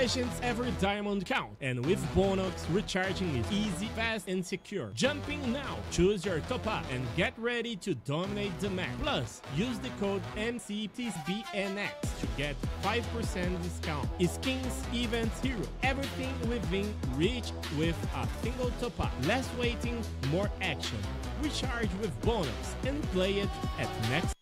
Legends every diamond count, and with Bonox, recharging is easy, fast, and secure. Jump in now, choose your top up, and get ready to dominate the map. Plus, use the code MCT AMER to get 5% discount. Skins, events, hero, everything within reach with a single top up. Less waiting, more action. Recharge with Bonox and play it at next.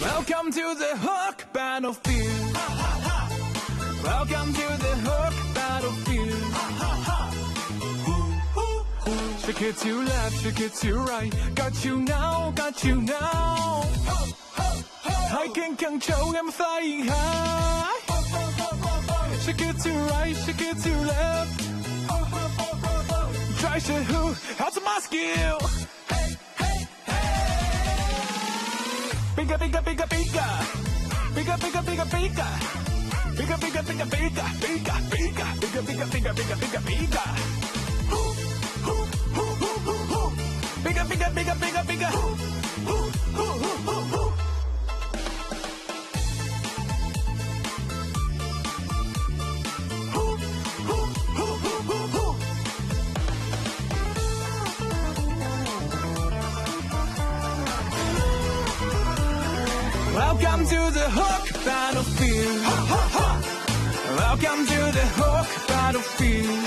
Welcome to the Hook Battlefield. Welcome to the Hook Battlefield. Shake it to left, shake it to right. Got you now, got you now. I can control, I'm flying high. Shake it to right, shake it to left. Try to who, how's my skill? Bigger, bigger, bigger, bigger. Bigger, bigger, bigger, bigger. Bigger, bigger, bigger, bigger. Bigger, bigger, bigger, bigger, bigger, bigger, bigger, bigger. Bigger, bigger, bigger, bigger, bigger. Welcome to the Hook Battlefield. Welcome to the Hook Battlefield.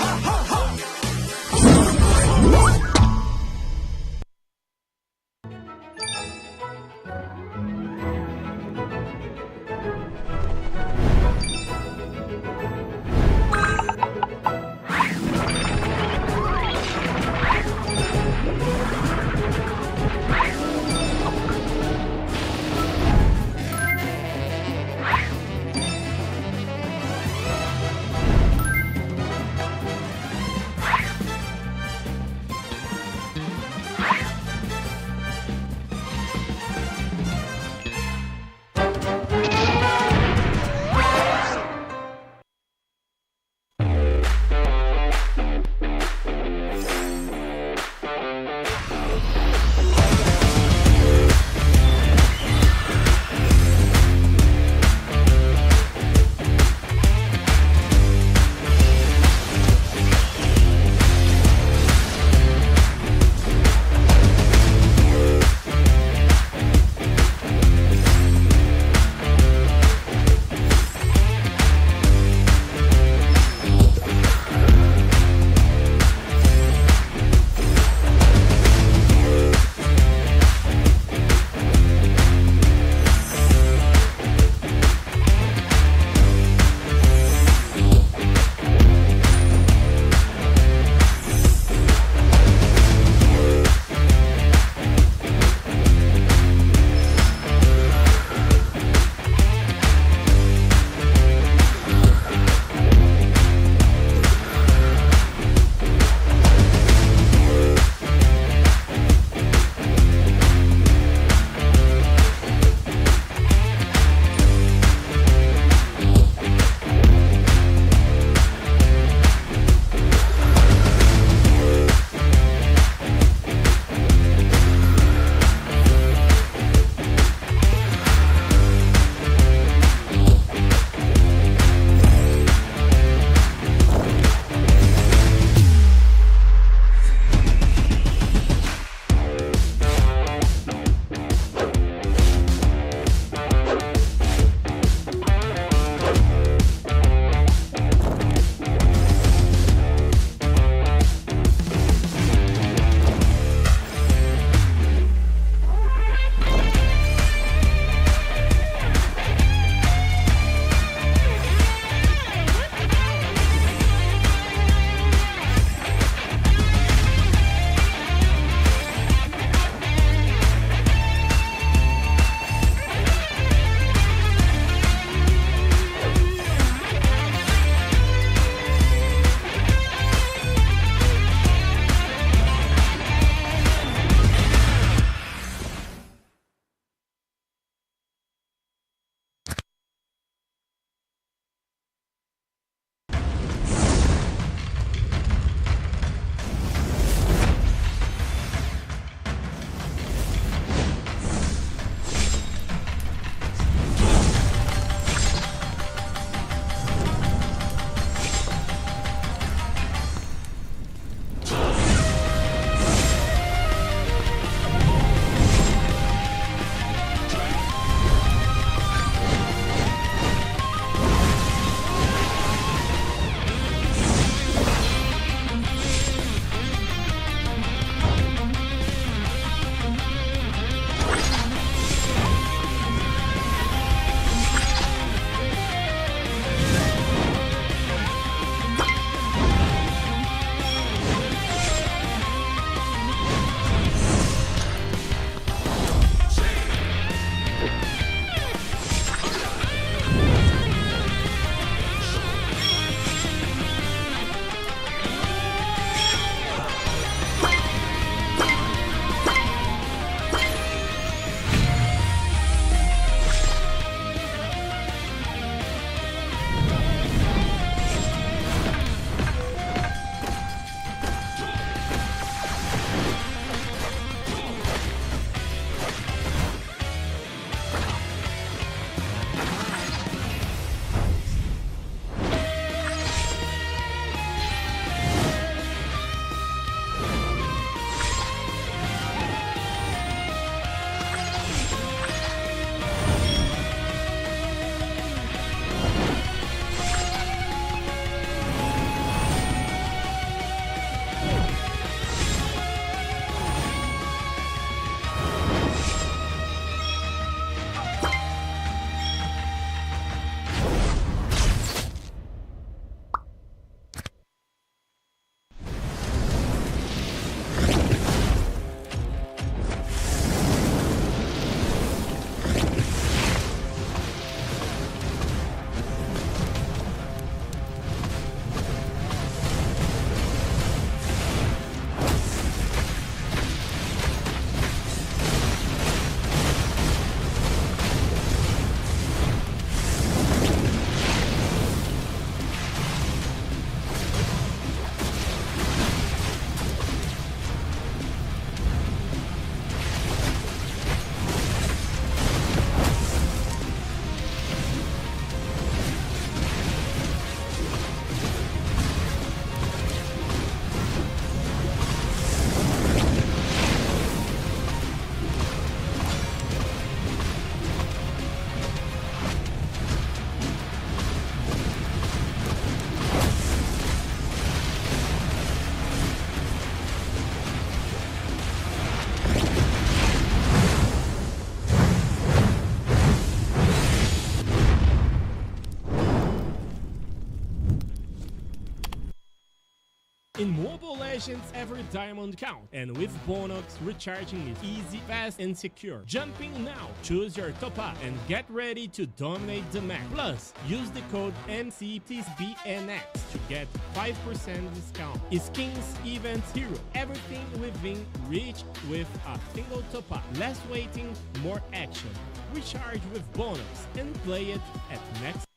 In Mobile Legends, every diamond counts, and with Bonox, recharging is easy, fast, and secure. Jumping now, choose your top up, and get ready to dominate the map. Plus, use the code MCT AMER to get 5% discount. Skins, events, hero, everything within reach with a single top up. Less waiting, more action. Recharge with Bonox and play it at next.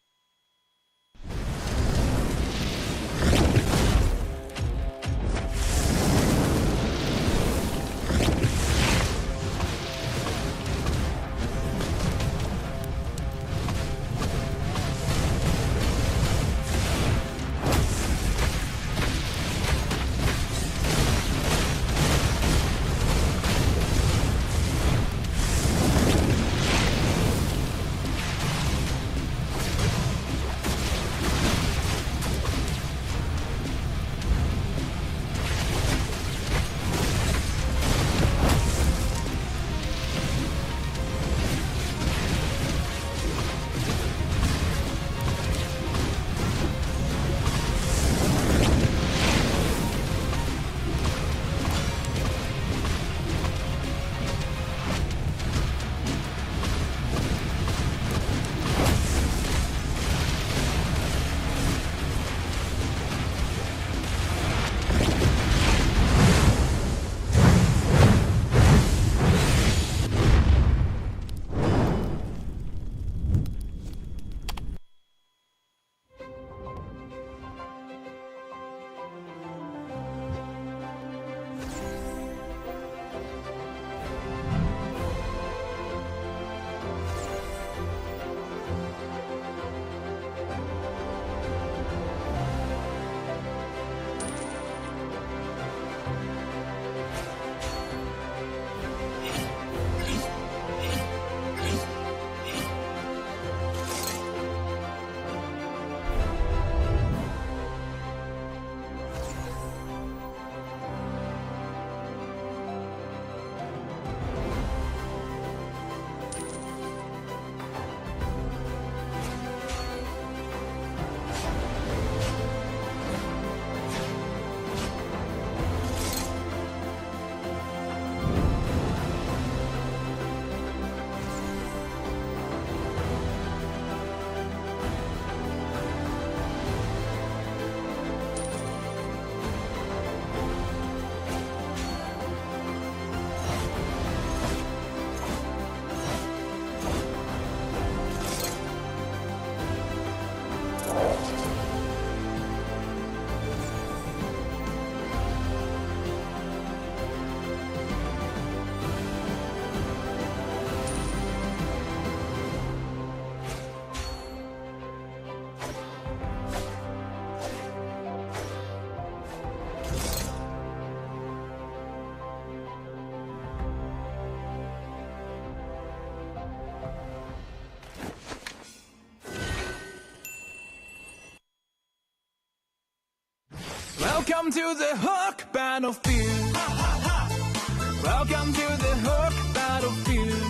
Welcome to the Hook Battlefield. Welcome to the Hook Battlefield.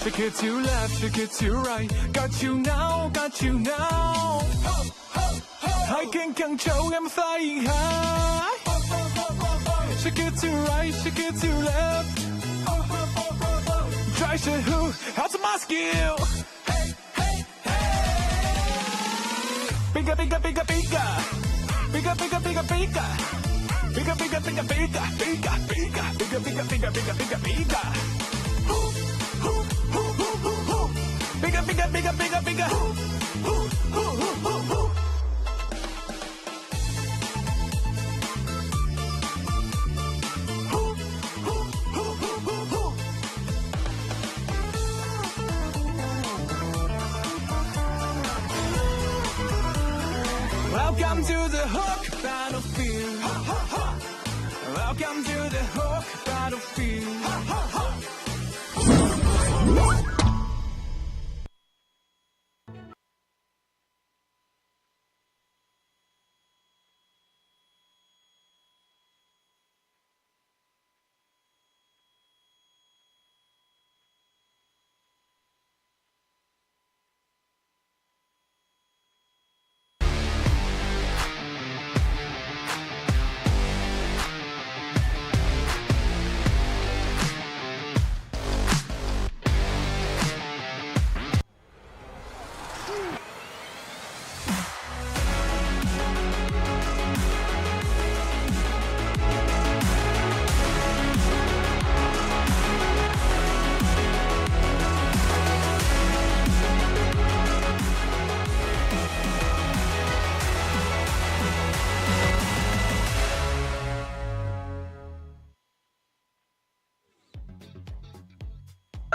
Shake it to left, shake it to right. Got you now, got you now. I can control, I'm flying high. Shake it to right, shake it to left. Try to who, how's my skill? Bigger, bigger, bigger, bigger. Bigger, bigger, bigger, bigger. Bigger, bigger, bigger, bigger. Bigger, bigger, bigger, bigger, bigger, bigger, bigger, bigger. Bigger, bigger, bigger, bigger, bigger. Welcome to the Hook Battlefield. Welcome to the Hook Battlefield.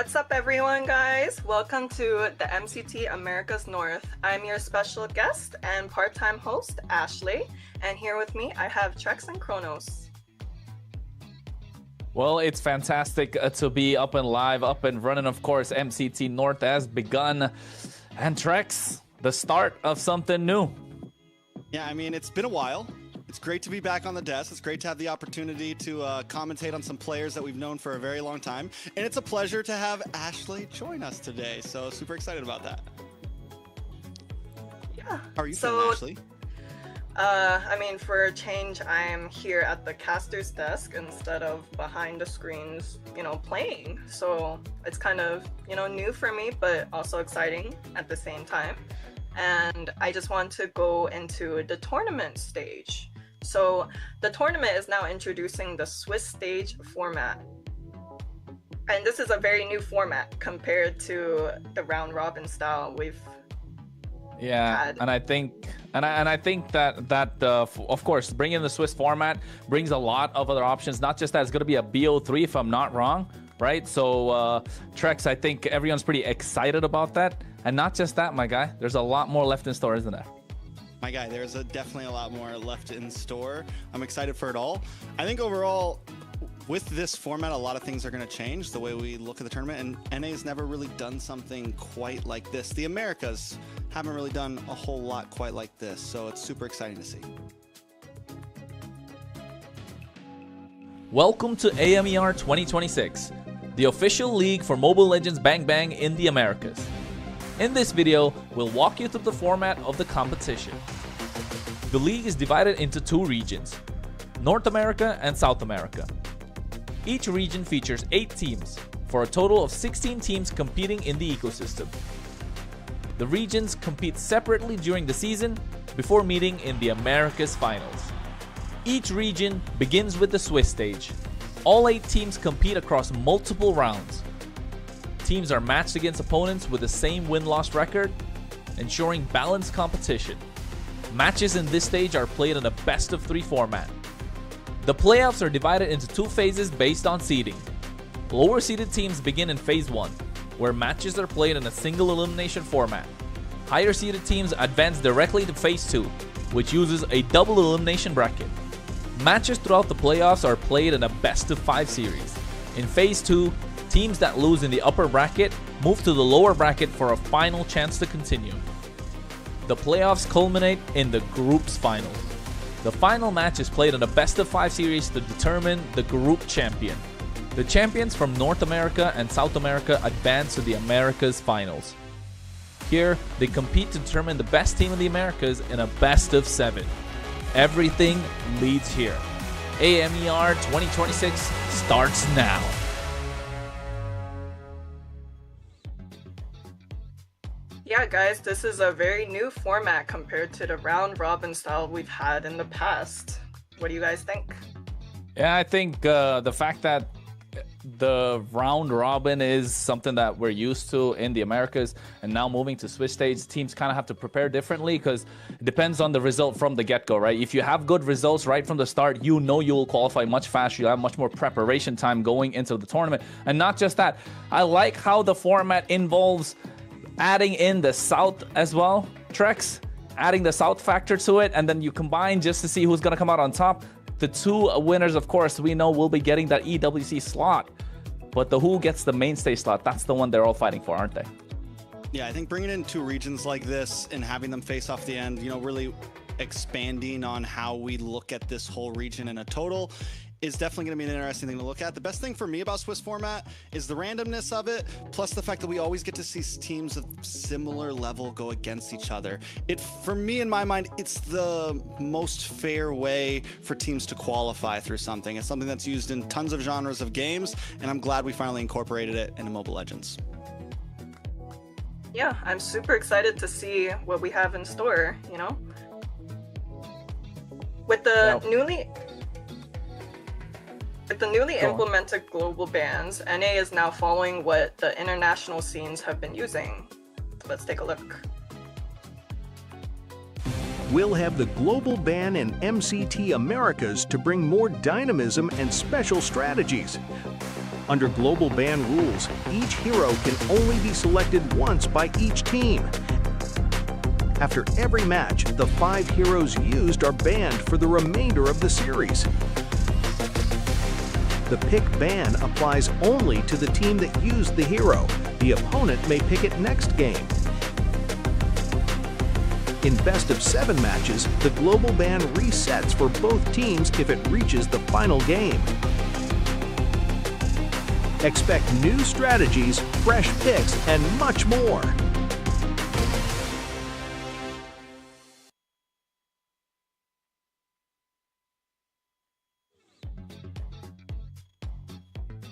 What's up, everyone, guys? Welcome to the MCT Americas North. I'm your special guest and part-time host, Ashley. And here with me, I have Trex and Kronos. Well, it's fantastic to be up and live, up and running. Of course, MCT North has begun. And Trex, the start of something new. Yeah, I mean, it's been a while. It's great to be back on the desk. It's great to have the opportunity to commentate on some players that we've known for a very long time. And it's a pleasure to have Ashley join us today. So super excited about that. Yeah. How are you feeling, Ashley? I mean, for a change, I'm here at the caster's desk instead of behind the screens, playing. So it's kind of, new for me, but also exciting at the same time. And I just want to go into the tournament stage. So the tournament is now introducing the Swiss stage format. And this is a very new format compared to the round robin style we've had. And I think that of course, bringing the Swiss format brings a lot of other options. Not just that, it's going to be a BO3 if I'm not wrong, right? So Trex, I think everyone's pretty excited about that. And not just that, my guy, there's a lot more left in store, isn't there? My guy, there's definitely a lot more left in store. I'm excited for it all. I think overall, with this format, a lot of things are going to change the way we look at the tournament, and NA's never really done something quite like this. The Americas haven't really done a whole lot quite like this, so it's super exciting to see. Welcome to AMER 2026, the official league for Mobile Legends Bang Bang in the Americas. In this video, we'll walk you through the format of the competition. The league is divided into two regions, North America and South America. Each region features 8 teams, for a total of 16 teams competing in the ecosystem. The regions compete separately during the season before meeting in the Americas finals. Each region begins with the Swiss stage. All 8 teams compete across multiple rounds. Teams are matched against opponents with the same win-loss record, ensuring balanced competition. Matches in this stage are played in a best-of-3 format. The playoffs are divided into 2 phases based on seeding. Lower-seeded teams begin in Phase 1, where matches are played in a single elimination format. Higher-seeded teams advance directly to Phase 2, which uses a double elimination bracket. Matches throughout the playoffs are played in a best-of-5 series. In Phase 2, teams that lose in the upper bracket move to the lower bracket for a final chance to continue. The playoffs culminate in the group's finals. The final match is played in a best-of-5 series to determine the group champion. The champions from North America and South America advance to the Americas finals. Here, they compete to determine the best team in the Americas in a best-of-7. Everything leads here. AMER 2026 starts now. Yeah, guys, this is a very new format compared to the round robin style we've had in the past. What do you guys think? Yeah, I think the fact that the round robin is something that we're used to in the Americas, and now moving to Swiss stage, teams kind of have to prepare differently because it depends on the result from the get-go, right? If you have good results right from the start, you know you will qualify much faster. You'll have much more preparation time going into the tournament. And not just that, I like how the format involves adding in the South as well, Trex, adding the South factor to it, and then you combine just to see who's going to come out on top. The 2 winners, of course, we know will be getting that EWC slot, but the who gets the mainstay slot, that's the one they're all fighting for, aren't they? Yeah, I think bringing in 2 regions like this and having them face off the end, really expanding on how we look at this whole region in a total is definitely going to be an interesting thing to look at. The best thing for me about Swiss format is the randomness of it, plus the fact that we always get to see teams of similar level go against each other. For me, in my mind, it's the most fair way for teams to qualify through something. It's something that's used in tons of genres of games, and I'm glad we finally incorporated it into Mobile Legends. Yeah, I'm super excited to see what we have in store, With the newly implemented global bans, NA is now following what the international scenes have been using. Let's take a look. we'll have the global ban in MCT Americas to bring more dynamism and special strategies. Under global ban rules, each hero can only be selected once by each team. After every match, the 5 heroes used are banned for the remainder of the series. The pick ban applies only to the team that used the hero. The opponent may pick it next game. In best of 7 matches, the global ban resets for both teams if it reaches the final game. Expect new strategies, fresh picks, and much more.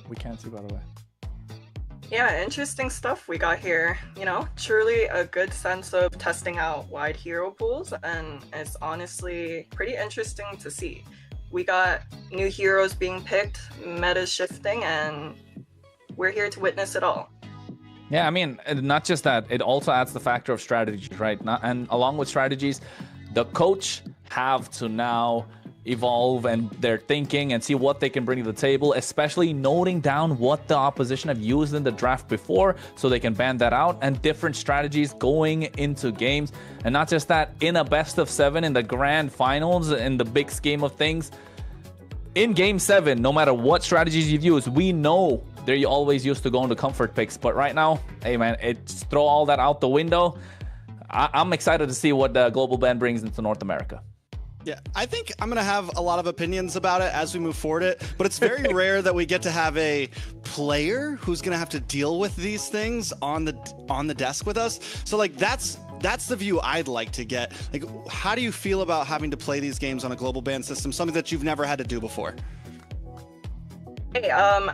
We can't see, by the way. Yeah, interesting stuff we got here. You know, truly a good sense of testing out wide hero pools, and it's honestly pretty interesting to see. We got new heroes being picked, meta shifting, and we're here to witness it all. Yeah, I mean, not just that, it also adds the factor of strategy, right? And along with strategies, the coach have to now evolve and their thinking and see what they can bring to the table, especially noting down what the opposition have used in the draft before so they can ban that out, and different strategies going into games. And not just that, in a best of 7 in the grand finals, in the big scheme of things, in game 7, no matter what strategies you've used, we know they're always used to going to comfort picks. But right now, hey man, it's throw all that out the window. I'm excited to see what the global ban brings into North America. Yeah, I think I'm going to have a lot of opinions about it as we move forward but it's very rare that we get to have a player who's going to have to deal with these things on the desk with us. So like that's the view I'd like to get. Like, how do you feel about having to play these games on a global ban system, something that you've never had to do before? Hey, I'm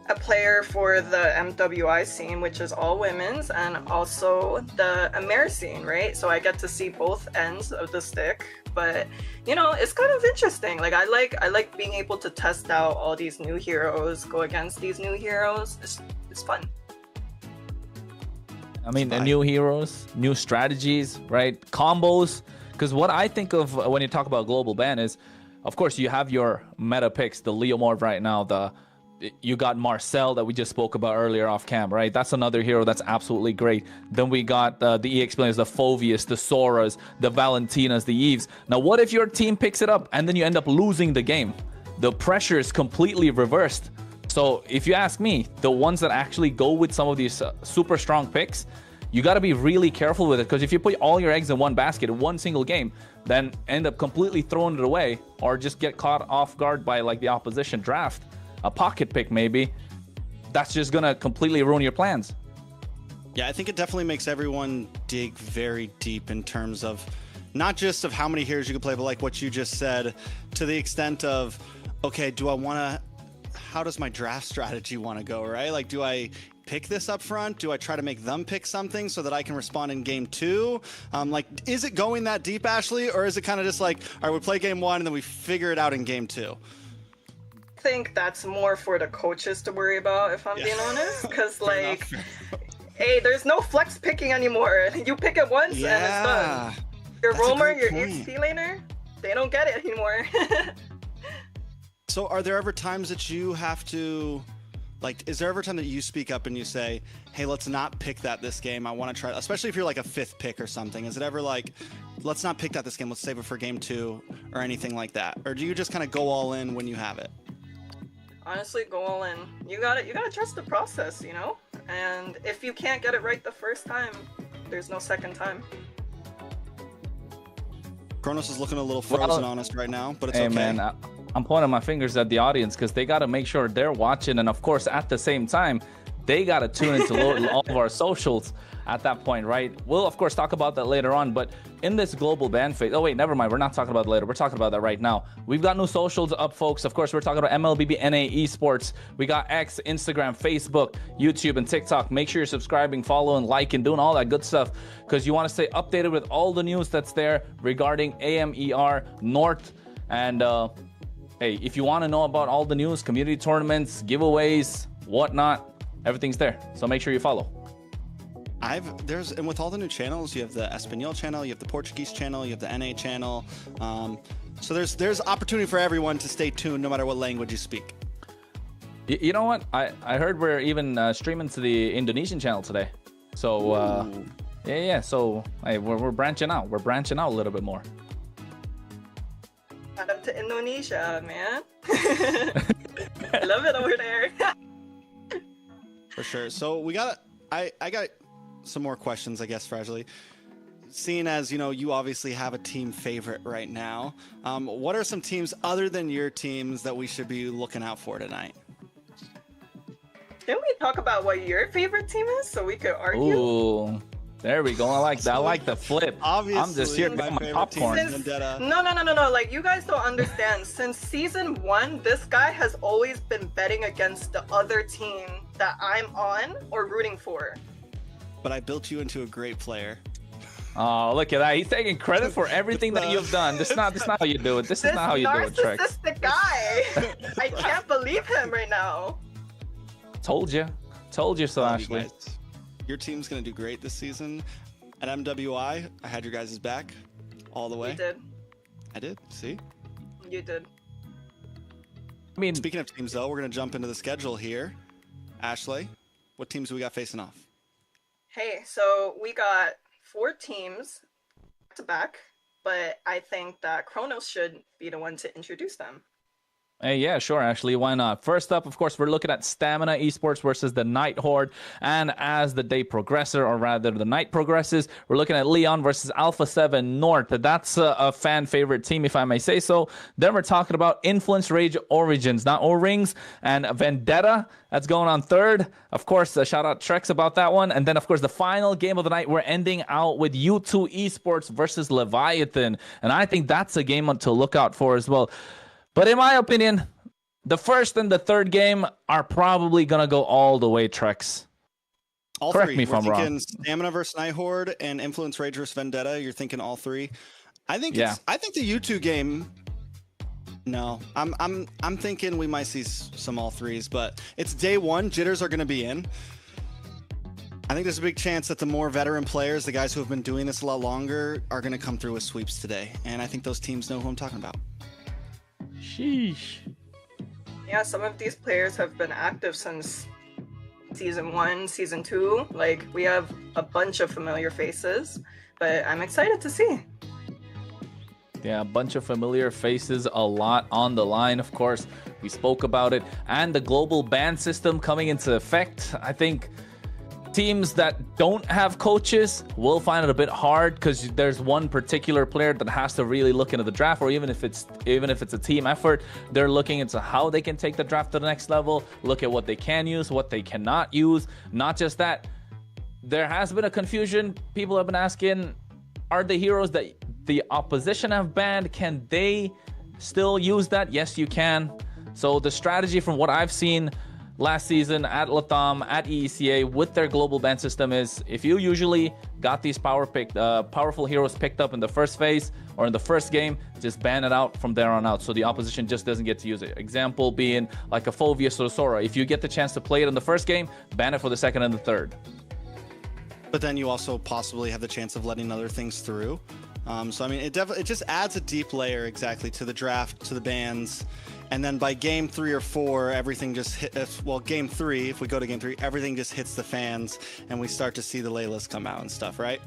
a player for the MWI scene, which is all women's, and also the AMER scene, right? So I get to see both ends of the stick. But you know, it's kind of interesting. Like I like being able to test out all these new heroes, go against these new heroes. It's fun. I mean, the new heroes, new strategies, right? Combos. Because what I think of when you talk about global ban is, of course, you have your meta picks, the Leomorph right now, you got Marcel that we just spoke about earlier off cam, right? That's another hero that's absolutely great. Then we got the EX players, the Phovius, the Soras, the Valentinas, the Eves. Now, what if your team picks it up and then you end up losing the game? The pressure is completely reversed. So if you ask me, the ones that actually go with some of these super strong picks, you got to be really careful with it, because if you put all your eggs in one basket in one single game, then end up completely throwing it away or just get caught off guard by like the opposition draft, a pocket pick maybe, that's just going to completely ruin your plans. Yeah, I think it definitely makes everyone dig very deep in terms of not just of how many heroes you can play, but like what you just said, to the extent of, okay, how does my draft strategy want to go, right? Like, do I pick this up front? Do I try to make them pick something so that I can respond in game 2? Like, is it going that deep, Ashley? Or is it kind of just like, all right, we play game 1 and then we figure it out in game 2? I think that's more for the coaches to worry about, if I'm being honest. Because, like, hey, there's no flex picking anymore. You pick it once and it's done. Your roamer, your XP laner, they don't get it anymore. So are there ever times that you have to, like, is there ever a time that you speak up and you say, hey, let's not pick that this game, I want to try, especially if you're like a 5th pick or something, is it ever like, let's not pick that this game, let's save it for game 2 or anything like that? Or do you just kind of go all in when you have it? Honestly, go all in. You gotta trust the process, you know? And if you can't get it right the first time, there's no second time. Kronos is looking a little frozen on us right now, but it's okay. Man, I'm pointing my fingers at the audience because they got to make sure they're watching. And of course, at the same time, they got to tune into all of our socials at that point, right? We'll, of course, talk about that later on. But in this global ban phase, oh, wait, never mind. We're not talking about it later. We're talking about that right now. We've got new socials up, folks. Of course, we're talking about MLBB Esports. We got X, Instagram, Facebook, YouTube, and TikTok. Make sure you're subscribing, following, liking, doing all that good stuff, because you want to stay updated with all the news that's there regarding AMER North. And hey, if you want to know about all the news, community tournaments, giveaways, whatnot, everything's there. So make sure you follow. And with all the new channels, you have the Espanol channel, you have the Portuguese channel, you have the NA channel. So there's opportunity for everyone to stay tuned no matter what language you speak. You know what? I heard we're even streaming to the Indonesian channel today. So yeah. So we're branching out. We're branching out a little bit more. Shout out to Indonesia, man. I love it over there. For sure. So I got some more questions, I guess, for Ashley. Seeing as, you obviously have a team favorite right now, what are some teams other than your teams that we should be looking out for tonight? Can we talk about what your favorite team is so we could argue? Ooh, there we go. I like that. I like the flip. Obviously, I'm just here getting my popcorn. No. Like, you guys don't understand. Since season 1, this guy has always been betting against the other team that I'm on or rooting for. But I built you into a great player. Oh, look at that. He's taking credit for everything that you've done. This is not how you do it. This is not how you do it, Trex. This narcissistic guy. I can't believe him right now. Told you so, Ashley. Your team's gonna do great this season. At MWI, I had your guys' back all the way. You did. I did. See? You did. I mean, speaking of teams, though, we're gonna jump into the schedule here. Ashley, what teams do we got facing off? Hey, so we got 4 teams back to back, but I think that Kronos should be the one to introduce them. Hey, yeah, sure, Ashley. Why not? First up, of course, we're looking at Stamina Esports versus the Night Horde. And as the day progresses, or rather the night progresses, we're looking at Leon versus Alpha 7 North. That's a fan favorite team, if I may say so. Then we're talking about Influence Rage Origins, not O-Rings, and Vendetta. That's going on third. Of course, shout out Trex about that one. And then, of course, the final game of the night, we're ending out with U2 Esports versus Leviathan. And I think that's a game to look out for as well. But in my opinion, the first and the third game are probably going to go all the way, Trex. Correct me if I'm wrong. Stamina versus Night Horde and Influence Rage versus Vendetta. You're thinking all 3. I think the U2 game. No, I'm thinking we might see some all 3s, but it's day 1. Jitters are going to be in. I think there's a big chance that the more veteran players, the guys who have been doing this a lot longer, are going to come through with sweeps today. And I think those teams know who I'm talking about. Sheesh. Yeah, some of these players have been active since season 1, season 2. Like, we have a bunch of familiar faces, but I'm excited to see. Yeah, a bunch of familiar faces, a lot on the line, of course. We spoke about it. And the global ban system coming into effect. I think teams that don't have coaches will find it a bit hard because there's one particular player that has to really look into the draft, or even if it's a team effort, they're looking into how they can take the draft to the next level, look at what they can use, what they cannot use. Not just that, there has been a confusion. People have been asking, are the heroes that the opposition have banned, can they still use that? Yes, you can. So the strategy from what I've seen last season at Latam, at EECA, with their global ban system is, if you usually got these powerful heroes picked up in the first phase or in the first game, just ban it out from there on out so the opposition just doesn't get to use it. Example being like a Fovius or Sora. If you get the chance to play it in the first game, ban it for the second and the third. But then you also possibly have the chance of letting other things through. So I mean, it just adds a deep layer exactly to the draft, to the bans. And then by game 3 or 4, everything just hit. Well, game 3, if we go to game 3, everything just hits the fans, and we start to see the Laylas come out and stuff, right?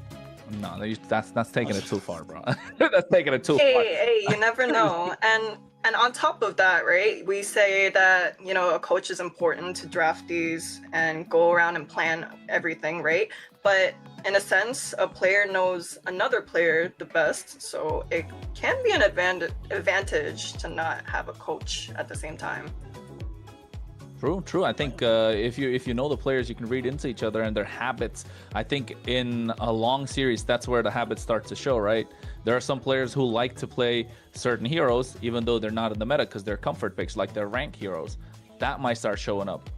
No, that's taking it too far, bro. That's taking it too far. Hey, you never know. And on top of that, right, we say that, a coach is important to draft these and go around and plan everything, right? But in a sense, a player knows another player the best, so it can be an advantage to not have a coach at the same time. True. I think if you know the players, you can read into each other and their habits. I think in a long series, that's where the habits start to show, right? There are some players who like to play certain heroes, even though they're not in the meta because they're comfort picks, like they're rank heroes. That might start showing up.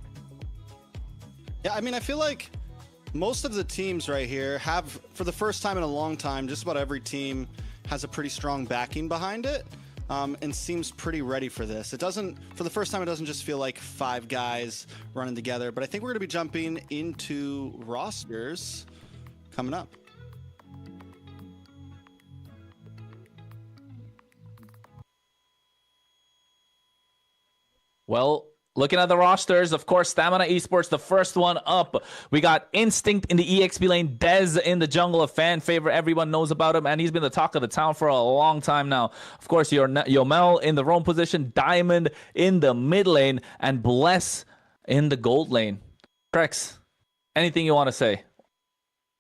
Yeah, I mean, I feel like most of the teams right here have, for the first time in a long time, just about every team has a pretty strong backing behind it. And seems pretty ready for this. It doesn't, for the first time, it doesn't just feel like 5 guys running together, but I think we're going to be jumping into rosters. coming up. Well, looking at the rosters, of course, Stamina Esports, the first one up. We got Instinct in the EXP lane, Dez in the jungle, a fan favorite. Everyone knows about him, and he's been the talk of the town for a long time now. Of course, Yomel in the roam position, Diamond in the mid lane, and Bless in the gold lane. Trex, anything you want to say?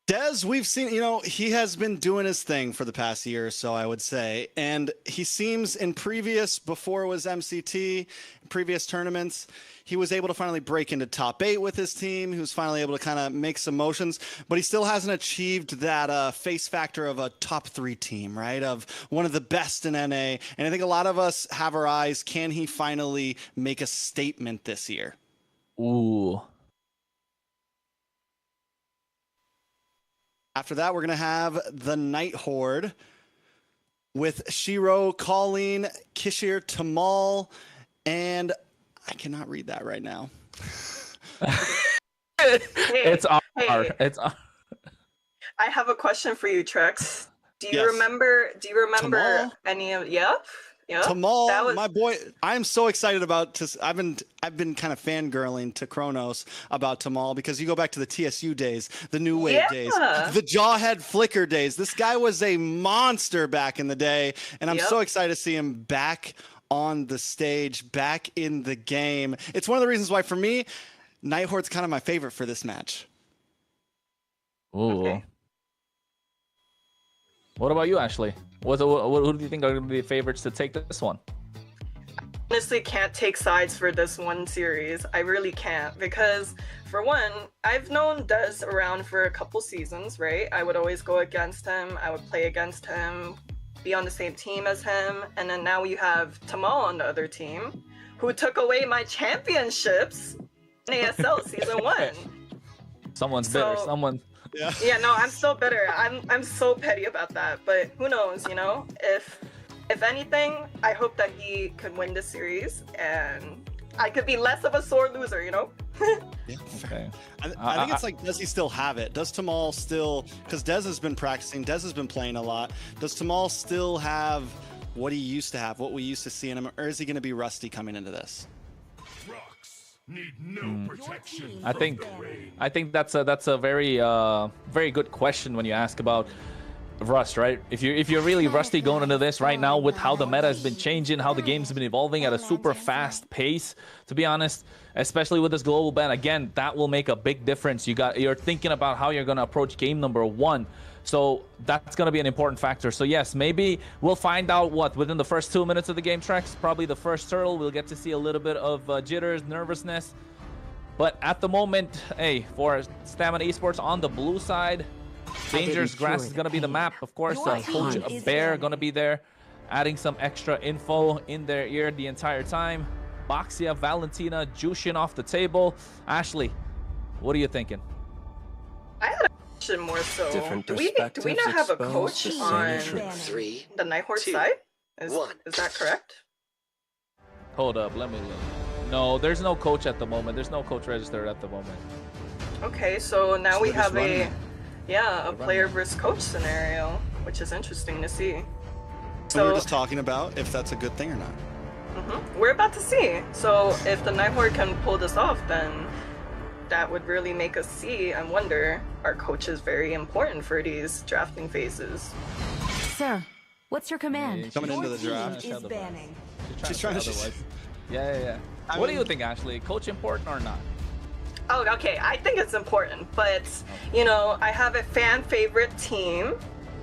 Dez, we've seen, he has been doing his thing for the past year or so, I would say. And he seems before it was MCT, previous tournaments, he was able to finally break into top 8 with his team. He was finally able to kind of make some motions, but he still hasn't achieved that face factor of a top 3 team, right? Of one of the best in NA. And I think a lot of us have our eyes, can he finally make a statement this year? Ooh. After that, we're going to have the Night Horde with Shiro, Colleen, Kishir, Tamal, and I cannot read that right now. It's R. Hey. It's R. I have a question for you, Trex. Do you Yes. remember Tamal? any of? Yep. Tamal, That was- my boy, I'm so excited about. I've been kind of fangirling to Kronos about Tamal because you go back to the TSU days, the New Wave days, the Jawhead Flicker days. This guy was a monster back in the day, and I'm so excited to see him back on the stage, back in the game. It's one of the reasons why, for me, Night Horde's kind of my favorite for this match. Ooh. Okay. What about you, Ashley? Who do you think are going to be the favorites to take this one? Honestly, can't take sides for this one series. I really can't, because for one, I've known Dez around for a couple seasons, right? I would always go against him. I would play against him, be on the same team as him, and then now you have Tamal on the other team, who took away my championships in ASL season 1. Someone's bitter. So- Yeah, no, I'm still bitter. I'm so petty about that. But who knows, If anything, I hope that he could win this series and I could be less of a sore loser, Yeah, Okay. I think it's like, does he still have it? Does Tamal still, because Dez has been practicing, Dez has been playing a lot. Does Tamal still have what he used to have, what we used to see in him, or is he going to be rusty coming into this? Need no protection. I think that's a very very good question when you ask about rust, right? If you're really rusty going into this right now with how the meta has been changing, how the game's been evolving at a super fast pace, to be honest, especially with this global ban, again, that will make a big difference. You're thinking about how you're going to approach game number 1. So that's going to be an important factor. So yes, maybe we'll find out within the first 2 minutes of the game, Trex. Probably the first turtle, we'll get to see a little bit of jitters, nervousness. But at the moment, hey, for Stamina Esports on the blue side, Dangerous Grass is going to be the map. Of course, Coach Bear going to be there, adding some extra info in their ear the entire time. Boxia, Valentina, Jushin off the table. Ashley, what are you thinking? I had a question more so. Do we not have a coach on the Night Horde side? Is that correct? Hold up, let me look. No, there's no coach at the moment. There's no coach registered at the moment. Okay, so now we have a They're player versus coach scenario, which is interesting to see. So we were just talking about if that's a good thing or not. We're about to see. So if the Night Horde can pull this off, then that would really make us see and wonder, are coaches very important for these drafting phases? Sir, what's your command? Coming into the draft. Is banning. She's trying to. Otherwise. Yeah. What do you think, Ashley? Coach important or not? Oh, okay. I think it's important, but I have a fan favorite team,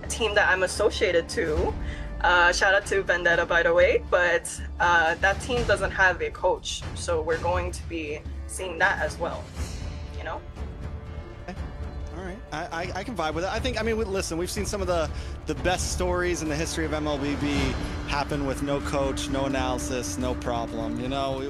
a team that I'm associated to. Shout out to Vendetta, by the way, but that team doesn't have a coach, so we're going to be seeing that as well. Okay. All right, I can vibe with it. Listen, we've seen some of the best stories in the history of MLBB happen with no coach, no analysis, no problem.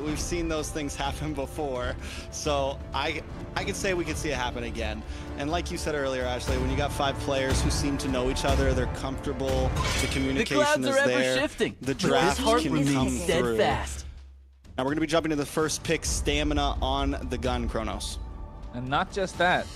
We've seen those things happen before, so I could say we could see it happen again. And like you said earlier, Ashley, when you got 5 players who seem to know each other, they're comfortable, the communication is there, shifting, the draft can come through. Steadfast. Now we're going to be jumping to the first pick, Stamina on the gun, Kronos. And not just that.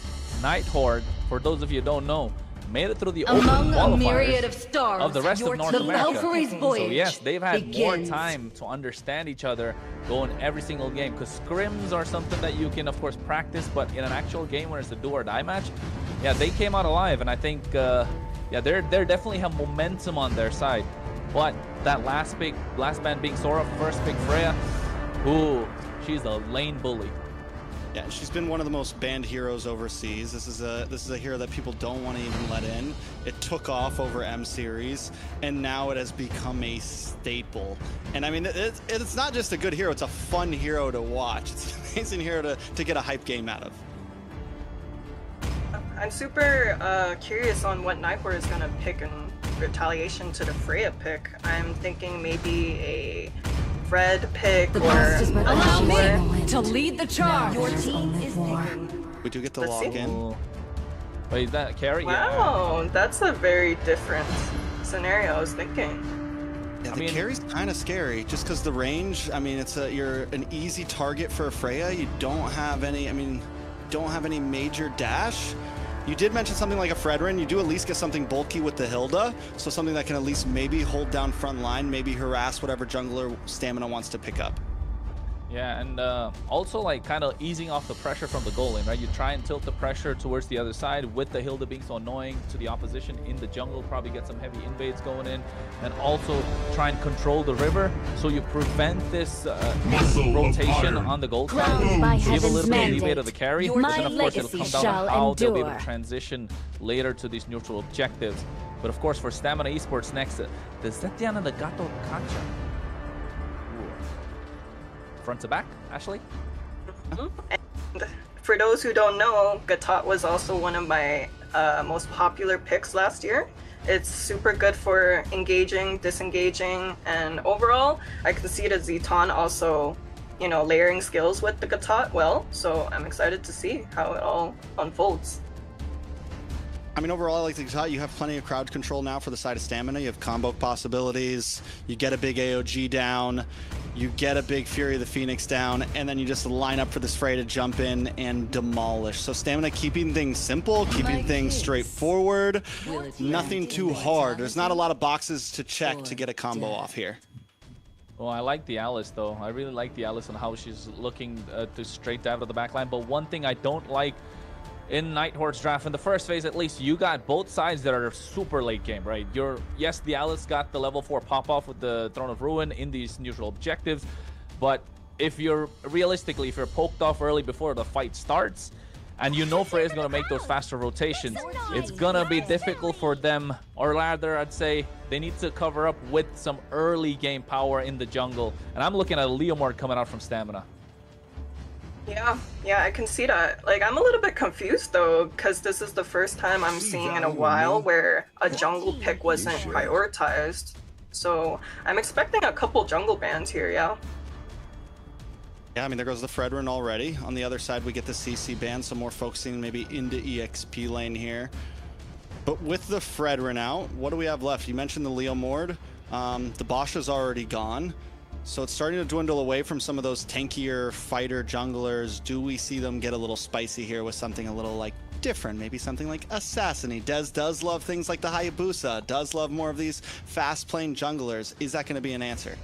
Night Horde, for those of you who don't know, made it through the open Among a qualifiers myriad of stars, of the rest of North America. Valkyrie's voyage So yes, they've had more begins. time to understand each other going every single game, because scrims are something that you can of course practice, but in an actual game where it's a do or die match, yeah, they came out alive, and I think yeah, they're definitely have momentum on their side. But that last ban being Sora, first pick Freya, ooh, she's a lane bully. Yeah, she's been one of the most banned heroes overseas. This is a hero that people don't want to even let in. It took off over M series, and now it has become a staple. And I mean, it's not just a good hero; it's a fun hero to watch. It's an amazing hero to get a hype game out of. I'm super curious on what Night Horde is gonna pick in retaliation to the Freya pick. I'm thinking maybe a Fred pick The or past is but a a Jungler. moment to lead the charge. Your team is We do get the Let's lock see. in. Wait, is that carry? Wow, that's a very different scenario I was thinking. Yeah, I the mean- carry's kind of scary, just because the range. I mean, you're an easy target for a Freya. You don't have any. I mean, don't have any major dash. You did mention something like a Fredrin. You do at least get something bulky with the Hilda, so something that can at least maybe hold down front line, maybe harass whatever jungler Stamina wants to pick up. Yeah, and also like kind of easing off the pressure from the goal lane, right? You try and tilt the pressure towards the other side with the Hilda being so annoying to the opposition in the jungle, probably get some heavy invades going in, and also try and control the river so you prevent this rotation on the gold Crowned by side. Give a heaven's little bit of leeway mandate, to the carry, your but then of course it'll legacy come down shall to how they'll be able endure. to transition later to these neutral objectives. But of course for Stamina Esports next, the Zetian and the Gato Kacha. Front to back, Ashley? And for those who don't know, Gatot was also one of my most popular picks last year. It's super good for engaging, disengaging, and overall, I can see the Zeton also, you know, layering skills with the Gatot well, so I'm excited to see how it all unfolds. I mean, overall, I like the Gatot. You have plenty of crowd control now for the side of Stamina. You have combo possibilities. You get a big AOG down. You get a big Fury of the Phoenix down. And then you just line up for this Frey to jump in and demolish. So Stamina keeping things simple, keeping things straightforward. Nothing too hard. There's not a lot of boxes to check to get a combo off here. Well, I like the Alice, though. I really like the Alice and how she's looking to straight dive to the backline. But one thing I don't like in Night Horde's draft, in the first phase at least, you got both sides that are super late game, right? Yes, the Alice got the level 4 pop-off with the Throne of Ruin in these neutral objectives, but if you're poked off early before the fight starts, and you know Freya's going to make those faster rotations, it's going to be difficult for them, or rather, I'd say, they need to cover up with some early game power in the jungle. And I'm looking at a Leomord coming out from Stamina. Yeah, I can see that. Like, I'm a little bit confused though, because this is the first time I'm seeing in a while where a jungle pick wasn't prioritized. So I'm expecting a couple jungle bans here, yeah. Yeah, I mean, there goes the Fredrin already. On the other side, we get the CC ban, so more focusing maybe into EXP lane here. But with the Fredrin out, what do we have left? You mentioned the Leomord. The Basha's already gone. So it's starting to dwindle away from some of those tankier fighter junglers. Do we see them get a little spicy here with something a little like different? Maybe something like Assassiny. Dez does love things like the Hayabusa, does love more of these fast-playing junglers. Is that going to be an answer?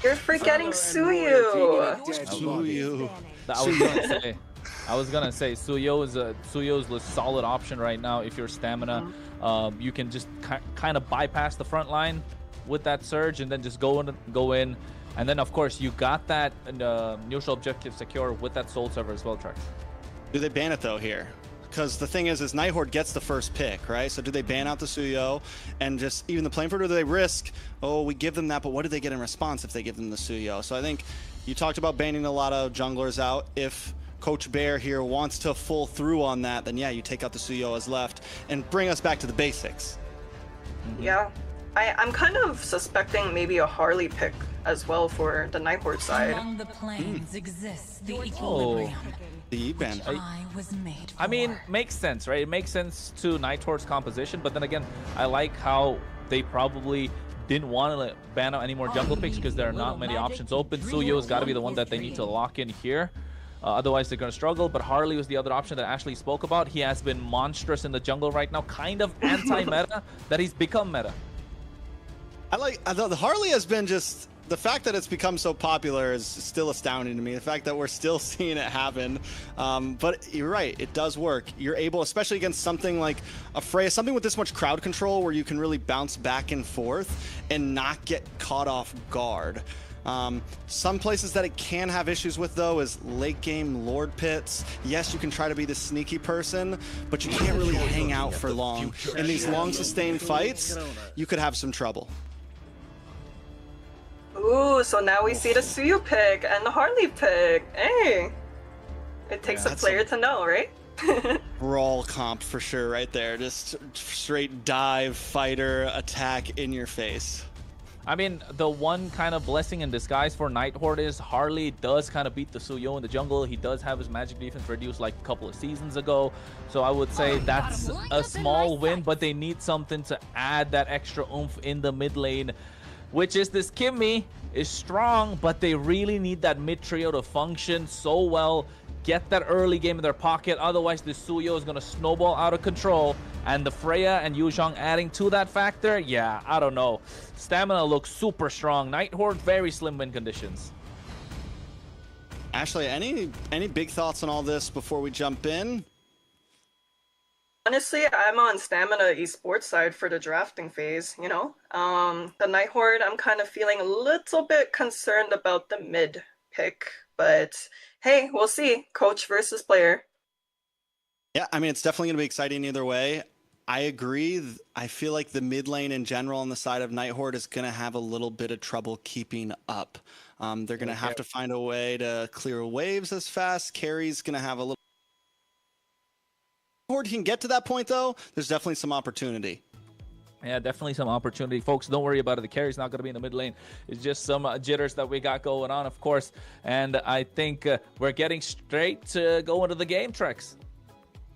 You're forgetting Suyu! Suyu. I was gonna say Suyo is a solid option right now if you're Stamina. You can just kind of bypass the front line with that surge and then just go in. And then, of course, you got that neutral objective secure with that Soul Server as well, Trex. Do they ban it, though, here? Because the thing is Night Horde gets the first pick, right? So do they ban out the Suyo and just even the Plainford, or do they risk, oh, we give them that, but what do they get in response if they give them the Suyo? So I think you talked about banning a lot of junglers out. If Coach Bear here wants to full through on that, then yeah, you take out the Suyo as left and bring us back to the basics. Yeah. I'm kind of suspecting maybe a Harley pick as well for the Night Horde side. Among the planes exists the equilibrium. The ban. I was made for. I mean, makes sense, right? It makes sense to Night Horde's composition, but then again, I like how they probably didn't want to ban out any more jungle picks because there are not many options open. Suyo's got to be the one that they need to lock in here. Otherwise, they're going to struggle. But Harley was the other option that Ashley spoke about. He has been monstrous in the jungle right now, kind of anti-meta, that he's become meta. I thought the Harley has been just... The fact that it's become so popular is still astounding to me. The fact that we're still seeing it happen. But you're right, it does work. You're able, especially against something like a Freya, something with this much crowd control where you can really bounce back and forth and not get caught off guard. Some places that it can have issues with, though, is late game Lord pits. Yes, you can try to be the sneaky person, but you can't really hang out for long. In these long sustained fights, you could have some trouble. Ooh, so now we see the Suyu pick and the Harley pick. Hey, it takes a player to know, right? Brawl comp for sure right there. Just straight dive, fighter, attack in your face. I mean, the one kind of blessing in disguise for Nighthorde is Harley does kind of beat the Suyo in the jungle. He does have his magic defense reduced like a couple of seasons ago. So I would say that's a small win, but they need something to add that extra oomph in the mid lane, which is this Kimmy is strong, but they really need that mid trio to function so well. Get that early game in their pocket, otherwise the Suyo is going to snowball out of control. And the Freya and Yuzhong adding to that factor, yeah, I don't know. Stamina looks super strong. Nighthorde, very slim win conditions. Ashley, any big thoughts on all this before we jump in? Honestly, I'm on Stamina Esports side for the drafting phase, you know? The Nighthorde, I'm kind of feeling a little bit concerned about the mid pick, but hey, we'll see. Coach versus player. Yeah, I mean, it's definitely going to be exciting either way. I agree. I feel like the mid lane in general on the side of Nighthorde is going to have a little bit of trouble keeping up. They're going to have to find a way to clear waves as fast. Carry's going to have a little... Nighthorde can get to that point, though. There's definitely some opportunity. Yeah, definitely some opportunity. Folks, don't worry about it. The carry's not going to be in the mid lane. It's just some jitters that we got going on, of course. And I think we're getting straight to go into the game, Trex.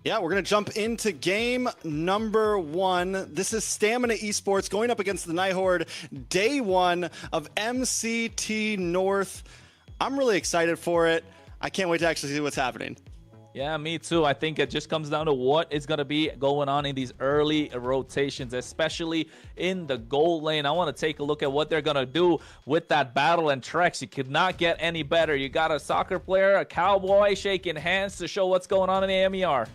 Yeah, we're going to jump into game number 1. This is Stamina Esports going up against the Nighthorde, day 1 of MCT North. I'm really excited for it. I can't wait to actually see what's happening. Yeah, me too. I think it just comes down to what is going to be going on in these early rotations, especially in the gold lane. I want to take a look at what they're going to do with that battle. And Trex, you could not get any better. You got a soccer player, a cowboy shaking hands to show what's going on in the AMER.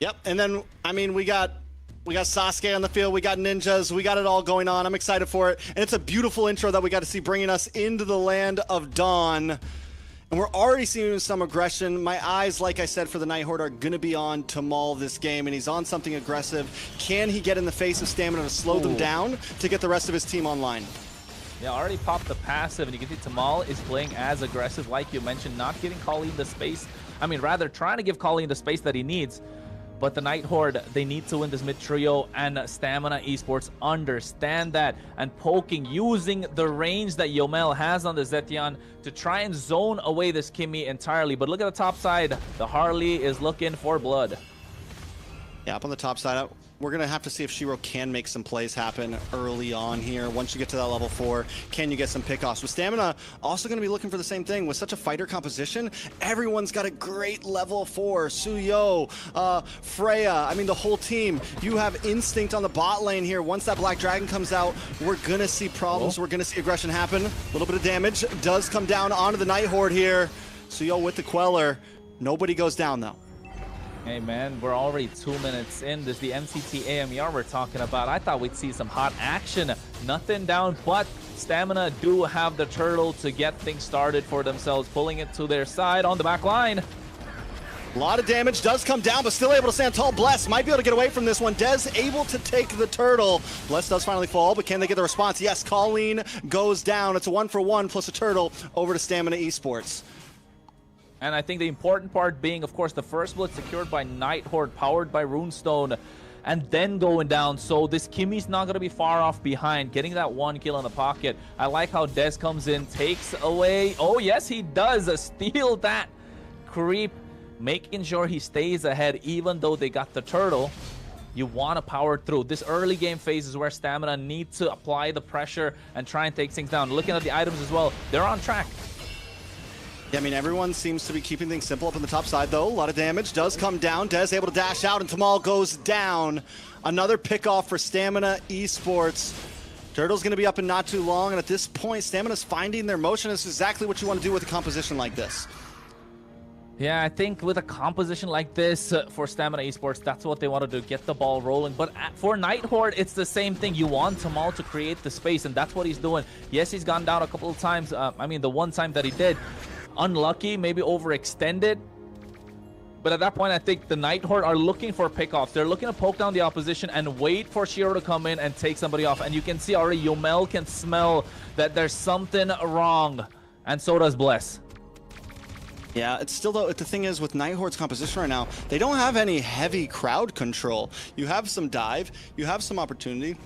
Yep, and then, I mean, we got Sasuke on the field, we got ninjas, we got it all going on. I'm excited for it. And it's a beautiful intro that we got to see bringing us into the land of Dawn. And we're already seeing some aggression. My eyes, like I said, for the Nighthorde are going to be on Tamal this game, and he's on something aggressive. Can he get in the face of Stamina to slow them down to get the rest of his team online? Yeah, already popped the passive, and you can see Tamal is playing as aggressive, like you mentioned, not giving Colleen the space. I mean, rather trying to give Colleen the space that he needs. But the Nighthorde, they need to win this mid trio, and Stamina Esports understand that. And poking, using the range that Yomel has on the Zetian to try and zone away this Kimmy entirely. But look at the top side. The Harley is looking for blood. Yeah, up on the top side, we're going to have to see if Shiro can make some plays happen early on here. Once you get to that level 4, can you get some pickoffs? With Stamina, also going to be looking for the same thing. With such a fighter composition, everyone's got a great level 4. Suyo, Freya, I mean, the whole team. You have Instinct on the bot lane here. Once that Black Dragon comes out, we're going to see problems. We're going to see aggression happen. A little bit of damage does come down onto the Nighthorde here. Suyo with the Queller. Nobody goes down, though. Hey man, we're already 2 minutes in. This is the MCT AMER we're talking about. I thought we'd see some hot action. Nothing down, but Stamina do have the turtle to get things started for themselves, pulling it to their side on the back line. A lot of damage does come down, but still able to stand tall. Bless might be able to get away from this one. Dez able to take the turtle. Bless does finally fall, but can they get the response? Yes, Colleen goes down. It's a 1-for-1 plus a turtle over to Stamina Esports. And I think the important part being, of course, the first blood secured by Nighthorde, powered by Runestone, and then going down. So this Kimmy's not going to be far off behind, getting that 1 kill in the pocket. I like how Dez comes in, takes away. Oh, yes, he does. Steal that creep, making sure he stays ahead, even though they got the turtle. You want to power through. This early game phase is where Stamina needs to apply the pressure and try and take things down. Looking at the items as well, they're on track. Yeah, I mean, everyone seems to be keeping things simple up on the top side, though. A lot of damage does come down. Dez able to dash out, and Tamal goes down. Another pick-off for Stamina Esports. Turtle's going to be up in not too long, and at this point, Stamina's finding their motion. This is exactly what you want to do with a composition like this. Yeah, I think with a composition like this for Stamina Esports, that's what they want to do, get the ball rolling. But for Nighthorde, it's the same thing. You want Tamal to create the space, and that's what he's doing. Yes, he's gone down a couple of times. I mean, the one time that he did, unlucky, maybe overextended. But at that point, I think the Nighthorde are looking for pickoffs. They're looking to poke down the opposition and wait for Shiro to come in and take somebody off. And you can see already Yomel can smell that there's something wrong. And so does Bless. Yeah, it's still, though, the thing is with Nighthorde's composition right now, they don't have any heavy crowd control. You have some dive, you have some opportunity,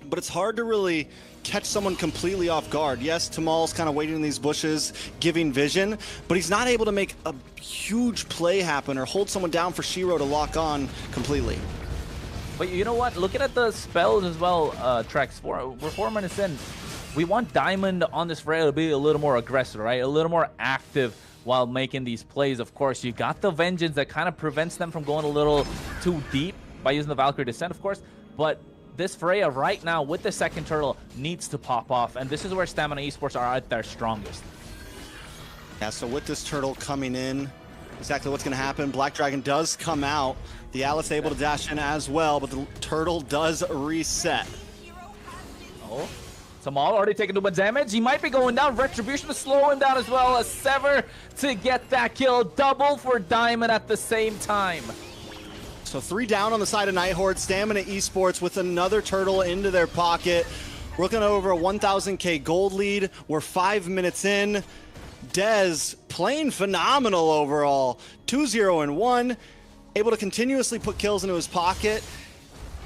but it's hard to really catch someone completely off guard. Yes, Tamal's kind of waiting in these bushes, giving vision, but he's not able to make a huge play happen or hold someone down for Shiro to lock on completely. But you know what? Looking at the spells as well, Trex, we're 4 minutes in. We want Diamond on this Freya to be a little more aggressive, right? A little more active while making these plays. Of course, you got the Vengeance that kind of prevents them from going a little too deep by using the Valkyrie Descent, of course, but this Freya right now with the second turtle needs to pop off, and this is where Stamina Esports are at their strongest. Yeah, so with this turtle coming in, exactly what's going to happen. Black Dragon does come out. The Alice able to dash in as well, but the turtle does reset. Oh, Tamal already taking too much damage. He might be going down. Retribution to slow him down as well. A Sever to get that kill. Double for Diamond at the same time. So 3 down on the side of Nighthorde. Stamina Esports with another turtle into their pocket. We're looking at over a 1,000k gold lead. We're 5 minutes in. Dez playing phenomenal overall. 2-0-1. Able to continuously put kills into his pocket.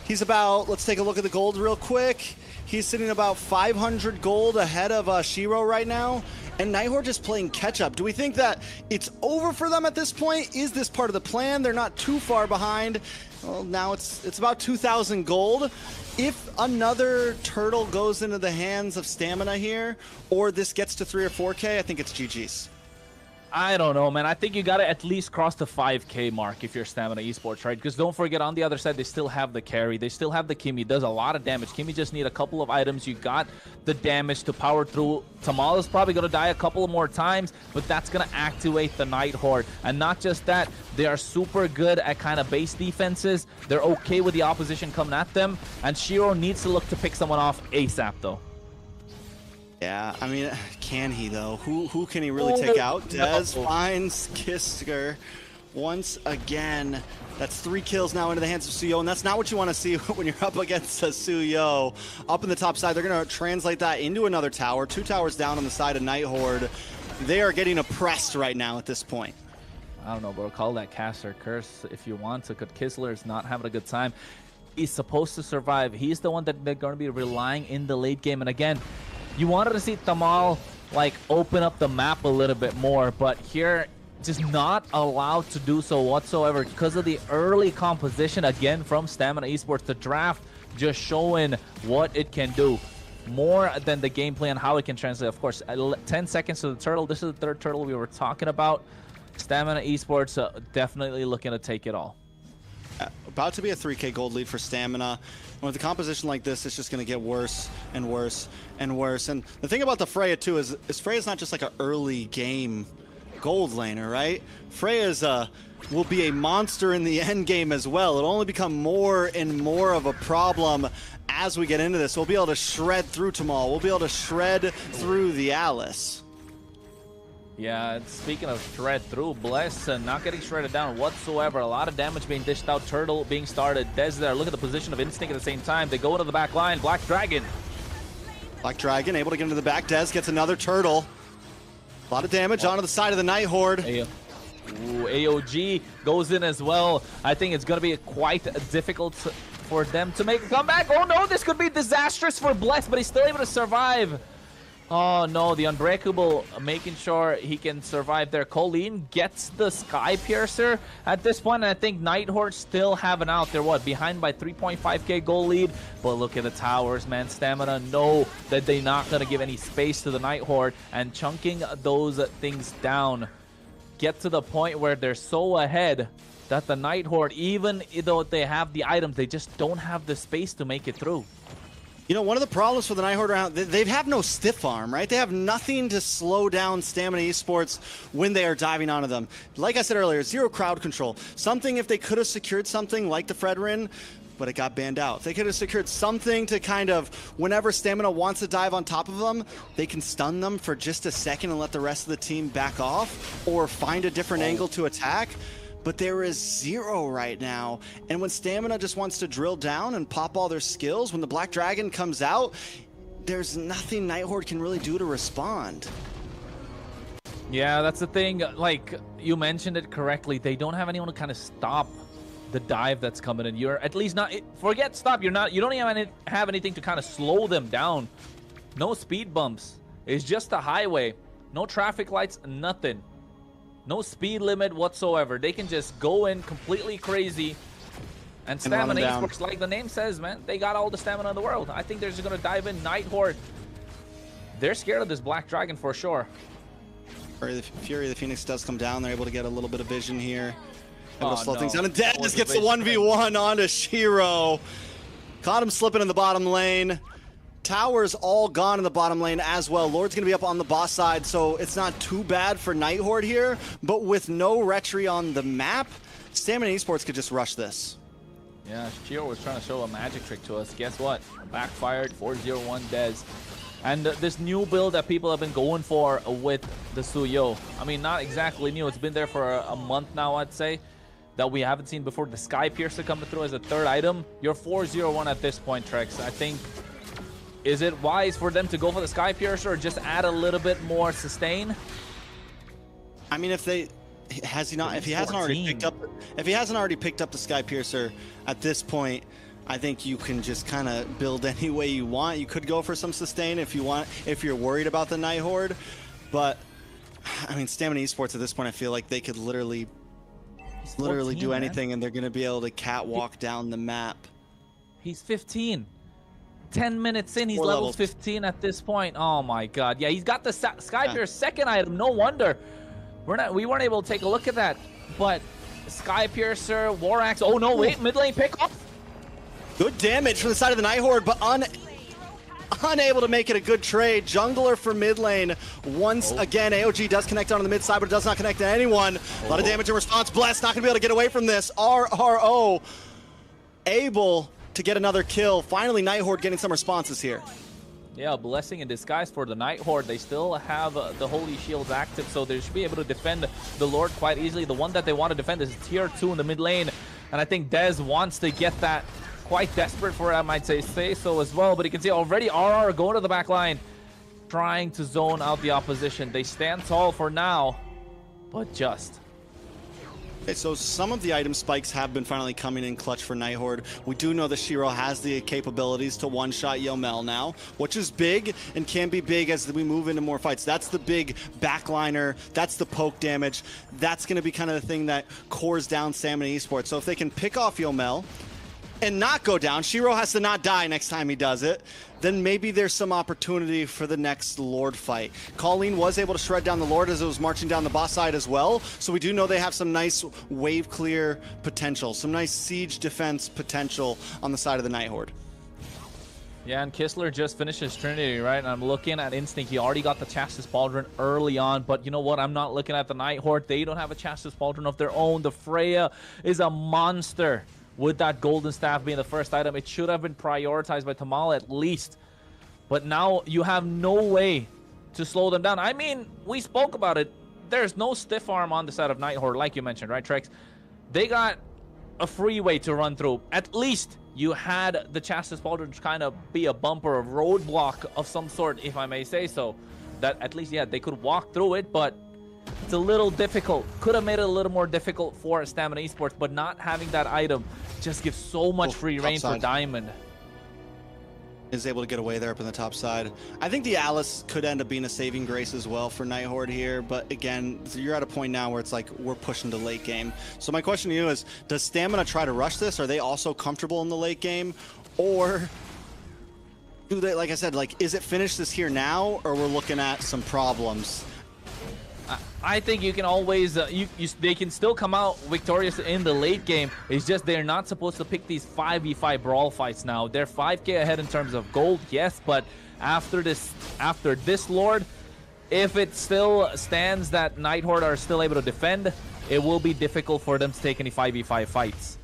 He's about, let's take a look at the gold real quick. He's sitting about 500 gold ahead of Shiro right now. And Nighthorde just playing catch-up. Do we think that it's over for them at this point? Is this part of the plan? They're not too far behind. Well, now it's about 2,000 gold. If another turtle goes into the hands of Stamina here, or this gets to 3 or 4k, I think it's GG's. I don't know, man. I think you got to at least cross the 5k mark if you're Stamina Esports, right? Because don't forget, on the other side, they still have the carry. They still have the Kimmy. Does a lot of damage. Kimmy just need a couple of items. You got the damage to power through. Tamal is probably going to die a couple of more times, but that's going to activate the Nighthorde. And not just that, they are super good at kind of base defenses. They're okay with the opposition coming at them. And Shiro needs to look to pick someone off ASAP, though. Yeah, I mean, can he, though? Who can he really take out? Dez finds Kisker once again. That's 3 kills now into the hands of Suyo, and that's not what you want to see when you're up against a Suyo. Up in the top side, they're going to translate that into another tower. 2 towers down on the side of Nighthorde. They are getting oppressed right now at this point. I don't know, bro. Call that caster curse if you want to, because Kisler is not having a good time. He's supposed to survive. He's the one that they're going to be relying in the late game. And again, you wanted to see Tamal like open up the map a little bit more, but here just not allowed to do so whatsoever because of the early composition again from Stamina Esports. The draft just showing what it can do more than the gameplay and how it can translate. Of course, 10 seconds to the turtle. This is the third turtle we were talking about. Stamina Esports definitely looking to take it all. About to be a 3k gold lead for Stamina. And with a composition like this, it's just going to get worse and worse and worse. And the thing about the Freya, too, is Freya's not just like an early game gold laner, right? Freya's will be a monster in the end game as well. It'll only become more and more of a problem as we get into this. We'll be able to shred through Tamal. We'll be able to shred through the Alice. Yeah, speaking of shred through, Bless not getting shredded down whatsoever. A lot of damage being dished out. Turtle being started. Dez there. Look at the position of Instinct at the same time. They go into the back line. Black Dragon. Black Dragon able to get into the back. Dez gets another turtle. A lot of damage onto the side of the Nighthorde. AOG goes in as well. I think it's going to be quite difficult for them to make a comeback. Oh no, this could be disastrous for Bless, but he's still able to survive. Oh no, the Unbreakable making sure he can survive there. Colleen gets the Sky Piercer at this point, and I think Nighthorde still have an out. They're what, behind by 3.5k goal lead? But look at the towers, man. Stamina know that they're not going to give any space to the Nighthorde, and chunking those things down get to the point where they're so ahead that the Nighthorde, even though they have the items, they just don't have the space to make it through. You know, one of the problems for the Nighthorde around, they have no stiff arm, right? They have nothing to slow down Stamina Esports when they are diving onto them. Like I said earlier, zero crowd control. Something, if they could have secured something like the Fredrin, but it got banned out. If they could have secured something to kind of, whenever Stamina wants to dive on top of them, they can stun them for just a second and let the rest of the team back off, or find a different angle to attack. But there is zero right now. And when Stamina just wants to drill down and pop all their skills, when the Black Dragon comes out, there's nothing Nighthorde can really do to respond. Yeah, that's the thing. Like, you mentioned it correctly. They don't have anyone to kind of stop the dive that's coming in. You're at least not, forget stop. You don't even have anything to kind of slow them down. No speed bumps. It's just a highway. No traffic lights, nothing. No speed limit whatsoever. They can just go in completely crazy. And Stamina Esports, like the name says, man, they got all the stamina in the world. I think they're just going to dive in. Nighthorde, they're scared of this Black Dragon for sure. Fury of the Phoenix does come down. They're able to get a little bit of vision here. Able to slow things down. And Dez just gets the 1v1 onto Shiro. Caught him slipping in the bottom lane. Tower's all gone in the bottom lane as well. Lord's going to be up on the boss side, so it's not too bad for Nighthorde here. But with no retry on the map, Stamina Esports could just rush this. Yeah, Shiro was trying to show a magic trick to us. Guess what? Backfired. 4-0-1 Dez. And this new build that people have been going for with the Suyo. I mean, not exactly new. It's been there for a month now, I'd say, that we haven't seen before. The Sky Piercer coming through as a third item. You're 4-0-1 at this point, Trex. I think, is it wise for them to go for the Sky Piercer or just add a little bit more sustain? I mean, if he hasn't already picked up the Sky Piercer at this point, I think you can just kind of build any way you want. You could go for some sustain if you want, if you're worried about the Nighthorde. But I mean, Stamina Esports at this point, I feel like they could literally do anything, and they're going to be able to catwalk down the map. He's 15. 10 minutes in, he's level 15 at this point. Oh my god. Yeah, he's got the Sky Pierce second item. No wonder we weren't able to take a look at that. But Sky Piercer, War Axe. Oh no, wait, mid lane pick off. Good damage from the side of the Nighthorde, but unable to make it a good trade. Jungler for mid lane once again. AOG does connect on the mid side, but it does not connect to anyone. A lot of damage in response. Bless not going to be able to get away from this. RRO able to get another kill. Finally, Nighthorde getting some responses here. Yeah, a blessing in disguise for the Nighthorde. They still have the Holy Shields active, so they should be able to defend the Lord quite easily. The one that they want to defend is tier 2 in the mid lane, and I think Dez wants to get that. Quite desperate for it, I might say so as well. But you can see already RR going to the back line, trying to zone out the opposition. They stand tall for now, but just. Okay, so some of the item spikes have been finally coming in clutch for Nighthorde. We do know that Shiro has the capabilities to one-shot Yomel now, which is big and can be big as we move into more fights. That's the big backliner. That's the poke damage. That's going to be kind of the thing that cores down Stamina Esports. So if they can pick off Yomel and not go down, Shiro has to not die next time he does it, then maybe there's some opportunity for the next Lord fight. Colleen was able to shred down the Lord as it was marching down the boss side as well, so we do know they have some nice wave clear potential, some nice siege defense potential on the side of the Nighthorde. Yeah, and Kistler just finished his Trinity, right? And I'm looking at Instinct. He already got the Chassis Pauldron early on, but you know what? I'm not looking at the Nighthorde. They don't have a Chassis Pauldron of their own. The Freya is a monster. With that golden staff being the first item, it should have been prioritized by Tamal at least. But now you have no way to slow them down. I mean, we spoke about it. There's no stiff arm on the side of Nighthorde, like you mentioned, right, Trex? They got a freeway to run through. At least you had the Chassis Pauldron kind of be a bumper, a roadblock of some sort, if I may say so. That at least, yeah, they could walk through it, but it's a little difficult. Could have made it a little more difficult for Stamina Esports, but not having that item just gives so much free reign for Diamond. is able to get away there up in the top side. I think the Alice could end up being a saving grace as well for Nighthorde here, but again, you're at a point now where it's like we're pushing to late game. So my question to you is, does Stamina try to rush this? Are they also comfortable in the late game? Or do they, like I said, like, is it finish this here now, or we're looking at some problems? I think you can always, they can still come out victorious in the late game. It's just they're not supposed to pick these 5v5 brawl fights now. They're 5k ahead in terms of gold, yes, but after this Lord, if it still stands that Nighthorde are still able to defend, it will be difficult for them to take any 5v5 fights.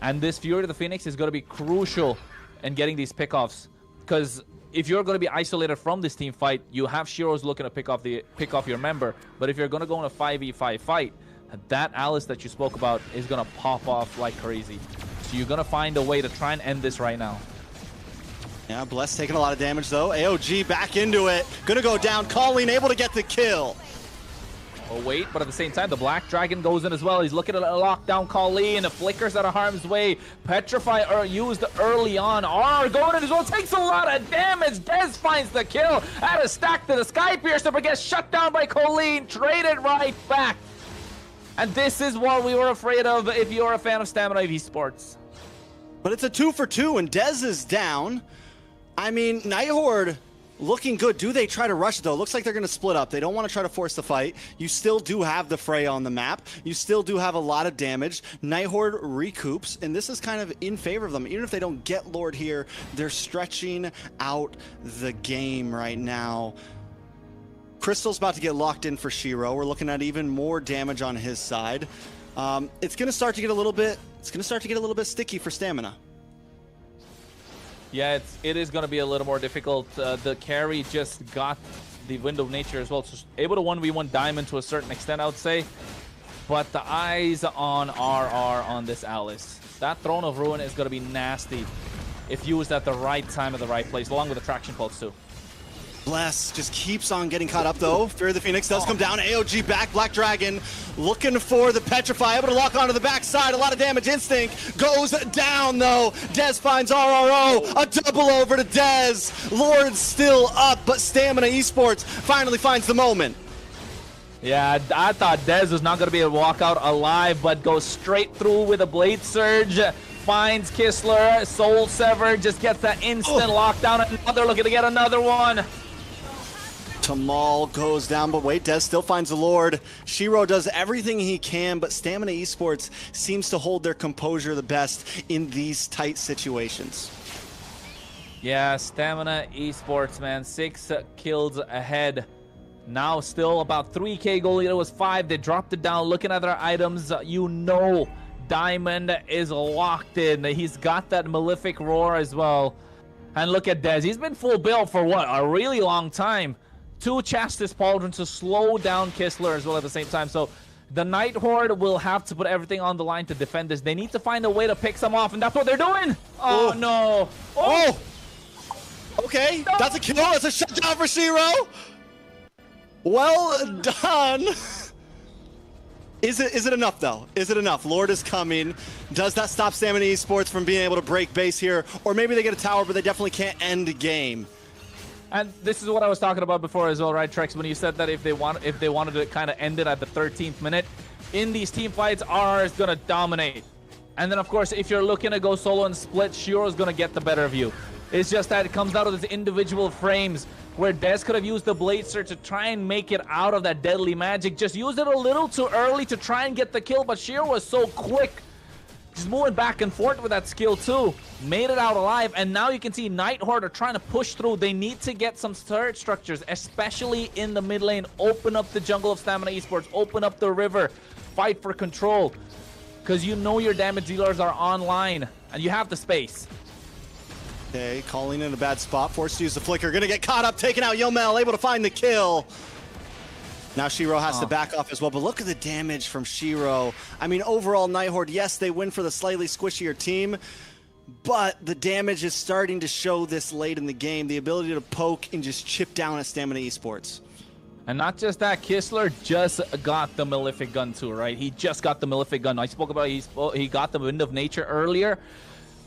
And this Fury of the Phoenix is going to be crucial in getting these pickoffs, because if you're going to be isolated from this team fight, you have Shiro's looking to pick off your member. But if you're going to go in a 5v5 fight, that Alice that you spoke about is going to pop off like crazy. So you're going to find a way to try and end this right now. Yeah, Bless taking a lot of damage though. AOG back into it. Gonna go down. Colleen able to get the kill. Oh wait, but at the same time, the Black Dragon goes in as well. He's looking to lock down Colleen. The flickers out of harm's way. Petrify are used early on. R going in as well. Takes a lot of damage. Dez finds the kill. Add a stack to the Sky Piercer, but gets shut down by Colleen. Traded right back. And this is what we were afraid of if you're a fan of Stamina Esports. But it's a 2 for 2 and Dez is down. I mean, Nighthorde looking good. Do they try to rush it though? Looks like they're going to split up. They don't want to try to force the fight. You still do have the fray on the map. You still do have a lot of damage. Nighthorde recoups, and this is kind of in favor of them. Even if they don't get Lord here, they're stretching out the game right now. Crystal's about to get locked in for Shiro. We're looking at even more damage on his side. It's going to start to get a little bit. It's going to start to get a little bit sticky for Stamina. Yeah, it is going to be a little more difficult. The carry just got the Window of Nature as well. So able to 1v1 Diamond to a certain extent, I would say. But the eyes on RR on this Alice. That Throne of Ruin is going to be nasty if used at the right time at the right place, along with the Traction Pulse too. Bless just keeps on getting caught up though. Fury of the Phoenix does come down. AOG back. Black Dragon looking for the Petrify. Able to lock onto the backside. A lot of damage. Instinct goes down though. Dez finds RRO. A double over to Dez. Lord still up, but Stamina Esports finally finds the moment. Yeah, I thought Dez was not going to be able to walk out alive, but goes straight through with a Blade Surge. Finds Kistler. Soul Sever. Just gets that instant lockdown. Another looking to get another one. Tamal goes down, but wait, Dez still finds the Lord. Shiro does everything he can, but Stamina Esports seems to hold their composure the best in these tight situations. Yeah, Stamina Esports, man. 6 kills ahead. Now still about 3k gold. It was 5. They dropped it down. Looking at their items, you know Diamond is locked in. He's got that Malefic Roar as well. And look at Dez. He's been full build for what? A really long time. 2 Chastis Pauldrons to slow down Kistler as well at the same time. So the Nighthorde will have to put everything on the line to defend this. They need to find a way to pick some off, and that's what they're doing. Oh, no. Oh! Okay, no. That's a kill. That's a shutdown for Shiro. Well done. Is it enough though? Is it enough? Lord is coming. Does that stop Stamina Esports from being able to break base here? Or maybe they get a tower, but they definitely can't end the game. And this is what I was talking about before as well, right, Trex? When you said that if they wanted to kind of end it at the 13th minute, in these team fights, RR is gonna dominate. And then of course, if you're looking to go solo and split, Shiro is gonna get the better of you. It's just that it comes down to these individual frames where Dez could have used the Blade Surge to try and make it out of that deadly magic. Just used it a little too early to try and get the kill, but Shiro was so quick. Just moving back and forth with that skill too. Made it out alive, and now you can see Nighthorde are trying to push through. They need to get some turret structures, especially in the mid lane. Open up the jungle of Stamina Esports. Open up the river. Fight for control. Because you know your damage dealers are online, and you have the space. Okay, calling in a bad spot. Forced to use the flicker. Gonna get caught up, taking out Yomel, able to find the kill. Now Shiro has to back off as well, but look at the damage from Shiro. I mean, overall, Nighthorde, yes, they win for the slightly squishier team, but the damage is starting to show this late in the game. The ability to poke and just chip down at Stamina Esports. And not just that, Kistler just got the Malefic Gun too, right? He just got the Malefic Gun. I spoke about he got the Wind of Nature earlier.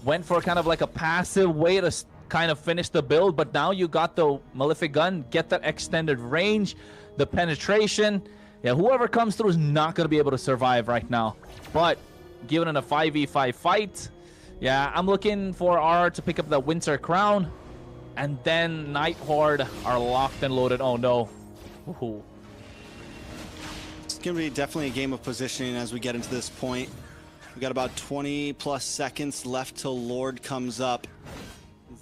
Went for kind of like a passive way to kind of finish the build, but now you got the Malefic Gun, get that extended range, the penetration. Yeah, whoever comes through is not going to be able to survive right now. But given in a 5v5 fight, yeah, I'm looking for R to pick up the Winter Crown. And then Night Horde are locked and loaded. Oh, no. Ooh. It's going to be definitely a game of positioning as we get into this point. We've got about 20+ seconds left till Lord comes up.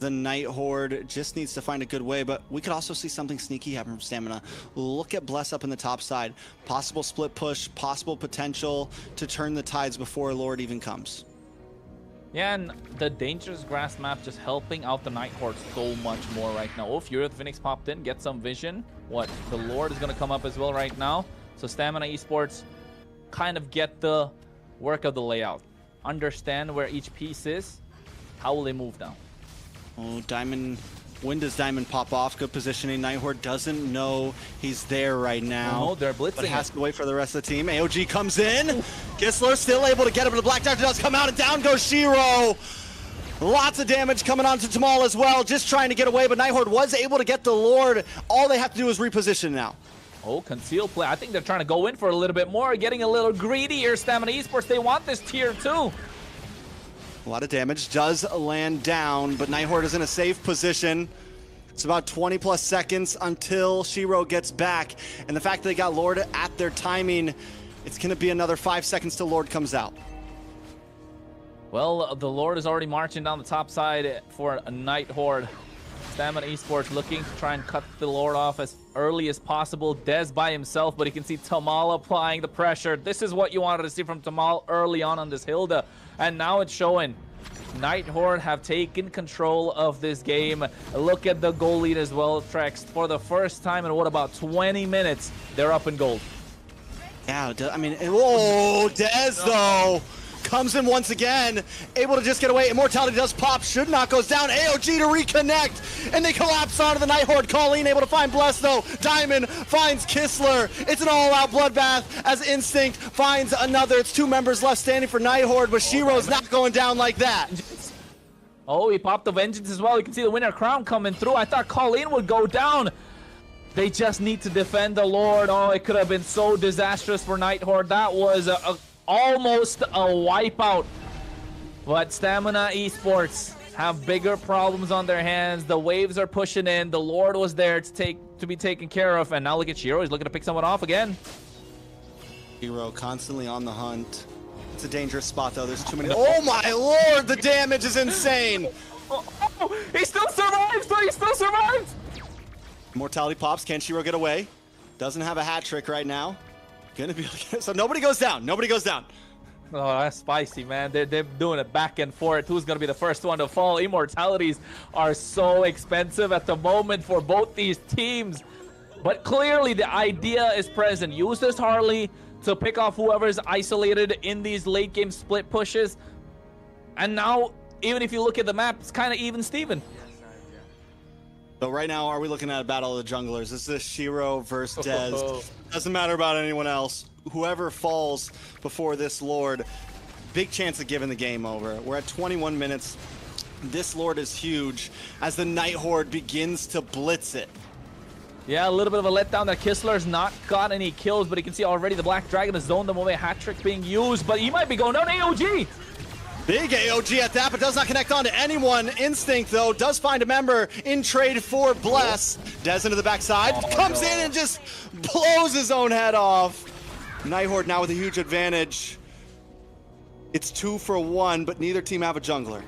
The Night Horde just needs to find a good way, but we could also see something sneaky happen from Stamina. Look at Bless up in the top side. Possible split push, possible potential to turn the tides before Lord even comes. Yeah, and the dangerous grass map just helping out the Night Horde so much more right now. Oh, Fury of the Phoenix popped in, get some vision. What? The Lord is going to come up as well right now. So Stamina Esports kind of get the work of the layout. Understand where each piece is. How will they move now? Oh, Diamond. When does Diamond pop off? Good positioning. Night Horde doesn't know he's there right now. Oh, they're blitzing. But has to wait for the rest of the team. AOG comes in. Kistler still able to get him, but the Black Doctor does come out, and down goes Shiro. Lots of damage coming onto Tamal as well, just trying to get away, but Night Horde was able to get the Lord. All they have to do is reposition now. Oh, conceal play. I think they're trying to go in for a little bit more, getting a little greedy here. Stamina Esports, they want this tier 2. A lot of damage does land down, but Night Horde is in a safe position. It's about 20+ seconds until Shiro gets back. And the fact that they got Lord at their timing, it's going to be another 5 seconds till Lord comes out. Well, the Lord is already marching down the top side for a Night Horde. Stamina Esports looking to try and cut the Lord off as early as possible. Dez by himself, but you can see Tamal applying the pressure. This is what you wanted to see from Tamal early on this Hilda. And now it's showing. Night Horde have taken control of this game. Look at the goal lead as well, Trex. For the first time in what, about 20 minutes, they're up in gold. Yeah, I mean, whoa, Dez though comes in once again, able to just get away. Immortality does pop, should not, goes down. AOG to reconnect, and they collapse onto the Night Horde. Colleen able to find Bless though. Diamond finds Kistler. It's an all-out bloodbath as Instinct finds another. It's 2 members left standing for Night Horde, but Shiro's not going down like that. Oh, he popped the Vengeance as well. You can see the Winter Crown coming through. I thought Colleen would go down. They just need to defend the Lord. Oh, it could have been so disastrous for Night Horde. That was almost a wipeout. But Stamina Esports have bigger problems on their hands. The waves are pushing in. The Lord was there to be taken care of. And now look at Shiro. He's looking to pick someone off again. Shiro constantly on the hunt. It's a dangerous spot though. There's too many. Oh my Lord, the damage is insane. Oh, he still survives. He still survives. Immortality pops. Can Shiro get away? Doesn't have a hat trick right now. Gonna be so nobody goes down. Nobody goes down. Oh, that's spicy, man. They're doing it back and forth. Who's gonna be the first one to fall? Immortalities are so expensive at the moment for both these teams. But clearly the idea is present. Use this Harley to pick off whoever's isolated in these late game split pushes. And now, even if you look at the map, it's kind of even Steven. So right now, are we looking at a battle of the junglers? This is Shiro versus Dez. Doesn't matter about anyone else. Whoever falls before this Lord, big chance of giving the game over. We're at 21 minutes. This Lord is huge as the Night Horde begins to blitz it. Yeah, a little bit of a letdown that Kistler's not got any kills, but you can see already the Black Dragon has zoned them away. Hat trick being used, but he might be going down. AOG! Big AOG at that, but does not connect on to anyone. Instinct, though, does find a member in trade for Bless. Dez into the backside, comes in and just blows his own head off. Night Horde now with a huge advantage. It's 2 for 1, but neither team have a jungler.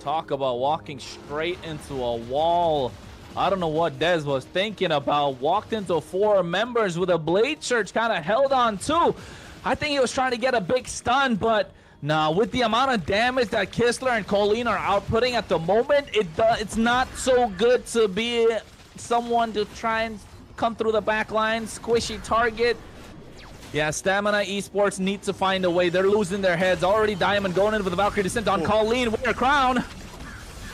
Talk about walking straight into a wall. I don't know what Dez was thinking about. Walked into 4 members with a Blade Church, kind of held on too. I think he was trying to get a big stun, but now, with the amount of damage that Kistler and Colleen are outputting at the moment, it's not so good to be someone to try and come through the back line. Squishy target. Yeah, Stamina Esports need to find a way. They're losing their heads. Already Diamond going in with the Valkyrie Descent on Colleen. Winter Crown.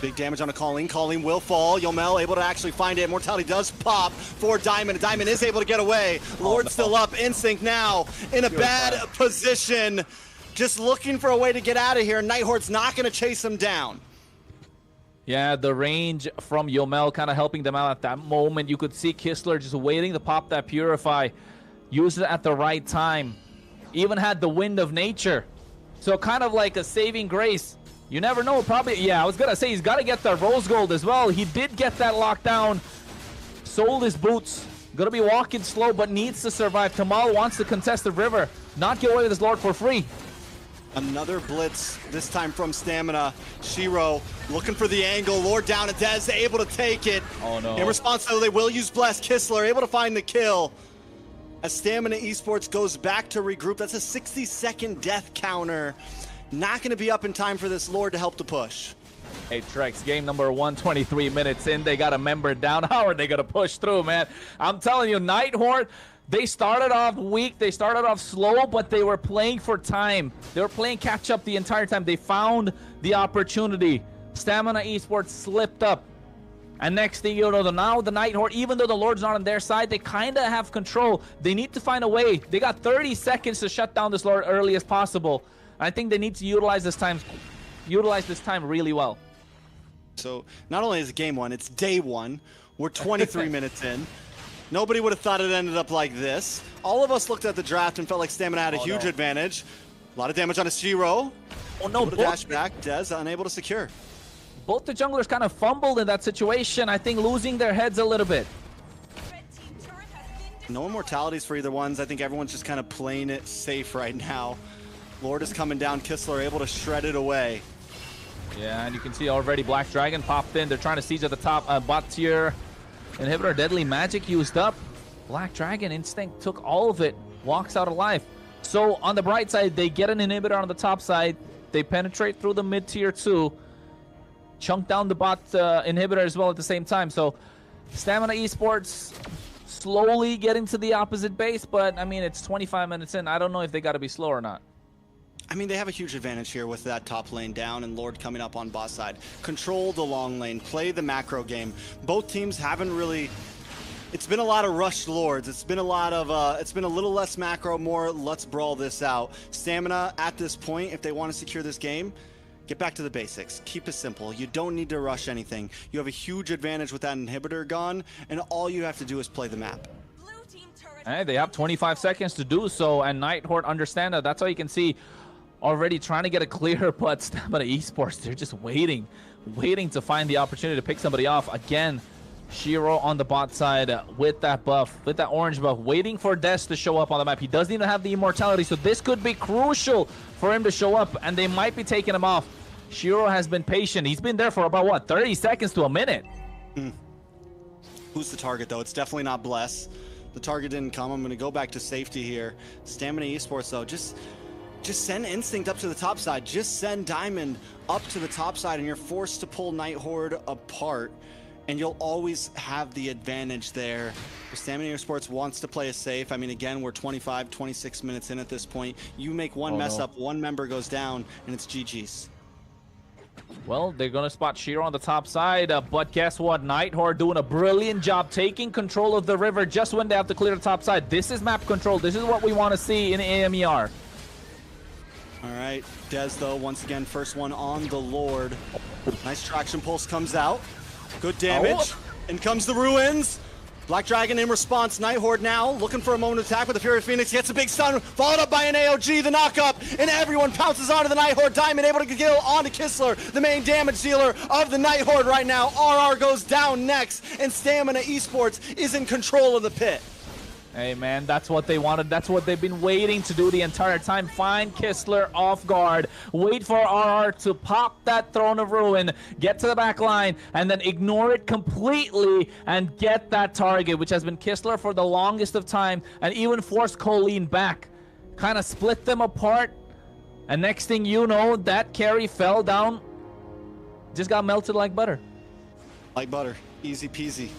Big damage on a Colleen. Colleen will fall. Yomel able to actually find it. Immortality does pop for Diamond. Diamond is able to get away. Lord's still up. Instinct now in a bad position. Just looking for a way to get out of here. Night Horde's not going to chase him down. Yeah, the range from Yomel kind of helping them out at that moment. You could see Kistler just waiting to pop that Purify. Use it at the right time. Even had the Wind of Nature. So kind of like a saving grace. You never know, probably. Yeah, I was going to say he's got to get the Rose Gold as well. He did get that lockdown. Sold his boots. Going to be walking slow, but needs to survive. Tamal wants to contest the river. Not get away with his Lord for free. Another blitz, this time from Stamina. Shiro looking for the angle. Lord down to Dez, able to take it. Oh no. In response, though, they will use Bless. Kistler able to find the kill. As Stamina Esports goes back to regroup. That's a 60-second death counter. Not going to be up in time for this Lord to help the push. Hey, Trex, game number 123 minutes in. They got a member down. How are they going to push through, man? I'm telling you, Nighthorn, they started off weak. They started off slow, but they were playing for time. They were playing catch-up the entire time. They found the opportunity. Stamina Esports slipped up. And next thing you know, now the Nighthorn, even though the Lord's not on their side, they kind of have control. They need to find a way. They got 30 seconds to shut down this Lord early as possible. I think they need to utilize this time really well. So not only is it game one, it's day one. We're 23 minutes in. Nobody would have thought it ended up like this. All of us looked at the draft and felt like Stamina had a huge advantage. A lot of damage on a Shiro. Oh no, dash back. Dez unable to secure. Both the junglers kind of fumbled in that situation. I think losing their heads a little bit. No immortalities for either ones. I think everyone's just kind of playing it safe right now. Lord is coming down. Kistler able to shred it away. Yeah, and you can see already Black Dragon popped in. They're trying to siege at the top. Bot tier inhibitor, Deadly Magic used up. Black Dragon Instinct took all of it. Walks out alive. So on the bright side, they get an inhibitor on the top side. They penetrate through the mid tier 2. Chunk down the bot inhibitor as well at the same time. So Stamina Esports slowly getting to the opposite base, but I mean, it's 25 minutes in. I don't know if they got to be slow or not. I mean, they have a huge advantage here with that top lane down and Lord coming up on bot side. Control the long lane, play the macro game. Both teams haven't really... It's been a lot of rushed Lords. It's been a lot of, it's been a little less macro, more let's brawl this out. Stamina at this point, if they want to secure this game, get back to the basics. Keep it simple. You don't need to rush anything. You have a huge advantage with that inhibitor gone, and all you have to do is play the map. Hey, they have 25 seconds to do so, and Nighthorn understand that. That's how you can see already trying to get a clear, but Stamina Esports, they're just waiting to find the opportunity to pick somebody off. Again, Shiro on the bot side with that buff, with that orange buff, waiting for Des to show up on the map. He doesn't even have the immortality, so this could be crucial for him to show up, and they might be taking him off. Shiro has been patient. He's been there for about, what, 30 seconds to a minute? Who's the target, though? It's definitely not Bless. The target didn't come. I'm going to go back to safety here. Stamina Esports, though, just send Instinct up to the top side. Just send Diamond up to the top side, and you're forced to pull Nighthorde apart, and you'll always have the advantage there. Stamina Esports wants to play it safe. I mean, again, we're 25, 26 minutes in at this point. You make one mess up, one member goes down, and it's GG's. Well, they're going to spot Shiro on the top side, but guess what? Nighthorde doing a brilliant job taking control of the river just when they have to clear the top side. This is map control. This is what we want to see in AMER. All right, Dez, though, once again, first one on the Lord. Nice traction pulse comes out. Good damage. In comes the Ruins. Black Dragon in response. Nighthorde now looking for a moment of attack with the Fury of Phoenix. Gets a big stun, followed up by an AOG, the knock-up, and everyone pounces onto the Nighthorde. Diamond able to kill onto Kistler, the main damage dealer of the Nighthorde right now. RR goes down next, and Stamina Esports is in control of the pit. Hey, man, that's what they wanted. That's what they've been waiting to do the entire time. Find Kistler off guard. Wait for RR to pop that Throne of Ruin, get to the back line, and then ignore it completely and get that target, which has been Kistler for the longest of time, and even forced Colleen back. Kind of split them apart, and next thing you know, that carry fell down. Just got melted like butter. Like butter. Easy peasy.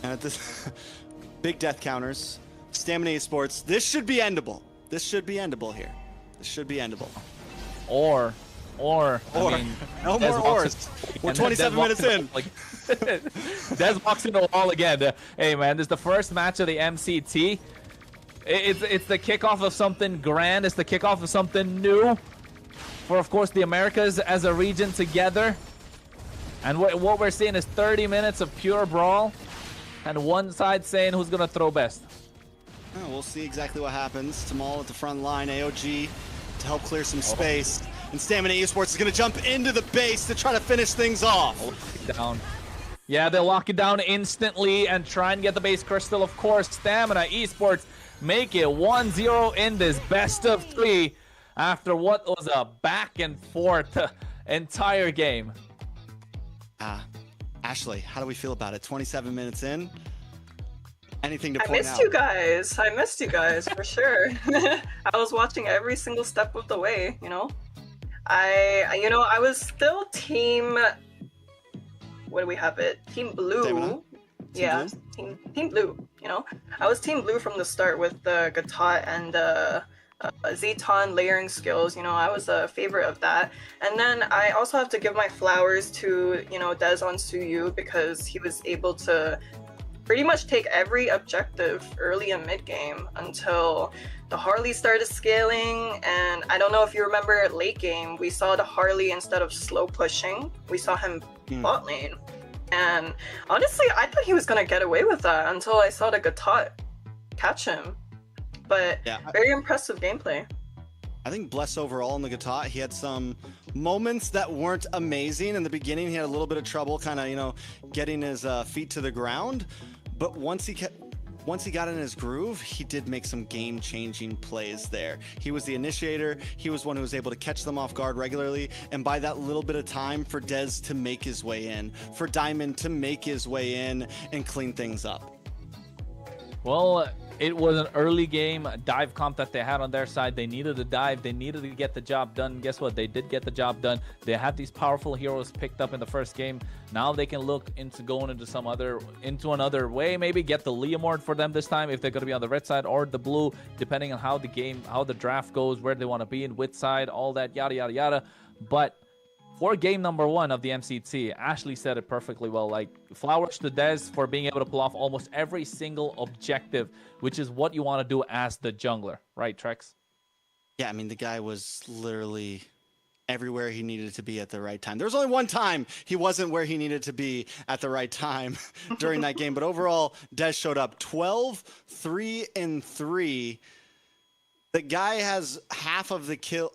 And at this... Big death counters. Stamina Esports. This should be endable. This should be endable here. This should be endable. Or. I mean, no more ors. We're 27 minutes in. Des walks into the wall again. Hey, man, this is the first match of the MCT. It's the kickoff of something grand. It's the kickoff of something new for, of course, the Americas as a region together. And what we're seeing is 30 minutes of pure brawl, and one side saying who's gonna throw best. Oh, we'll see exactly what happens. Tamal at the front line, AOG to help clear some space. And Stamina Esports is going to jump into the base to try to finish things off. Down. Yeah, they lock it down instantly and try and get the base crystal. Of course, Stamina Esports make it 1-0 in this best of 3 after what was a back and forth entire game. Ashley, how do we feel about it? 27 minutes in. Anything to point out? I missed you guys for sure. I was watching every single step of the way, you know. I was still team. What do we have it? Team Blue. Stamina? Yeah, team Blue. You know, I was Team Blue from the start with the Gatot and Zeton layering skills. You know, I was a favorite of that. And then I also have to give my flowers to Des on Suyu because he was able to pretty much take every objective early and mid game until the Harley started scaling. And I don't know if you remember late game, we saw the Harley, instead of slow pushing, we saw him bot lane. And honestly, I thought he was gonna get away with that until I saw the Gatot catch him. But yeah, very impressive gameplay. I think Bless overall in the Gatot, he had some moments that weren't amazing. In the beginning, he had a little bit of trouble kind of, getting his feet to the ground. But once he got in his groove, he did make some game-changing plays there. He was the initiator. He was one who was able to catch them off guard regularly. And by that little bit of time for Dez to make his way in, for Diamond to make his way in and clean things up. Well, it was an early game dive comp that they had on their side. They needed a dive. They needed to get the job done. Guess what? They did get the job done. They had these powerful heroes picked up in the first game. Now they can look into going into another way. Maybe get the Leomord for them this time if they're going to be on the red side or the blue, depending on how the draft goes, where they want to be in which side, all that yada yada yada. But for game number 1 of the MCT, Ashley said it perfectly well. Like, flowers to Dez for being able to pull off almost every single objective, which is what you want to do as the jungler, right, Trex? Yeah, I mean, the guy was literally everywhere he needed to be at the right time. There was only one time he wasn't where he needed to be at the right time during that game. But overall, Dez showed up 12, 3, and 3. The guy has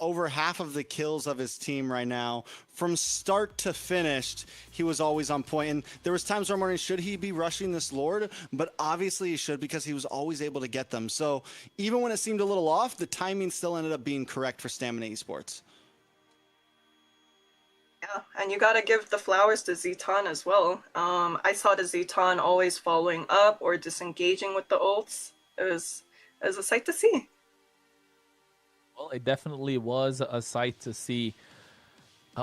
over half of the kills of his team right now. From start to finish, he was always on point. And there was times where I'm wondering, should he be rushing this Lord? But obviously he should, because he was always able to get them. So even when it seemed a little off, the timing still ended up being correct for Stamina Esports. Yeah, and you gotta give the flowers to Zeton as well. I saw the Zeton always following up or disengaging with the ults. It was a sight to see. Well, it definitely was a sight to see.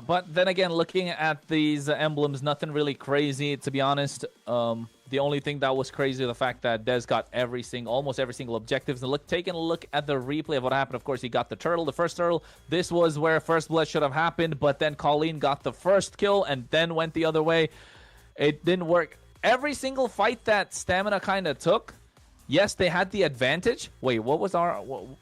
But then again, looking at these emblems, nothing really crazy, to be honest. The only thing that was crazy is the fact that Dez got almost every single objectives. And taking a look at the replay of what happened, of course, he got the first turtle. This was where first blood should have happened, but then Colleen got the first kill and then went the other way. It didn't work. Every single fight that Stamina kind of took, yes, they had the advantage. Wait, what was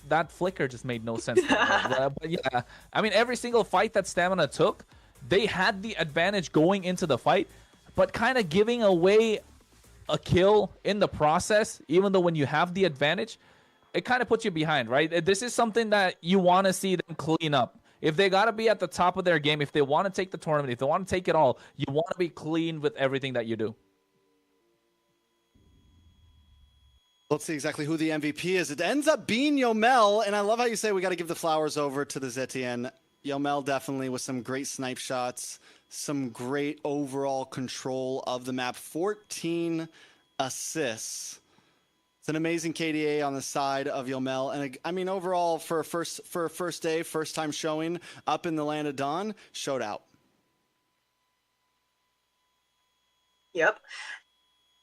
that flicker just made no sense. But yeah, I mean, every single fight that Stamina took, they had the advantage going into the fight, but kind of giving away a kill in the process, even though when you have the advantage, it kind of puts you behind, right? This is something that you want to see them clean up. If they got to be at the top of their game, if they want to take the tournament, if they want to take it all, you want to be clean with everything that you do. Let's see exactly who the MVP is. It ends up being Yomel, and I love how you say we got to give the flowers over to the Zetien. Yomel definitely with some great snipe shots, some great overall control of the map. 14 assists. It's an amazing KDA on the side of Yomel, and I mean overall for a first day, first time showing up in the Land of Dawn, showed out. Yep.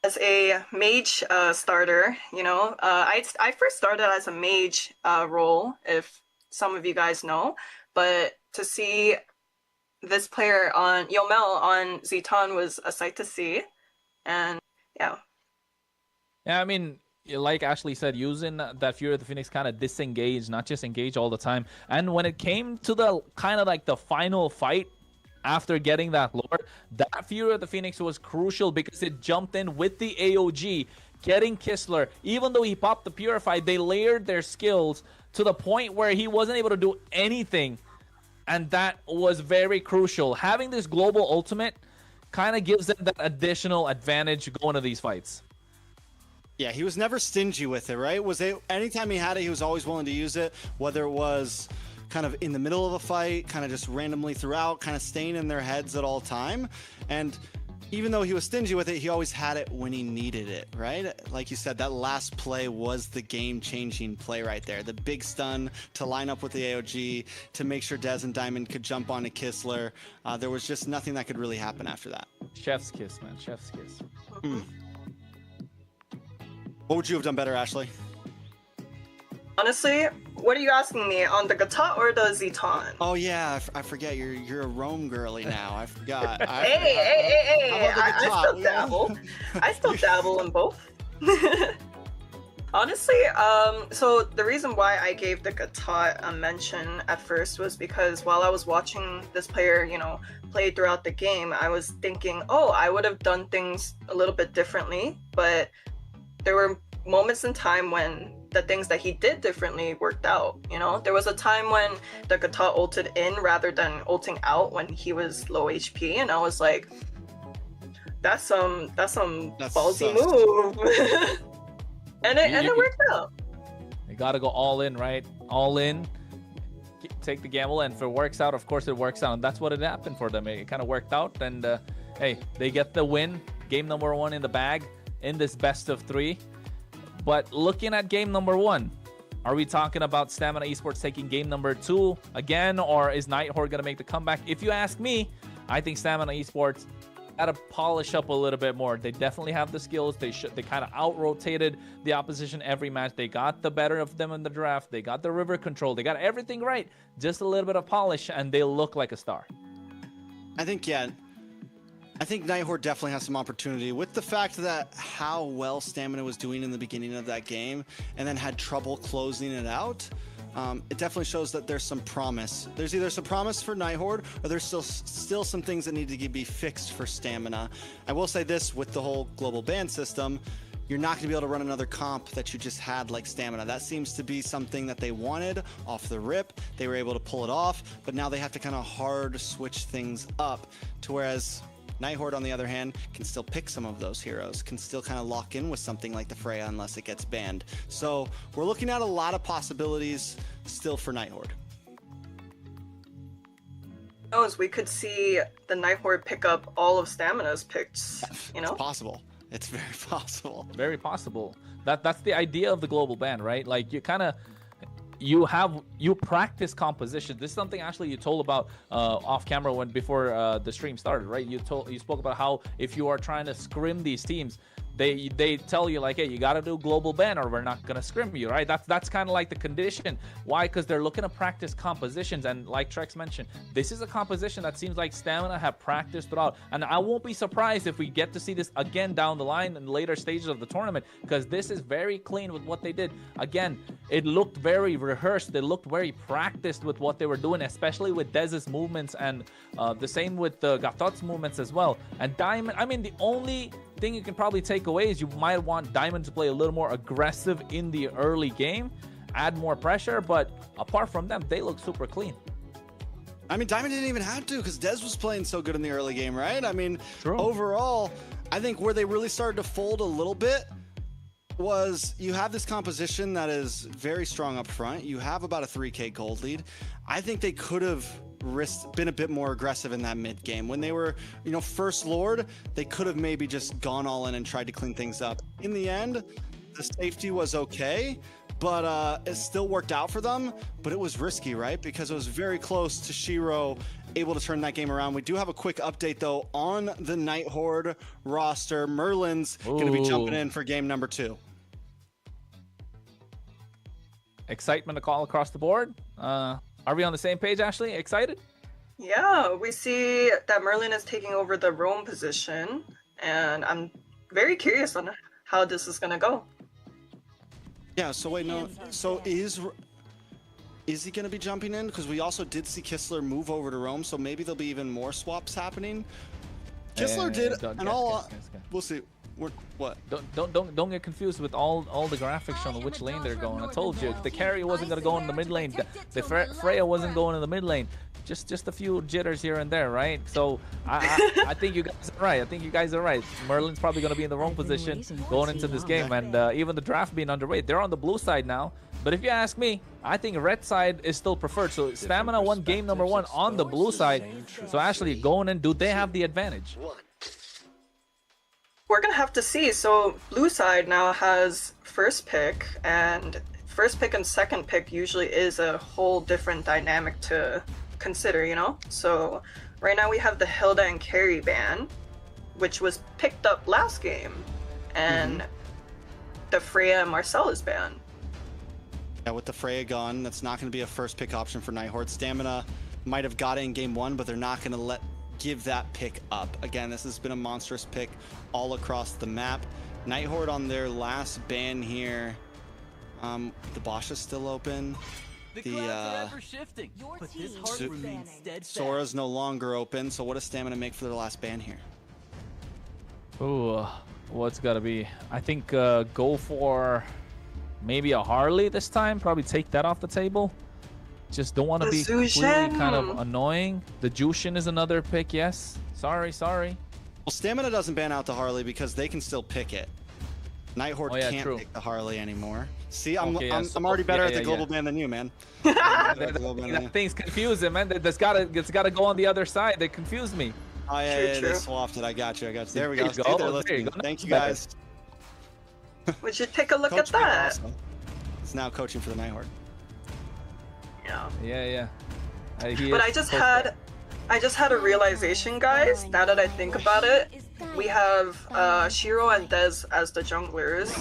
As a mage starter, I first started as a mage role, if some of you guys know, but to see this player on Yomel on Zeton was a sight to see, and yeah. Yeah, I mean, like Ashley said, using that Fury of the Phoenix kind of disengage, not just engage all the time. And when it came to the kind of like the final fight, after getting that Lord. That Fury of the Phoenix was crucial because it jumped in with the AOG, getting Kistler. Even though he popped the Purify, they layered their skills to the point where he wasn't able to do anything. And that was very crucial. Having this global ultimate kind of gives them that additional advantage going to these fights. Yeah, he was never stingy with it, right? Anytime he had it, he was always willing to use it, whether it was kind of in the middle of a fight, kind of just randomly throughout, kind of staying in their heads at all time. And even though he was stingy with it, he always had it when he needed it, right? Like you said, that last play was the game-changing play right there. The big stun to line up with the AOG to make sure Dez and Diamond could jump onto Kistler. There was just nothing that could really happen after that. Chef's kiss, man. Chef's kiss. What would you have done better, Ashley? Honestly, what are you asking me, on the Gatot or the Zeton? Oh yeah, I forget. You're a Rome girly now. I forgot. Hey! I still dabble. I still dabble in both. Honestly, so the reason why I gave the Gatot a mention at first was because while I was watching this player, play throughout the game, I was thinking, oh, I would have done things a little bit differently, but there were moments in time when the things that he did differently worked out. There was a time when the Gatot ulted in rather than ulting out when he was low HP, and I was like, that's some ballsy move. and it worked out. You gotta go all in, right? All in, take the gamble, and if it works out, of course it works out, and that's what it happened for them. It kind of worked out, and hey, they get the win. Game number 1 in the bag in this best of 3. But looking at game number 1, are we talking about Stamina Esports taking game number 2 again, or is Nighthorde going to make the comeback? If you ask me, I think Stamina Esports got to polish up a little bit more. They definitely have the skills. They kind of out-rotated the opposition every match. They got the better of them in the draft. They got the river control. They got everything right. Just a little bit of polish, and they look like a star. I think Nighthorde definitely has some opportunity with the fact that how well Stamina was doing in the beginning of that game and then had trouble closing it out. It definitely shows that there's some promise. There's either some promise for Nighthorde or there's still some things that need to be fixed for Stamina. I will say this, with the whole global ban system, you're not going to be able to run another comp that you just had like Stamina. That seems to be something that they wanted off the rip. They were able to pull it off, but now they have to kind of hard switch things up to whereas Nighthorde, on the other hand, can still pick some of those heroes, can still kind of lock in with something like the Freya unless it gets banned. So we're looking at a lot of possibilities still for Nighthorde. We could see the Nighthorde pick up all of Stamina's picks, It's possible. It's very possible. Very possible. That's the idea of the global ban, right? Like you practice composition. This is something actually you told about off camera before the stream started, right? You spoke about how if you are trying to scrim these teams, they tell you like, hey, you got to do global ban or we're not gonna scrim you, right? That's kind of like the condition. Why? Because they're looking to practice compositions, and like Trex mentioned, this is a composition that seems like Stamina have practiced throughout, and I won't be surprised if we get to see this again down the line in later stages of the tournament, because this is very clean with what they did. Again, it looked very rehearsed. They looked very practiced with what they were doing, especially with Dez's movements, and the same with the Gatot's movements as well. And Diamond, I mean, the only thing you can probably take away is you might want Diamond to play a little more aggressive in the early game, add more pressure, but apart from them, they look super clean. I mean, Diamond didn't even have to because Dez was playing so good in the early game, right? I mean, True. Overall, I think where they really started to fold a little bit was you have this composition that is very strong up front. You have about a 3K gold lead. I think they could have been a bit more aggressive in that mid game. When they were, first Lord, they could have maybe just gone all in and tried to clean things up. In the end, the safety was okay, but it still worked out for them, but it was risky, right? Because it was very close to Shiro able to turn that game around. We do have a quick update though on the Nighthorde roster. Merlin's going to be jumping in for game number 2. Excitement to call across the board. Are we on the same page, Ashley? Excited? Yeah, we see that Merlin is taking over the roam position, and I'm very curious on how this is going to go. Yeah, so wait, no. So is Is he going to be jumping in? Because we also did see Kistler move over to roam, so maybe there'll be even more swaps happening. Kistler did, and we'll see. What? Don't get confused with all the graphics showing which lane they're going. I told you the carry wasn't going to go in the mid lane. The Freya wasn't going in the mid lane. Just a few jitters here and there, right? So I think you guys are right. I think you guys are right. Merlin's probably going to be in the wrong position going into this game, and even the draft being underway, they're on the blue side now. But if you ask me, I think red side is still preferred. So Stamina won game number 1 on the blue side. So actually going in, do they have the advantage? We're gonna have to see. So blue side now has first pick, and first pick and second pick usually is a whole different dynamic to consider, you know? So right now we have the Hilda and carry ban, which was picked up last game, and the Freya and Marcella's ban. Yeah, with the Freya gone, that's not going to be a first pick option for Nighthorde. Stamina might have got it in game 1, but they're not going to give that pick up. Again, this has been a monstrous pick all across the map. Nighthorde on their last ban here. The Bosch is still open. Sora's no longer open. So what does Stamina make for their last ban here? Ooh, what's got to be? I think go for maybe a Harley this time. Probably take that off the table. Just don't want to be completely kind of annoying. The Jushin is another pick, yes. Sorry. Well, Stamina doesn't ban out the Harley because they can still pick it. Nighthorde can't pick the Harley anymore. See, I'm already better at the global ban than you, man. That thing's confusing, man. It's gotta go on the other side. They confused me. Oh yeah, they swapped it. I got you. There we go. Thank you guys. Would you take a look at that? It's now coaching for the Nighthorde. Yeah. But I just had a realization, guys. Now that I think about it, we have Shiro and Dez as the junglers.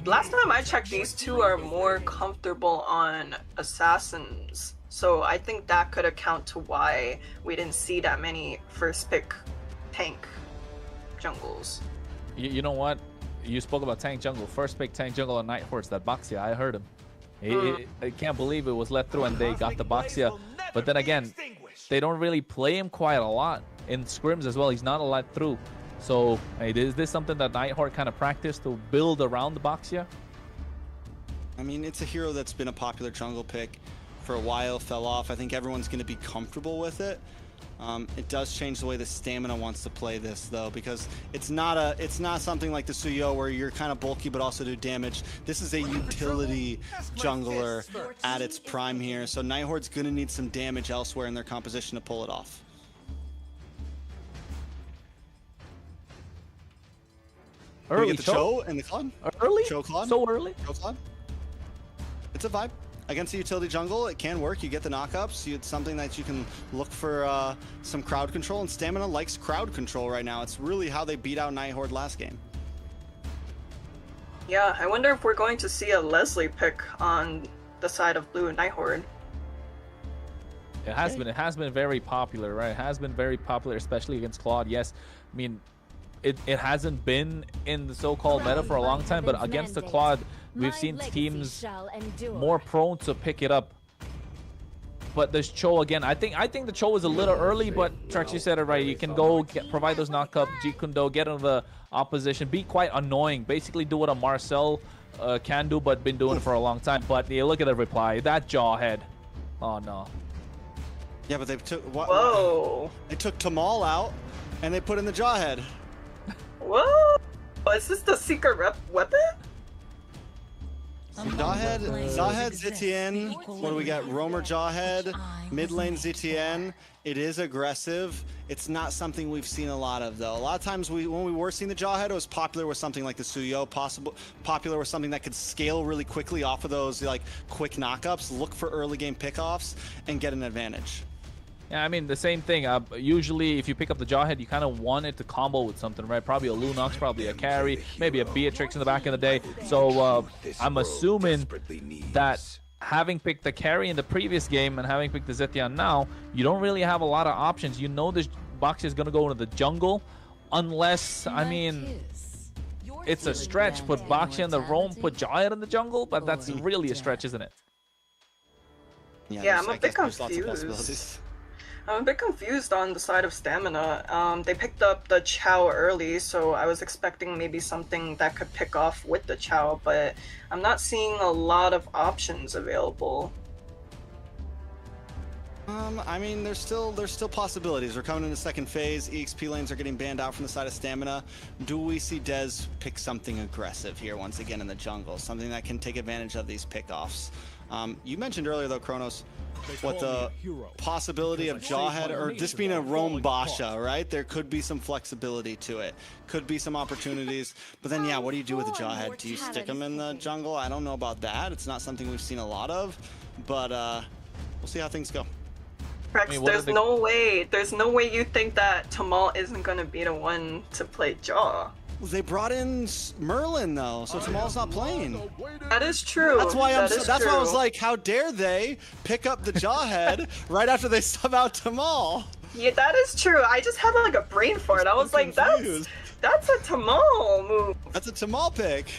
Last time I checked, these two are more comfortable on assassins. So I think that could account to why we didn't see that many first pick tank jungles. You know what? You spoke about tank jungle. First pick tank jungle on Nighthorde. That Baxia, I heard him. I can't believe it was let through and they got the Baxia. But then again, they don't really play him quite a lot in scrims as well. He's not a lot through. So is this something that Nighthorde kind of practiced to build around the Baxia? I mean, it's a hero that's been a popular jungle pick for a while, fell off. I think everyone's going to be comfortable with it. It does change the way the Stamina wants to play this, though, because it's not something like the Suyo where you're kind of bulky but also do damage. This is a utility jungler at its prime here, so Nighthorde's going to need some damage elsewhere in their composition to pull it off. Early we get the Cho in the Claude. Early? Cho Claude. So early? Cho Claude. It's a vibe. Against the utility jungle, it can work. You get the knockups. It's something that you can look for some crowd control, and Stamina likes crowd control right now. It's really how they beat out Nighthorde last game. Yeah, I wonder if we're going to see a Leslie pick on the side of blue and Nighthorde. It has been very popular, right? It has been very popular, especially against Claude. Yes, I mean, it hasn't been in the so-called meta for a long time, but against the Claude, we've seen teams more prone to pick it up. But there's Cho again. I think the Cho is a little early, but Trex, you said it right. You can go provide those knockups, Jikundo, get into the opposition, be quite annoying. Basically do what a Marcel can do, but been doing it for a long time. But yeah, look at the reply. That jawhead. Oh no. Yeah, but they took Whoa. They took Tamal out and they put in the jawhead. Whoa! Is this the secret weapon? Jawhead, Zitian. What do we got? Roamer Jawhead, mid lane Zitian. It is aggressive. It's not something we've seen a lot of, though. A lot of times when we were seeing the Jawhead, it was popular with something like the Suyo, popular with something that could scale really quickly off of those like quick knockups, look for early game pickoffs, and get an advantage. Yeah, I mean, the same thing. Usually, if you pick up the Jawhead, you kind of want it to combo with something, right? Probably a Lunox, probably a carry, maybe a Beatrix in the back of the day. So I'm assuming that having picked the carry in the previous game and having picked the Zetian now, you don't really have a lot of options. You know this box is going to go into the jungle unless, I mean, it's a stretch. Put Baxia in the roam, put Jawhead in the jungle, but that's really a stretch, isn't it? Yeah, I'm a bit there's lots of confused. possibilities. I'm a bit confused on the side of stamina. They picked up the Chow early, so I was expecting maybe something that could pick off with the Chow, but I'm not seeing a lot of options available. I mean, there's still possibilities. We're coming into second phase. EXP lanes are getting banned out from the side of stamina. Do we see Dez pick something aggressive here once again in the jungle? Something that can take advantage of these pickoffs. You mentioned earlier though, Kronos, what the possibility of Jawhead or this being a Roam Basha, right? There could be some flexibility to it. Could be some opportunities. But then, yeah, what do you do with the Jawhead? Do you stick him in the jungle? I don't know about that. It's not something we've seen a lot of, but we'll see how things go. Rex, there's no way you think that Tamal isn't gonna be the one to play Jaw. They brought in Merlin though, so Tamal's not playing. That is true. That's why why I was like, how dare they pick up the Jawhead right after they sub out Tamal? Yeah, that is true. I just had like a brain fart. I was like, that's a Tamal move. That's a Tamal pick.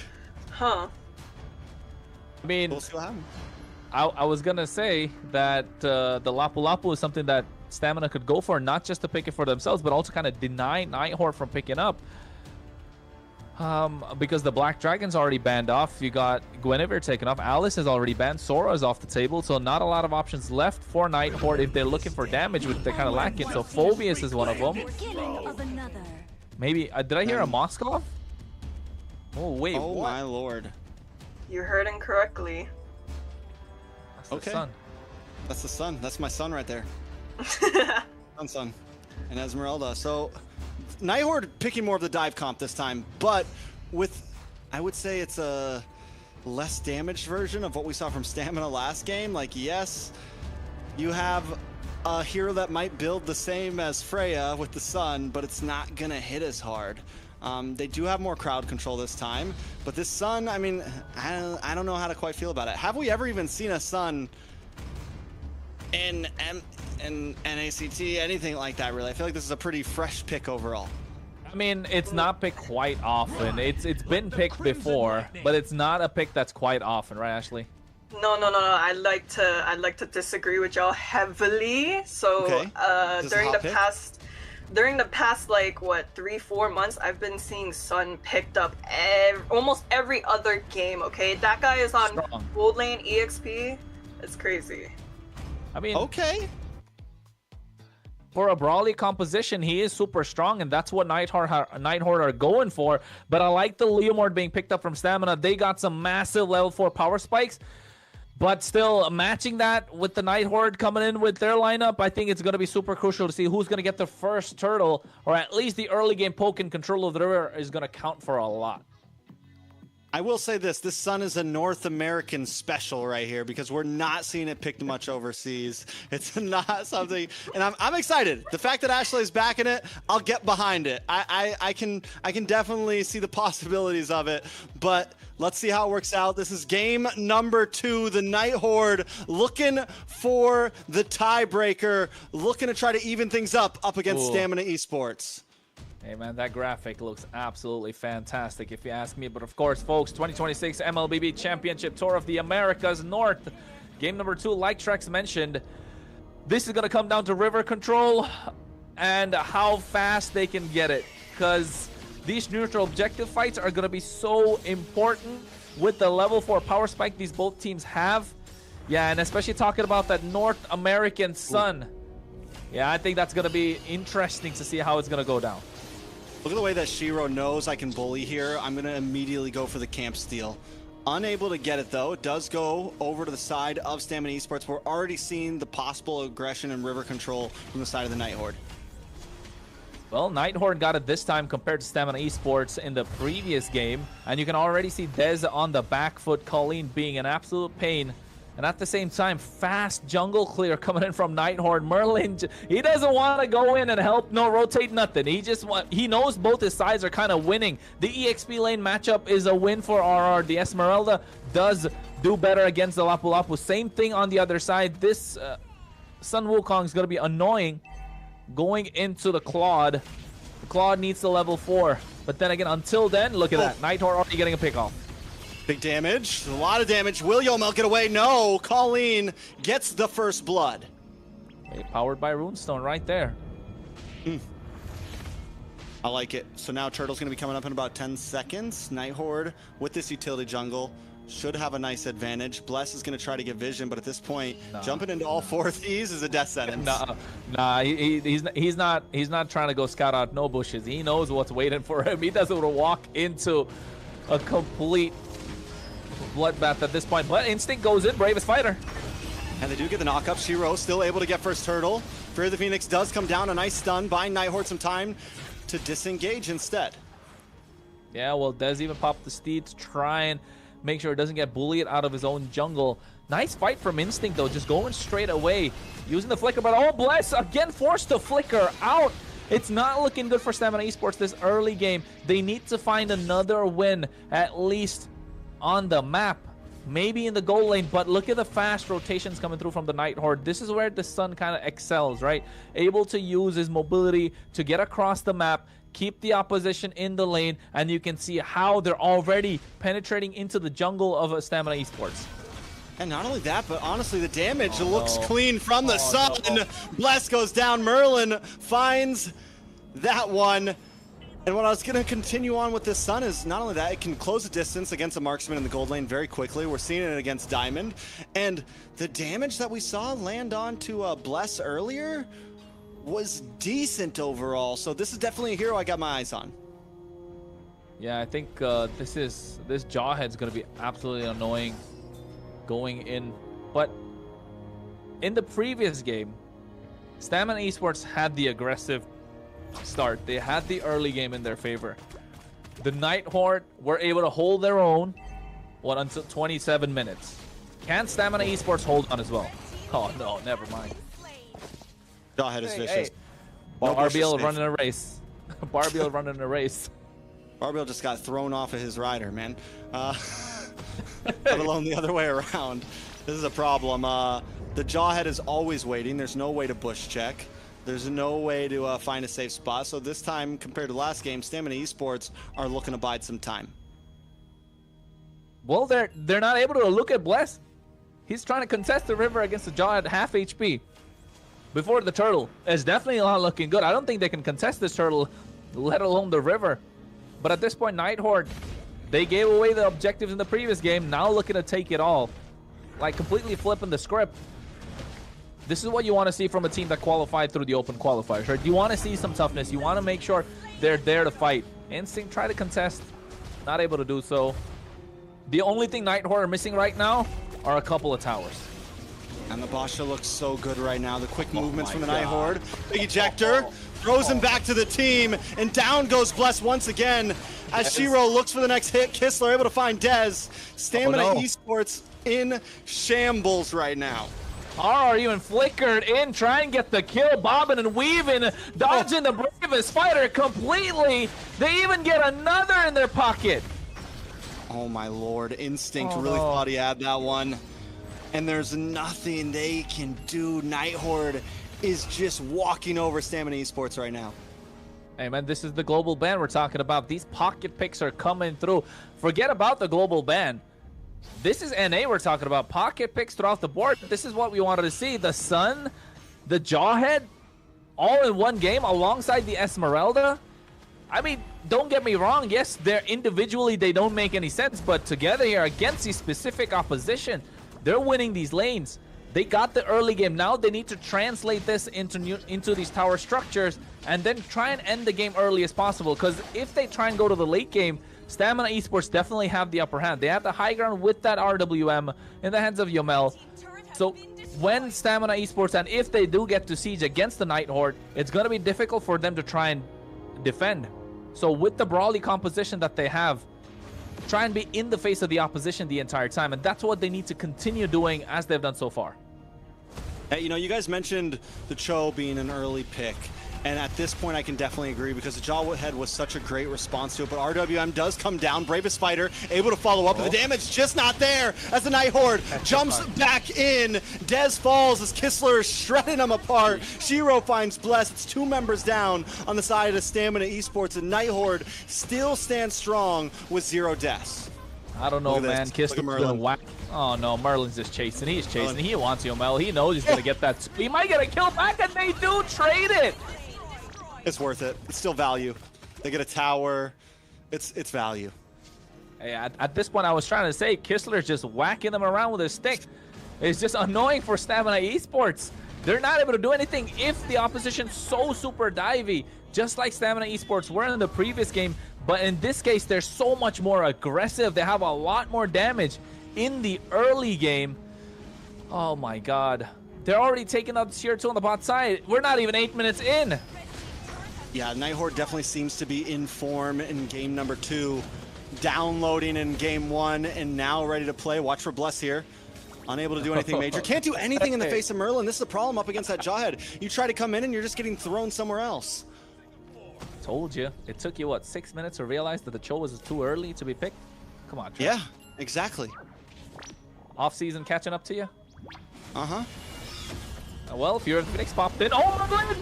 Huh. I mean, We'll see what happens. I was gonna say that the Lapu Lapu is something that Stamina could go for, not just to pick it for themselves, but also kind of deny Nighthawk from picking up. Because the Black Dragon's already banned off. You got Guinevere taken off. Alice is already banned. Sora is off the table, so not a lot of options left for Nighthawk if they're looking for damage, which they're kind of lacking. So Phobius is one of them. Maybe did I hear a Moskov? Oh wait, oh what? my lord. You heard incorrectly. That's the sun. That's the sun. That's my son right there. Sun. And Esmeralda. So Nighthawk picking more of the dive comp this time, but with, I would say it's a less damaged version of what we saw from Stamina last game. Like, yes, you have a hero that might build the same as Freya with the sun, but it's not gonna hit as hard. They do have more crowd control this time, but this sun, I mean, I don't know how to quite feel about it. Have we ever even seen a sun in NACT, anything like that, really? I feel like this is a pretty fresh pick overall. I mean, it's not picked quite often. It's been picked before, but it's not a pick that's quite often, right, Ashley? No. I'd like to disagree with y'all heavily. So during the past like what 3-4 months, I've been seeing Sun picked up almost every other game. Okay, that guy is on Gold Lane EXP. It's crazy. I mean, okay. For a brawly composition, he is super strong, and that's what Nighthawk are going for. But I like the Leomord being picked up from Stamina. They got some massive level 4 power spikes, but still matching that with the Nighthawk coming in with their lineup, I think it's going to be super crucial to see who's going to get the first turtle, or at least the early game poke and control of the river is going to count for a lot. I will say this sun is a North American special right here, because we're not seeing it picked much overseas. It's not something, and I'm excited. The fact that Ashley's backing it, I'll get behind it. I can definitely see the possibilities of it, but let's see how it works out. This is game number 2. The Nighthawk looking for the tiebreaker, looking to try to even things up against Stamina Esports. Hey man, that graphic looks absolutely fantastic if you ask me. But of course, folks, 2026 MLBB Championship Tour of the Americas North. Game number 2, like Trex mentioned, this is going to come down to river control and how fast they can get it. Because these neutral objective fights are going to be so important with the level 4 power spike these both teams have. Yeah, and especially talking about that North American sun. Yeah, I think that's going to be interesting to see how it's going to go down. Look at the way that Shiro knows I can bully here. I'm going to immediately go for the camp steal. Unable to get it, though. It does go over to the side of Stamina Esports. We're already seeing the possible aggression and river control from the side of the Nighthawk. Well, Nighthawk got it this time compared to Stamina Esports in the previous game. And you can already see Dez on the back foot, Colleen being an absolute pain. And at the same time, fast jungle clear coming in from Nighthawk. Merlin, he doesn't want to go in and help, no rotate, nothing. He knows both his sides are kind of winning. The EXP lane matchup is a win for RR. The Esmeralda does do better against the Lapu Lapu. Same thing on the other side. This Sun Wukong is going to be annoying going into the Claude. The Claude needs the level 4. But then again, until then, look at that. Nighthawk already getting a pick off. Big damage, a lot of damage. Will Yomel get away? No, Colleen gets the first blood. Hey, powered by Runestone right there. I like it. So now Turtle's going to be coming up in about 10 seconds. Night Horde with this utility jungle should have a nice advantage. Bless is going to try to get vision, but at this point, jumping into all four of these is a death sentence. He's not trying to go scout out no bushes. He knows what's waiting for him. He doesn't want to walk into a complete bloodbath at this point. But Instinct goes in, bravest fighter. And they do get the knock-up. Shiro still able to get first turtle. Fear the Phoenix does come down. A nice stun, buying Night Horde some time to disengage instead. Yeah, well, Dez even popped the steed to try and make sure it doesn't get bullied out of his own jungle. Nice fight from Instinct, though, just going straight away, using the flicker, but oh, Bless again forced to flicker out. It's not looking good for Stamina Esports this early game. They need to find another win, at least on the map. Maybe in the goal lane, but look at the fast rotations coming through from the Night Horde. This is where the Sun kind of excels, right? Able to use his mobility to get across the map, keep the opposition in the lane, and you can see how they're already penetrating into the jungle of Stamina Esports. And not only that, but honestly, the damage looks clean from the Sun. No. Bless goes down. Merlin finds that one. And what I was going to continue on with this Sun is not only that, it can close the distance against a marksman in the gold lane very quickly. We're seeing it against Diamond. And the damage that we saw land on to Bless earlier was decent overall. So this is definitely a hero I got my eyes on. Yeah, I think this Jawhead's going to be absolutely annoying going in. But in the previous game, Stamina Esports had the aggressive start. They had the early game in their favor. The Night Horde were able to hold their own until 27 minutes. Can Stamina Esports hold on as well? Oh no, never mind. Jawhead is vicious. No RBL running a race. Barbiel running a race. Barbiel just got thrown off of his rider, man. Let alone the other way around. This is a problem. The Jawhead is always waiting. There's no way to bush check. There's no way to find a safe spot. So this time, compared to last game, Stamina Esports are looking to bide some time. Well, they're not able to look at Bless. He's trying to contest the river against the Jaw at half HP. Before the turtle is definitely not looking good. I don't think they can contest this turtle, let alone the river. But at this point, Night Horde, they gave away the objectives in the previous game. Now looking to take it all, like completely flipping the script. This is what you want to see from a team that qualified through the open qualifiers, right? You want to see some toughness. You want to make sure they're there to fight. Instinct try to contest, not able to do so. The only thing Night Horde are missing right now are a couple of towers. And the Basha looks so good right now. The quick movements from the Night Horde. Big ejector, throws him back to the team, and down goes Bless once again as Shiro looks for the next hit. Kistler able to find Dez. Stamina Esports in shambles right now. Are even flickered in, trying to get the kill, bobbing and weaving, dodging the bravest fighter completely. They even get another in their pocket. Oh my lord, Instinct really thought he had that one. And there's nothing they can do. Night Horde is just walking over Stamina Esports right now. Hey man, this is the global ban we're talking about. These pocket picks are coming through. Forget about the global ban. This is NA we're talking about. Pocket picks throughout the board. This is what we wanted to see. The Sun, the Jawhead, all in one game alongside the Esmeralda. I mean, don't get me wrong. Yes, they're individually, they don't make any sense. But together here against the specific opposition, they're winning these lanes. They got the early game. Now they need to translate this into these tower structures and then try and end the game early as possible. Because if they try and go to the late game, Stamina Esports definitely have the upper hand. They have the high ground with that RWM in the hands of Yomel. So when Stamina Esports, and if they do get to siege against the Night Horde, it's going to be difficult for them to try and defend. So with the brawly composition that they have, try and be in the face of the opposition the entire time. And that's what they need to continue doing as they've done so far. Hey, you know, you guys mentioned the Cho being an early pick. And at this point, I can definitely agree because the Jawhead was such a great response to it. But RWM does come down. Bravest fighter able to follow up. But the damage just not there as the Night Horde jumps back in. Dez falls as Kistler is shredding him apart. Shiro finds Bless. It's 2 members down on the side of Stamina Esports. And Night Horde still stands strong with 0 deaths. I don't know, man. Kistler's gonna whack. Oh no, Merlin's just chasing. He's chasing. He wants Yomel. He knows he's gonna get that. He might get a kill back, and they do trade it. It's worth it. It's still value. They get a tower. It's value. Hey, at this point, I was trying to say Kistler's just whacking them around with his stick. It's just annoying for Stamina Esports. They're not able to do anything if the opposition's so super divey, just like Stamina Esports were in the previous game. But in this case, they're so much more aggressive. They have a lot more damage in the early game. Oh my god. They're already taking up tier 2 on the bot side. We're not even 8 minutes in. Yeah, Nighthorde definitely seems to be in form in game number 2. Downloading in game 1 and now ready to play. Watch for Bless here. Unable to do anything major. Can't do anything in the face of Merlin. This is a problem up against that Jawhead. You try to come in and you're just getting thrown somewhere else. Told you. It took you, what, 6 minutes to realize that the Cho was too early to be picked? Come on, Trent. Yeah, exactly. Off-season catching up to you? Uh-huh. Well, if you're Phoenix popped in. Oh, my God!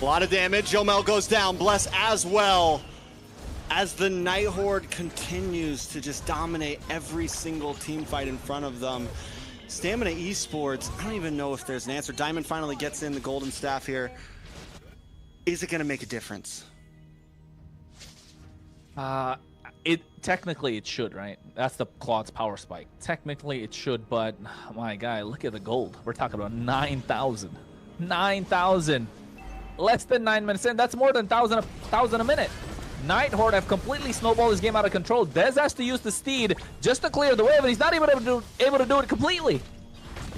A lot of damage. Yomel goes down. Bless as well. As the Nighthorde continues to just dominate every single team fight in front of them. Stamina Esports, I don't even know if there's an answer. Diamond finally gets in the golden staff here. Is it going to make a difference? Technically it should, right? That's the Claude's power spike. Technically it should, but my guy, look at the gold. We're talking about 9,000. 9,000. Less than 9 minutes in. That's more than 1,000 a minute. Nighthorde have completely snowballed this game out of control. Dez has to use the steed just to clear the wave, and he's not even able to do it completely.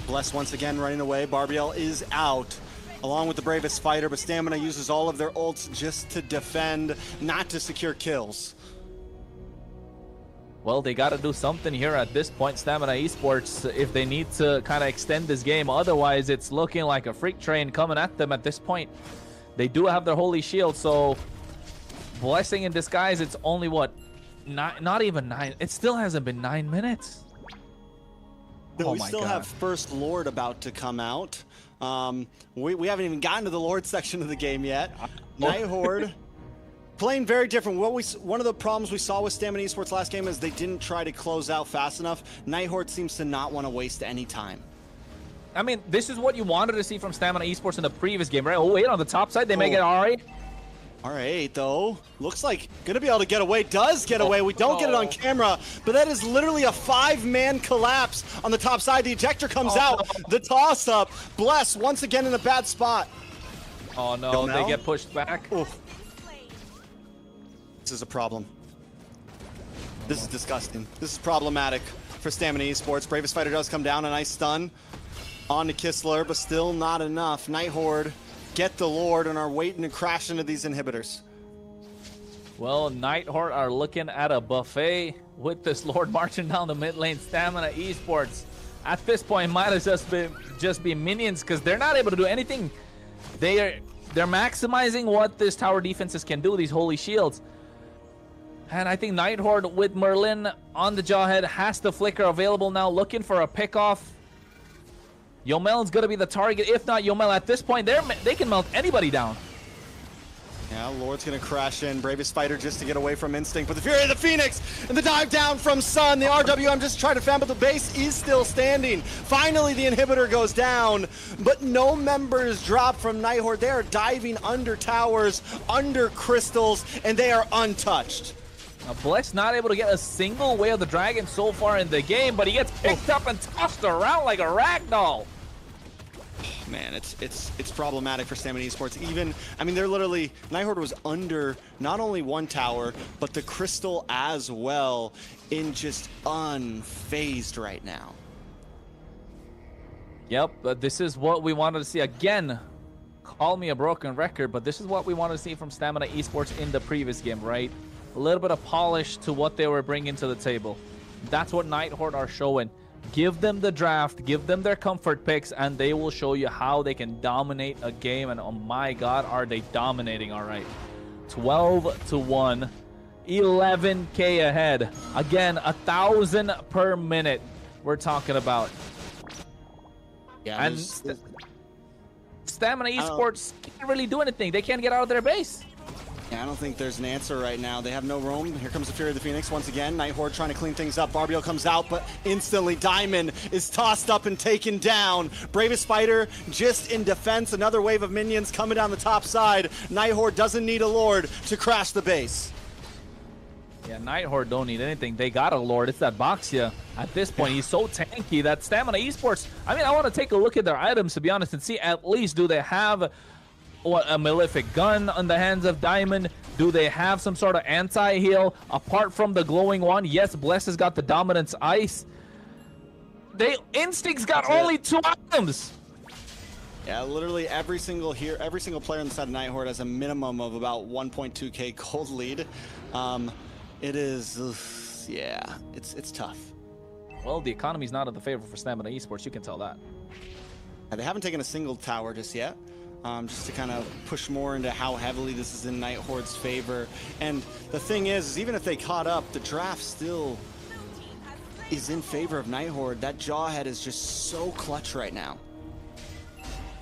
Bless once again running away. Barbiel is out, along with the bravest fighter, but Stamina uses all of their ults just to defend, not to secure kills. Well, they got to do something here at this point, Stamina Esports, if they need to kind of extend this game. Otherwise, it's looking like a freak train coming at them at this point. They do have their holy shield, so blessing in disguise. It's only what, not even 9. It still hasn't been 9 minutes. No, we still have First Lord about to come out. We haven't even gotten to the Lord section of the game yet. Nighthorde playing very different. One of the problems we saw with Stamina Esports last game is they didn't try to close out fast enough. Nighthorde seems to not want to waste any time. I mean, this is what you wanted to see from Stamina Esports in the previous game, right? Oh, wait, on the top side, they make it R8. R8, though, looks like gonna be able to get away. Does get away. We don't get it on camera, but that is literally a 5-man collapse on the top side. The ejector comes out. No. The toss-up. Bless once again in a bad spot. Oh, no, they get pushed back. Oof. This is a problem. This is disgusting. This is problematic for Stamina Esports. Bravest Fighter does come down. A nice stun on to Kistler, but still not enough. Nighthorde get the Lord and are waiting to crash into these inhibitors. Well, Nighthorde are looking at a buffet with this Lord marching down the mid lane. Stamina Esports at this point might have just be minions, because they're not able to do anything. They're maximizing what this tower defenses can do, these holy shields. And I think Nighthorde with Merlin on the Jawhead has the flicker available now, looking for a pickoff. Yomel's going to be the target. If not Yomel, at this point, they can melt anybody down. Yeah, Lord's going to crash in. Bravest Fighter just to get away from Instinct. But the Fury of the Phoenix and the dive down from Sun. The RWM just tried to fan, but the base is still standing. Finally, the inhibitor goes down, but no members drop from Nighthorde. They are diving under towers, under crystals, and they are untouched. Bless not able to get a single Way of the Dragon so far in the game, but he gets picked up and tossed around like a ragdoll. Man, it's problematic for Stamina Esports. Even, I mean, they're literally, Nighthorde was under not only one tower, but the crystal as well, in just unfazed right now. Yep, but this is what we wanted to see. Again, call me a broken record, but this is what we wanted to see from Stamina Esports in the previous game, right? A little bit of polish to what they were bringing to the table. That's what Nighthorde are showing. Give them the draft, give them their comfort picks, and they will show you how they can dominate a game. And oh my god, are they dominating. All right, 12-1, 11k ahead. Again, 1,000 per minute we're talking about. Yeah, and Stamina Esports can't really do anything. They can't get out of their base. I don't think there's an answer right now. They have no roam. Here comes the Fury of the Phoenix once again. Night Horde trying to clean things up. Barbio comes out, but instantly Diamond is tossed up and taken down. Bravest Fighter just in defense. Another wave of minions coming down the top side. Night Horde doesn't need a Lord to crash the base. Yeah, Night Horde don't need anything. They got a Lord. It's that Boxia. At this point, he's so tanky that Stamina Esports, I mean, I want to take a look at their items, to be honest, and see at least do they have a Malefic Gun on the hands of Diamond? Do they have some sort of anti-heal apart from the glowing one? Yes, Bless has got the Dominance Ice. Instinct's got only 2 items. Yeah, literally every single player on the side of Night Horde has a minimum of about 1.2k gold lead. It is, yeah, it's tough. Well, the economy's not in the favor for Stamina Esports, you can tell that. They haven't taken a single tower just yet, just to kind of push more into how heavily this is in Night Horde's favor. And the thing is even if they caught up, the draft still is in favor of Night Horde. That Jawhead is just so clutch right now.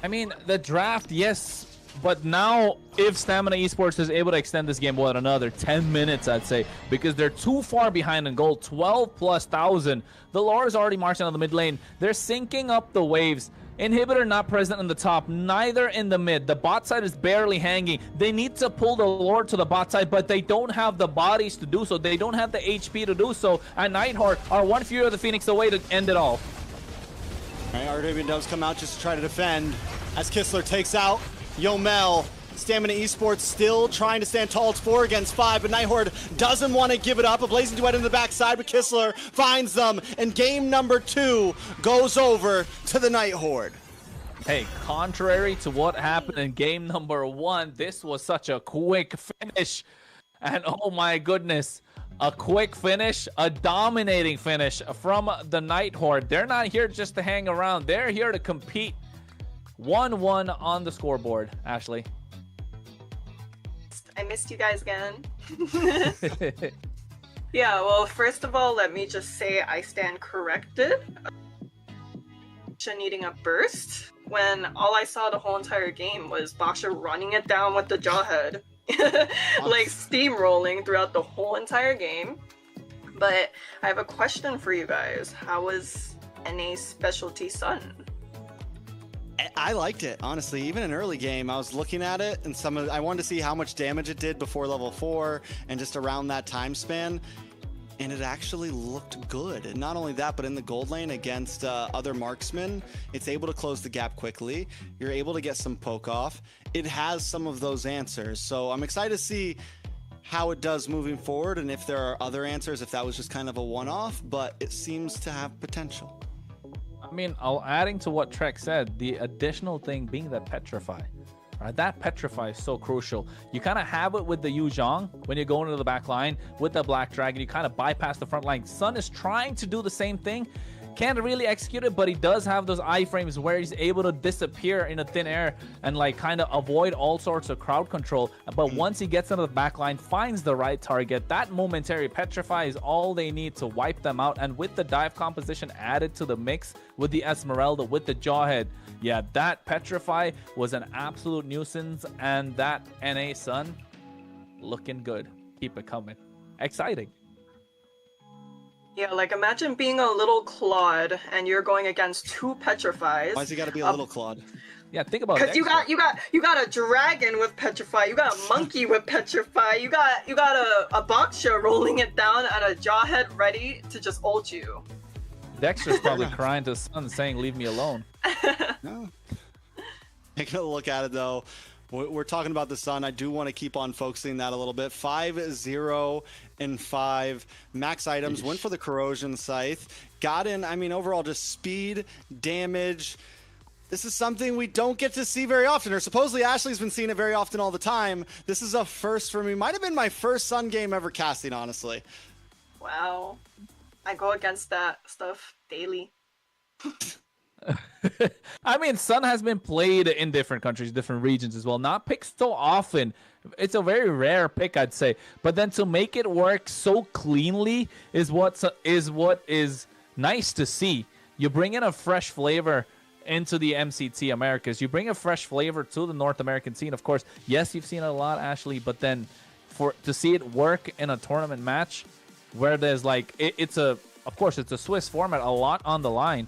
I mean, the draft, yes, but now if Stamina Esports is able to extend this game, what, another 10 minutes, I'd say, because they're too far behind in gold, 12,000+. The Lore is already marching on the mid lane. They're syncing up the waves. Inhibitor not present in the top, neither in the mid. The bot side is barely hanging. They need to pull the Lord to the bot side, but they don't have the bodies to do so. They don't have the HP to do so. And Night Horde are one Fury of the Phoenix away to end it all. All right, RW does come out just to try to defend as Kistler takes out Yomel. Stamina Esports still trying to stand tall. It's 4 against 5, but Night Horde doesn't want to give it up. A Blazing Duet in the backside, but Kistler finds them, and game number 2 goes over to the Night Horde. Hey, contrary to what happened in game number 1, this was such a quick finish. And oh my goodness, a quick finish, a dominating finish from the Night Horde. They're not here just to hang around. They're here to compete. 1-1 on the scoreboard, Ashley. I missed you guys again. Yeah, well, first of all, let me just say I stand corrected. Needing a burst when all I saw the whole entire game was Basha running it down with the Jawhead. Like steamrolling throughout the whole entire game. But I have a question for you guys. How was NA's specialty Sun? I liked it, honestly. Even in early game, I was looking at it, and I wanted to see how much damage it did before level 4 and just around that time span. And it actually looked good. And not only that, but in the gold lane against other marksmen, it's able to close the gap quickly. You're able to get some poke off. It has some of those answers. So I'm excited to see how it does moving forward, and if there are other answers, if that was just kind of a one-off, but it seems to have potential. I mean, adding to what Trek said, the additional thing being that Petrify. Right, that Petrify is so crucial. You kind of have it with the Yu Zhang when you go into the back line with the Black Dragon. You kind of bypass the front line. Sun is trying to do the same thing. Can't really execute it, but he does have those iframes where he's able to disappear in a thin air and like kind of avoid all sorts of crowd control. But once he gets into the back line, finds the right target, that momentary Petrify is all they need to wipe them out. And with the dive composition added to the mix with the Esmeralda, with the Jawhead, yeah, that Petrify was an absolute nuisance. And that NA Sun looking good. Keep it coming. Exciting. Yeah, like imagine being a little Claude and you're going against 2 Petrifies. Why's he got to be a little Claude? Yeah, think about it. Because you got a dragon with Petrify, you got a monkey with Petrify, you got a Boxia rolling it down and a Jawhead ready to just ult you. Dexter's probably crying to his son saying, "Leave me alone." No. Taking a look at it though. We're talking about the Sun. I do want to keep on focusing that a little bit. 5-0 and 5 max items. Went for the Corrosion Scythe. Got in, I mean, overall just speed, damage. This is something we don't get to see very often, or supposedly Ashley's been seeing it very often all the time. This is a first for me. Might have been my first Sun game ever casting, honestly. Wow. I go against that stuff daily. I mean, Sun has been played in different countries, different regions as well. Not picked so often. It's a very rare pick, I'd say. But then to make it work so cleanly is what is nice to see. You bring in a fresh flavor into the MCT Americas. You bring a fresh flavor to the North American scene. Of course, yes, you've seen it a lot, Ashley, but then to see it work in a tournament match where there's like, of course, it's a Swiss format, a lot on the line.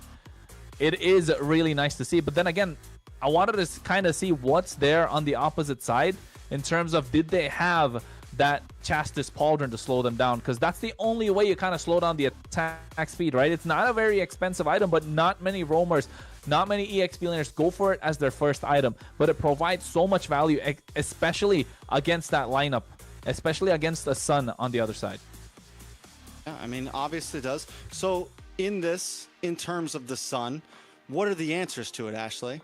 It is really nice to see. But then again, I wanted to kind of see what's there on the opposite side in terms of, did they have that Chastis Pauldron to slow them down? Because that's the only way you kind of slow down the attack speed, right? It's not a very expensive item, but not many roamers, not many EXP laners go for it as their first item. But it provides so much value, especially against that lineup, especially against the Sun on the other side. Yeah, I mean, obviously it does. So in terms of the Sun, what are the answers to it, Ashley?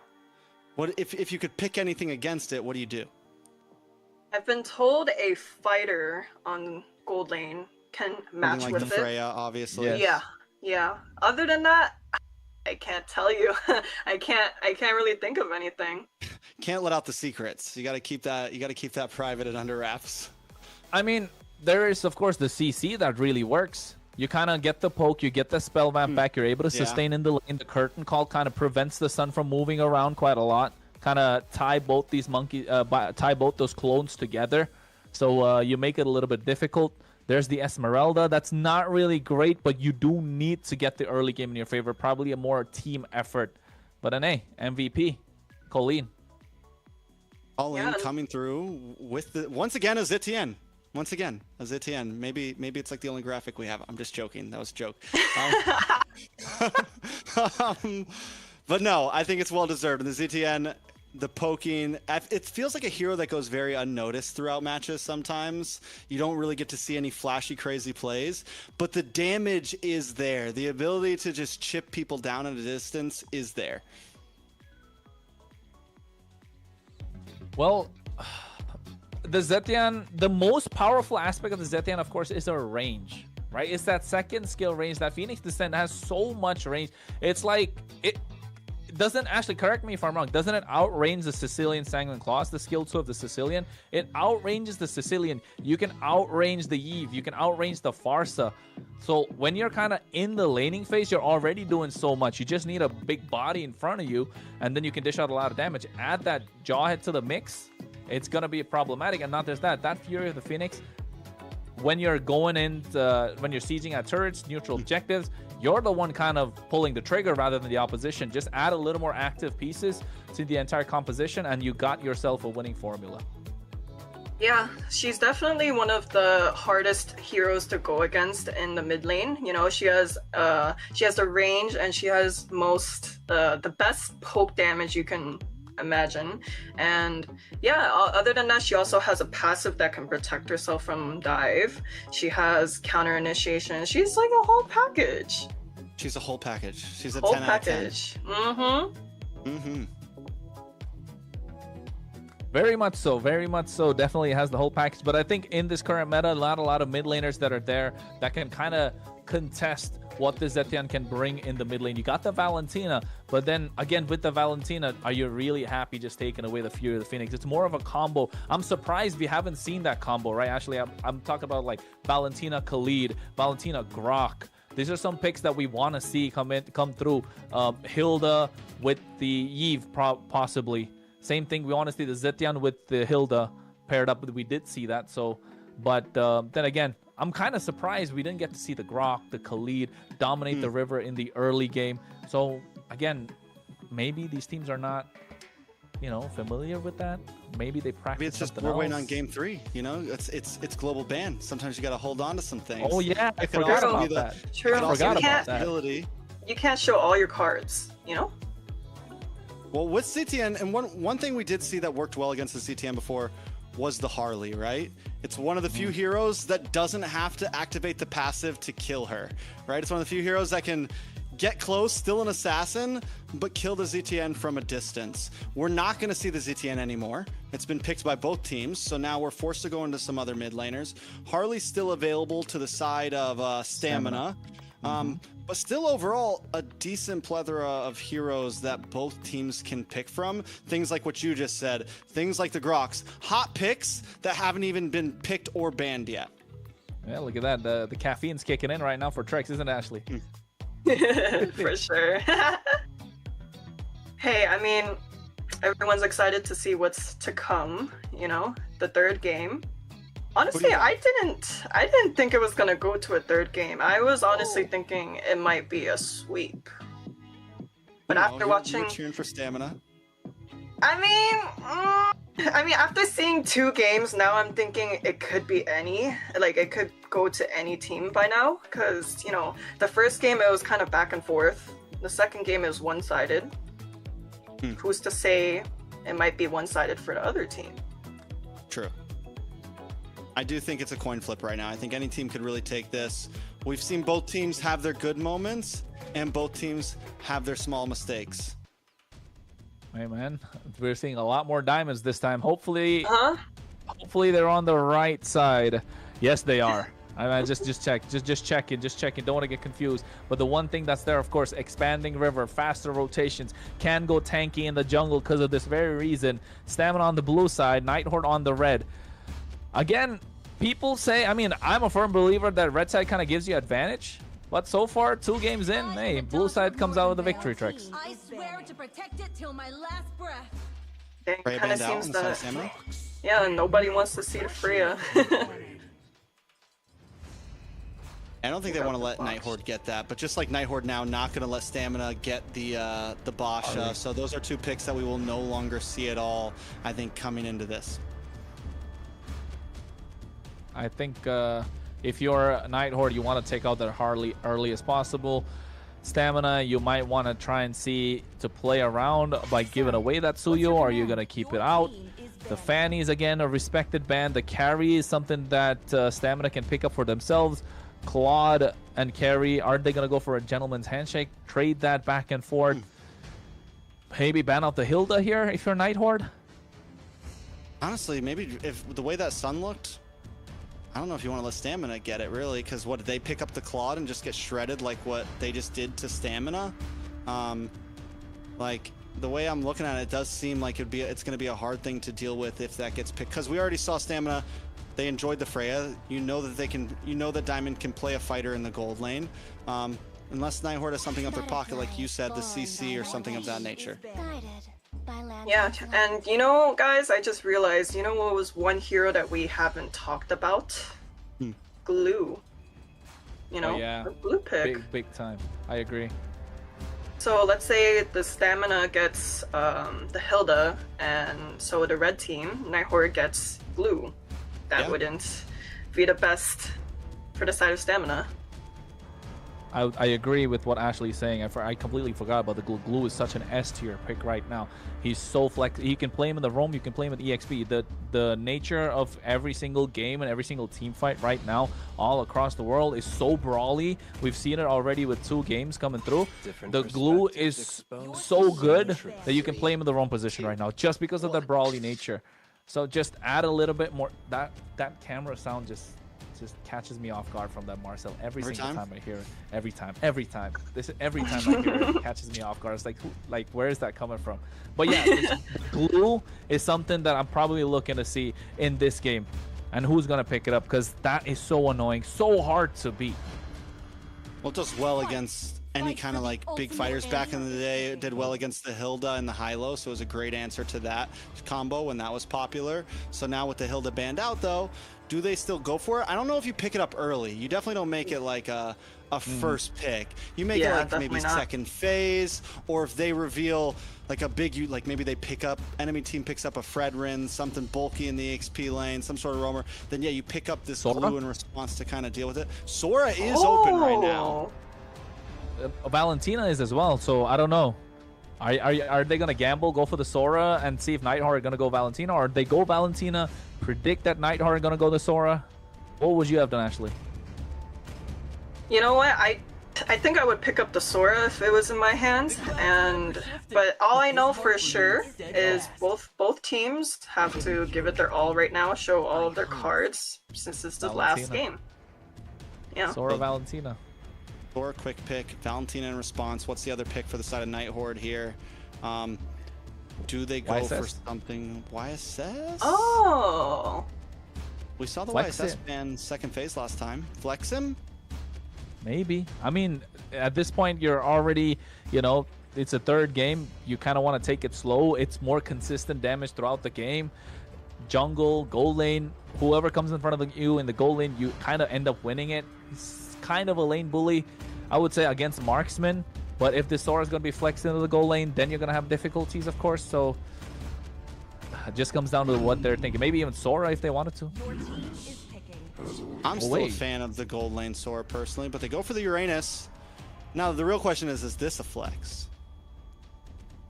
What if you could pick anything against it, what do you do? I've been told a fighter on gold lane can match like with the it. Freya, obviously. Yeah. Other than that, I can't tell you. I can't really think of anything. Can't let out the secrets. You got to keep that. You got to keep that private and under wraps. I mean, there is of course the CC that really works. You kind of get the poke, you get the spell vamp back, you're able to sustain in the lane. The curtain call kind of prevents the Sun from moving around quite a lot. Kind of tie both these tie both those clones together, so you make it a little bit difficult. There's the Esmeralda. That's not really great, but you do need to get the early game in your favor. Probably a more team effort. But an MVP, Colleen. Colleen coming through with the once again a Zitian. Once again, a Zitian. Maybe it's like the only graphic we have. I'm just joking. That was a joke. But no, I think it's well deserved. And the ZTN, the poking, it feels like a hero that goes very unnoticed throughout matches sometimes. You don't really get to see any flashy, crazy plays, but the damage is there. The ability to just chip people down at a distance is there. Well, the Zetian, the most powerful aspect of the Zetian, of course, is her range, right? It's that second skill range. That Phoenix Descent has so much range. It's like, it doesn't, actually, correct me if I'm wrong, doesn't it outrange the Sicilian Sanguine Claws, the skill 2 of the Sicilian? It outranges the Sicilian. You can outrange the Eve. You can outrange the Farsa. So when you're kind of in the laning phase, you're already doing so much. You just need a big body in front of you, and then you can dish out a lot of damage. Add that Jawhead to the mix, it's going to be problematic. And not just that, that Fury of the Phoenix, when you're going in, when you're sieging at turrets, neutral objectives, you're the one kind of pulling the trigger rather than the opposition. Just add a little more active pieces to the entire composition, and you got yourself a winning formula. Yeah, she's definitely one of the hardest heroes to go against in the mid lane. You know, she has the range, and she has the best poke damage you can imagine. And yeah, other than that, she also has a passive that can protect herself from dive. She has counter initiation. She's like a whole package. She's a whole package. She's a whole 10 package. out of 10. Very much so, very much so. Definitely has the whole package. But I think in this current meta, not a lot of mid laners that are there that can kind of contest what the Zetian can bring in the mid lane. You got the Valentina, but then again with the Valentina, are you really happy just taking away the Fury of the Phoenix? It's more of a combo. I'm surprised we haven't seen that combo, right? Actually, I'm talking about like Valentina Khalid, Valentina Grok. These are some picks that we want to see come through. Hilda with the Eve possibly. Same thing, we want to see the Zetian with the Hilda paired up. We did see that. So, but then again, I'm kind of surprised we didn't get to see the Grok, the Khalid dominate the river in the early game. So again, maybe these teams are not, familiar with that. Maybe they practice. Maybe it's just we're waiting on game 3. It's global ban. Sometimes you got to hold on to some things. Oh yeah, I forgot about that. True. I forgot about that. You can't show all your cards. Well, with CTN, and one thing we did see that worked well against the CTN before was the Harley, right? It's one of the few heroes that doesn't have to activate the passive to kill her, right? It's one of the few heroes that can get close, still an assassin, but kill the ZTN from a distance. We're not going to see the ZTN anymore. It's been picked by both teams, so now we're forced to go into some other mid laners. Harley's still available to the side of Stamina. But still overall a decent plethora of heroes that both teams can pick from. Things like what you just said, things like the Groks, hot picks that haven't even been picked or banned yet. Yeah, look at that. The caffeine's kicking in right now for Trex, isn't it, Ashley? For sure. Hey, I mean, everyone's excited to see what's to come, you know, the third game. Honestly, I didn't think it was gonna go to a third game. I was honestly thinking it might be a sweep. But after watching, you're cheering for Stamina. I mean, after seeing 2 games, now I'm thinking it could be any. Like, it could go to any team by now. Because, you know, the first game, it was kind of back and forth. The second game is one-sided. Who's to say it might be one-sided for the other team? True. I do think it's a coin flip right now. I think any team could really take this. We've seen both teams have their good moments, and both teams have their small mistakes. Hey man, we're seeing a lot more diamonds this time. Hopefully, hopefully they're on the right side. Yes, they are. I just checking. Don't want to get confused. But the one thing that's there, of course, expanding river, faster rotations, can go tanky in the jungle because of this very reason. Stamina on the blue side, Nighthorde on the red. Again, people say, I mean, I'm a firm believer that red side kind of gives you advantage. But so far, 2 games in, hey, blue side comes out with the victory tricks. I swear to protect it till my last breath. It kind of seems that, yeah, nobody wants to see the Freya. I don't think they want to let Nighthorde get that, but just like Nighthorde now, not going to let Stamina get the Basha. So those are 2 picks that we will no longer see at all, I think, coming into this. I think if you're Nighthorde, you want to take out that Harley early as possible. Stamina, you might want to try and see to play around by giving away that Suyo, or you're going to keep it out. The Fanny is, again, a respected band. The Carry is something that Stamina can pick up for themselves. Claude and Carry, are they going to go for a gentleman's handshake? Trade that back and forth. Maybe ban out the Hilda here if you're Nighthorde? Honestly, maybe if the way that Sun looked, I don't know if you want to let Stamina get it, really, because what, did they pick up the Claude and just get shredded like what they just did to Stamina? Like, the way I'm looking at it, it does seem like it's going to be a hard thing to deal with if that gets picked, because we already saw Stamina. They enjoyed the Freya. You know that Diamond can play a fighter in the gold lane. Unless Nighthorde has something up their pocket, like you said, the CC or something of that nature. Yeah, and you know, guys, I just realized, you know what was one hero that we haven't talked about? Glue. You know, the blue pick. Big time. I agree. So let's say the Stamina gets the Hilda, and so the red team, Nighthorde, gets Glue. That wouldn't be the best for the side of Stamina. I agree with what Ashley's saying. I completely forgot about the Glue. Glue is such an S tier pick right now. He's so flexible. You can play him in the roam. You can play him in EXP. The nature of every single game and every single team fight right now, all across the world, is so brawly. We've seen it already with 2 games coming through. The Glue is so good that you can play him in the roam position right now, just because of that brawly nature. So just add a little bit more. That camera sound just catches me off guard from that Marcel every single time I hear it. Every time I hear it, it catches me off guard. It's like where is that coming from? But yeah, Glue is something that I'm probably looking to see in this game, and who's gonna pick it up, because that is so annoying, so hard to beat. Well, it does well against any kind of like big fighters back in the day. It did well against the Hilda and the Hilo, so it was a great answer to that combo when that was popular. So now with the Hilda banned out, though, do they still go for it? I don't know if you pick it up early. You definitely don't make it like a first pick. You make it like maybe second phase, or if they reveal like a big, like maybe they pick up, enemy team picks up a Fredrin, something bulky in the XP lane, some sort of roamer, then yeah, you pick up this Glue in response to kind of deal with it. Sora is open right now. Valentina is as well, so I don't know. Are they gonna gamble, go for the Sora, and see if Nighthorde are gonna go Valentina, or they go Valentina, predict that Nighthorde are gonna go the Sora? What would you have done, Ashley? You know what? I think I would pick up the Sora if it was in my hands, but all I know for sure is both teams have to give it their all right now, show all of their cards, since this is the last game. Yeah. Sora Valentina. Sora quick pick, Valentina in response. What's the other pick for the side of Nighthorde here? Do they go for something YSS? Oh, we saw the YSS ban second phase last time. Flex him? Maybe. I mean, at this point, you're already, you know, it's a third game. You kind of want to take it slow. It's more consistent damage throughout the game. Jungle, gold lane, whoever comes in front of you in the gold lane, you kind of end up winning it. It's kind of a lane bully, I would say, against marksman. But if the Sora is going to be flexed into the gold lane, then you're going to have difficulties, of course. So it just comes down to what they're thinking. Maybe even Sora if they wanted to. I'm still a fan of the gold lane Sora personally, but they go for the Uranus. Now the real question is this a flex?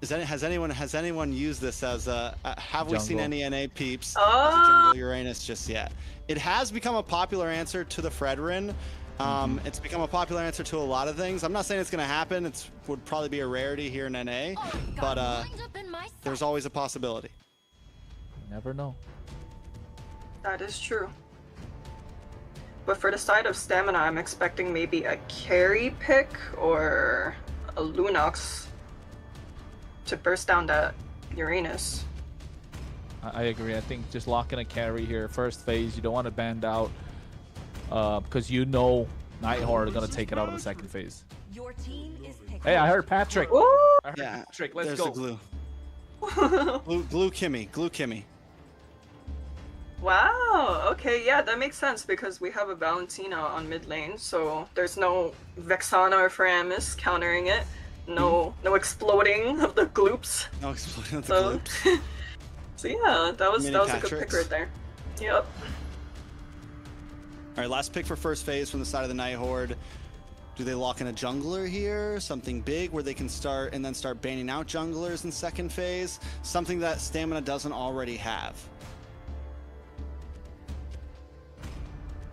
Has anyone used this as a have we seen any NA peeps as a jungle Uranus just yet? It has become a popular answer to the Fredrin. It's become a popular answer to a lot of things. I'm not saying it's going to happen. It would probably be a rarity here in NA, but there's always a possibility. Never know. That is true. But for the side of Stamina, I'm expecting maybe a carry pick or a Lunox to burst down that Uranus. I agree. I think just locking a carry here. First phase, you don't want to band out because you know Nighthawk are going to take it out of the second phase. Your team is Hey, I heard Patrick. Ooh! I heard Patrick. Let's There's go. the glue. glue Kimmy. Wow, okay, yeah, that makes sense because we have a Valentina on mid lane, so there's no Vexana or Framus countering it. No exploding of the gloops. No exploding of the gloops. So yeah, that was a good pick right there. Yep. Alright, last pick for first phase from the side of the Night Horde. Do they lock in a jungler here? Something big where they can start banning out junglers in second phase? Something that Stamina doesn't already have.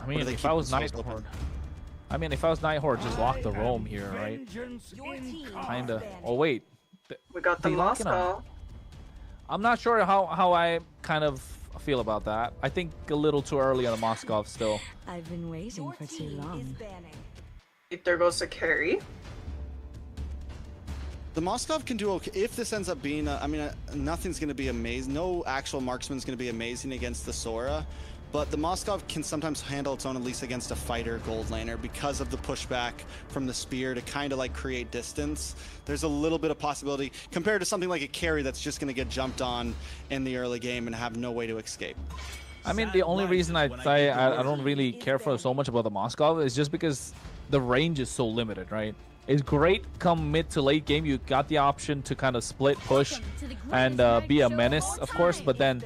I mean, if I was Nighthawk, just lock the roam here, right? Kinda. Oh wait. We got the Moscow. I'm not sure how I kind of feel about that. I think a little too early on the Moscow still. I've been waiting for too long. There goes the carry. The Moskov can do okay if this ends up being nothing's going to be amazing. No actual marksman's going to be amazing against the Sora, but the Moskov can sometimes handle its own, at least against a fighter gold laner, because of the pushback from the spear to kind of like create distance. There's a little bit of possibility compared to something like a carry that's just going to get jumped on in the early game and have no way to escape. I mean, the only reason I'd say I don't really care for so much about the Moskov is just because the range is so limited, right? It's great come mid to late game. You got the option to kind of split push and be a menace, of course, but then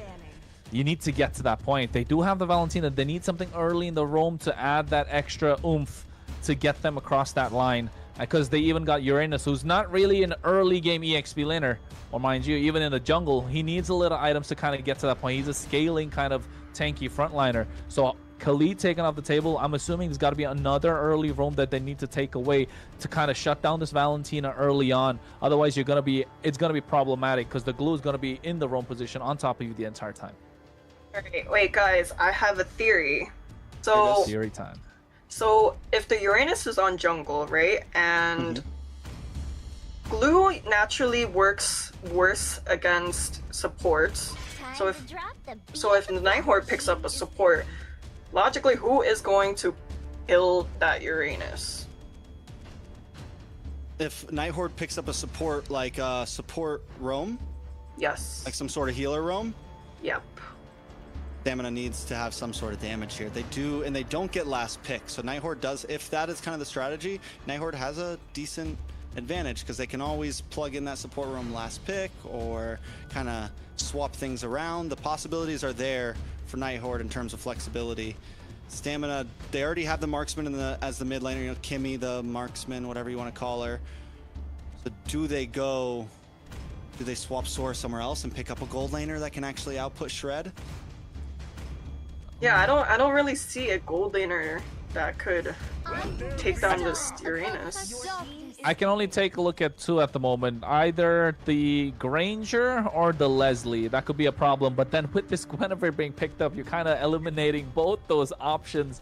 you need to get to that point. They do have the Valentina. They need something early in the roam to add that extra oomph to get them across that line. Because they even got Uranus, who's not really an early game EXP laner. Or mind you, even in the jungle, he needs a little items to kind of get to that point. He's a scaling kind of tanky frontliner. So Khalid taken off the table. I'm assuming there's got to be another early roam that they need to take away to kind of shut down this Valentina early on. Otherwise, it's going to be problematic because the glue is going to be in the roam position on top of you the entire time. Alright, wait guys, I have a theory. So theory time. So if the Uranus is on jungle, right, and glue naturally works worse against supports. So if the Nighthawk picks up a support, logically, who is going to kill that Uranus? If Nighthawk picks up a support, like support roam? Yes. Like some sort of healer roam? Yep. Stamina needs to have some sort of damage here. They do, and they don't get last pick. So Nighthawk does, if that is kind of the strategy, Nighthawk has a decent advantage because they can always plug in that support room last pick or kind of swap things around. The possibilities are there for Nighthawk in terms of flexibility. Stamina, they already have the marksman as the mid laner, you know, Kimmy, the marksman, whatever you want to call her. So do they swap Sora somewhere else and pick up a gold laner that can actually output Shred? Yeah, I don't really see a gold laner that could take down this Uranus. I can only take a look at two at the moment. Either the Granger or the Leslie. That could be a problem. But then with this Guinevere being picked up, you're kind of eliminating both those options.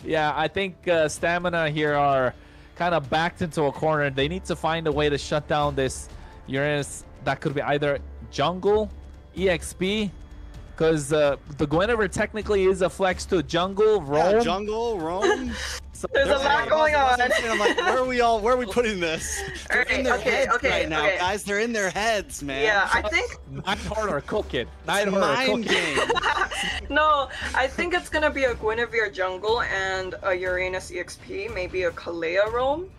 Yeah, I think Stamina here are kind of backed into a corner. They need to find a way to shut down this Uranus. That could be either jungle, EXP, because the Guinevere technically is a flex to jungle, roam. Yeah, jungle, roam. There's a lot going on. I'm like, where are we putting this? They're in their heads right now, guys. They're in their heads, man. Yeah, I think Nighthorn or cooking. Mind game. no, I think it's gonna be a Guinevere jungle and a Uranus EXP, maybe a Kalea roam.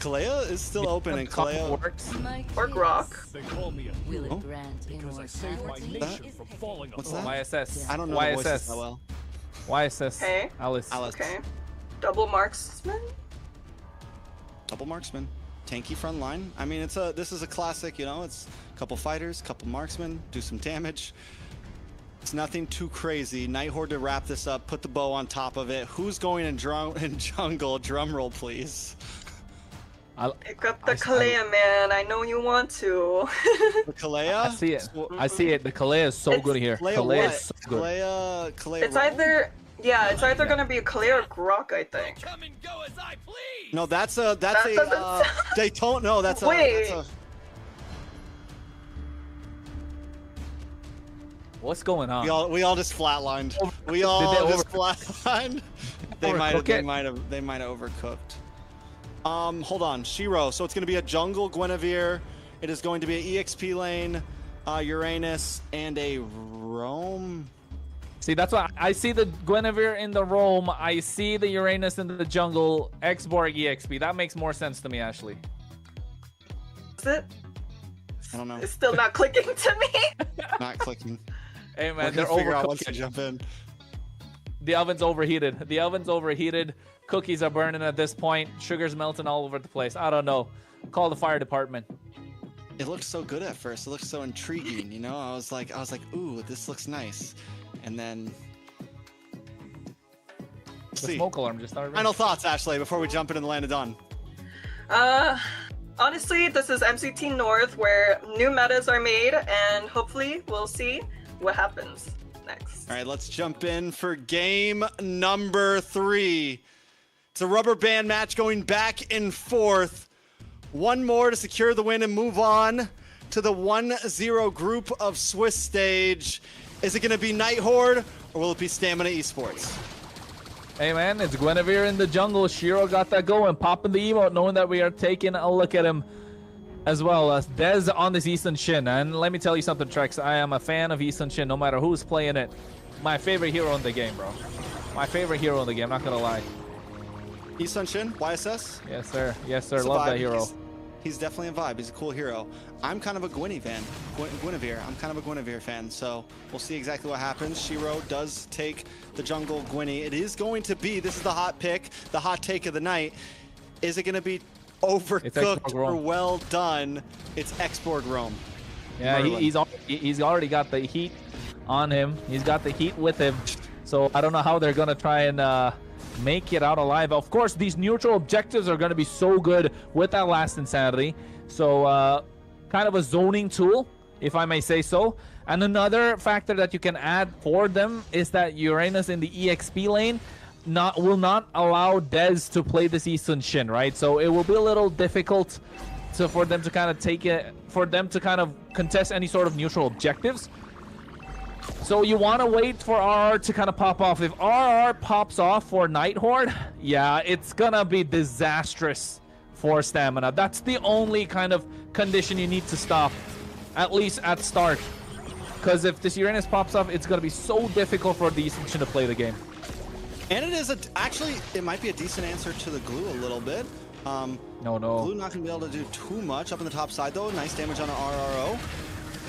Kalea is still open, and Kalea works. Or Grok. They call me a Will Oh. it grant because I saved my immortality? nation from falling What's apart. that? YSS. I don't know the voices YSS. that well. YSS. Hey. Alice. Okay. Double marksman? Double marksman. Tanky front line. I mean, this is a classic, you know, it's a couple fighters, couple marksmen, do some damage. It's nothing too crazy. Nighthorde to wrap this up, put the bow on top of it. Who's going in jungle? Drum roll, please. Pick up the Kalea, man. I know you want to. The Kalea? I see it. I see it. The Kalea is so good here. Kalea is so good. Kalea It's either gonna be Kalea or Grok, I think. Come and go as I please. No, that's That doesn't sound- they don't know. Wait. What's going on? We all just flatlined. We all just flatlined. They might have overcooked. Hold on, Shiro. So it's going to be a jungle Guinevere. It is going to be an EXP lane, Uranus, and a roam. See, that's why I see the Guinevere in the roam. I see the Uranus in the jungle. Xborg EXP. That makes more sense to me, Ashley. Is it? I don't know. It's still not clicking to me. Not clicking. Hey man, We're they're gonna figure out once I overcooking. jump in. The oven's overheated. The oven's overheated. Cookies are burning at this point. Sugar's melting all over the place. I don't know. Call the fire department. It looked so good at first. It looked so intriguing, you know? I was like, ooh, this looks nice. And then The see. smoke alarm just started. Final thoughts, Ashley, before we jump into the land of dawn. Honestly, this is MCT North where new metas are made, and hopefully we'll see what happens next. All right, let's jump in for game number 3. It's a rubber band match going back and forth. One more to secure the win and move on to the 1-0 group of Swiss stage. Is it going to be Nighthorde or will it be Stamina Esports? Hey man, it's Guinevere in the jungle. Shiro got that going, popping the emote, knowing that we are taking a look at him as well as Dez on this Eastern Shin. And let me tell you something, Trex. I am a fan of Eastern Shin, no matter who's playing it. My favorite hero in the game, bro. My favorite hero in the game, not gonna lie. Eastern Shin, YSS? Yes, sir. Yes, sir. It's a Love vibe. that hero. He's definitely a vibe. He's a cool hero. I'm kind of a Guinevere. I'm kind of a Guinevere fan, so we'll see exactly what happens. Shiro does take the jungle Gwynny. It is going to be, this is the hot pick, the hot take of the night. Is it going to be overcooked or well done? It's Xborg Rome. Yeah, he's already got the heat on him. He's got the heat with him. So I don't know how they're going to try and make it out alive. Of course, these neutral objectives are going to be so good with that last insanity. So kind of a zoning tool, if I may say so. And another factor that you can add for them is that Uranus in the EXP lane will not allow Dez to play this Eastern Shin, right? So it will be a little difficult for them to kind of take it, for them to kind of contest any sort of neutral objectives. So you want to wait for RR to kind of pop off. If RR pops off for Nighthorde, yeah, it's gonna be disastrous for Stamina. That's the only kind of condition you need to stop, at least at start. Because if this Uranus pops off, it's gonna be so difficult for the Eastern Shin to play the game. And it is actually, it might be a decent answer to the glue a little bit. No. Glue not gonna be able to do too much up on the top side though. Nice damage on an RRO.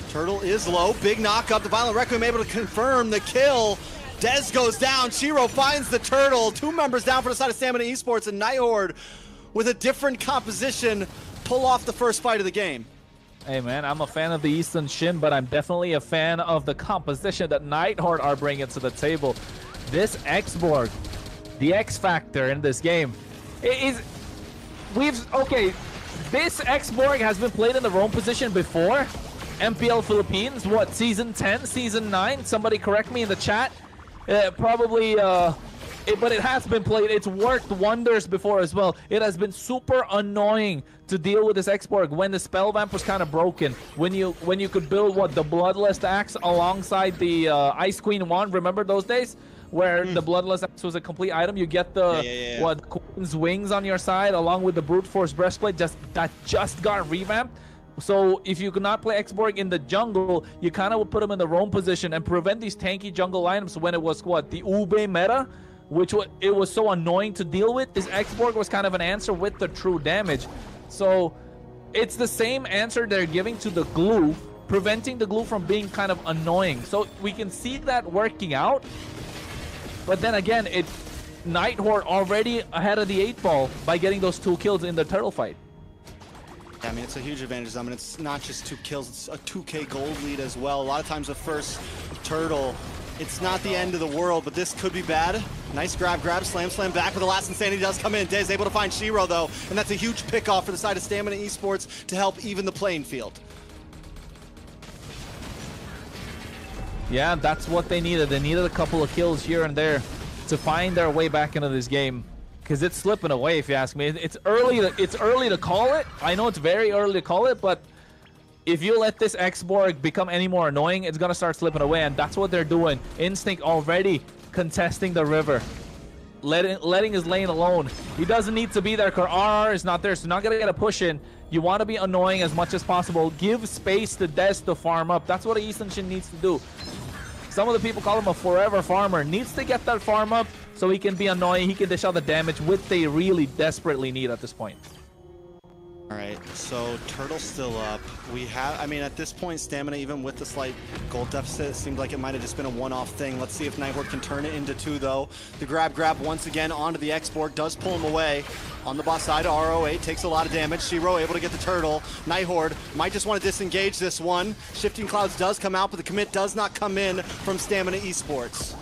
Turtle is low. Big knock up. The Violent Requiem able to confirm the kill. Dez goes down. Shiro finds the turtle. 2 members down for the side of Stamina Esports, and Nighthorde with a different composition pull off the first fight of the game. Hey man, I'm a fan of the Eastern Shin, but I'm definitely a fan of the composition that Nighthorde are bringing to the table. This Xborg, the X factor in this game, this Xborg has been played in the roam position before. MPL Philippines, what, season 10, season 9? Somebody correct me in the chat. Probably, but it has been played. It's worked wonders before as well. It has been super annoying to deal with this Xborg when the spell vamp was kind of broken. When you could build, what, the Bloodlust Axe alongside the Ice Queen wand. Remember those days? where the Bloodlust Axe was a complete item. You get the what Queen's Wings on your side along with the Brute Force Breastplate that just got revamped. So if you could not play Xborg in the jungle, you kind of would put him in the roam position and prevent these tanky jungle items when it was what, the Ube meta, which it was so annoying to deal with. This Xborg was kind of an answer with the true damage. So it's the same answer they're giving to the glue, preventing the glue from being kind of annoying. So we can see that working out. But then again, Night Horde already ahead of the 8 ball by getting those 2 kills in the turtle fight. I mean, it's a huge advantage. I mean, it's not just 2 kills, it's a 2K gold lead as well. A lot of times the first turtle, it's not the end of the world, but this could be bad. Nice grab, slam back, but the last insanity does come in. Dez able to find Shiro though, and that's a huge pick off for the side of Stamina Esports to help even the playing field. Yeah, that's what they needed. They needed a couple of kills here and there to find their way back into this game. Because it's slipping away, if you ask me. It's early to call it. I know it's very early to call it, but if you let this Xborg become any more annoying, it's going to start slipping away, and that's what they're doing. Instinct already contesting the river. Letting his lane alone. He doesn't need to be there because RR is not there, so not going to get a push in. You want to be annoying as much as possible. Give space to Dez to farm up. That's what Easton Shin needs to do. Some of the people call him a forever farmer. Needs to get that farm up so he can be annoying. He can dish out the damage, which they really desperately need at this point. All right, so Turtle's still up. We have, I mean, at this point, Stamina, even with the slight gold deficit, seemed like it might have just been a one-off thing. Let's see if Night Horde can turn it into 2, though. The grab once again onto the Xborg, does pull him away. On the boss side, RO8 takes a lot of damage. Shiro able to get the turtle. Night Horde might just want to disengage this one. Shifting Clouds does come out, but the commit does not come in from Stamina Esports.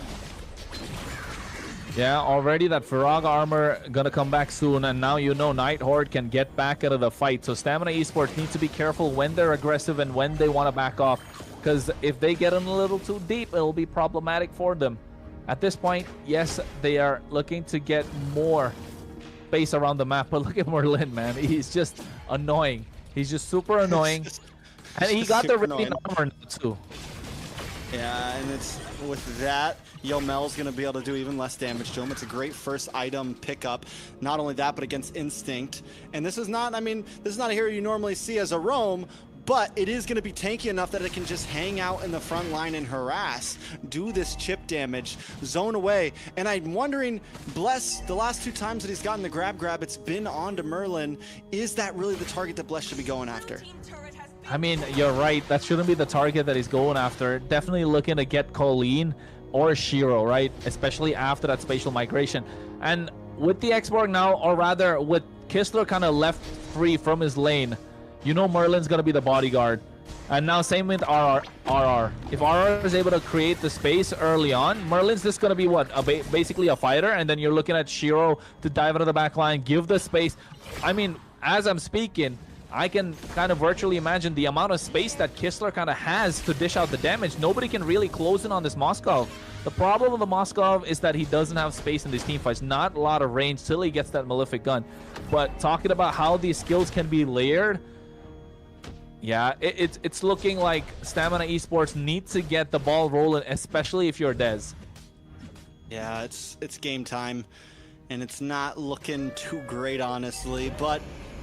Yeah, already that Farag armor gonna come back soon, and now you know Night Horde can get back out of the fight. So Stamina Esports needs to be careful when they're aggressive and when they want to back off, because if they get in a little too deep, it'll be problematic for them. At this point, yes, they are looking to get more space around the map, but look at Merlin, man. He's just annoying. He's just super annoying. And he got the Radiant armor too. Yeah, and it's with that, Yomel's going to be able to do even less damage to him. It's a great first item pickup. Not only that, but against Instinct. And this is not, I mean, this is not a hero you normally see as a roam, but it is going to be tanky enough that it can just hang out in the front line and harass, do this chip damage, zone away. And I'm wondering, Bless, the last 2 times that he's gotten the grab, it's been onto Merlin. Is that really the target that Bless should be going after? I mean, you're right. That shouldn't be the target that he's going after. Definitely looking to get Colleen or Shiro, right? Especially after that spatial migration. And with the Xborg now, or rather with Kistler kind of left free from his lane, you know Merlin's going to be the bodyguard. And now same with RR. If RR is able to create the space early on, Merlin's just going to be what? Basically a fighter, and then you're looking at Shiro to dive into the back line, give the space. I mean, as I'm speaking, I can kind of virtually imagine the amount of space that Kistler kind of has to dish out the damage. Nobody can really close in on this Moskov. The problem with the Moskov is that he doesn't have space in these team fights. Not a lot of range till he gets that Malefic gun. But talking about how these skills can be layered, yeah, it's looking like Stamina Esports need to get the ball rolling, especially if you're Dez. Yeah, it's game time, and it's not looking too great, honestly, but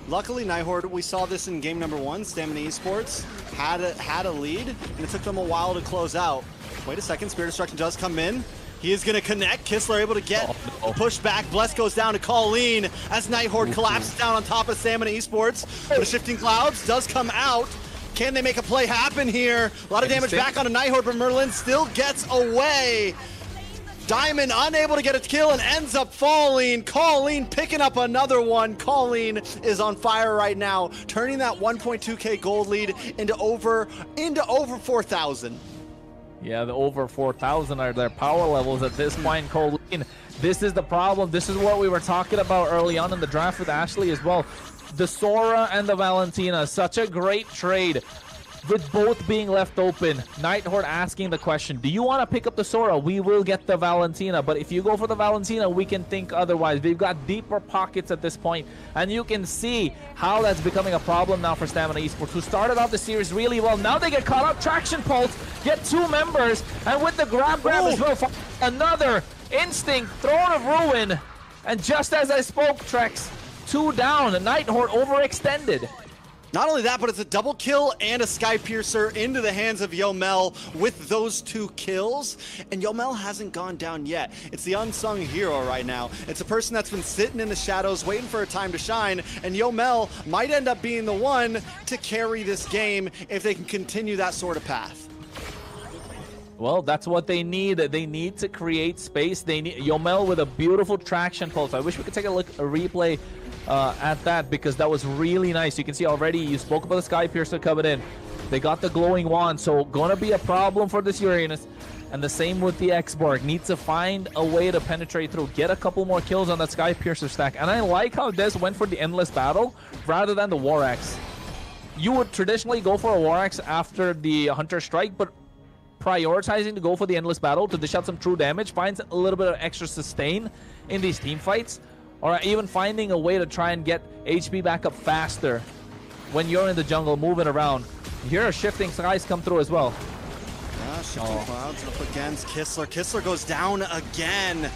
luckily, Night Horde, we saw this in game number 1. Stamina Esports had a lead, and it took them a while to close out. Wait a second, Spirit Destruction does come in. He is going to connect. Kistler able to get pushed back. Bless goes down to Colleen as Night Horde collapses down on top of Stamina Esports. But Shifting Clouds does come out. Can they make a play happen here? A lot of damage back onto Night Horde, but Merlin still gets away. Diamond unable to get a kill and ends up falling. Colleen picking up another one. Colleen is on fire right now, turning that 1.2k gold lead into over 4,000. Yeah, the over 4,000 are their power levels at this point. Colleen, this is the problem. This is what we were talking about early on in the draft with Ashley as well. The Sora and the Valentina, such a great trade. With both being left open, Night Horde asking the question, do you want to pick up the Sora? We will get the Valentina, but if you go for the Valentina, we can think otherwise. They've got deeper pockets at this point, and you can see how that's becoming a problem now for Stamina Esports, who started off the series really well. Now they get caught up. Traction Pulse, get 2 members, and with the grab as well, another Instinct, Throne of Ruin, and just as I spoke, Trex, 2 down. Nighthorde overextended. Not only that, but it's a double kill and a Sky Piercer into the hands of Yomel with those 2 kills. And Yomel hasn't gone down yet. It's the unsung hero right now. It's a person that's been sitting in the shadows waiting for a time to shine. And Yomel might end up being the one to carry this game if they can continue that sort of path. Well, that's what they need. They need to create space. They need Yomel with a beautiful traction pulse. I wish we could take a replay at that, because that was really nice. You can see already, you spoke about the Sky Piercer coming in. They got the glowing wand, so gonna be a problem for this Uranus. And the same with the X-Borg. Need to find a way to penetrate through, get a couple more kills on that Sky Piercer stack. And I like how Dez went for the Endless Battle rather than the War Axe. You would traditionally go for a War Axe after the Hunter Strike, but prioritizing to go for the Endless Battle to dish out some true damage finds a little bit of extra sustain in these team fights. Or even finding a way to try and get HP back up faster when you're in the jungle moving around. Here, shifting skies come through as well. Yeah, shifting clouds up against Kistler. Kistler goes down again.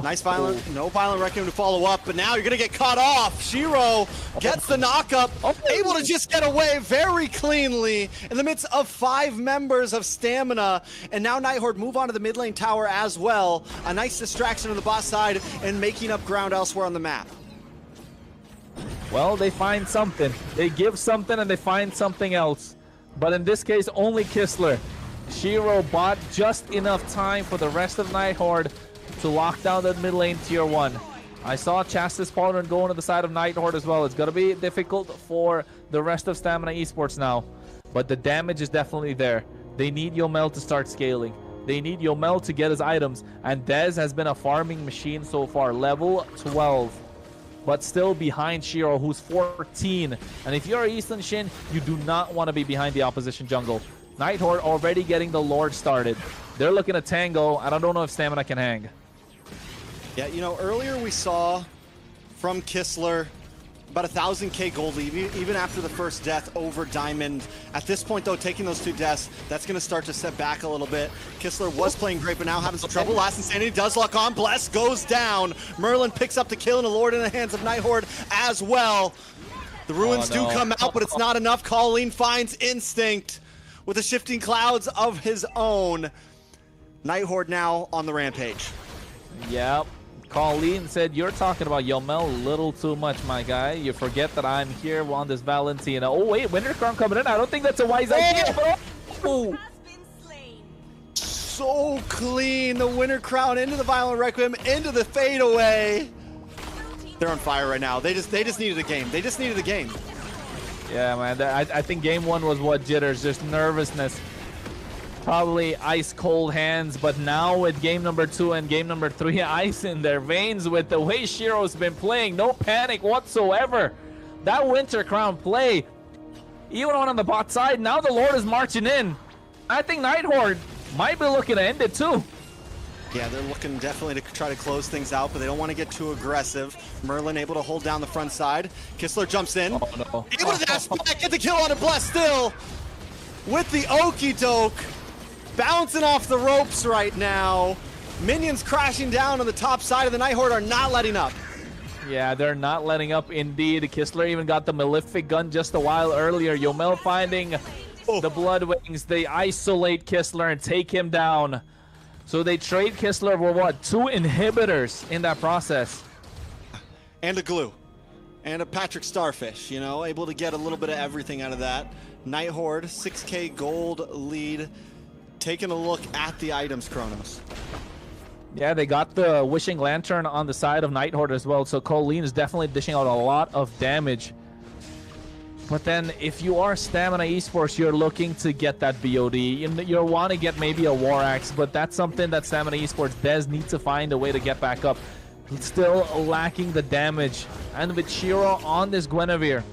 Nice violent, no violent Requiem to follow up, but now you're gonna get caught off. Shiro gets the knockup, able to just get away very cleanly in the midst of 5 members of Stamina. And now Nighthorde move on to the mid lane tower as well. A nice distraction on the bot side and making up ground elsewhere on the map. Well, they find something. They give something and they find something else. But in this case, only Kistler. Shiro bought just enough time for the rest of Nighthorde to lock down that mid lane tier 1. I saw Chastis Pauldron going to the side of Nighthorde as well. It's going to be difficult for the rest of Stamina Esports now. But the damage is definitely there. They need Yomel to start scaling. They need Yomel to get his items. And Dez has been a farming machine so far. Level 12. But still behind Shiro, who's 14. And if you're Eastern Shin, you do not want to be behind the opposition jungle. Nighthorde already getting the Lord started. They're looking at Tango, and I don't know if Stamina can hang. Yeah, you know, earlier we saw from Kistler about 1,000k gold lead, even after the first death over Diamond. At this point, though, taking those 2 deaths, that's going to start to set back a little bit. Kistler was playing great, but now having some trouble. Last Insanity does lock on. Bless goes down. Merlin picks up the kill and a Lord in the hands of Nighthorde as well. The ruins do come out, but it's not enough. Colleen finds Instinct with the shifting clouds of his own. Nighthorde now on the rampage. Yep. Colleen said, you're talking about Yomel a little too much, my guy. You forget that I'm here on this Valentina. Oh, wait, Winter Crown coming in. I don't think that's a wise idea, but oh. So clean. The Winter Crown into the Violent Requiem, into the fadeaway. They're on fire right now. They just needed a game. They just needed a game. Yeah, man. I think game 1 was what, jitters, just nervousness. Probably ice cold hands, but now with game number 2 and game number 3, ice in their veins with the way Shiro's been playing. No panic whatsoever. That Winter Crown play, even on the bot side, now the Lord is marching in. I think Nighthorde might be looking to end it too. Yeah, they're looking definitely to try to close things out, but they don't want to get too aggressive. Merlin able to hold down the front side. Kistler jumps in. Oh, no. Able to dash back, get the kill on a Bless still. With the okie doke. Bouncing off the ropes right now. Minions crashing down on the top side of the Nighthorde are not letting up. Yeah, they're not letting up indeed. Kistler even got the Malefic gun just a while earlier. Yomel finding the Blood Wings. They isolate Kistler and take him down. So they trade Kistler for what? 2 inhibitors in that process. And a glue. And a Patrick Starfish, you know, able to get a little bit of everything out of that. Nighthorde, 6k gold lead. Taking a look at the items, Kronos. Yeah, they got the Wishing Lantern on the side of Nighthorde as well, so Colleen is definitely dishing out a lot of damage. But then, if you are Stamina Esports, you're looking to get that BOD. You want to get maybe a War Axe, but that's something that Stamina Esports does need to find a way to get back up. It's still lacking the damage. And with Shiro on this Guinevere,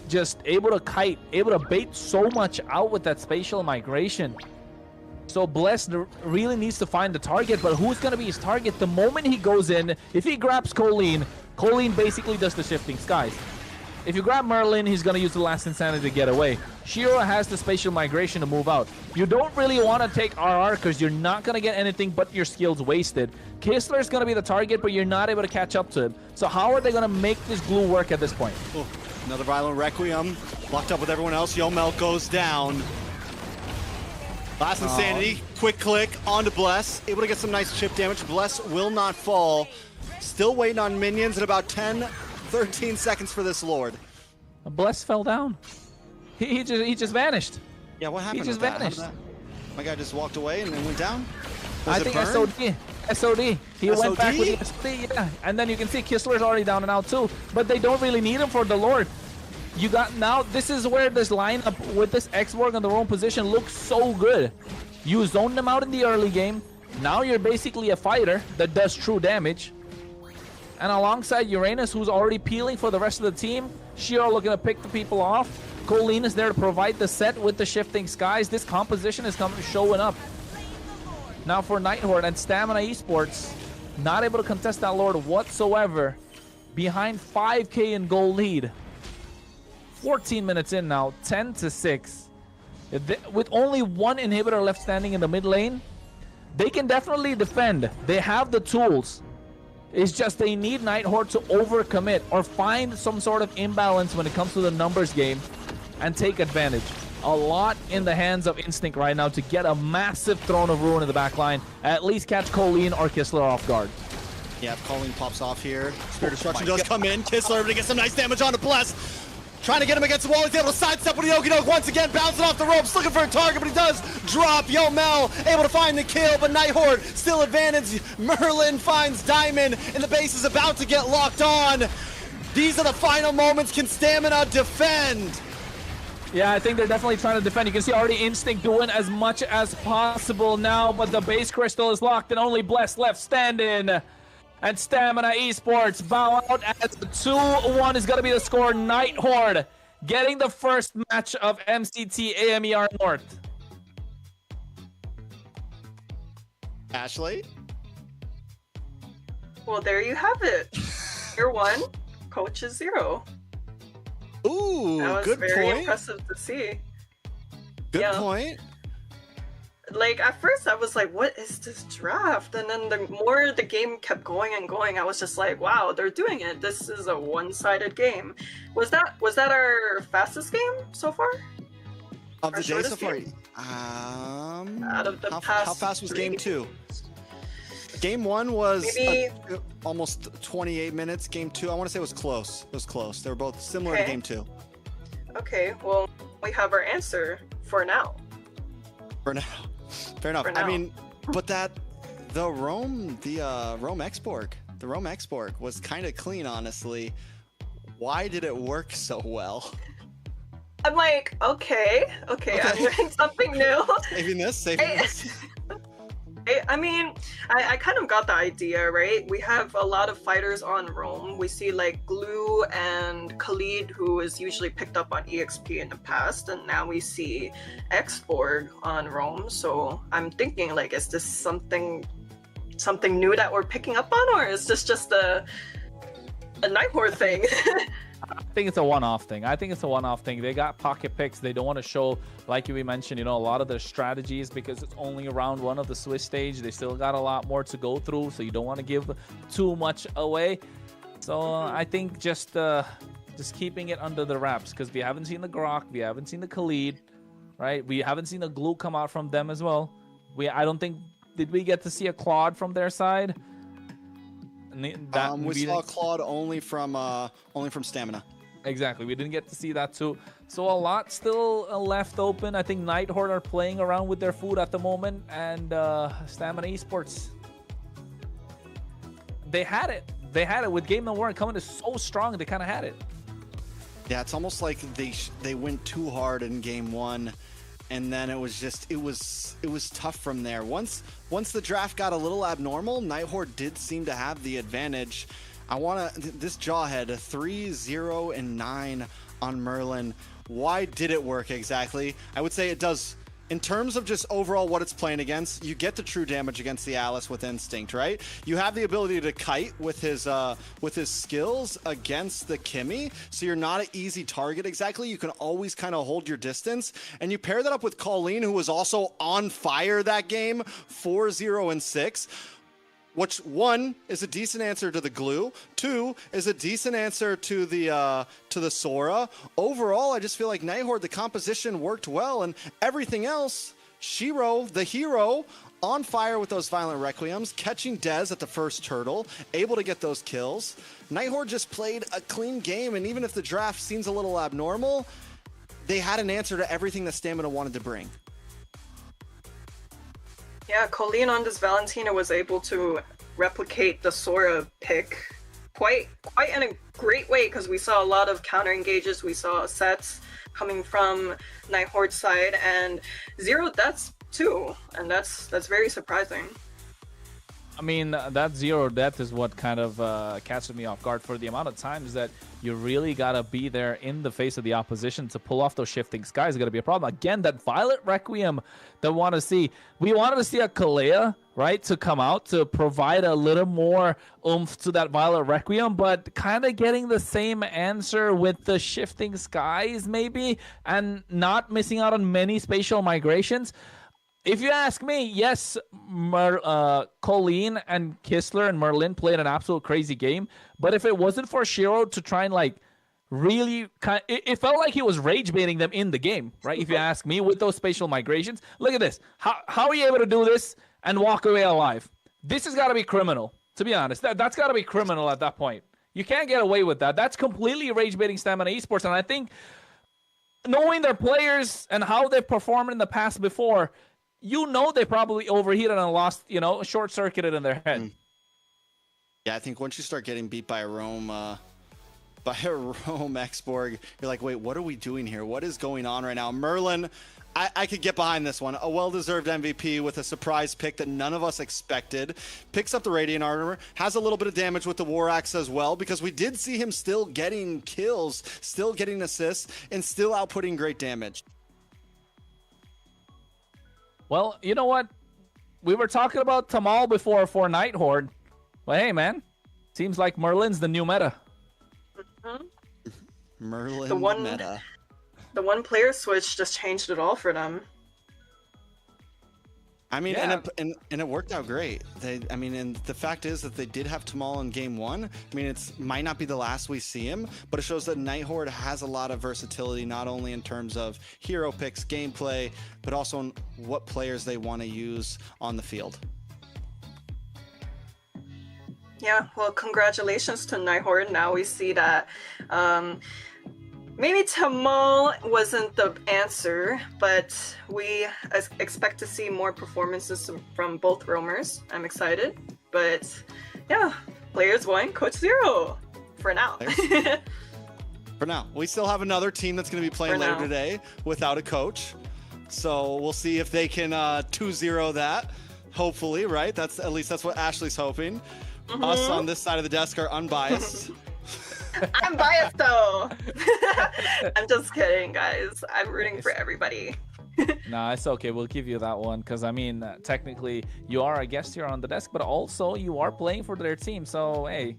just able to kite, able to bait so much out with that spatial migration. So Bless really needs to find the target, but who's going to be his target? The moment he goes in, if he grabs Colleen, Colleen basically does the shifting skies. If you grab Merlin, he's going to use the last Insanity to get away. Shiro has the spatial migration to move out. You don't really want to take RR because you're not going to get anything but your skills wasted. Kistler is going to be the target, but you're not able to catch up to him. So how are they going to make this glue work at this point? Oh, another Violent Requiem. Locked up with everyone else. Yomel goes down. Last Insanity. Quick click onto Bless. Able to get some nice chip damage. Bless will not fall. Still waiting on minions at about 10-13 seconds for this Lord. Bless fell down. He just vanished. Yeah, what happened? He just with that? vanished. My guy just walked away and then went down. Was I it think burn? SOD. He went back with the SOD, yeah. And then you can see Kistler's already down and out too. But they don't really need him for the Lord. You got now. This is where this lineup with this X-Borg in the wrong position looks so good. You zoned them out in the early game. Now you're basically a fighter that does true damage. And alongside Uranus, who's already peeling for the rest of the team, Shiro looking to pick the people off. Colleen is there to provide the set with the shifting skies. This composition is showing up. Now for Nighthorde and Stamina Esports, not able to contest that Lord whatsoever. Behind 5K in goal lead. 14 minutes in now, 10-6. With only one inhibitor left standing in the mid lane, they can definitely defend. They have the tools. It's just they need Nighthorde to overcommit or find some sort of imbalance when it comes to the numbers game and take advantage. A lot in the hands of Instinct right now to get a massive Throne of Ruin in the back line. At least catch Colleen or Kistler off guard. Yeah, Colleen pops off here. Spirit Destruction does come in. Kistler able to get some nice damage on to Bless. Trying to get him against the wall. He's able to sidestep with the Okey-doke once again. Bouncing off the ropes, looking for a target, but he does drop. Yomel able to find the kill, but Nighthorde still advantage. Merlin finds Diamond, and the base is about to get locked on. These are the final moments. Can Stamina defend? Yeah, I think they're definitely trying to defend. You can see already Instinct doing as much as possible now, but the base crystal is locked and only Bless left standing. And Stamina Esports bow out as 2-1 is going to be the score. Nighthorde getting the first match of MCT AMER North. Ashley? Well, there you have it. Year 1, coach is 0. Ooh, that was good very point. impressive to see. Good point. Like, at first I was like, what is this draft? And then the more the game kept going and going, I was just like, wow, they're doing it. This is a one-sided game. Was that our fastest game so far? Of the day so far? Game? Out of the past how fast was 3 game 2? Game 1 was maybe almost 28 minutes. Game 2, I want to say it was close. It was close. They were both similar to game 2. Okay, well, we have our answer for now. For now. Fair enough. For now. I mean, but the Rome X-Borg was kind of clean, honestly. Why did it work so well? I'm like, okay, I'm learning something new. Saving this. I mean, I kind of got the idea, right? We have a lot of fighters on Rome. We see like Glue and Khalid, who is usually picked up on EXP in the past, and now we see X-Borg on Rome. So I'm thinking, like, is this something new that we're picking up on, or is this just a Nighthorde thing? I think it's a one-off thing. They got pocket picks. They don't want to show, like we mentioned, a lot of their strategies because it's only round 1 of the Swiss stage. They still got a lot more to go through, so you don't want to give too much away. So I think just keeping it under the wraps because we haven't seen the Grok, we haven't seen the Khalid, right? We haven't seen the Glue come out from them as well. I don't think, did we get to see a Claude from their side? We saw Claude only from Stamina. Exactly, we didn't get to see that too. So a lot still left open. I think Nighthorde are playing around with their food at the moment, and Stamina Esports, they had it. With Game No. 1 coming in so strong. They kind of had it. Yeah, it's almost like they went too hard in Game 1. And then it was tough from there. Once the draft got a little abnormal, Nighthorde did seem to have the advantage. This Jawhead, 3-0-9 on Merlin. Why did it work exactly? I would say it does in terms of just overall what it's playing against, you get the true damage against the Alice with Instinct, right? You have the ability to kite with his skills against the Kimmy, so you're not an easy target exactly. You can always kind of hold your distance, and you pair that up with Colleen, who was also on fire that game, 4-0 and 6. Which, one, is a decent answer to the glue. Two, is a decent answer to the Sora. Overall, I just feel like Nighthorde, the composition worked well, and everything else, Shiro, the hero, on fire with those Violent Requiems, catching Dez at the first turtle, able to get those kills. Nighthorde just played a clean game, and even if the draft seems a little abnormal, they had an answer to everything that Stamina wanted to bring. Yeah, Colleen on this Valentina was able to replicate the Sora pick quite in a great way, because we saw a lot of counter engages, we saw sets coming from Nighthorde's side, and 0 deaths too, and that's very surprising. I mean, that 0 death is what kind of catches me off guard for the amount of times that you really got to be there in the face of the opposition to pull off those shifting skies is going to be a problem. Again, that Violet Requiem that we wanted to see a Kalea, right, to come out to provide a little more oomph to that Violet Requiem, but kind of getting the same answer with the shifting skies maybe, and not missing out on many spatial migrations. If you ask me, yes, Colleen and Kistler and Merlin played an absolute crazy game. But if it wasn't for Shiro to try and like really, it felt like he was rage baiting them in the game, right? If you ask me, with those spatial migrations, look at this. How are you able to do this and walk away alive? This has got to be criminal, to be honest. That's got to be criminal at that point. You can't get away with that. That's completely rage baiting Stamina Esports, and I think knowing their players and how they've performed in the past before, you know they probably overheated and lost, short-circuited in their head. Yeah, I think once you start getting beat by a Rome Exborg, you're like, wait, what are we doing here? What is going on right now? Merlin, I could get behind this one. A well-deserved MVP with a surprise pick that none of us expected. Picks up the Radiant Armor, has a little bit of damage with the War Axe as well, because we did see him still getting kills, still getting assists, and still outputting great damage. Well, you know what? We were talking about Tamal before for Nighthorde. But hey, man, seems like Merlin's the new meta. Merlin meta. The one player switch just changed it all for them. I mean, yeah. and it worked out great. And the fact is that they did have Tamal in game 1. I mean, it might not be the last we see him, but it shows that Nighthorde has a lot of versatility, not only in terms of hero picks, gameplay, but also in what players they want to use on the field. Yeah, well, congratulations to Nighthorde. Now we see that maybe Tamal wasn't the answer, but we expect to see more performances from both roamers. I'm excited. But yeah, players 1, coach 0 for now. For now. We still have another team that's going to be playing later today without a coach. So we'll see if they can 2-0 that, hopefully, right? That's what Ashley's hoping. Us on this side of the desk are unbiased. I'm biased though. I'm just kidding, guys. I'm rooting for everybody. Nah, it's okay. We'll give you that one because, I mean, technically you are a guest here on the desk, but also you are playing for their team. So, hey,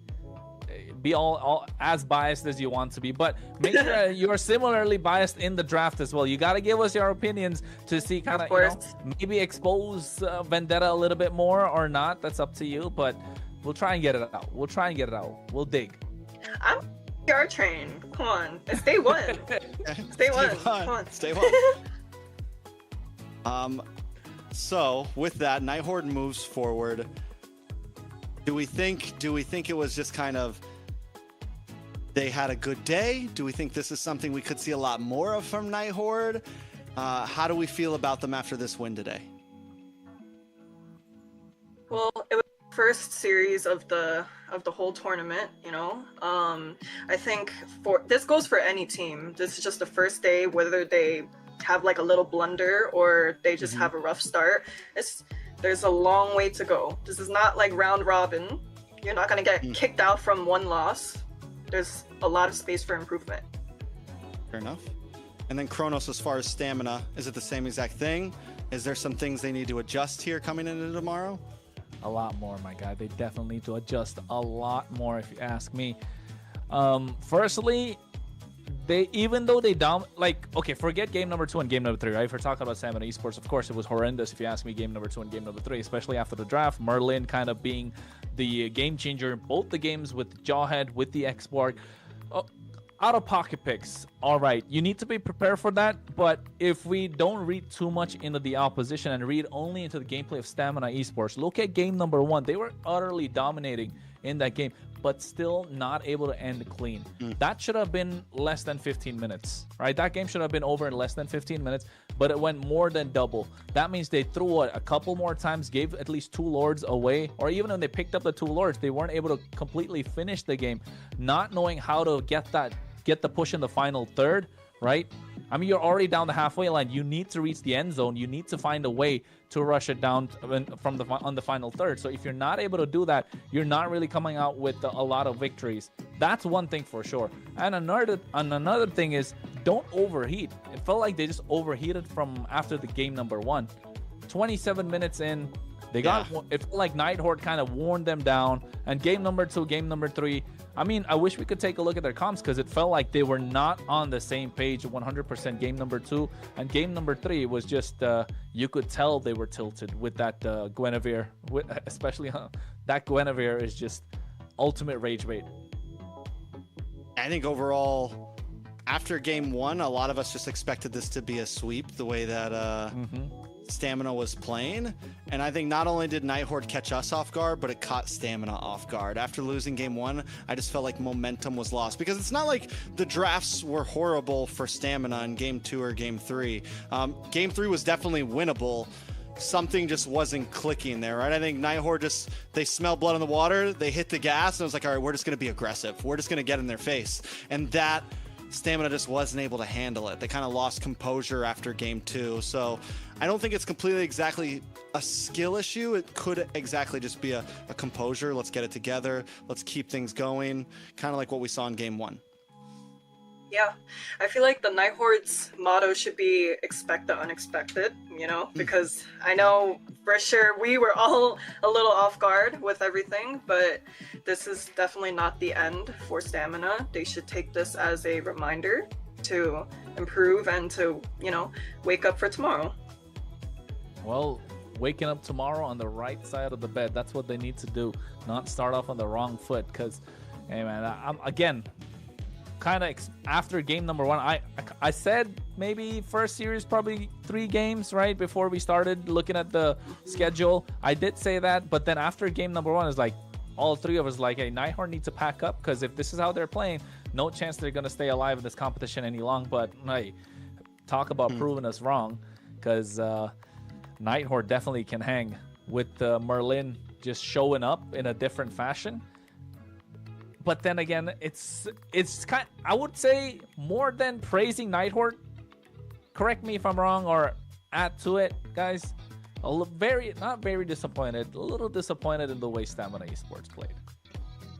be all as biased as you want to be. But make sure you are similarly biased in the draft as well. You got to give us your opinions to see kind of, maybe expose Vendetta a little bit more or not. That's up to you. But we'll try and get it out. We'll dig. I'm PR train. Come on. It's day 1. Stay one. Come on. Stay 1. So with that, Nighthorde moves forward. Do we think it was just kind of they had a good day? Do we think this is something we could see a lot more of from Nighthorde? How do we feel about them after this win today? Well, it was the first series of the whole tournament, I think this goes for any team. This is just the first day, whether they have like a little blunder or they just have a rough start. There's a long way to go. This is not like round robin. You're not going to get kicked out from one loss. There's a lot of space for improvement. Fair enough. And then Kronos, as far as stamina, is it the same exact thing? Is there some things they need to adjust here coming into tomorrow? A lot more, my guy. They definitely need to adjust a lot more, if you ask me. Firstly, even though they okay, forget game number 2 and game number 3, right? If we're talking about Stamina Esports, of course, it was horrendous, if you ask me, game number 2 and game number 3, especially after the draft. Merlin kind of being the game changer in both the games with Jawhead, with the X-Borg. Out-of-pocket picks, all right, you need to be prepared for that, but if we don't read too much into the opposition and read only into the gameplay of Stamina Esports, look at game number 1. They were utterly dominating in that game, but still not able to end clean. That should have been less than 15 minutes, right? That game should have been over in less than 15 minutes, but it went more than double. That means they threw it a couple more times, gave at least 2 Lords away, or even when they picked up the 2 Lords, they weren't able to completely finish the game, not knowing how to get the push in the final third, right? I mean, you're already down the halfway line. You need to reach the end zone. You need to find a way to rush it down on the final third. So if you're not able to do that, you're not really coming out with a lot of victories. That's one thing for sure. And another thing is, don't overheat. It felt like they just overheated from after the game number 1. 27 minutes in, it felt like Nighthorde kind of worn them down. And game number 2, game number 3, I mean, I wish we could take a look at their comps, because it felt like they were not on the same page 100% game number 2. And game number 3 was just, you could tell they were tilted with that Guinevere. Especially that Guinevere is just ultimate rage bait. I think overall, after game 1, a lot of us just expected this to be a sweep, the way that Stamina was playing. And I think not only did Nighthorde catch us off guard, but it caught Stamina off guard. After losing game 1, I just felt like momentum was lost, because it's not like the drafts were horrible for Stamina in game 2 or game 3. Game 3 was definitely winnable. Something just wasn't clicking there, right? I think Nighthorde they smelled blood in the water, they hit the gas, and it was like, all right, we're just going to be aggressive. We're just going to get in their face. And that Stamina just wasn't able to handle it. They kind of lost composure after game 2. So I don't think it's completely exactly a skill issue. It could exactly just be a composure. Let's get it together. Let's keep things going. Kind of like what we saw in game 1. Yeah, I feel like the Nighthorde's motto should be expect the unexpected, you know, because I know for sure we were all a little off guard with everything, but this is definitely not the end for Stamina. They should take this as a reminder to improve and to, you know, wake up for tomorrow. Well, waking up tomorrow on the right side of the bed, that's what they need to do, not start off on the wrong foot, because, hey man, I'm again, kind of after game number 1, I said maybe first series probably 3 games right before we started looking at the schedule. I did say that, but then after game number 1, it's like all 3 of us like, hey, Nighthorde needs to pack up, because if this is how they're playing, no chance they're gonna stay alive in this competition any long. But hey, talk about proving us wrong, because Nighthorde definitely can hang with Merlin just showing up in a different fashion. But then again, it's kind, I would say, more than praising Nighthorde, correct me if I'm wrong or add to it, guys, not very disappointed, a little disappointed in the way Stamina Esports played.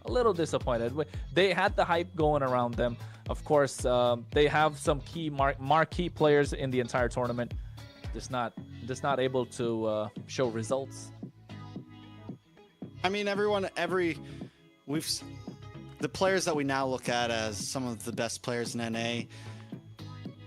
A little disappointed. They had the hype going around them. Of course, they have some key marquee players in the entire tournament. Just not able to show results. I mean, the players that we now look at as some of the best players in NA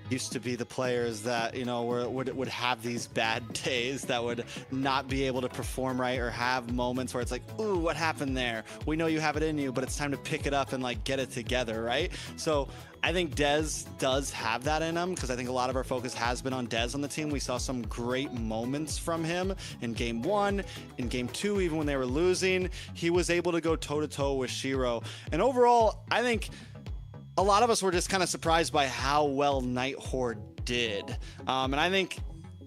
used to be the players that, you know, would have these bad days, that would not be able to perform right, or have moments where it's like, ooh, what happened there? We know you have it in you, but it's time to pick it up and like get it together, right? So I think Dez does have that in him, because I think a lot of our focus has been on Dez on the team. We saw some great moments from him in game 1, in game 2, even when they were losing. He was able to go toe-to-toe with Shiro. And overall, I think a lot of us were just kind of surprised by how well Nighthorde did. And I think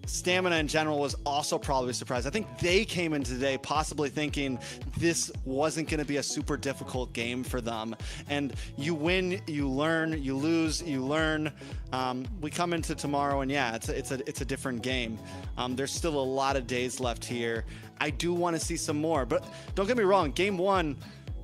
Stamina in general was also probably surprised. I think they came in today possibly thinking this wasn't going to be a super difficult game for them. And you win, you learn, you lose, you learn. We come into tomorrow, and yeah, it's a different game. There's still a lot of days left here. I do want to see some more, but don't get me wrong. Game 1,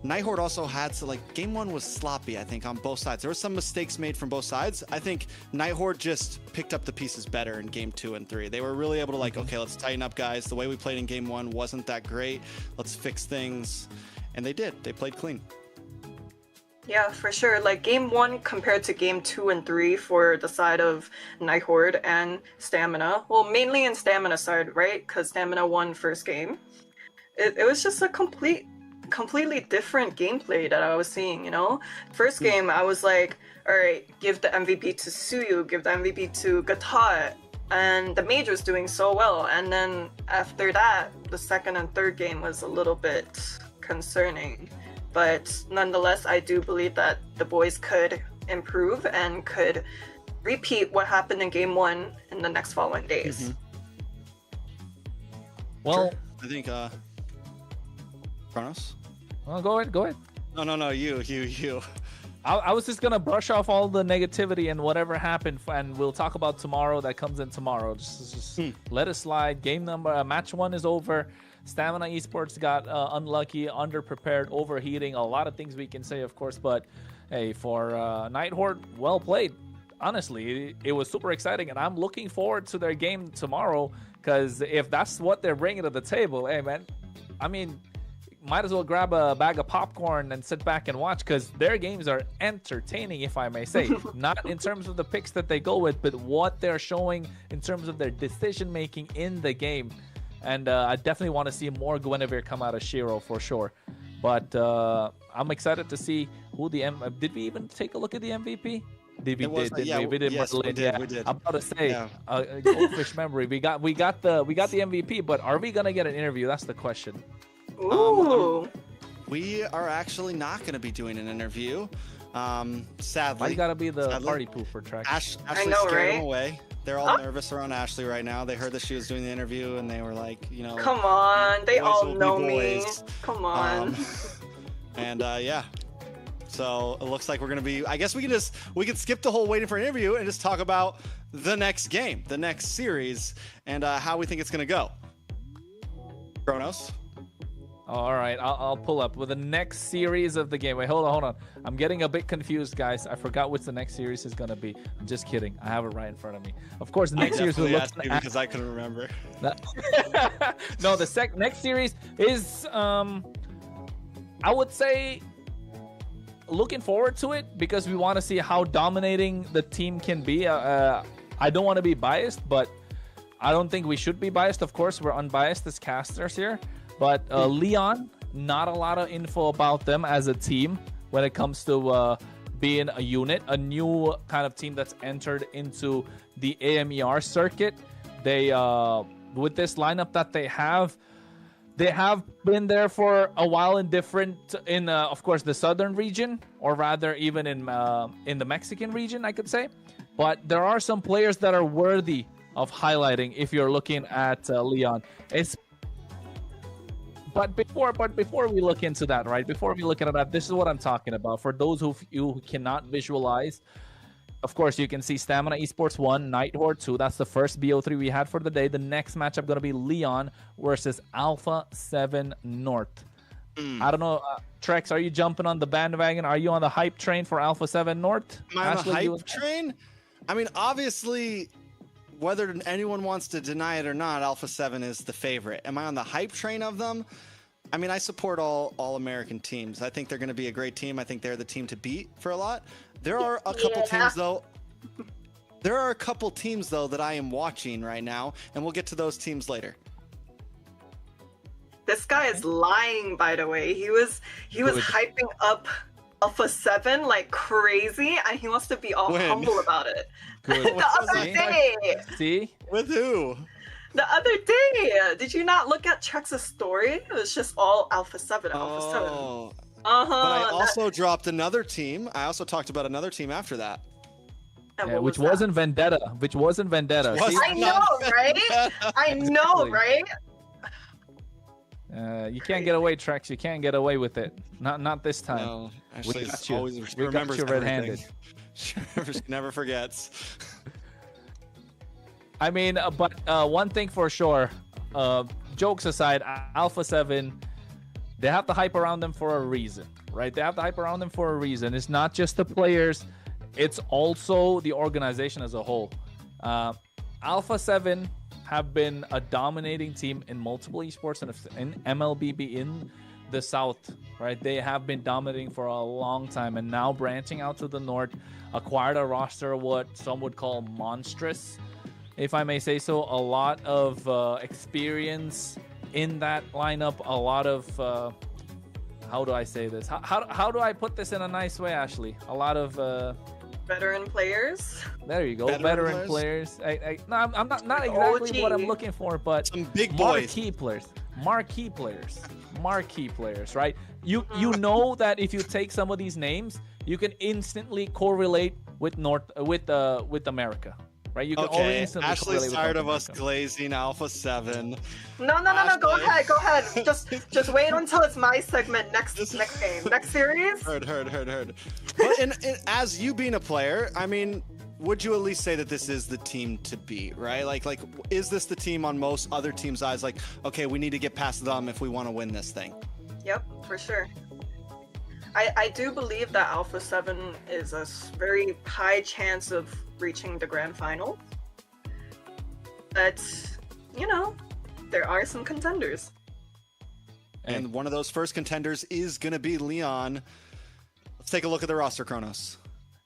Nighthorde also had to, like, game one was sloppy, I think, on both sides. There were some mistakes made from both sides. I think Nighthorde just picked up the pieces better in game 2 and 3. They were really able to, like, okay, let's tighten up, guys. The way we played in game 1 wasn't that great. Let's fix things. And they did. They played clean. Yeah, for sure. Like game 1 compared to game 2 and 3 for the side of Nighthorde and Stamina. Well, mainly in Stamina side, right? Because Stamina won first game. It was just a completely different gameplay that I was seeing, you know? First game, I was like, all right, give the MVP to Suyu, give the MVP to Gata, and the Mage was doing so well. And then after that, the second and third game was a little bit concerning. But nonetheless, I do believe that the boys could improve and could repeat what happened in game 1 in the next following days. Well, Sure. I think, Kronos? well, go ahead. No, you. I was just gonna brush off all the negativity and whatever happened, and we'll talk about tomorrow. That comes in tomorrow. Just let it slide. Match 1 is over. Stamina Esports got unlucky, underprepared, overheating. A lot of things we can say, of course, but hey, for Nighthorde, well played. Honestly, it was super exciting, and I'm looking forward to their game tomorrow, because if that's what they're bringing to the table, hey man, I mean, might as well grab a bag of popcorn and sit back and watch, because their games are entertaining, if I may say. Not in terms of the picks that they go with, but what they're showing in terms of their decision making in the game. And I definitely want to see more Guinevere come out of Shiro for sure. But I'm excited to see who did we even take a look at the MVP? We did. Yes, we did. I'm about to say, goldfish memory. We got the MVP, but are we gonna get an interview? That's the question. Ooh. We are actually not going to be doing an interview. Sadly. Why you gotta be the party pooper track? Ashley know, scared right? them away. They're all nervous around Ashley right now. They heard that she was doing the interview, and they were like, you know, Come on, they boys all will be know me. boys. Come on. And yeah. So it looks like we're gonna be. I guess we can skip the whole waiting for an interview and just talk about the next game, the next series, and how we think it's gonna go. Kronos. All right, I'll pull up with the next series of the game. Wait, hold on. I'm getting a bit confused, guys. I forgot which the next series is gonna be. I'm just kidding. I have it right in front of me. Of course, the next series will look because I couldn't remember. No, the next series is I would say looking forward to it, because we want to see how dominating the team can be. I don't want to be biased, but I don't think we should be biased. Of course, we're unbiased as casters here. But Leon, not a lot of info about them as a team when it comes to being a unit, a new kind of team that's entered into the AMER circuit. They, with this lineup that they have been there for a while in of course, the southern region, or rather even in the Mexican region, I could say. But there are some players that are worthy of highlighting if you're looking at Leon. But before we look into that, right? Before we look at that, this is what I'm talking about. For those of you who cannot visualize, of course, you can see Stamina Esports 1, Nighthorde 2. That's the first BO3 we had for the day. The next matchup going to be Leon versus Alpha 7 North. I don't know, Trex, are you jumping on the bandwagon? Are you on the hype train for Alpha 7 North? Am I on the hype train? I mean, obviously, whether anyone wants to deny it or not, Alpha 7 is the favorite. Am I on the hype train of them? I mean, I support all American teams. I think they're going to be a great team. I think they're the team to beat for a lot. There are a couple teams, though. There are a couple teams, though, that I am watching right now, and we'll get to those teams later. This guy is lying, by the way. He was hyping up Alpha 7 like crazy, and he wants to be all humble about it. The other day. See? With who? The other day. Did you not look at Trex's story? It was just all Alpha 7, Alpha 7. But I also dropped another team. I also talked about another team after that. Yeah, which wasn't Vendetta. I know, right? I know, right? You can't get away, Trex. You can't get away with it. Not this time. No, actually, we got you. Always We got you red-handed. Never forgets. I mean, but one thing for sure, jokes aside, Alpha 7, they have the hype around them for a reason, right? They have the hype around them for a reason. It's not just the players, it's also the organization as a whole. Alpha 7 have been a dominating team in multiple esports and in MLBB in the South, right? They have been dominating for a long time, and now branching out to the North, acquired a roster what some would call monstrous, if I may say so. A lot of experience in that lineup, a lot of how do I say this? How do I put this in a nice way, Ashley? A lot of veteran players. There you go, veteran players. No, I'm not exactly OG. what I'm looking for, but some big boys. Marquee players, right? You know that if you take some of these names, you can instantly correlate with America, right? You can already instantly Ashley's correlate tired with of us glazing Alpha 7. No. Go ahead. Just wait until it's my segment next game, next series. Heard. But as you being a player, I mean, would you at least say that this is the team to beat, right? Like, is this the team on most other teams' eyes? Like, okay, we need to get past them if we want to win this thing. Yep, for sure. I do believe that Alpha 7 is a very high chance of reaching the grand final. But, you know, there are some contenders. And one of those first contenders is going to be Leon. Let's take a look at the roster, Kronos.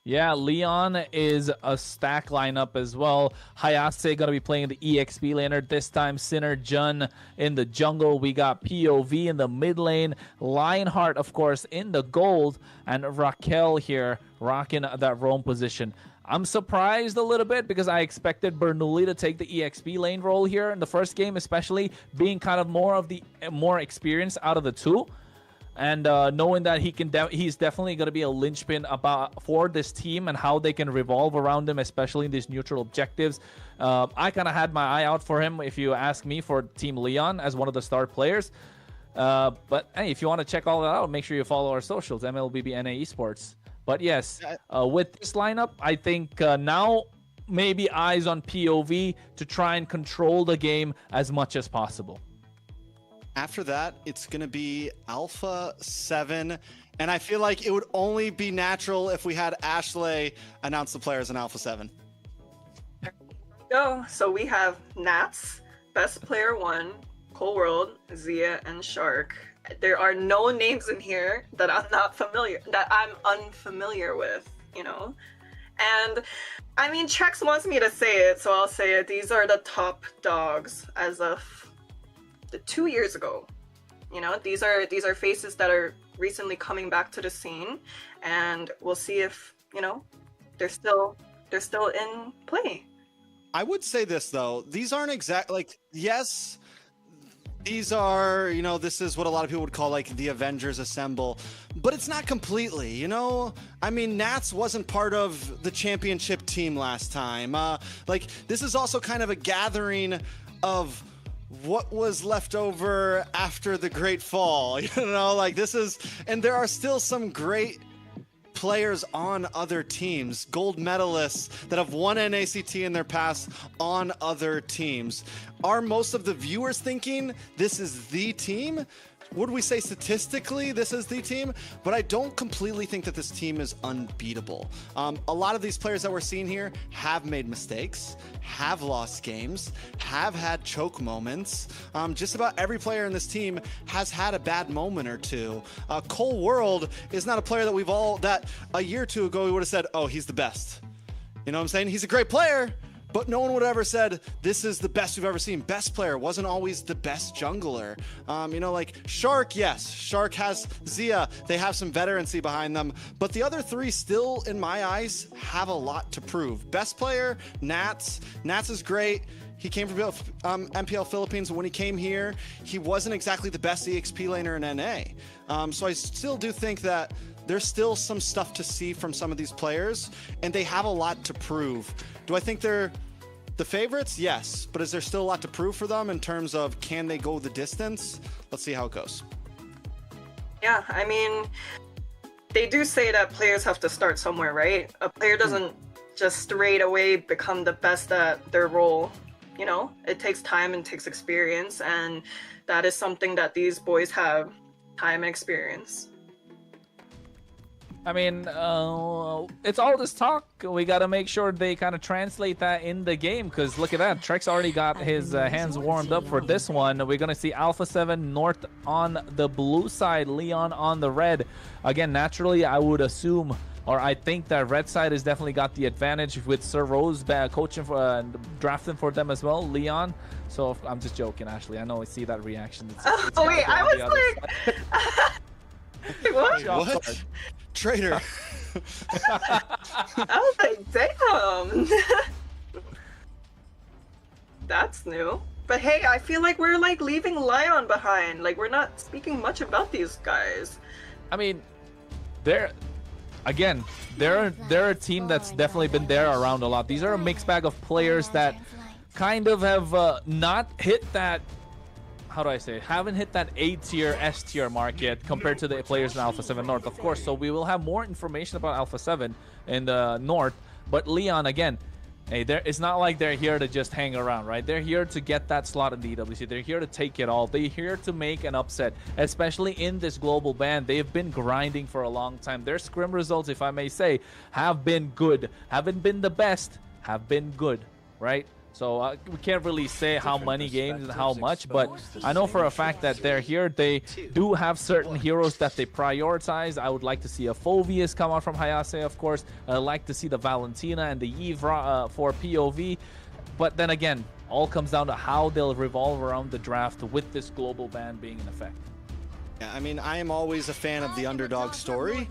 Yeah, Leon is a stack lineup as well. Hayase going to be playing the EXP laner this time. Sinner Jun in the jungle. We got POV in the mid lane. Lionheart, of course, in the gold. And Raquel here rocking that roam position. I'm surprised a little bit because I expected Bernoulli to take the EXP lane role here in the first game, especially being kind of more experienced out of the two. And knowing that he's definitely going to be a linchpin for this team and how they can revolve around him, especially in these neutral objectives. I kind of had my eye out for him, if you ask me, for Team Leon as one of the star players. But hey, if you want to check all that out, make sure you follow our socials, MLBB Esports. But yes, with this lineup, I think now maybe eyes on POV to try and control the game as much as possible. After that, it's going to be Alpha 7. And I feel like it would only be natural if we had Ashley announce the players in Alpha 7. There we go. So we have Nats, Best Player 1, Cold World, Zia, and Shark. There are no names in here that I'm unfamiliar with, you know? And I mean, Trex wants me to say it, so I'll say it. These are the top dogs as of 2 years ago. You know, these are faces that are recently coming back to the scene, and we'll see if, you know, they're still in play. I would say this though, these aren't yes, these are, you know, this is what a lot of people would call like the Avengers Assemble, but it's not completely, you know? I mean, Nats wasn't part of the championship team last time. Like, this is also kind of a gathering of what was left over after the Great Fall, you know? Like, this is, and there are still some great players on other teams, gold medalists that have won NACT in their past on other teams. Are most of the viewers thinking this is the team? Would we say statistically this is the team? But I don't completely think that this team is unbeatable. A lot of these players that we're seeing here have made mistakes, have lost games, have had choke moments. Just about every player in this team has had a bad moment or two. Cole World is not a player that a year or two ago we would have said, oh, he's the best. You know what I'm saying? He's a great player, but no one would have ever said, this is the best we've ever seen. Best player wasn't always the best jungler. You know, like Shark, yes. Shark has Zia. They have some veterancy behind them. But the other three still, in my eyes, have a lot to prove. Best player, Nats. Nats is great. He came from MPL Philippines. When he came here, he wasn't exactly the best EXP laner in NA. So I still do think that there's still some stuff to see from some of these players, and they have a lot to prove. Do I think they're the favorites? Yes. But is there still a lot to prove for them in terms of can they go the distance? Let's see how it goes. Yeah, I mean, they do say that players have to start somewhere, right? A player doesn't just straight away become the best at their role. You know, it takes time and takes experience, and that is something that these boys have time and experience. I mean, it's all this talk. We got to make sure they kind of translate that in the game, because look at that. Trex already got his hands warmed up for this one. We're going to see Alpha 7 North on the blue side, Leon on the red. Again, naturally, I would assume, or I think that red side has definitely got the advantage with Sir Rose coaching for drafting for them as well, Leon. So I'm just joking, Ashley. I know I see that reaction. It's wait, I was like, what? What? Traitor. I was like, damn. That's new. But hey, I feel like we're like leaving Lion behind. Like, we're not speaking much about these guys. I mean, they're a team that's definitely been there around a lot. These are a mixed bag of players that kind of have not hit that, how do I say, haven't hit that A tier, S tier mark yet compared to the players in Alpha 7 North, of course. So we will have more information about Alpha 7 in the North. But Leon, again, hey, it's not like they're here to just hang around, right? They're here to get that slot in the EWC. They're here to take it all. They're here to make an upset, especially in this global ban. They've been grinding for a long time. Their scrim results, if I may say, have been good. Haven't been the best, have been good, right? So we can't really say how many games and how much, but I know for a fact that they're here. They do have certain heroes that they prioritize. I would like to see a Phoveus come out from Hayase, of course. I'd like to see the Valentina and the Eve for POV. But then again, all comes down to how they'll revolve around the draft with this global ban being in effect. Yeah, I mean, I am always a fan of the underdog story.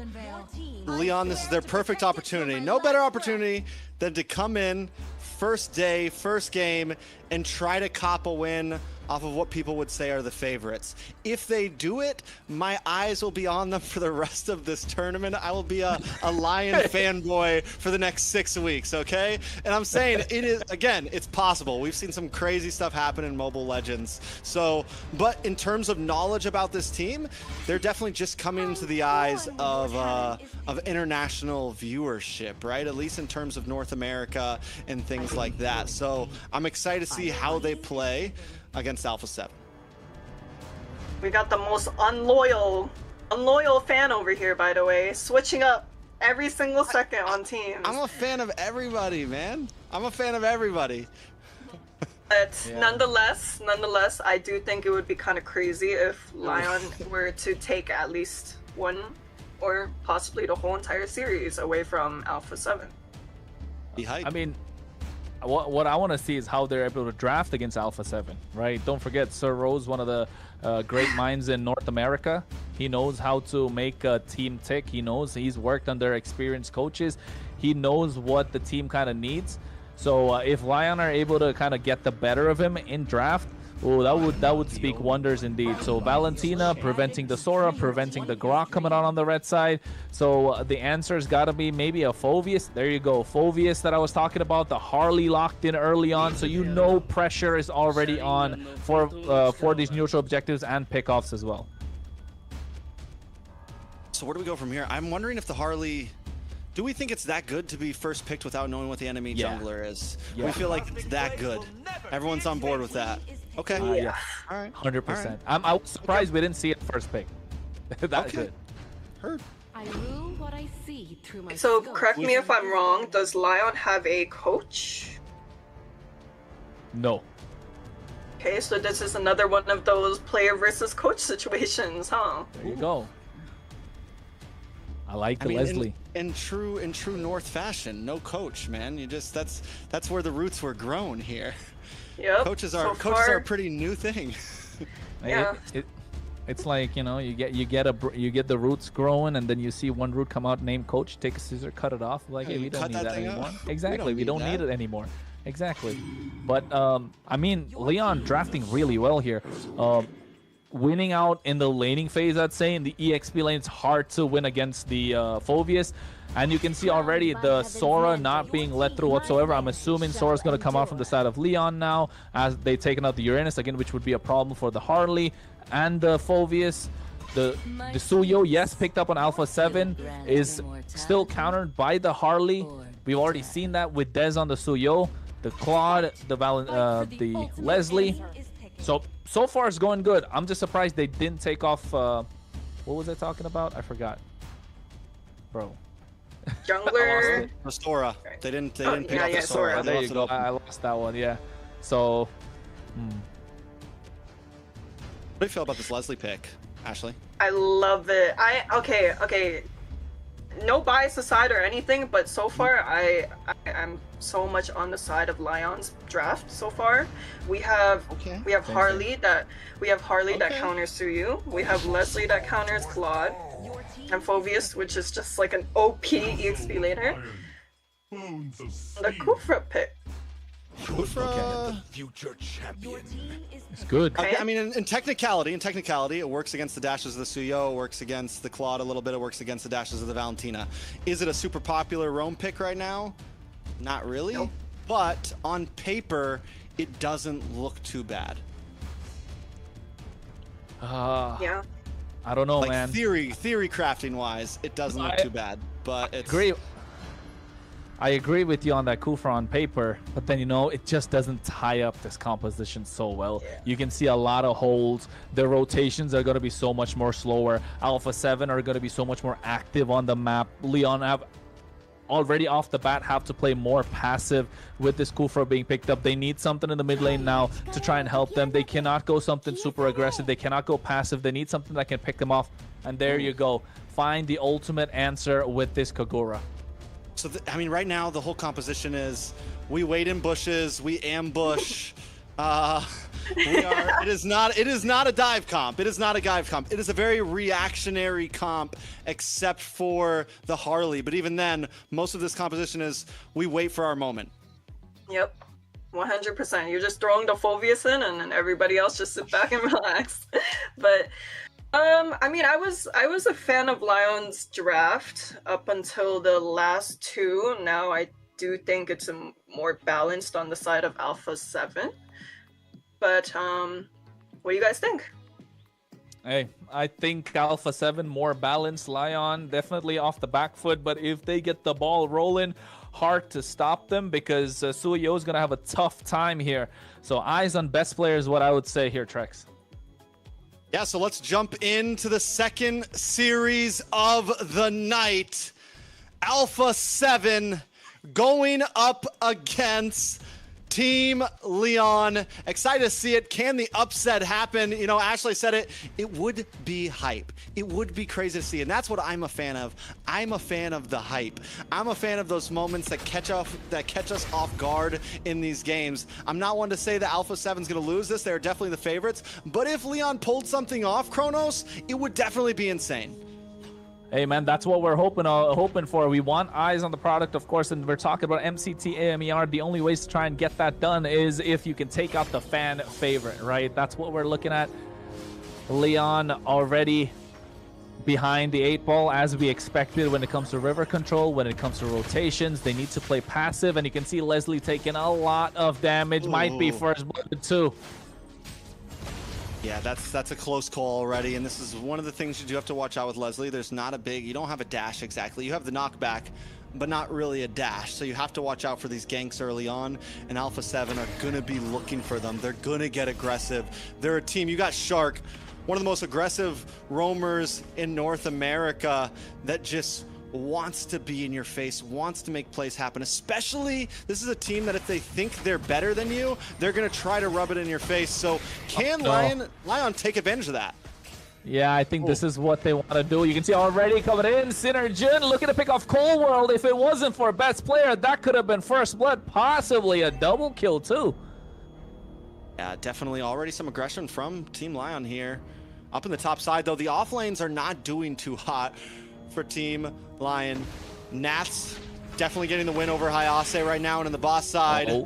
Leon, this is their perfect opportunity. No better opportunity than to come in first day, first game, and try to cop a win off of what people would say are the favorites. If they do it, my eyes will be on them for the rest of this tournament. I will be a Lion fanboy for the next 6 weeks, okay? And I'm saying it is, again, it's possible. We've seen some crazy stuff happen in Mobile Legends. So, but in terms of knowledge about this team, they're definitely just coming into the eyes of international viewership, right? At least in terms of North America and things like that. So I'm excited to see how they play against Alpha 7. We got the most unloyal fan over here, by the way, switching up every single second on teams. I'm a fan of everybody, man. I'm a fan of everybody. But Yeah. nonetheless, I do think it would be kind of crazy if Lion were to take at least one or possibly the whole entire series away from Alpha 7. I mean, what I want to see is how they're able to draft against Alpha 7, right? Don't forget, Sir Rose, one of the great minds in North America. He knows how to make a team tick. He knows he's worked under experienced coaches. He knows what the team kind of needs. So if Lion are able to kind of get the better of him in draft, oh, that would speak wonders indeed. So Valentina preventing the Sora, preventing the Grok coming out on the red side. So the answer's got to be maybe a Phoveus. There you go, Phoveus that I was talking about. The Harley locked in early on, so you know pressure is already on for these neutral objectives and pickoffs as well. So where do we go from here? I'm wondering if the Harley... Do we think it's that good to be first picked without knowing what the enemy jungler is? Yeah. We feel like it's that good. Everyone's on board with that. Okay. Yeah. All right. 100%. I was surprised we didn't see it first pick. That's good. Heard. I rule what I see through my So scope. correct me if I'm wrong, does Lion have a coach? No. Okay, so this is another one of those player versus coach situations, huh? There you go. I like the Leslie. In true North fashion, no coach, man. You just that's where the roots were grown here. Yep. Coaches are a pretty new thing. Yeah. It's like, you know, you get the roots growing, and then you see one root come out named coach, take a scissor, cut it off. Like, hey, we don't need that anymore. Exactly, we don't need it anymore. Exactly. But I mean, Leon drafting really well here. Winning out in the laning phase, I'd say. In the EXP lane, it's hard to win against the Phoveus. And you can see already the Sora not being let through whatsoever. I'm assuming Sora's going to come out from the side of Leon now as they've taken out the Uranus, again, which would be a problem for the Harley and the Phoveus. The Suyo, yes, picked up on Alpha 7, is still countered by the Harley. We've already seen that with Dez on the Suyo, the Claude, the Leslie. So far it's going good. I'm just surprised they didn't take off What was I talking about? I forgot. Bro. Jungler. The Sora. They didn't pick yeah, up yeah, the Sora. Sora. They There left you it go. open. I lost that one, yeah. So, What do you feel about this Leslie pick, Ashley? I love it. Okay. No bias aside or anything, but so far I'm so much on the side of Lion's draft so far. We have Harley that counters Suyu. We have Leslie that counters Claude. And Phoveus, which is just like an OP EXP laner. The Kufra pick. Kufra. Future champion. it's good. I mean, in technicality, it works against the dashes of the Suyo, it works against the Claude a little bit, it works against the dashes of the Valentina. Is it a super popular roam pick right now? Not really. Nope. But on paper, it doesn't look too bad. Yeah. I don't know, Like man. theory crafting wise, it doesn't look too bad. But it's I agree with you on that Kufra on paper, but then, you know, it just doesn't tie up this composition so well. Yeah. You can see a lot of holes. The rotations are going to be so much more slower. Alpha 7 are going to be so much more active on the map. Leon have already off the bat have to play more passive with this Kufra being picked up. They need something in the mid lane now to try and help them. They cannot go something super aggressive. They cannot go passive. They need something that can pick them off. And there you go. Find the ultimate answer with this Kagura. So, I mean, right now, the whole composition is we wait in bushes, we ambush. It is not a dive comp. It is not a dive comp. It is a very reactionary comp, except for the Harley. But even then, most of this composition is we wait for our moment. Yep. 100%. You're just throwing the Phoveus in, and then everybody else just sit back and relax. But I mean, I was a fan of Lion's draft up until the last two. Now I do think it's more balanced on the side of Alpha 7. But what do you guys think? Hey, I think Alpha 7 more balanced. Lion definitely off the back foot, but if they get the ball rolling, hard to stop them because Suyo is going to have a tough time here. So eyes on best player is what I would say here, Trex. Yeah, so let's jump into the second series of the night. Alpha 7 going up against Team Leon. Excited to see it. Can the upset happen? You know, Ashley said it. It would be hype. It would be crazy to see. And that's what I'm a fan of. I'm a fan of the hype. I'm a fan of those moments that catch us off guard in these games. I'm not one to say that Alpha 7's going to lose this. They're definitely the favorites. But if Leon pulled something off, Kronos, it would definitely be insane. Hey, man, that's what we're hoping for. We want eyes on the product, of course, and we're talking about MCT AMER. The only ways to try and get that done is if you can take out the fan favorite, right? That's what we're looking at. Leon already behind the 8-ball, as we expected when it comes to river control, when it comes to rotations. They need to play passive, and you can see Leslie taking a lot of damage. Ooh. Might be first blood, too. Yeah, that's a close call already, and this is one of the things you do have to watch out with Leslie. There's not a big, you don't have a dash exactly. You have the knockback, but not really a dash. So you have to watch out for these ganks early on, and Alpha 7 are gonna be looking for them. They're gonna get aggressive. They're a team, you got Shark, one of the most aggressive roamers in North America that just wants to be in your face, wants to make plays happen. Especially, this is a team that if they think they're better than you, they're gonna try to rub it in your face. So can Lion take advantage of that? Yeah, I think this is what they want to do. You can see already coming in, Synergen looking to pick off Cold World. If it wasn't for best player, that could have been first blood, possibly a double kill too. Yeah, definitely already some aggression from Team Lion here. Up in the top side though, the off lanes are not doing too hot for Team Lion. Nats definitely getting the win over Hayase right now, and in the boss side,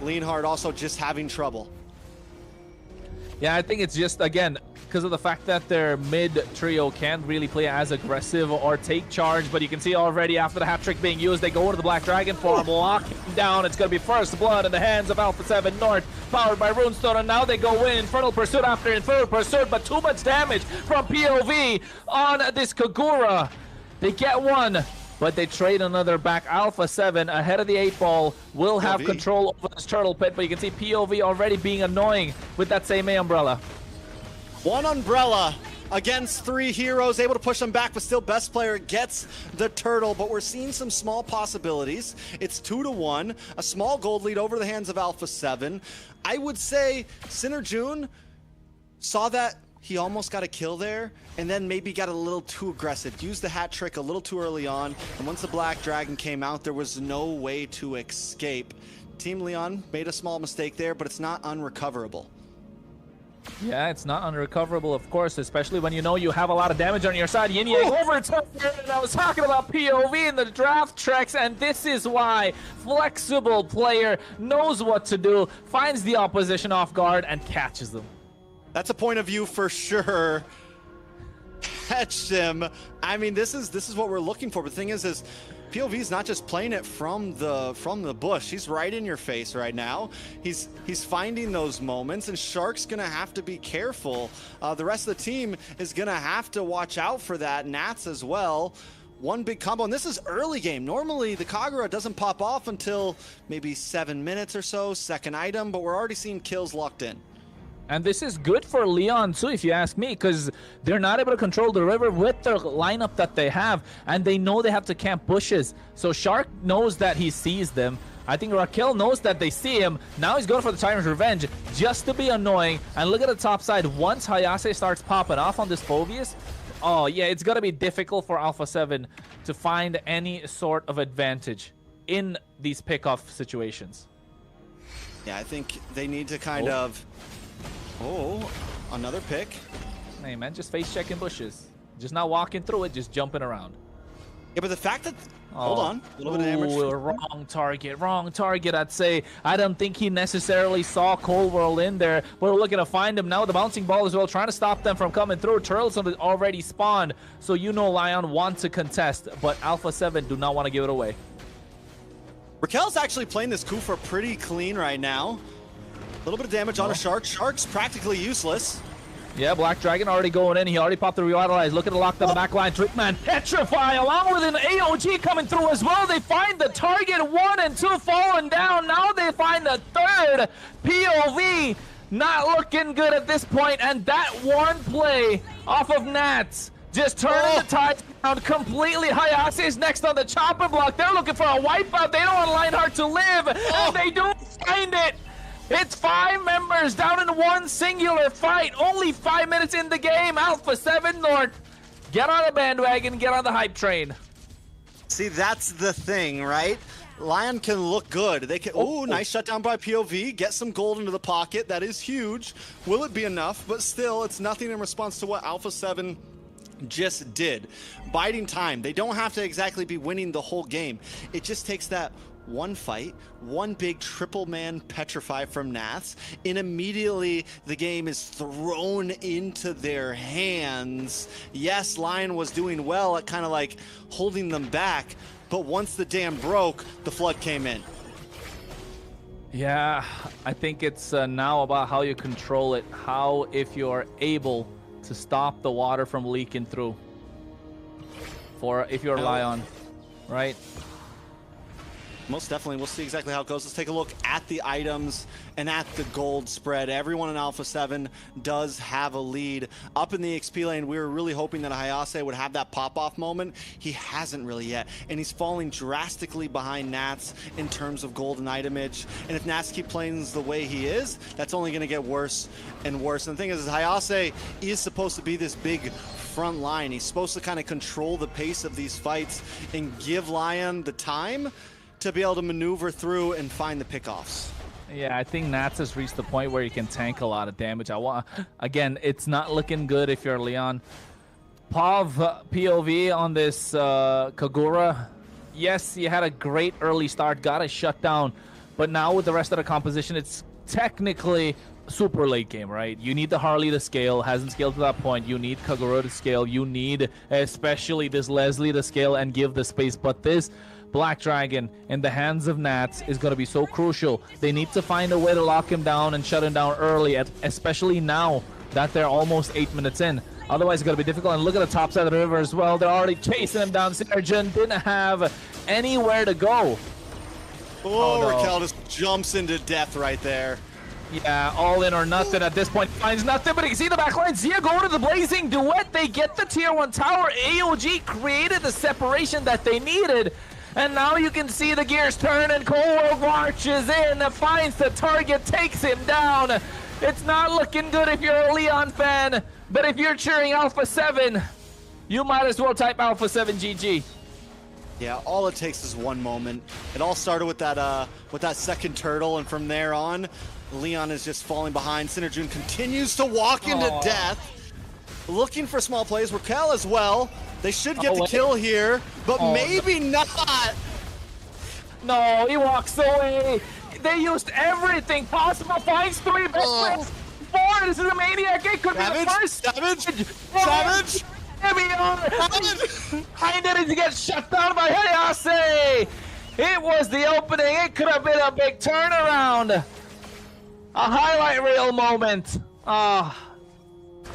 Leonhard also just having trouble. Yeah, I think it's just, again, because of the fact that their mid trio can't really play as aggressive or take charge, but you can see already after the hat trick being used, they go into the Black Dragon farm, lock him down. It's going to be first blood in the hands of Alpha 7 North, powered by Runestone, and now they go in Infernal Pursuit after Infernal Pursuit, but too much damage from POV on this Kagura. They get one, but they trade another back. Alpha 7 ahead of the 8-ball will have control over this turtle pit, but you can see POV already being annoying with that same umbrella. One umbrella against 3 heroes, able to push them back, but still best player gets the turtle. But we're seeing some small possibilities. It's 2-1, a small gold lead over the hands of Alpha 7. I would say Synerjun saw that he almost got a kill there, and then maybe got a little too aggressive. Used the hat trick a little too early on, and once the Black Dragon came out, there was no way to escape. Team Leon made a small mistake there, but it's not unrecoverable. Yeah, it's not unrecoverable, of course, especially when you know you have a lot of damage on your side. Yin Yang overtook it, and I was talking about POV in the draft tracks, and this is why flexible player knows what to do, finds the opposition off guard, and catches them. That's a point of view for sure. Catch him. I mean, this is what we're looking for. But the thing is POV's not just playing it from the bush. He's right in your face right now. He's finding those moments, and Shark's gonna have to be careful. The rest of the team is gonna have to watch out for that. Nats as well. One big combo, and this is early game. Normally the Kagura doesn't pop off until maybe 7 minutes or so, second item, but we're already seeing kills locked in. And this is good for Leon too, if you ask me, because they're not able to control the river with the lineup that they have, and they know they have to camp bushes. So Shark knows that he sees them. I think Raquel knows that they see him. Now he's going for the Tyrant's Revenge just to be annoying. And look at the top side. Once Hayase starts popping off on this Phoveus, oh yeah, it's going to be difficult for Alpha 7 to find any sort of advantage in these pickoff situations. Yeah, I think they need to kind of... Oh, another pick. Hey man, just face checking bushes. Just not walking through it, just jumping around. Yeah, but the fact that... Hold on. A little bit of damage. Wrong target, I'd say. I don't think he necessarily saw Cold World in there. We're looking to find him now. The bouncing ball as well, trying to stop them from coming through. Turtles already spawned, so you know Lion wants to contest, but Alpha 7 do not want to give it away. Raquel's actually playing this Kufa pretty clean right now. A little bit of damage on a Shark. Shark's practically useless. Yeah, Black Dragon already going in. He already popped the Revitalize. Look at the lockdown, the backline. Trickman, Petrify, along with an AOG coming through as well. They find the target. 1 and 2 falling down. Now they find the third. POV not looking good at this point. And that one play off of Nats just turning the tide around completely. Hayase is next on the chopper block. They're looking for a wipeout. They don't want Lionheart to live. And they do find it. It's 5 members down in one singular fight. Only 5 minutes in the game. Alpha 7 North. Get on the bandwagon. Get on the hype train. See, that's the thing, right? Lion can look good. They can. Oh, nice shutdown by POV. Get some gold into the pocket. That is huge. Will it be enough? But still, it's nothing in response to what Alpha 7 just did. Biding time. They don't have to exactly be winning the whole game. It just takes that one fight, one big triple man petrify from Nats, and immediately the game is thrown into their hands. Yes, Lion was doing well at kind of like holding them back, but once the dam broke, the flood came in. Yeah, I think it's now about how you control it, how if you're able to stop the water from leaking through, for if you're Lion, right? Most definitely. We'll see exactly how it goes. Let's take a look at the items and at the gold spread. Everyone in Alpha 7 does have a lead. Up in the XP lane, we were really hoping that Hayase would have that pop-off moment. He hasn't really yet, and he's falling drastically behind Nats in terms of golden itemage. And if Nats keep playing the way he is, that's only going to get worse and worse. And the thing is Hayase is supposed to be this big front line. He's supposed to kind of control the pace of these fights and give Lion the time to be able to maneuver through and find the pickoffs. Yeah, I think Nats has reached the point where he can tank a lot of damage. Again, it's not looking good if you're Leon. POV on this Kagura. Yes, he had a great early start, got a shutdown, but now with the rest of the composition, it's technically super late game, right? You need the Harley to scale, hasn't scaled to that point. You need Kagura to scale. You need especially this Leslie to scale and give the space, but this Black Dragon in the hands of Nats is going to be so crucial. They need to find a way to lock him down and shut him down early, especially now that they're almost 8 minutes in. Otherwise, it's going to be difficult. And look at the top side of the river as well. They're already chasing him down. Synerjun didn't have anywhere to go. Oh, no. Raquel just jumps into death right there. Yeah, all in or nothing at this point. Finds nothing, but you can see the backline. Zia go to the Blazing Duet. They get the tier 1 tower. AOG created the separation that they needed. And now you can see the gears turn and Cold marches in, finds the target, takes him down. It's not looking good if you're a Leon fan, but if you're cheering Alpha 7, you might as well type Alpha 7 GG. Yeah, all it takes is one moment. It all started with that second turtle, and from there on, Leon is just falling behind. Synerjun continues to walk into death, looking for small plays. Raquel as well. They should get the kill here, but maybe not. No, he walks away. They used everything possible. Finds 3 big wins. 4. This is a maniac. It could be the first. Savage. I needed to get shut down by Hayase. It was the opening. It could have been a big turnaround. A highlight reel moment.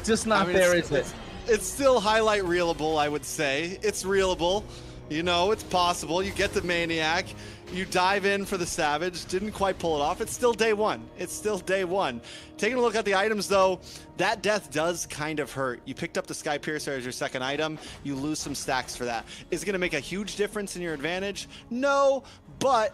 Just not there, is it? It's still highlight reelable, I would say. It's reelable. You know, it's possible. You get the maniac. You dive in for the Savage. Didn't quite pull it off. It's still day one. It's still day one. Taking a look at the items, though, that death does kind of hurt. You picked up the Sky Piercer as your second item. You lose some stacks for that. Is it going to make a huge difference in your advantage? No, but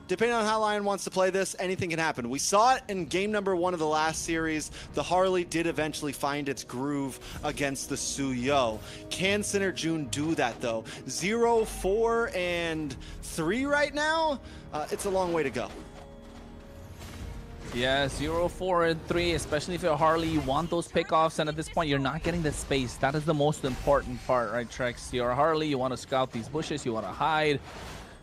depending on how Lion wants to play this, anything can happen. We saw it in game number 1 of the last series. The Harley did eventually find its groove against the Suyo. Can Synerjun do that, though? 0, 4, and 3 right now? It's a long way to go. Yeah, 0, 4, and 3, especially if you're Harley, you want those pickoffs, and at this point, you're not getting the space. That is the most important part, right, Trex? You're a Harley, you want to scout these bushes, you want to hide.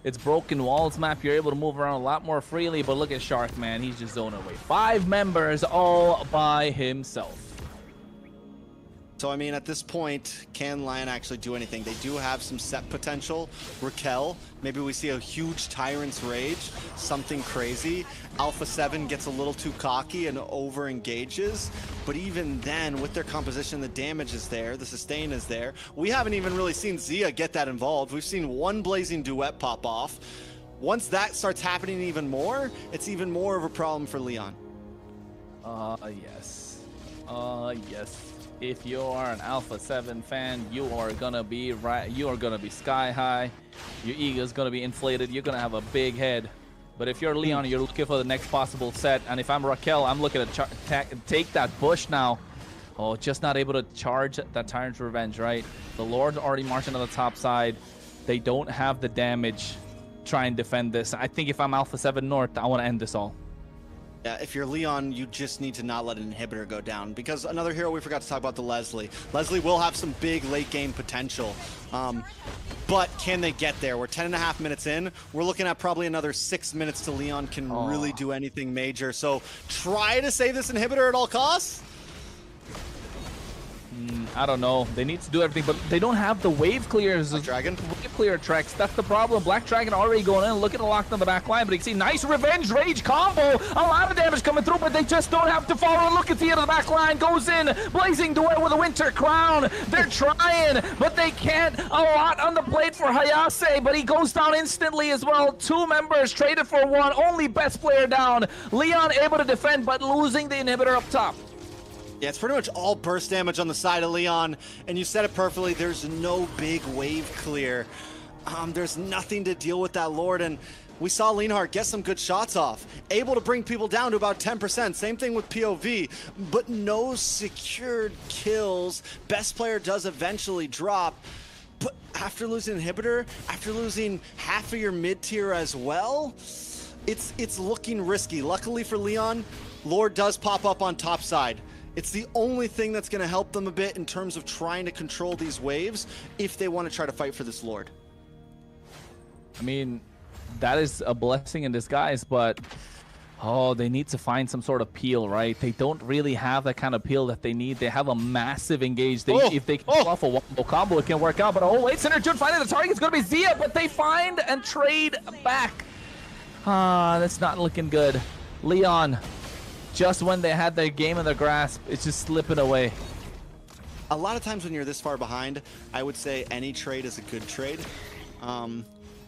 It's broken walls map. You're able to move around a lot more freely, but look at Shark, man. He's just zoning away. 5 members all by himself. So, I mean, at this point, can Lion actually do anything? They do have some set potential. Raquel, maybe we see a huge Tyrant's Rage, something crazy. Alpha 7 gets a little too cocky and over-engages. But even then, with their composition, the damage is there, the sustain is there. We haven't even really seen Zia get that involved. We've seen one Blazing Duet pop off. Once that starts happening even more, it's even more of a problem for Leon. Yes. Yes. If you are an Alpha 7 fan, you are gonna be sky high. Your ego is gonna be inflated. You're gonna have a big head. But if you're Leon, you're looking for the next possible set. And if I'm Raquel, I'm looking to take that bush now. Oh, just not able to charge that Tyrant's Revenge, right? The Lord's already marching on the top side. They don't have the damage. Try and defend this. I think if I'm Alpha 7 North, I want to end this all. Yeah, if you're Leon, you just need to not let an inhibitor go down, because another hero we forgot to talk about, the Leslie. Leslie will have some big late game potential, but can they get there? We're 10.5 minutes in. We're looking at probably another 6 minutes till Leon can really do anything major. So try to save this inhibitor at all costs. I don't know. They need to do everything, but they don't have the wave clears. Dragon. Wave clear tracks. That's the problem. Black Dragon already going in, looking to lock down the back line, but you can see nice Revenge Rage combo. A lot of damage coming through, but they just don't have to follow. Look at the end of the back line. Goes in. Blazing Duet with a Winter Crown. They're trying, but they can't. A lot on the plate for Hayase, but he goes down instantly as well. 2 members traded for 1. Only best player down. Leon able to defend, but losing the inhibitor up top. Yeah, it's pretty much all burst damage on the side of Leon, and you said it perfectly. There's no big wave clear. There's nothing to deal with that Lord, and we saw Leonhardt get some good shots off, able to bring people down to about 10%. Same thing with POV, but no secured kills. Best player does eventually drop, but after losing inhibitor, after losing half of your mid-tier as well, it's looking risky. Luckily for Leon, Lord does pop up on top side. It's the only thing that's going to help them a bit in terms of trying to control these waves if they want to try to fight for this Lord. I mean, that is a blessing in disguise, but they need to find some sort of peel, right? They don't really have that kind of peel that they need. They have a massive engage. If they can pull off a wombo combo, it can work out. But wait, Synerjun finding the target is going to be Zia, but they find and trade back. That's not looking good. Leon, just when they had their game in their grasp, it's just slipping away. A lot of times when you're this far behind, I would say any trade is a good trade.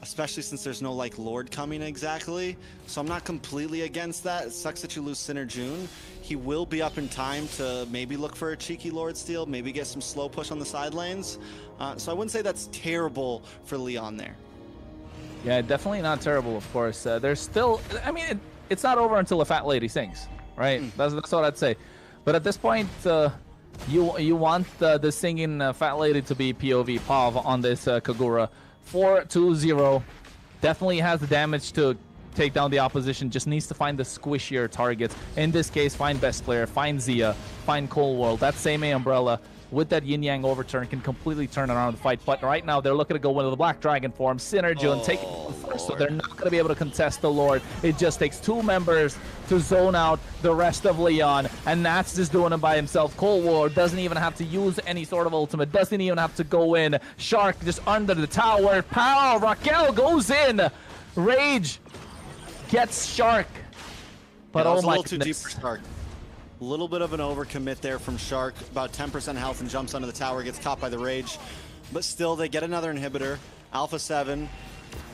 especially since there's no like Lord coming exactly. So I'm not completely against that. It sucks that you lose Sinner June. He will be up in time to maybe look for a cheeky Lord steal, maybe get some slow push on the side lanes. So I wouldn't say that's terrible for Leon there. Yeah, definitely not terrible, of course. There's still, I mean, it's not over until a fat lady sings, right? That's what I'd say. But at this point, you want the singing fat lady to be POV POV on this Kagura. 4-2-0. Definitely has the damage to take down the opposition. Just needs to find the squishier targets. In this case, find best player, find Zia, find Cold World. That same umbrella with that yin yang overturn can completely turn around the fight. But right now they're looking to go into the Black Dragon form. Sinner June taking first, so they're not going to be able to contest the Lord. It just takes 2 members to zone out the rest of Leon, and Nats just doing it by himself. Cold War doesn't even have to use any sort of ultimate, doesn't even have to go in. Shark just under the tower. Pow! Raquel goes in. Rage gets Shark. But yeah, oh my goodness. A little too deep for Shark. A little bit of an overcommit there from Shark. About 10% health and jumps under the tower, gets caught by the Rage. But still, they get another inhibitor. Alpha 7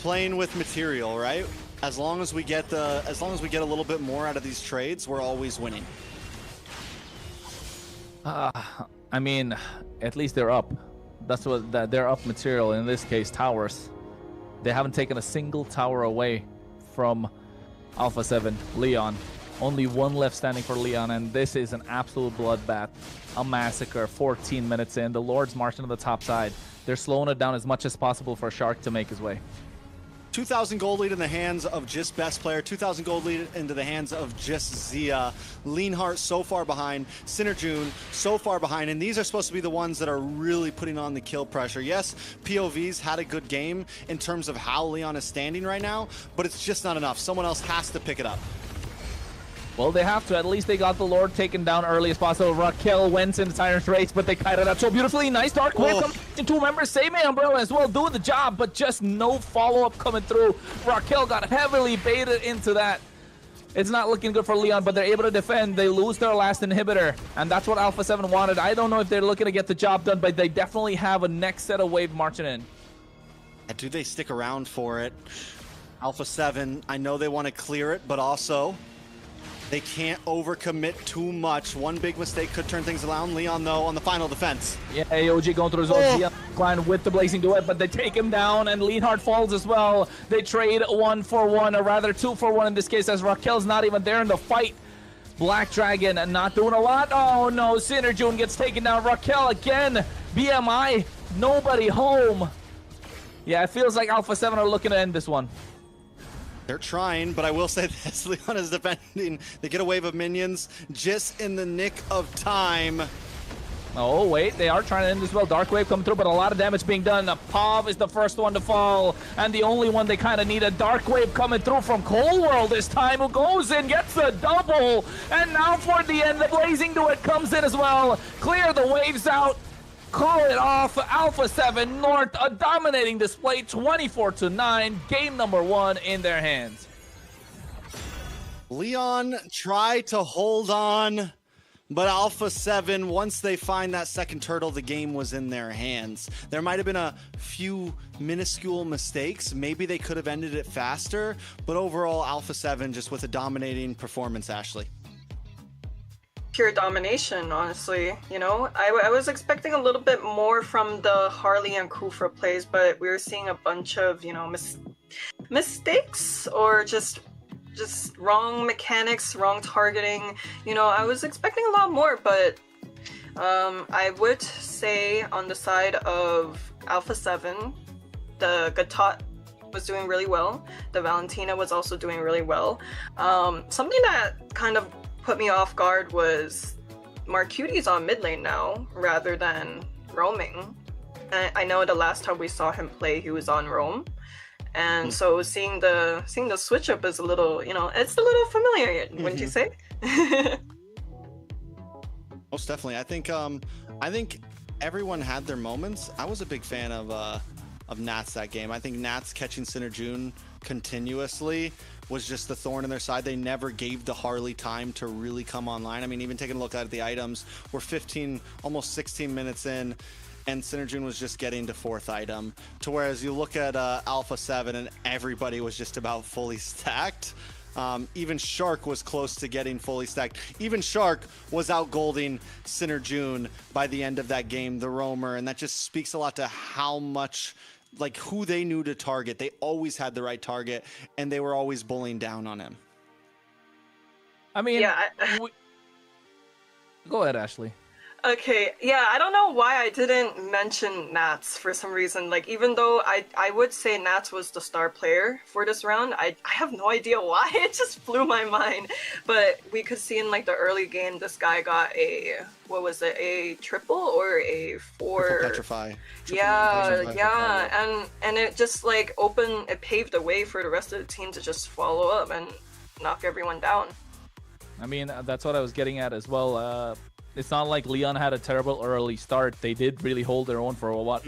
playing with material, right? As long as we get a little bit more out of these trades, we're always winning. I mean, at least they're up. That's what they're up material. In this case, towers. They haven't taken a single tower away from Alpha 7, Leon. Only 1 left standing for Leon, and this is an absolute bloodbath. A massacre. 14 minutes in. The Lord's marching to the top side. They're slowing it down as much as possible for Shark to make his way. 2,000 gold lead in the hands of just best player. 2,000 gold lead into the hands of just Zia. Leanheart so far behind. Sinner June so far behind. And these are supposed to be the ones that are really putting on the kill pressure. Yes, POV's had a good game in terms of how Leon is standing right now, but it's just not enough. Someone else has to pick it up. Well, they have to. At least they got the Lord taken down early as possible. Raquel went in the Tyrant's race, but they kited out so beautifully. Nice Dark Wave coming in. 2 members. Same Umbrella as well, doing the job, but just no follow-up coming through. Raquel got heavily baited into that. It's not looking good for Leon, but they're able to defend. They lose their last inhibitor, and that's what Alpha 7 wanted. I don't know if they're looking to get the job done, but they definitely have a next set of wave marching in. Do they stick around for it? Alpha 7, I know they want to clear it, but also they can't overcommit too much. One big mistake could turn things around. Leon, though, on the final defense. Yeah, AOG going through his own line with the Blazing Duet, but they take him down, and Leanheart falls as well. They trade 1 for 1, or rather 2 for 1 in this case, as Raquel's not even there in the fight. Black Dragon not doing a lot. Oh, no, Sinner June gets taken down. Raquel again. BMI, nobody home. Yeah, it feels like Alpha 7 are looking to end this one. They're trying, but I will say this, Leon is defending. They get a wave of minions just in the nick of time. Oh, wait, they are trying to end as well. Dark Wave coming through, but a lot of damage being done. Pav is the first one to fall, and the only one they kind of need. A Dark Wave coming through from Cold World this time, who goes in, gets a double, and now for the end, the Blazing Duet comes in as well. Clear the waves out. Call it off. Alpha 7 North, a dominating display, 24-9. Game number 1 in their hands. Leon tried to hold on, but Alpha 7, once they find that second turtle, the game was in their hands. There might have been a few minuscule mistakes. Maybe they could have ended it faster, but overall, Alpha 7 just with a dominating performance, Ashley. Pure domination, honestly. You know, I was expecting a little bit more from the Harley and Kufra plays, but we were seeing a bunch of, you know, mistakes or just wrong mechanics, wrong targeting. You know, I was expecting a lot more, but I would say on the side of Alpha 7, the Gatot was doing really well. The Valentina was also doing really well. Something that kind of put me off guard was Marcuti's on mid lane now rather than roaming. And I know the last time we saw him play, he was on roam, and so seeing the switch up is a little, you know, it's a little familiar, wouldn't you say? Most definitely. I think everyone had their moments. I was a big fan of Nats that game. I think Nats catching Sinner June continuously was just the thorn in their side. They never gave the Harley time to really come online. I mean, even taking a look at the items, we're 15, almost 16 minutes in, and Synergune was just getting to 4th item. To whereas you look at Alpha 7 and everybody was just about fully stacked. Even Shark was close to getting fully stacked. Even Shark was outgolding Synergune by the end of that game, the roamer, and that just speaks a lot to how much, like, who they knew to target. They always had the right target, and they were always bullying down on him. I mean, Yeah, go ahead, Ashley. Okay, yeah, I don't know why I didn't mention Nats for some reason. Like, even though I would say Nats was the star player for this round, I have no idea why. It just blew my mind. But we could see in, like, the early game, this guy got a, what was it, a triple or a 4? Triple Petrify. Yeah, and it just, like, it paved the way for the rest of the team to just follow up and knock everyone down. I mean, that's what I was getting at as well. It's not like Leon had a terrible early start. They did really hold their own for about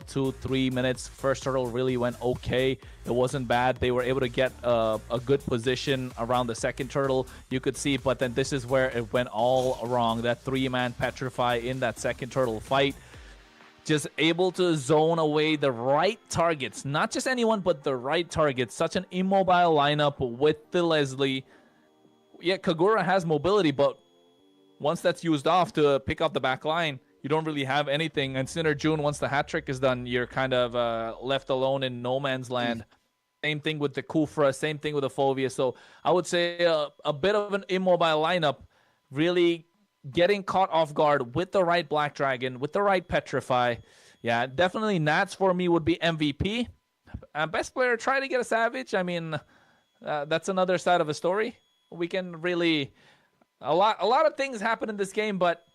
2-3 minutes. First turtle really went okay. It wasn't bad. They were able to get a good position around the second turtle, you could see. But then this is where it went all wrong. That 3-man Petrify in that second turtle fight. Just able to zone away the right targets. Not just anyone, but the right targets. Such an immobile lineup with the Leslie. Yeah, Kagura has mobility, but once that's used off to pick up the back line, you don't really have anything. And Synergune, once the hat trick is done, you're kind of left alone in no man's land. Same thing with the Kufra, same thing with the Fovea. So I would say a bit of an immobile lineup, really getting caught off guard with the right Black Dragon, with the right Petrify. Yeah, definitely Nats for me would be MVP. Best player, try to get a Savage. I mean, that's another side of a story. We can really... A lot of things happened in this game, but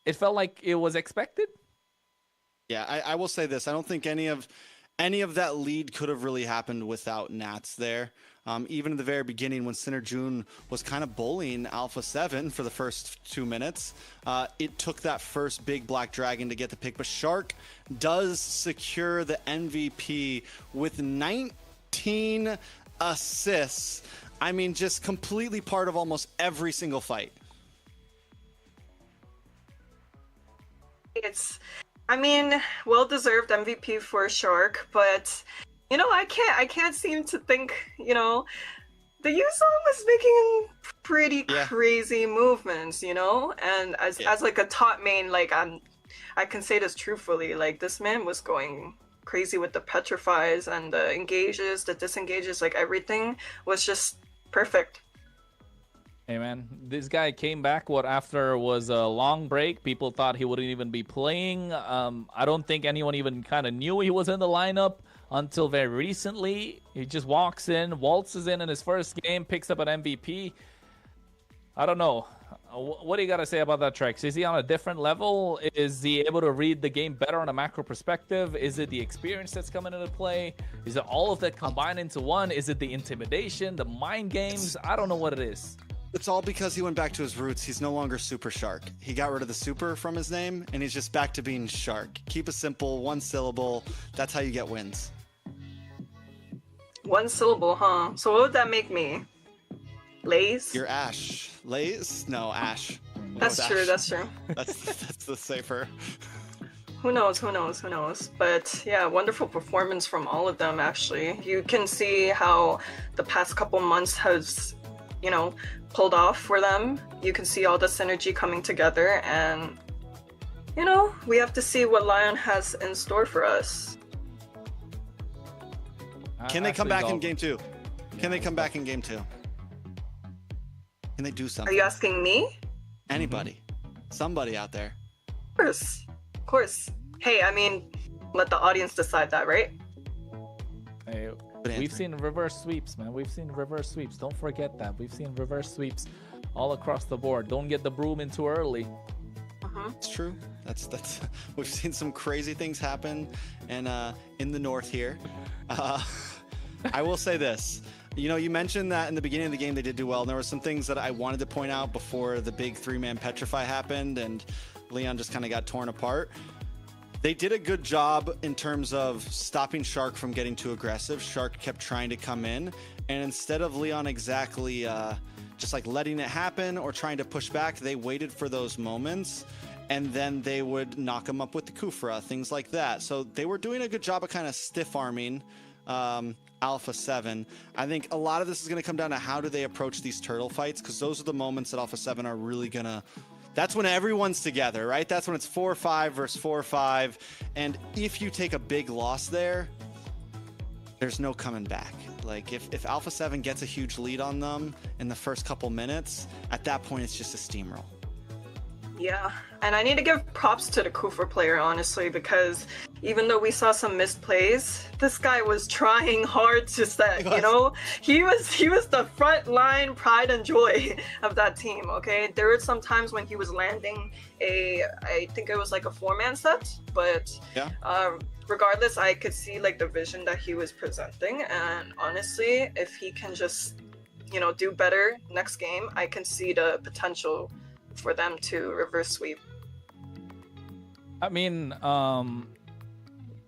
it felt like it was expected. Yeah, I will say this. I don't think any of that lead could have really happened without Nats there. Even in the very beginning when Synergune was kind of bullying Alpha 7 for the first 2 minutes, it took that first big Black Dragon to get the pick. But Shark does secure the MVP with 19 assists. I mean, just completely part of almost every single fight. I mean, well-deserved MVP for Shark, but, you know, I can't seem to think, you know, the Yuzong was making pretty crazy movements, you know? And as like a top main, like, I can say this truthfully, like, this man was going crazy with the Petrifies and the engages, the disengages, like, everything was just perfect. Hey man, this guy came back after was a long break. People thought he wouldn't even be playing. I don't think anyone even kind of knew he was in the lineup until very recently. He just walks in, waltzes in his first game, picks up an MVP. I don't know. What do you got to say about that, Trex? Is he on a different level? Is he able to read the game better on a macro perspective? Is it the experience that's coming into play? Is it all of that combined into one? Is it the intimidation, the mind games? I don't know what it is. It's all because he went back to his roots. He's no longer Super Shark. He got rid of the super from his name, and he's just back to being Shark. Keep it simple, one syllable. That's how you get wins. One syllable, huh? So what would that make me? Lays? You're Ash. Lays? No, Ash. That's true, that's true. That's the safer. Who knows? But yeah, wonderful performance from all of them, actually. You can see how the past couple months has, you know, pulled off for them. You can see all the synergy coming together, and, you know, we have to see what Lion has in store for us. Can they come back in game 2? Can they come back in game 2? Can they do something? Are you asking me? Anybody. Somebody out there. Of course. Hey, I mean, let the audience decide that, right? Hey, we've seen reverse sweeps, man. We've seen reverse sweeps. Don't forget that. We've seen reverse sweeps all across the board. Don't get the broom in too early. It's true. That's we've seen some crazy things happen, and in the north here. I will say this. You know, you mentioned that in the beginning of the game they did do well, and there were some things that I wanted to point out before the big 3-man Petrify happened and Leon just kind of got torn apart. They did a good job in terms of stopping Shark from getting too aggressive. Shark kept trying to come in, and instead of Leon exactly just like letting it happen or trying to push back, they waited for those moments and then they would knock him up with the Kufra, things like that. So they were doing a good job of kind of stiff arming Alpha 7. I think a lot of this is going to come down to how do they approach these turtle fights, because those are the moments that Alpha 7 are really going to... That's when everyone's together, right? That's when it's 4-5 versus 4-5. And if you take a big loss there, there's no coming back. Like, if Alpha 7 gets a huge lead on them in the first couple minutes, at that point, it's just a steamroll. Yeah, and I need to give props to the Kufra player, honestly, because even though we saw some missed plays, this guy was trying hard to set, you know? He was the front line pride and joy of that team, okay? There were some times when he was landing I think it was like a 4-man set, but yeah. Regardless, I could see like the vision that he was presenting, and honestly, if he can just, you know, do better next game, I can see the potential for them to reverse sweep. I mean,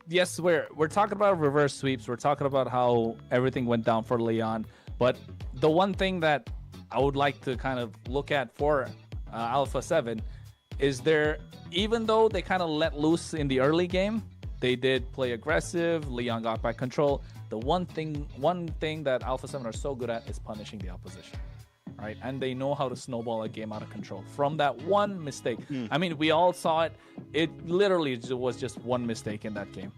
yes, we're talking about reverse sweeps. We're talking about how everything went down for Leon. But the one thing that I would like to kind of look at for Alpha 7 is even though they kind of let loose in the early game, they did play aggressive. Leon got back control. The one thing that Alpha 7 are so good at is punishing the opposition. Right, and they know how to snowball a game out of control from that one mistake. I mean, we all saw it. It literally was just one mistake in that game,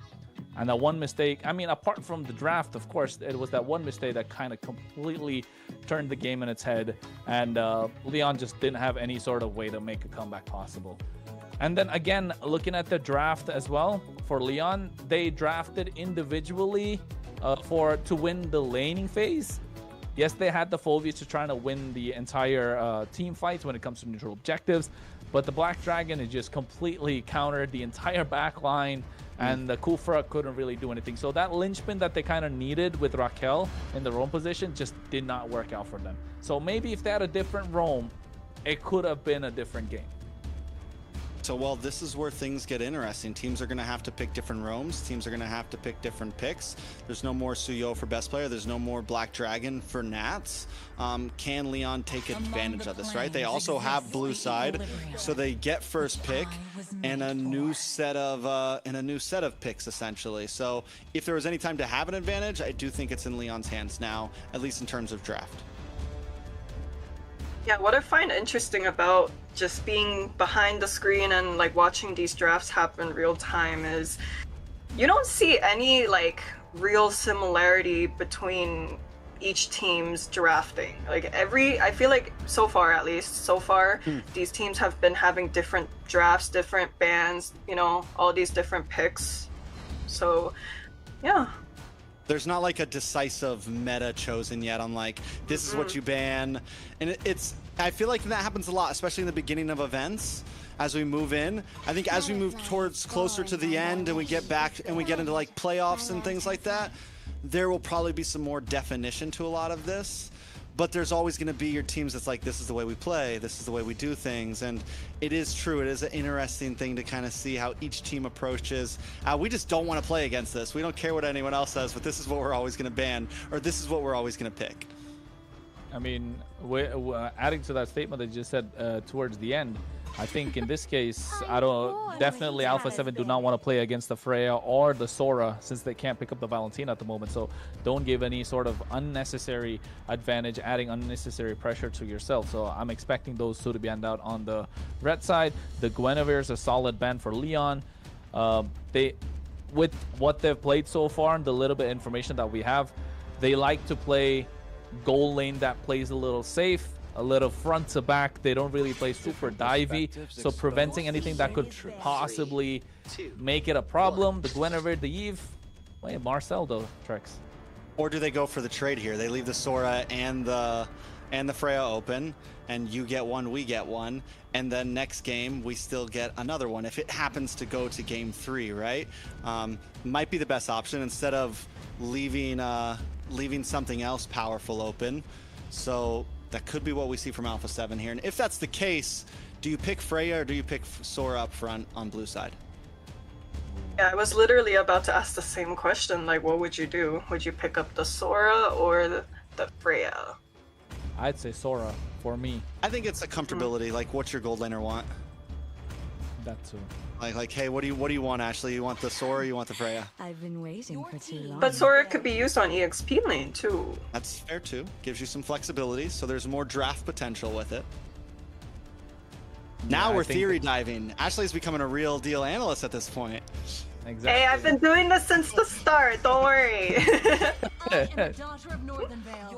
and that one mistake, I mean, apart from the draft, of course, it was that one mistake that kind of completely turned the game in its head, and Leon just didn't have any sort of way to make a comeback possible. And then again, looking at the draft as well for Leon, they drafted individually to win the laning phase. Yes, they had the Phobias to try to win the entire team fights when it comes to neutral objectives, but the Black Dragon has just completely countered the entire back line, and the Kufra couldn't really do anything. So that linchpin that they kind of needed with Raquel in the roam position just did not work out for them. So maybe if they had a different roam, it could have been a different game. So, well, this is where things get interesting. Teams are going to have to pick different roams. Teams are going to have to pick different picks. There's no more Suyo for best player. There's no more Black Dragon for Nats. Can Leon take advantage of this, right? They also have blue side, so they get first pick and a new set of picks, essentially. So if there was any time to have an advantage, I do think it's in Leon's hands now, at least in terms of draft. Yeah, what I find interesting about just being behind the screen and like watching these drafts happen real time is you don't see any like real similarity between each team's drafting. Like I feel like so far, these teams have been having different drafts, different bans, you know, all these different picks. So yeah. There's not like a decisive meta chosen yet on like, this is what you ban. And I feel like that happens a lot, especially in the beginning of events as we move in. I think as we move towards closer to the end and we get back and we get into like playoffs and things like that, there will probably be some more definition to a lot of this. But there's always going to be your teams that's like, this is the way we play, this is the way we do things. And it is true, it is an interesting thing to kind of see how each team approaches. We just don't want to play against this. We don't care what anyone else says, but this is what we're always going to ban, or this is what we're always going to pick. I mean, adding to that statement that you just said towards the end, I think in this case, definitely Alpha 7 do not want to play against the Freya or the Sora since they can't pick up the Valentina at the moment. So don't give any sort of unnecessary advantage, adding unnecessary pressure to yourself. So I'm expecting those two to be handed out on the red side. The Guinevere is a solid ban for Leon. With what they've played so far and the little bit of information that we have, they like to play goal lane that plays a little safe, a little front to back. They don't really play super divey, so preventing anything that could possibly make it a problem. The Guinevere, the Eve, wait, Marcel though, Trex. Or do they go for the trade here? They leave the Sora and the Freya open, and you get one, we get one, and then next game we still get another one if it happens to go to game 3, right? Might be the best option instead of leaving something else powerful open. So that could be what we see from Alpha 7 here. And if that's the case, do you pick Freya or do you pick Sora up front on blue side? Yeah, I was literally about to ask the same question. Like, what would you do? Would you pick up the Sora or the Freya? I'd say Sora for me. I think it's a comfortability. Like, what's your gold laner want? That too. Like, hey, what do you want, Ashley? You want the Sora or you want the Freya? I've been waiting for too long. But Sora could be used on EXP lane too. That's fair too. Gives you some flexibility, so there's more draft potential with it. Now we're theory diving. Ashley's becoming a real deal analyst at this point. Exactly. Hey, I've been doing this since the start. Don't worry.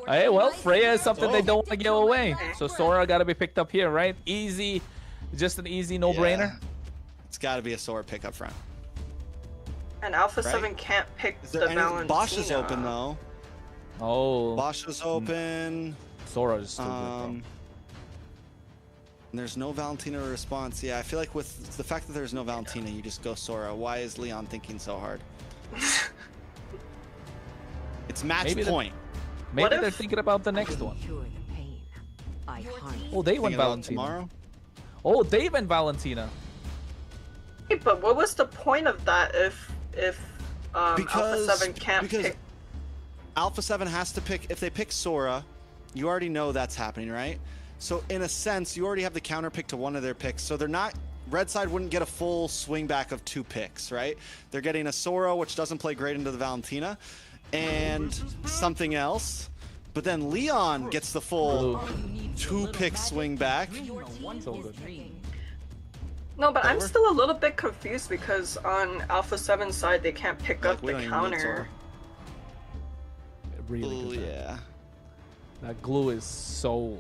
Hey, well, Freya is something they don't want to give away. So Sora got to be picked up here, right? Easy, just an easy no-brainer. Yeah. It's got to be a Sora pick up front. And Alpha 7 can't pick the Valentina. Bosch is open though. Oh. Bosch is open. Sora is still good, and there's no Valentina response. Yeah, I feel like with the fact that there's no Valentina, you just go Sora. Why is Leon thinking so hard? It's match point. Maybe they're thinking about the next one. Oh, they went Valentina. Tomorrow? Oh, they went Valentina. Hey, but what was the point of that if Alpha 7 can't pick? Alpha 7 has to pick. If they pick Sora, you already know that's happening, right? So in a sense, you already have the counter pick to one of their picks. So they're not, red side wouldn't get a full swing back of 2 picks, right? They're getting a Sora, which doesn't play great into the Valentina, and something else. But then Leon gets the full 2-pick swing back. So good. No, but I'm still a little bit confused because on Alpha 7's side, they can't pick up the counter. Really good. Yeah. That glue is so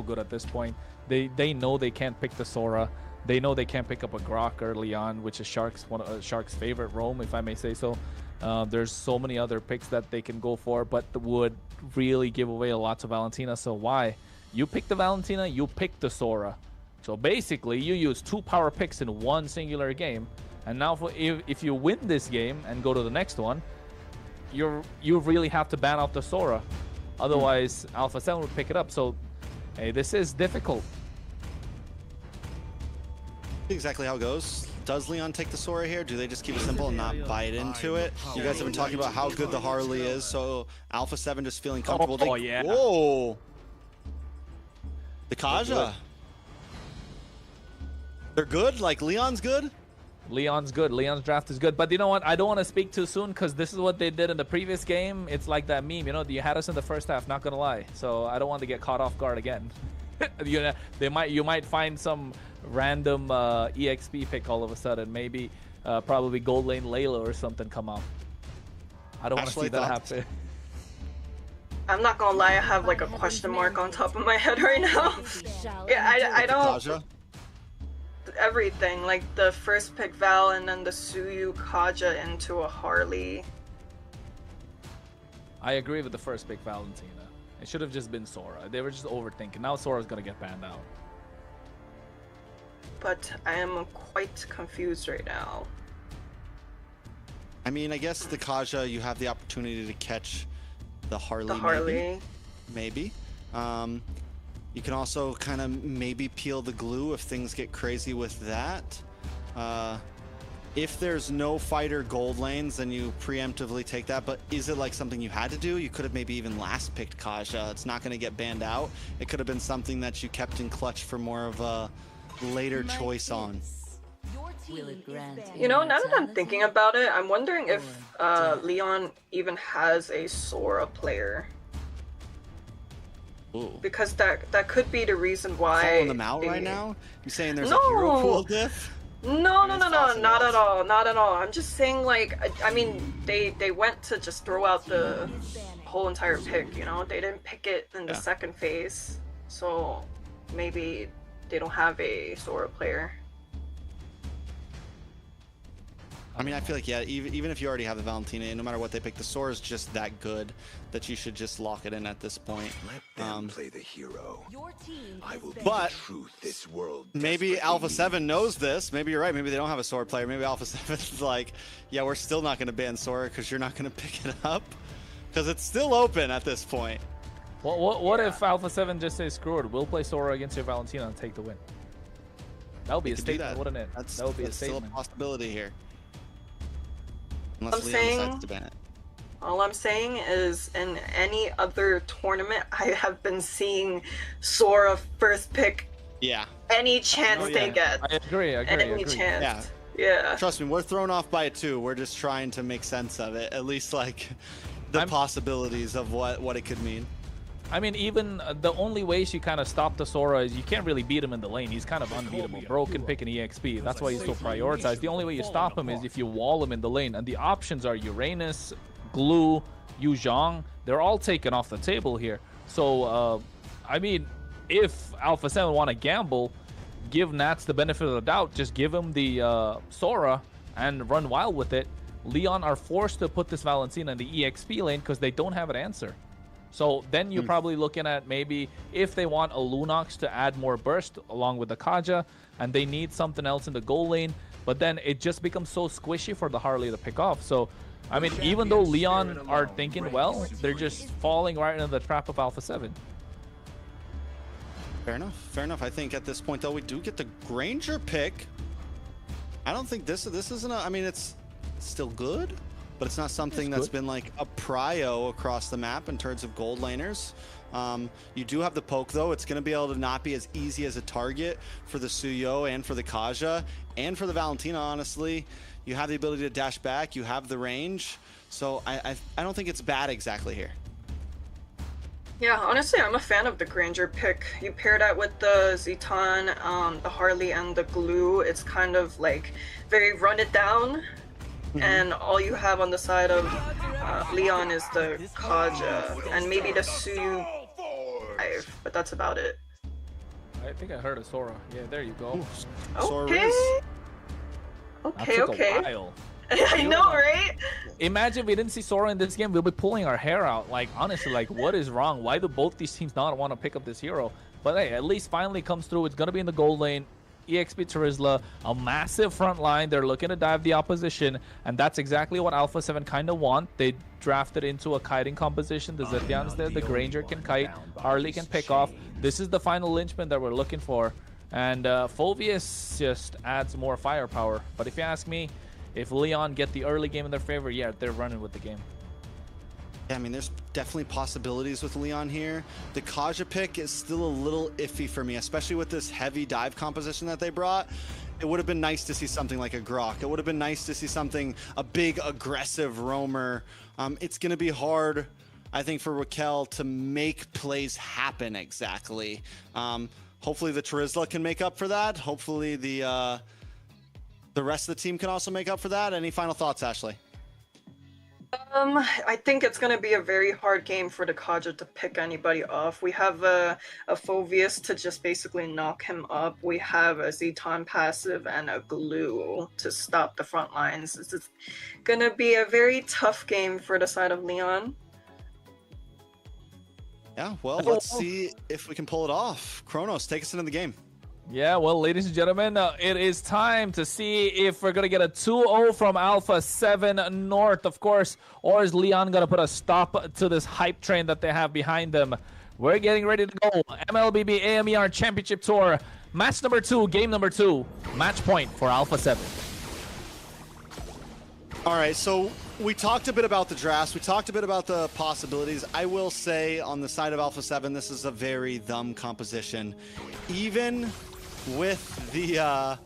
good at this point. They know they can't pick the Sora. They know they can't pick up a Grok early on, which is one of Shark's favorite roam, if I may say so. There's so many other picks that they can go for, but would really give away a lot to Valentina. So why? You pick the Valentina, you pick the Sora. So basically, you use 2 power picks in one singular game. And now, if you win this game and go to the next one, you really have to ban out the Sora. Otherwise, Alpha 7 would pick it up. So, hey, this is difficult. Exactly how it goes. Does Leon take the Sora here? Do they just keep it simple and not bite into it? You guys have been talking about how good the Harley is, so Alpha 7 just feeling comfortable. Oh, yeah. Whoa! The Kaja. They're good? Like, Leon's good? Leon's good. Leon's draft is good. But you know what? I don't want to speak too soon because this is what they did in the previous game. It's like that meme, you know, you had us in the first half, not going to lie. So I don't want to get caught off guard again. You might find some random EXP pick all of a sudden. Maybe probably Gold Lane Layla or something come out. I don't want to see that happen. I'm not gonna lie, I have like a question mark on top of my head right now. Yeah, I don't... Everything, like the first pick Val and then the Suyu Kaja into a Harley. I agree with the first pick Valentina. It should have just been Sora. They were just overthinking. Now Sora's gonna get banned out. But I am quite confused right now. I mean, I guess the Kaja, you have the opportunity to catch the Harley. The Harley. Maybe. You can also kind of maybe peel the glue if things get crazy with that. If there's no fighter gold lanes, then you preemptively take that. But is it like something you had to do? You could have maybe even last picked Kaja. It's not going to get banned out. It could have been something that you kept in clutch for more of a later choice on. You know, now that I'm thinking about it, I'm wondering if Leon even has a Sora player. Ooh. Because that could be the reason why. Calling them out right now? You saying there's a hero pool diff? No, not at all, not at all. I'm just saying, like, I mean, they went to just throw out the whole entire pick, you know? They didn't pick it in the second phase, so maybe they don't have a Sora player. I mean, I feel like, yeah, even if you already have the Valentina, no matter what they pick, the Sora is just that good that you should just lock it in at this point. Let them play the hero. I will be but the truth this world maybe Alpha 7 knows this. Maybe you're right. Maybe they don't have a Sora player. Maybe Alpha 7 is like, yeah, we're still not going to ban Sora because you're not going to pick it up. Because it's still open at this point. What if Alpha 7 just says, screw it, we'll play Sora against your Valentina and take the win? That would be a statement, wouldn't it? That would be a statement. Still a possibility here. All I'm saying is in any other tournament, I have been seeing Sora first pick any chance they get. I agree. Any chance. Yeah. Trust me, we're thrown off by it too. We're just trying to make sense of it. At least like the possibilities of what it could mean. I mean, even the only ways you kind of stop the Sora is you can't really beat him in the lane. He's kind of unbeatable. Bro can pick an EXP. That's why he's so prioritized. The only way you stop him is if you wall him in the lane. And the options are Uranus, Glue, Yu Zhang. They're all taken off the table here. So, I mean, if Alpha 7 want to gamble, give Nats the benefit of the doubt, just give him the Sora and run wild with it. Leon are forced to put this Valentina in the EXP lane because they don't have an answer. So then you're probably looking at maybe if they want a Lunox to add more burst along with the Kaja, and they need something else in the goal lane, but then it just becomes so squishy for the Harley to pick off. So, I mean, even though Leon are thinking well, they're just falling right into the trap of Alpha 7. Fair enough. Fair enough. I think at this point, though, we do get the Granger pick. I don't think this isn't a... I mean, it's still good, but it's not something that's been like a prio across the map in terms of gold laners. You do have the poke, though. It's going to be able to not be as easy as a target for the Suyo and for the Kaja and for the Valentina, honestly. You have the ability to dash back. You have the range. So I don't think it's bad exactly here. Yeah, honestly, I'm a fan of the Granger pick. You pair that with the Zeton, the Harley, and the Glue. It's kind of like very run it down. And all you have on the side of Leon is the Kaja and maybe the Suyu, but that's about it. I think I heard a Sora. Yeah, there you go. Okay. Okay, okay. I know, right? Imagine if we didn't see Sora in this game, we'll be pulling our hair out. Like, honestly, like, what is wrong? Why do both these teams not want to pick up this hero? But hey, at least finally comes through. It's going to be in the gold lane. EXP Terizla, a massive front line. They're looking to dive the opposition, and that's exactly what Alpha 7 kind of want. They drafted into a kiting composition. The Zetian's there, the Granger can kite, Harley can pick off. This is the final linchpin that we're looking for, and Phoveus just adds more firepower. But if you ask me, if Leon get the early game in their favor, yeah, they're running with the game. Yeah, I mean, there's definitely possibilities with Leon here. The Kaja pick is still a little iffy for me, especially with this heavy dive composition that they brought. It would have been nice to see something like a Grok. It would have been nice to see something, a big aggressive roamer. It's going to be hard, I think, for Raquel to make plays happen exactly. Hopefully the Terizla can make up for that. Hopefully the rest of the team can also make up for that. Any final thoughts, Ashley? I think it's going to be a very hard game for the Kaja to pick anybody off. We have a Phoveus to just basically knock him up. We have a Zeton passive and a Glue to stop the front lines. This is going to be a very tough game for the side of Leon. Yeah, well, let's see if we can pull it off. Kronos, take us into the game. Yeah, well, ladies and gentlemen, it is time to see if we're going to get a 2-0 from Alpha 7 North, of course, or is Leon going to put a stop to this hype train that they have behind them? We're getting ready to go. MLBB AMER Championship Tour, match number 2, game number 2, match point for Alpha 7. All right, so we talked a bit about the drafts. We talked a bit about the possibilities. I will say on the side of Alpha 7, this is a very dumb composition. Even with the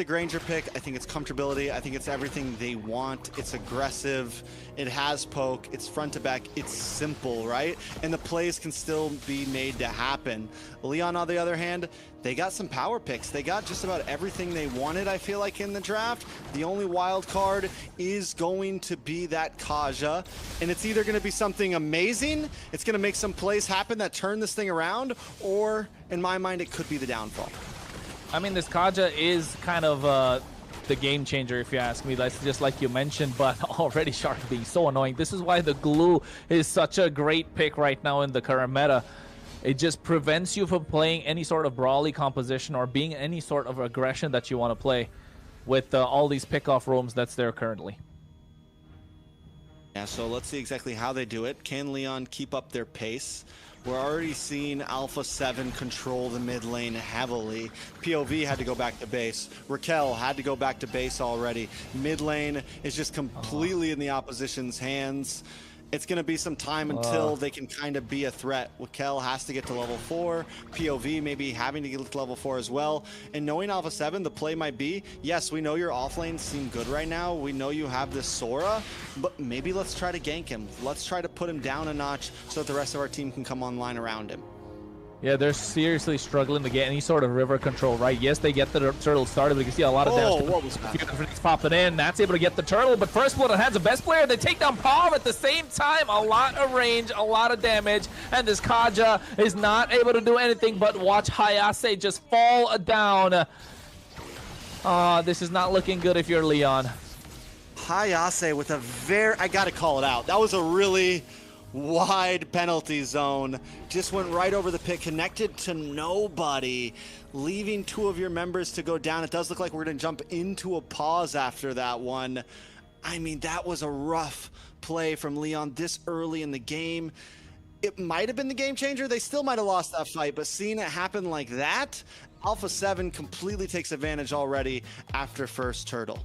Granger pick, I think it's comfortability. I think it's everything they want. It's aggressive. It has poke. It's front to back. It's simple, right? And the plays can still be made to happen. Leon, on the other hand, they got some power picks. They got just about everything they wanted, I feel like, in the draft. The only wild card is going to be that Kaja. And it's either going to be something amazing, it's going to make some plays happen that turn this thing around, or, in my mind, it could be the downfall. I mean, this Kaja is kind of the game changer, if you ask me. That's just like you mentioned, but already Shark being so annoying. This is why the Glue is such a great pick right now in the current meta. It just prevents you from playing any sort of brawly composition or being any sort of aggression that you want to play with all these pick-off roams that's there currently. Yeah, so let's see exactly how they do it. Can Leon keep up their pace? We're already seeing Alpha 7 control the mid lane heavily. POV had to go back to base. Raquel had to go back to base already. Mid lane is just completely in the opposition's hands. it's going to be some time until they can kind of be a threat. Wakel has to get to level 4. POV maybe having to get to level 4 as well. And knowing Alpha 7, the play might be, yes, we know your offlanes seem good right now. We know you have this Sora, but maybe let's try to gank him. Let's try to put him down a notch so that the rest of our team can come online around him. Yeah, they're seriously struggling to get any sort of river control, right? Yes, they get the turtle started, but you can see a lot of damage. What was that? Popping in. That's able to get the turtle, but first blood on hands of best player. They take down Pav at the same time. A lot of range, a lot of damage, and this Kaja is not able to do anything but watch Hayase just fall down. This is not looking good if you're Leon. Hayase with a I gotta call it out. That was a really wide penalty zone. Just went right over the pit, connected to nobody, leaving 2 of your members to go down. It does look like we're gonna jump into a pause after that one. I mean, that was a rough play from Leon this early in the game. It might have been the game changer. They still might have lost that fight, but seeing it happen like that, Alpha 7 completely takes advantage already after first turtle.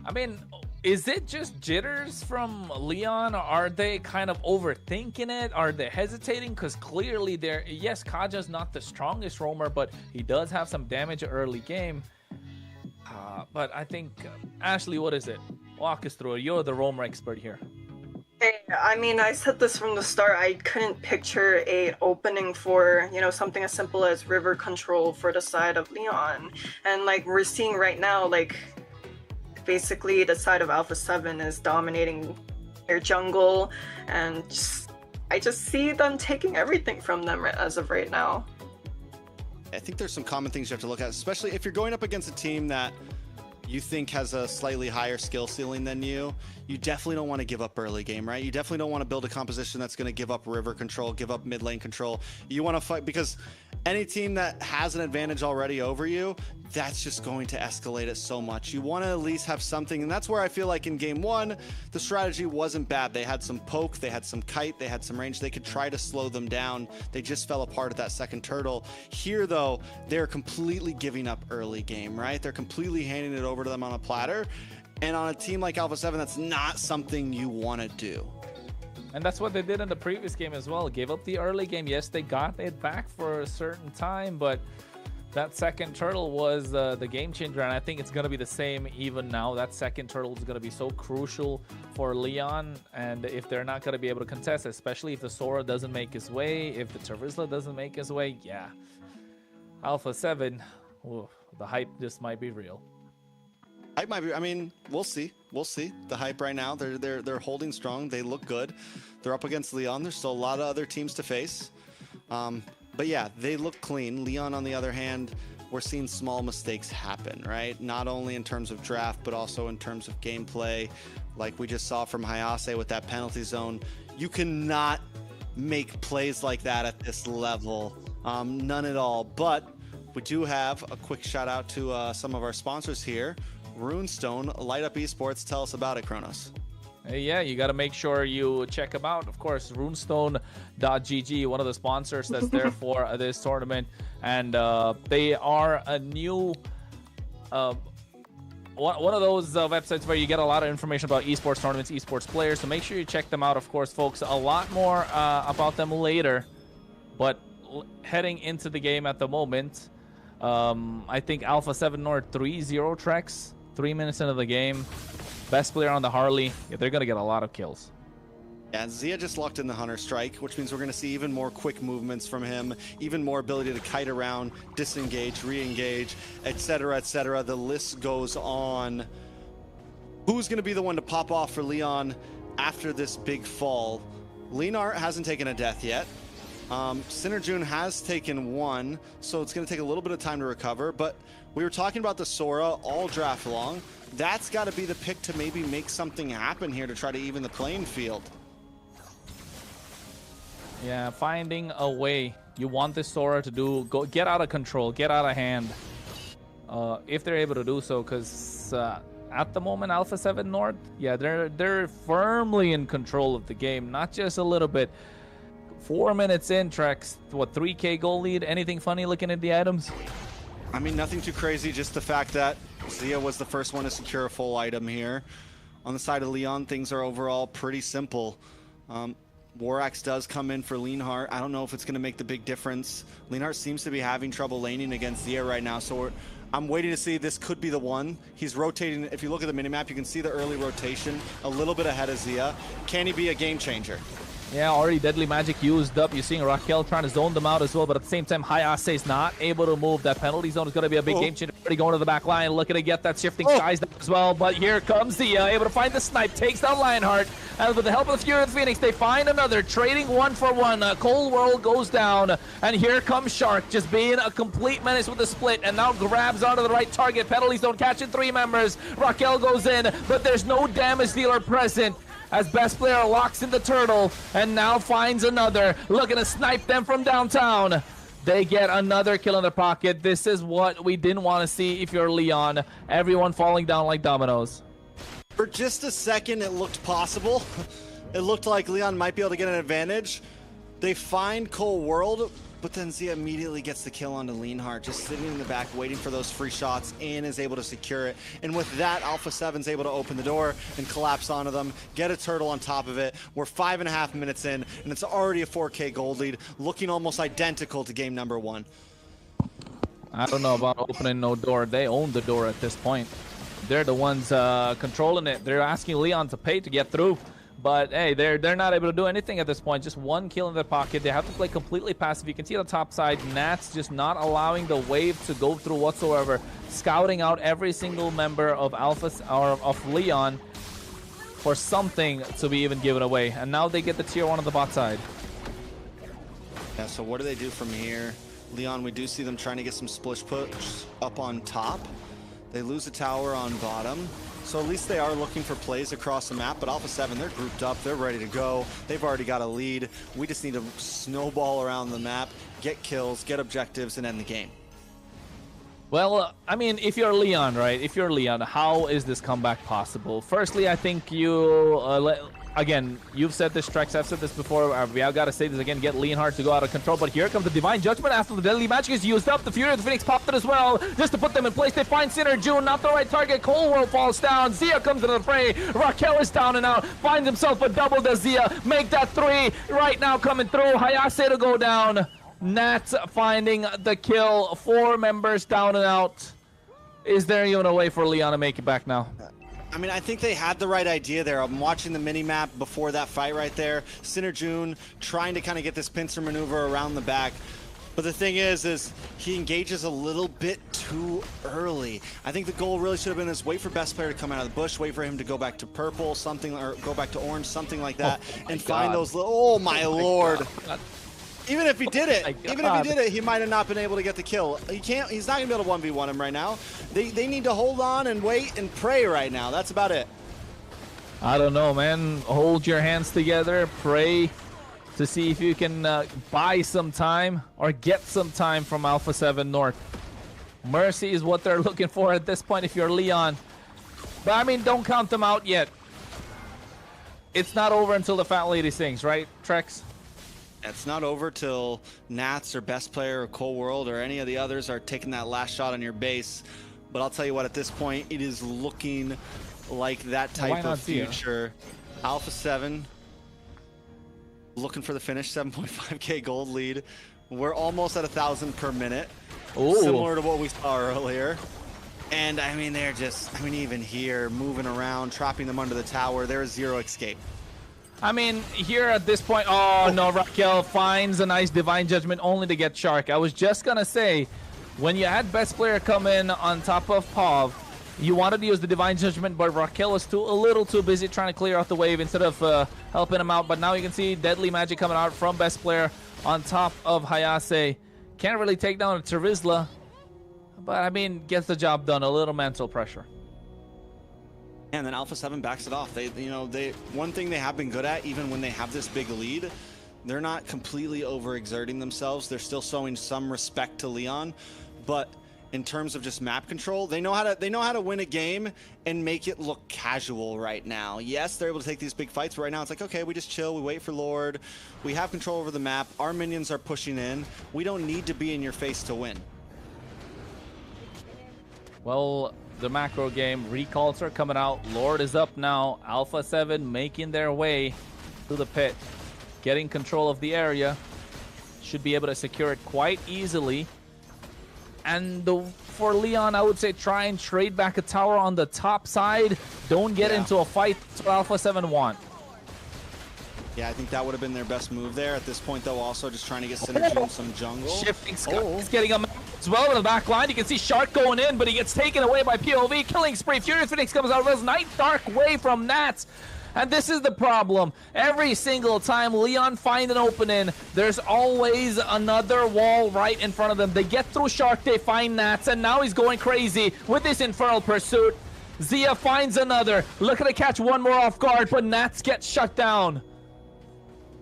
I mean, is it just jitters from Leon? Are they kind of overthinking it? Are they hesitating? Because clearly yes, Kaja's not the strongest roamer, but he does have some damage early game. But I think, Ashley, what is it? Walk us through it. You're the roamer expert here. Hey, I mean, I said this from the start. I couldn't picture a opening for, something as simple as river control for the side of Leon. And like we're seeing right now, like basically the side of Alpha 7 is dominating their jungle, and I just see them taking everything from them as of right now. I think there's some common things you have to look at, especially if you're going up against a team that you think has a slightly higher skill ceiling than you. You definitely don't want to give up early game, right? You definitely don't want to build a composition that's going to give up river control, give up mid lane control. You want to fight, because any team that has an advantage already over you, that's just going to escalate it so much. You want to at least have something, and that's where I feel like in game 1, the strategy wasn't bad. They had some poke, they had some kite, they had some range. They could try to slow them down. They just fell apart at that second turtle. Here, though, they're completely giving up early game, right? They're completely handing it over to them on a platter. And on a team like Alpha 7, that's not something you want to do. And that's what they did in the previous game as well. Gave up the early game. Yes, they got it back for a certain time, but that second turtle was the game changer, and I think it's going to be the same even now. That second turtle is going to be so crucial for Leon, and if they're not going to be able to contest, especially if the Sora doesn't make his way, if the Terizla doesn't make his way, yeah. Alpha 7, ooh, the hype just might be real. Hype might be, I mean, we'll see. We'll see. The hype right now, they're holding strong. They look good. They're up against Leon. There's still a lot of other teams to face. But yeah, they look clean. Leon, on the other hand, we're seeing small mistakes happen, right? Not only in terms of draft, but also in terms of gameplay. Like we just saw from Hayase with that penalty zone. You cannot make plays like that at this level. None at all. But we do have a quick shout out to some of our sponsors here. Runestone, Light Up Esports. Tell us about it, Kronos. Yeah, you got to make sure you check them out. Of course, runestone.gg, one of the sponsors that's there for this tournament. And they are a new one of those websites where you get a lot of information about esports tournaments, esports players. So make sure you check them out, of course, folks. A lot more about them later. But heading into the game at the moment, I think Alpha 7 North 3-0 tracks, 3 minutes into the game. Best player on the Harley. Yeah, they're going to get a lot of kills. Yeah, Zia just locked in the Hunter Strike, which means we're going to see even more quick movements from him, even more ability to kite around, disengage, re-engage, etc., etc. The list goes on. Who's going to be the one to pop off for Leon after this big fall? Leonart hasn't taken a death yet. Synerjun has taken one, so it's going to take a little bit of time to recover, but we were talking about the Sora all draft long. That's got to be the pick to maybe make something happen here to try to even the playing field. Yeah, finding a way. You want this Sora to get out of control, get out of hand. If they're able to do so, because at the moment, Alpha 7 North, yeah, they're firmly in control of the game, not just a little bit. 4 minutes in, Trex, what, 3K goal lead? Anything funny looking at the items? I mean, nothing too crazy, just the fact that Zia was the first one to secure a full item here. On the side of Leon, things are overall pretty simple. Warax does come in for Leanhart. I don't know if it's going to make the big difference. Leanhart seems to be having trouble laning against Zia right now, so I'm waiting to see. This could be the one. He's rotating. If you look at the minimap, you can see the early rotation a little bit ahead of Zia. Can he be a game changer? Yeah, already Deadly Magic used up. You're seeing Raquel trying to zone them out as well, but at the same time, Hayase is not able to move. That penalty zone is going to be a big game changer. Already going to the back line, looking to get that shifting skies down as well. But here comes Zia, able to find the snipe, takes down Lionheart. And with the help of the Fury of the Phoenix, they find another, trading 1-for-1. Cold World goes down, and here comes Shark, just being a complete menace with the split, and now grabs onto the right target. Penalty zone catching 3 members. Raquel goes in, but there's no damage dealer present, as best player locks in the turtle and now finds another, looking to snipe them from downtown. They get another kill in their pocket. This is what we didn't want to see if you're Leon. Everyone falling down like dominoes. For just a second, it looked possible. It looked like Leon might be able to get an advantage. They find Cold World, but then Zia immediately gets the kill onto Leanhart, just sitting in the back, waiting for those free shots, and is able to secure it. And with that, Alpha 7's able to open the door and collapse onto them, get a turtle on top of it. We're 5.5 minutes in, and it's already a 4K gold lead, looking almost identical to game number 1. I don't know about opening no door. They own the door at this point. They're the ones controlling it. They're asking Leon to pay to get through. But hey, they're not able to do anything at this point. Just 1 kill in their pocket. They have to play completely passive. You can see on the top side, Nats just not allowing the wave to go through whatsoever. Scouting out every single member of Alpha or of Leon for something to be even given away. And now they get the tier 1 on the bot side. Yeah, so what do they do from here? Leon, we do see them trying to get some splish push up on top. They lose a tower on bottom. So at least they are looking for plays across the map, but Alpha 7, they're grouped up, they're ready to go. They've already got a lead. We just need to snowball around the map, get kills, get objectives, and end the game. Well, I mean, if you're Leon, right? If you're Leon, how is this comeback possible? Firstly, I think you, again, you've said this, Trex, I've said this before. I've got to say this again, get Leonhard to go out of control. But here comes the Divine Judgment after the Deadly Magic is used up. The Fury of the Phoenix popped it as well, just to put them in place. They find Sinner June, not the right target. Cold World falls down. Zia comes into the fray. Raquel is down and out. Finds himself a double. Does Zia make that 3 right now coming through? Hayase to go down. Nats finding the kill. 4 members down and out. Is there even a way for Leon to make it back now? I mean, I think they had the right idea there. I'm watching the mini-map before that fight right there. Sinner June trying to kind of get this pincer maneuver around the back. But the thing is he engages a little bit too early. I think the goal really should have been is wait for best player to come out of the bush, wait for him to go back to purple, something, or go back to orange, something like that, and find those little, oh my lord. Even if he did it, he might have not been able to get the kill. He's not gonna be able to 1v1 him right now. They need to hold on and wait and pray right now. That's about it. I don't know, man. Hold your hands together, pray to see if you can buy some time or get some time from Alpha 7 North. Mercy is what they're looking for at this point if you're Leon. But I mean, don't count them out yet. It's not over until the fat lady sings, right, Trex? It's not over till Nats or best player or Cold World or any of the others are taking that last shot on your base. But I'll tell you what, at this point, it is looking like that type of future. Alpha 7 looking for the finish, 7.5k gold lead. We're almost at 1,000 per minute. Ooh. Similar to what we saw earlier. And I mean, they're just, I mean, even here, moving around, trapping them under the tower. There is zero escape. I mean, here at this point, oh no, Raquel finds a nice Divine Judgment only to get Shark. I was just gonna say, when you had best player come in on top of Pav, you wanted to use the Divine Judgment, but Raquel was a little too busy trying to clear out the wave instead of helping him out. But now you can see Deadly Magic coming out from best player on top of Hayase. Can't really take down a Terizla, but I mean, gets the job done. A little mental pressure. And then Alpha 7 backs it off. One thing they have been good at, even when they have this big lead, they're not completely overexerting themselves. They're still showing some respect to Leon, but in terms of just map control, they know how to win a game and make it look casual right now. Yes, they're able to take these big fights, but right now it's like, okay, we just chill, we wait for Lord, we have control over the map, our minions are pushing in, we don't need to be in your face to win. Well, the macro game, recalls are coming out, Lord is up now, Alpha 7 making their way to the pit, getting control of the area. Should be able to secure it quite easily. And for Leon, I would say try and trade back a tower on the top side. Don't get into a fight. That's what Alpha 7 want. Yeah, I think that would have been their best move there. At this point, though, also just trying to get synergy in some jungle. Shifting He's getting him as well in the back line. You can see Shark going in, but he gets taken away by POV. Killing spree. Furious Phoenix comes out of his Night Dark way from Nats. And this is the problem. Every single time Leon find an opening, there's always another wall right in front of them. They get through Shark, they find Nats, and now he's going crazy with this Infernal Pursuit. Zia finds another. Looking to catch one more off guard, but Nats gets shut down.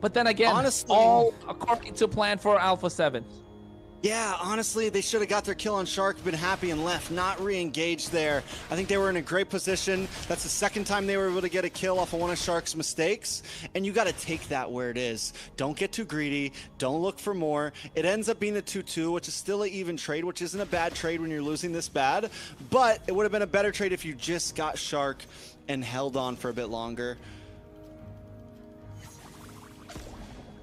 But then again, honestly, all according to plan for Alpha 7. Yeah, honestly, they should have got their kill on Shark, been happy and left, not re-engaged there. I think they were in a great position. That's the second time they were able to get a kill off of one of Shark's mistakes, and you got to take that where it is. Don't get too greedy. Don't look for more. It ends up being the 2-2, which is still an even trade, which isn't a bad trade when you're losing this bad, but it would have been a better trade if you just got Shark and held on for a bit longer.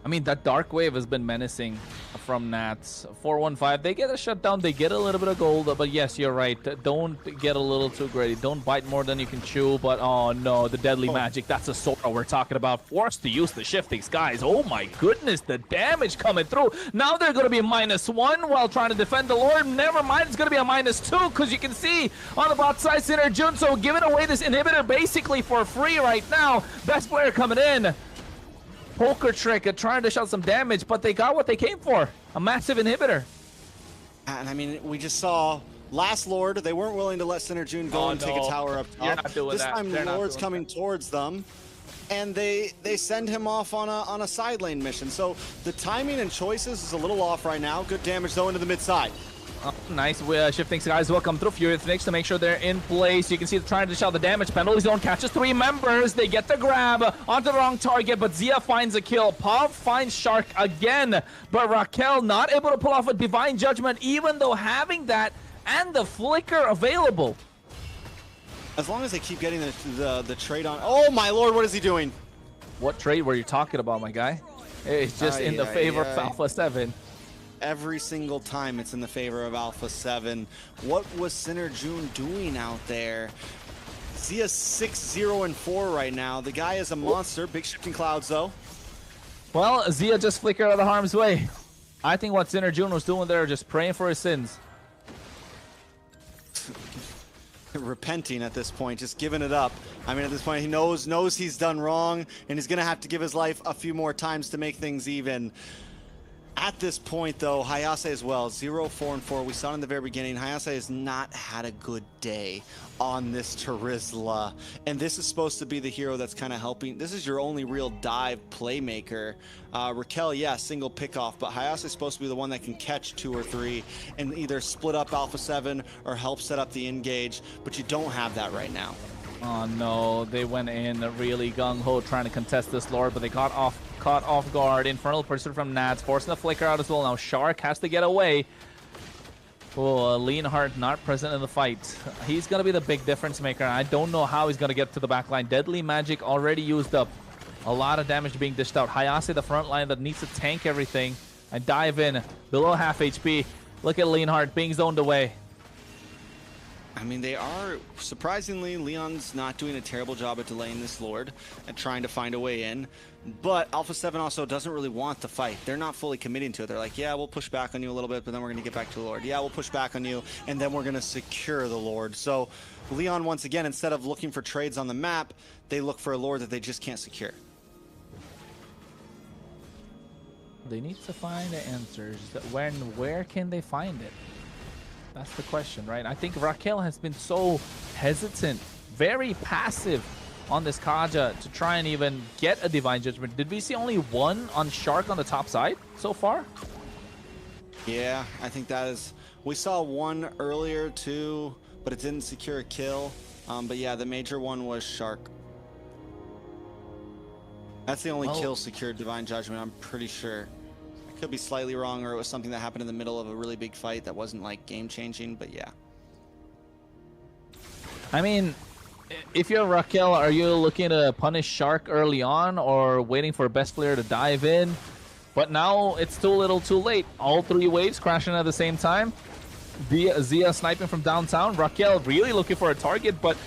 I mean, that Dark Wave has been menacing from Nats. 415, they get a shutdown, they get a little bit of gold, but yes, you're right. Don't get a little too greedy. Don't bite more than you can chew, but oh no, the Deadly Magic, that's a Sora we're talking about. Forced to use the Shifting Skies. Oh my goodness, the damage coming through. Now they're going to be -1 while trying to defend the Lord. Never mind, it's going to be a -2 because you can see on the bot side, Sinner Junso giving away this inhibitor basically for free right now. Best player coming in. Poker trick at trying to shut some damage, but they got what they came for, a massive inhibitor. And I mean, we just saw last Lord, they weren't willing to let Sinner go and take a tower up top. You're not doing this that. time Lord's coming towards them, and they send him off on a side lane mission. So the timing and choices is a little off right now. Good damage though into the mid side. Nice Shifting Skies will come through. Furious Phoenix to make sure they're in place. You can see they're trying to dish out the damage. Penalty Zone catches 3 members. They get the grab onto the wrong target, but Zia finds a kill. Pav finds Shark again, but Raquel not able to pull off a Divine Judgment, even though having that and the Flicker available. As long as they keep getting the trade on. Oh my lord, what is he doing? What trade were you talking about, my guy? It's just in the favor of Alpha 7. Every single time it's in the favor of Alpha 7. What was Sinner June doing out there? Zia's 6-0-4 right now. The guy is a monster. Big shifting clouds though. Well, Zia just flickered out of the harm's way. I think what Sinner June was doing there, just praying for his sins. Repenting at this point, just giving it up. I mean, at this point, he knows he's done wrong, and he's gonna have to give his life a few more times to make things even. At this point, though, Hayase as well, 0-4-4. We saw it in the very beginning. Hayase has not had a good day on this Terizla. And this is supposed to be the hero that's kind of helping. This is your only real dive playmaker. Raquel, yeah, single pickoff, but Hayase is supposed to be the one that can catch 2 or 3 and either split up Alpha 7 or help set up the engage, but you don't have that right now. Oh no, they went in really gung-ho trying to contest this Lord, but they caught off guard. Infernal Pursuit from Nats, forcing the Flicker out as well. Now Shark has to get away. Oh, Leonhardt not present in the fight. He's going to be the big difference maker. I don't know how he's going to get to the back line. Deadly Magic already used up. A lot of damage being dished out. Hayase, the front line that needs to tank everything and dive in below half HP. Look at Leonhardt being zoned away. I mean, they are, surprisingly, Leon's not doing a terrible job at delaying this Lord and trying to find a way in. But Alpha 7 also doesn't really want the fight. They're not fully committing to it. They're like, yeah, we'll push back on you a little bit, but then we're going to get back to the Lord. Yeah, we'll push back on you, and then we're going to secure the Lord. So Leon, once again, instead of looking for trades on the map, they look for a Lord that they just can't secure. They need to find the answers. Where can they find it? That's the question, right? I think Raquel has been so hesitant, very passive on this Kaja to try and even get a Divine Judgment. Did we see only one on Shark on the top side so far? Yeah, I think that is... We saw one earlier too, but it didn't secure a kill. But yeah, the major one was Shark. That's the only kill secured Divine Judgment, I'm pretty sure. I could be slightly wrong, or it was something that happened in the middle of a really big fight that wasn't like game changing, but yeah. I mean, if you're Raquel, are you looking to punish Shark early on or waiting for best player to dive in? But now it's too little too late. All 3 waves crashing at the same time. Zia sniping from downtown. Raquel really looking for a target, but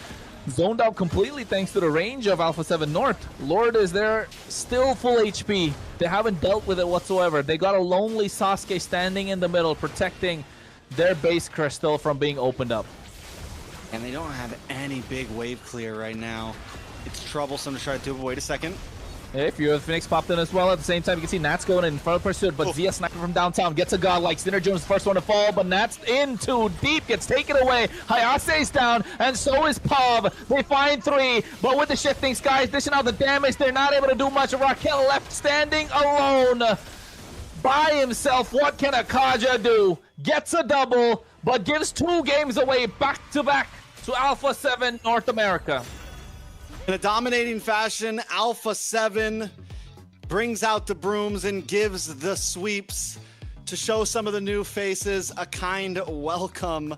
zoned out completely thanks to the range of Alpha 7 North. Lord is there, still full HP. They haven't dealt with it whatsoever. They got a lonely Sasuke standing in the middle, protecting their base crystal from being opened up. And they don't have any big wave clear right now. It's troublesome to try to do, but wait a second. If you're Phoenix popped in as well, at the same time, you can see Nats going in front of pursuit, but Zia sniping from downtown gets a godlike. Sinner Jones first one to fall, but Nats in too deep, gets taken away. Hayase's down, and so is Pav. They find 3, but with the shifting skies, dishing out the damage, they're not able to do much. Raquel left standing alone by himself. What can a Kaja do? Gets a double, but gives 2 games away back-to-back to Alpha 7 North America. In a dominating fashion, Alpha 7 brings out the brooms and gives the sweeps to show some of the new faces a kind welcome.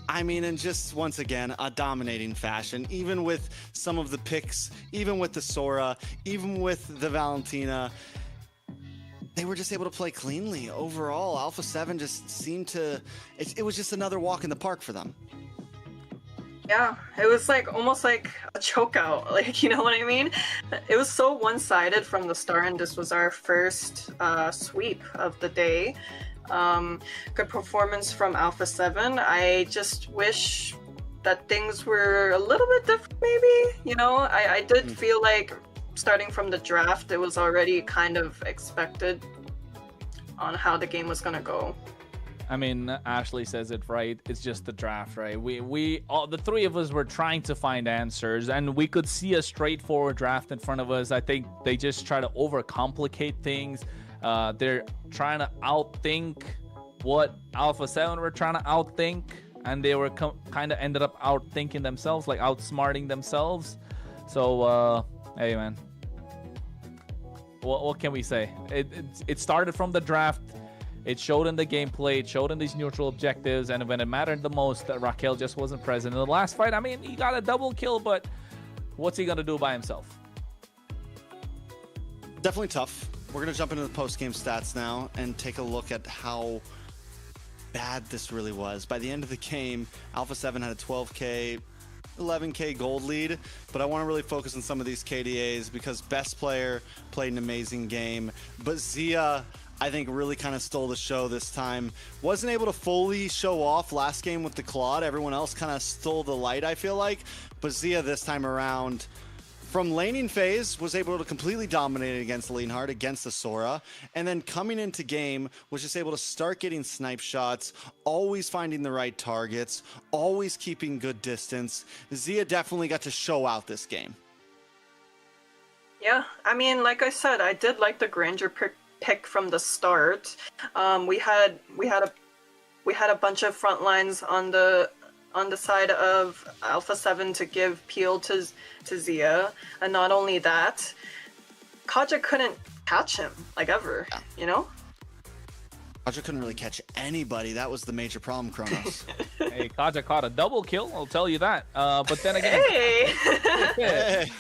I mean, and just once again, a dominating fashion, even with some of the picks, even with the Sora, even with the Valentina. They were just able to play cleanly. Overall, Alpha 7 just seemed to, it was just another walk in the park for them. Yeah, it was like almost like a chokeout, like, you know what I mean? It was so one-sided from the start, and this was our first sweep of the day. Good performance from Alpha 7. I just wish that things were a little bit different, maybe. You know, I did feel like starting from the draft, it was already kind of expected on how the game was going to go. I mean, Ashley says it right. It's just the draft, right? We all, the 3 of us were trying to find answers, and we could see a straightforward draft in front of us. I think they just try to overcomplicate things. They're trying to outthink what Alpha 7 were trying to outthink, and they were kind of ended up outthinking themselves, like outsmarting themselves. So, hey, man. What can we say? It started from the draft. It showed in the gameplay, it showed in these neutral objectives, and when it mattered the most, Raquel just wasn't present. In the last fight, I mean, he got a double kill, but what's he going to do by himself? Definitely tough. We're going to jump into the post-game stats now and take a look at how bad this really was. By the end of the game, Alpha 7 had a 12K, 11K gold lead, but I want to really focus on some of these KDAs because best player played an amazing game, but Zia, I think, really kind of stole the show this time. Wasn't able to fully show off last game with the Claude. Everyone else kind of stole the light, I feel like. But Zia this time around, from laning phase, was able to completely dominate against Leonhardt, against the Sora. And then coming into game, was just able to start getting snipe shots, always finding the right targets, always keeping good distance. Zia definitely got to show out this game. Yeah, I mean, like I said, I did like the Granger pick from the start. We had a bunch of front lines on the side of Alpha 7 to give peel to Zia, and not only that, Kaja couldn't catch him like ever. Yeah. You know, Kaja couldn't really catch anybody. That was the major problem, Kronos. Hey, Kaja caught a double kill, I'll tell you that. But then again, hey.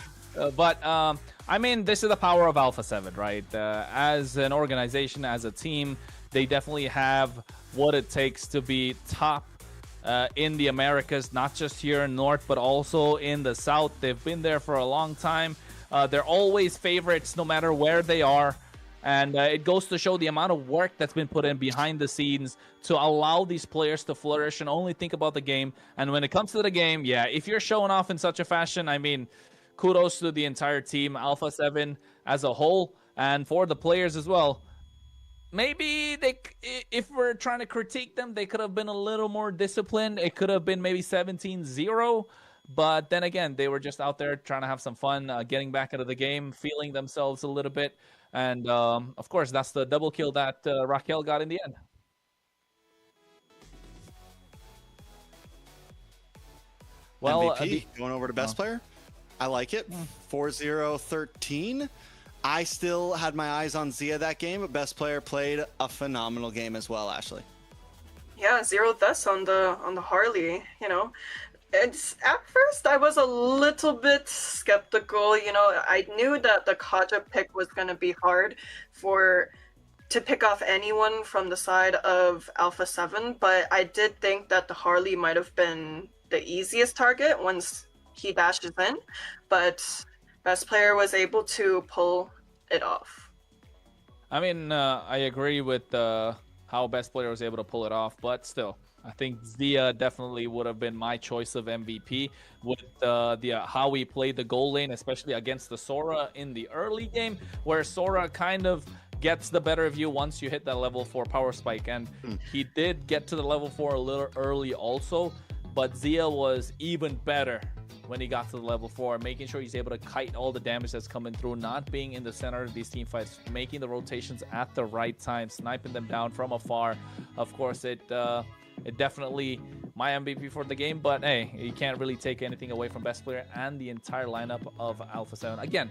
I mean, this is the power of Alpha 7, right? As an organization, as a team, they definitely have what it takes to be top in the Americas, not just here in North, but also in the South. They've been there for a long time. They're always favorites no matter where they are. And it goes to show the amount of work that's been put in behind the scenes to allow these players to flourish and only think about the game. And when it comes to the game, yeah, if you're showing off in such a fashion, I mean, kudos to the entire team, Alpha 7 as a whole, and for the players as well. Maybe if we're trying to critique them, they could have been a little more disciplined. It could have been maybe 17-0. But then again, they were just out there trying to have some fun, getting back into the game, feeling themselves a little bit. And, of course, that's the double kill that Raquel got in the end. Well, MVP going over to best player. I like it. 4-0-13. I still had my eyes on Zia that game, but best player played a phenomenal game as well, Ashley. Yeah, 0 deaths on the Harley, you know. It's at first I was a little bit skeptical. You know, I knew that the Kaja pick was gonna be hard to pick off anyone from the side of Alpha 7, but I did think that the Harley might have been the easiest target once he dashes in, but best player was able to pull it off. I mean, I agree with how best player was able to pull it off, but still, I think Zia definitely would have been my choice of MVP with how he played the goal lane, especially against the Sora in the early game, where Sora kind of gets the better of you once you hit that level 4 power spike, and he did get to the level 4 a little early also, but Zia was even better when he got to the level 4, making sure he's able to kite all the damage that's coming through, not being in the center of these team fights, making the rotations at the right time, sniping them down from afar. Of course, it definitely my MVP for the game, but hey, you can't really take anything away from best player and the entire lineup of Alpha 7. Again,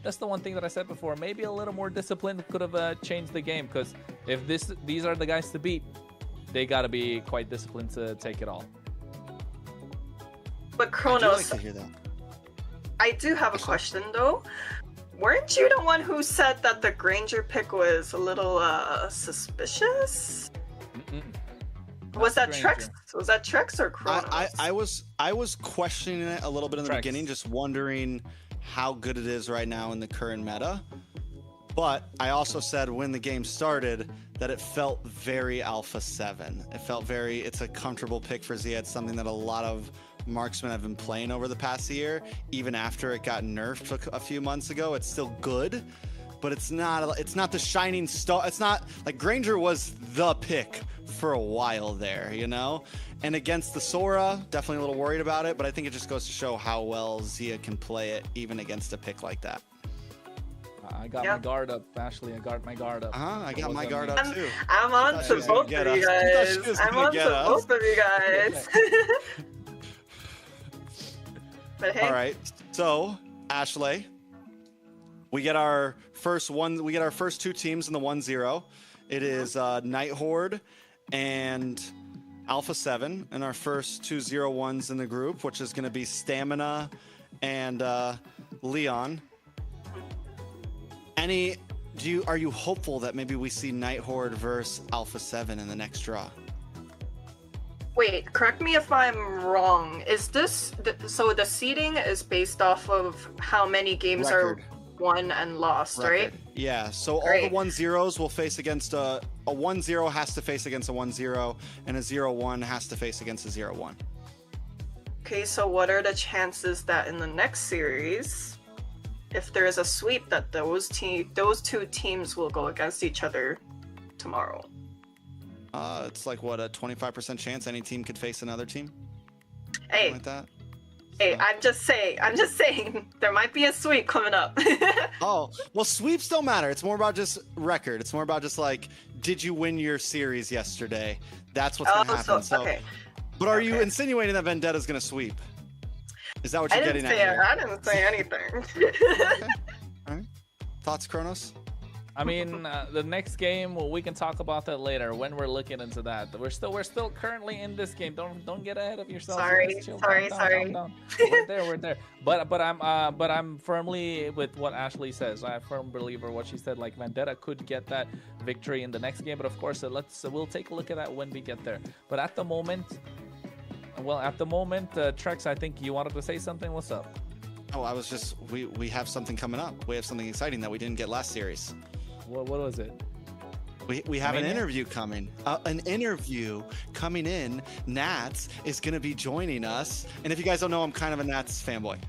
that's the one thing that I said before. Maybe a little more discipline could have changed the game, because if these are the guys to beat, they got to be quite disciplined to take it all. But Kronos, I do have a question though. Weren't you the one who said that the Granger pick was a little suspicious? Was that Trex? Was that Trex or Kronos? I was questioning it a little bit in the beginning, just wondering how good it is right now in the current meta. But I also said when the game started that it felt very Alpha 7. It felt it's a comfortable pick for Zia. It's something that a lot of marksmen have been playing over the past year. Even after it got nerfed a few months ago, it's still good, but it's not the shining star. It's not like Granger was the pick for a while there, you know? And against the Sora, definitely a little worried about it, but I think it just goes to show how well Zia can play it even against a pick like that. I got my guard up, Ashley. I got my guard up. I got my guard up too. I'm on to both of you guys. I'm on to both of you guys. But hey. All right, so Ashley, we get our first two teams in the 1-0. It is Night Horde and Alpha 7, and our first 2 0-1s in the group, which is going to be Stamina and Leon. Are you hopeful that maybe we see Night Horde versus Alpha 7 in the next draw? Wait, correct me if I'm wrong. Is this so? The seeding is based off of how many games are won and lost, right? Yeah. So all the 1-0s will face against a 1-0 has to face against a 1-0, and a 0-1 has to face against a 0-1. Okay. So what are the chances that in the next series, if there is a sweep, that those two teams will go against each other tomorrow? It's like what, a 25% chance any team could face another team? Hey, like that. Hey, I'm just saying, there might be a sweep coming up. Oh, well, sweeps don't matter. It's more about just record. It's more about just like, did you win your series yesterday? That's what's gonna happen. So, okay. But are you insinuating that Vendetta's gonna sweep? Is that what you're getting at? I didn't say anything. Okay. All right. Thoughts, Kronos? I mean, the next game, well, we can talk about that later when we're looking into that. We're still currently in this game. Don't get ahead of yourself. Sorry. We're there. But I'm firmly with what Ashley says. I'm a firm believer what she said. Like Vendetta could get that victory in the next game, but of course, we'll take a look at that when we get there. But at the moment, Trex, I think you wanted to say something. What's up? Oh, I was just we have something coming up. We have something exciting that we didn't get last series. What was it? We have an interview coming. An interview coming in. Nats is going to be joining us. And if you guys don't know, I'm kind of a Nats fanboy.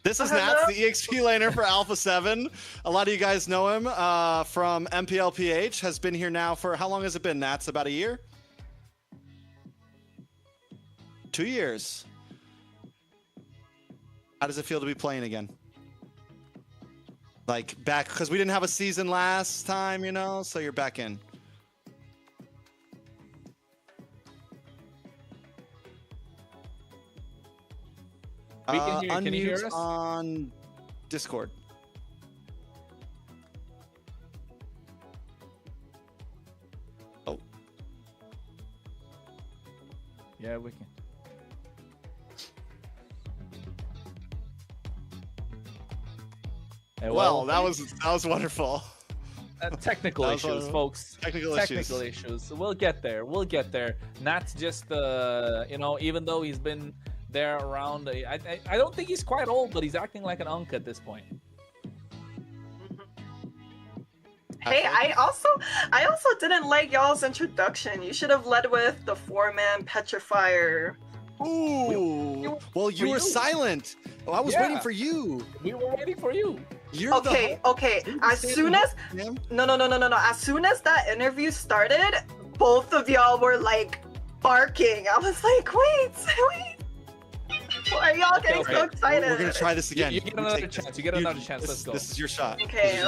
This is Nats, the EXP laner for Alpha 7. A lot of you guys know him from MPLPH. Has been here now for, how long has it been, Nats? About a year? 2 years. How does it feel to be playing again? Like back, because we didn't have a season last time, you know, so you're back in. We can hear, can you hear us? On Discord. Yeah, we can. Well, that was wonderful. Technical That was issues, wonderful. folks. Technical issues. We'll get there. We'll get there. Nat's just, you know, even though he's been there around, I don't think he's quite old, but he's acting like an unk at this point. Hey, I also didn't like y'all's introduction. You should have led with the 4-man petrifier. Ooh. Well, you were silent. Oh, I was waiting for you. We were waiting for you. You're okay. As soon as no. As soon as that interview started, both of y'all were like barking. I was like, wait. Why are y'all getting so excited? We're gonna try this again. You get another chance. You get another chance. Let's go. This is your shot. Okay.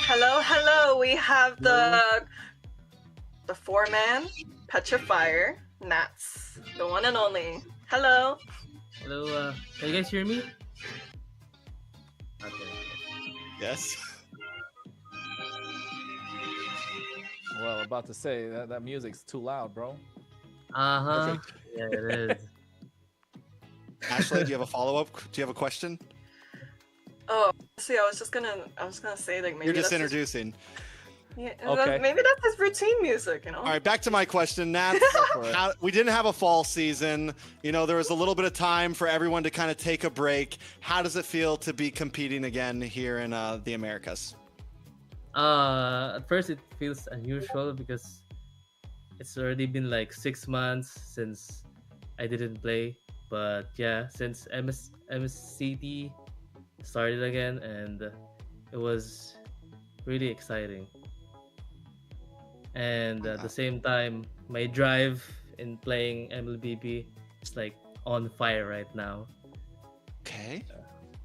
Hello. We have the 4-man petrifier, Nats, the one and only. Hello. Hello. Can you guys hear me? Okay. Yes. Well, about to say that music's too loud, bro. Yeah, it is. Ashley, do you have a follow-up? Do you have a question? Oh, see, I was gonna say like maybe You're just that's introducing. Yeah, Okay. maybe that's his routine music, you know. All right, back to my question, Nat. We didn't have a fall season. You know, there was a little bit of time for everyone to kind of take a break. How does it feel to be competing again here in the Americas? At first it feels unusual because it's already been like 6 months since I didn't play. But yeah, since MCT started again, and it was really exciting. And at the same time, my drive in playing MLBB is like on fire right now. Okay,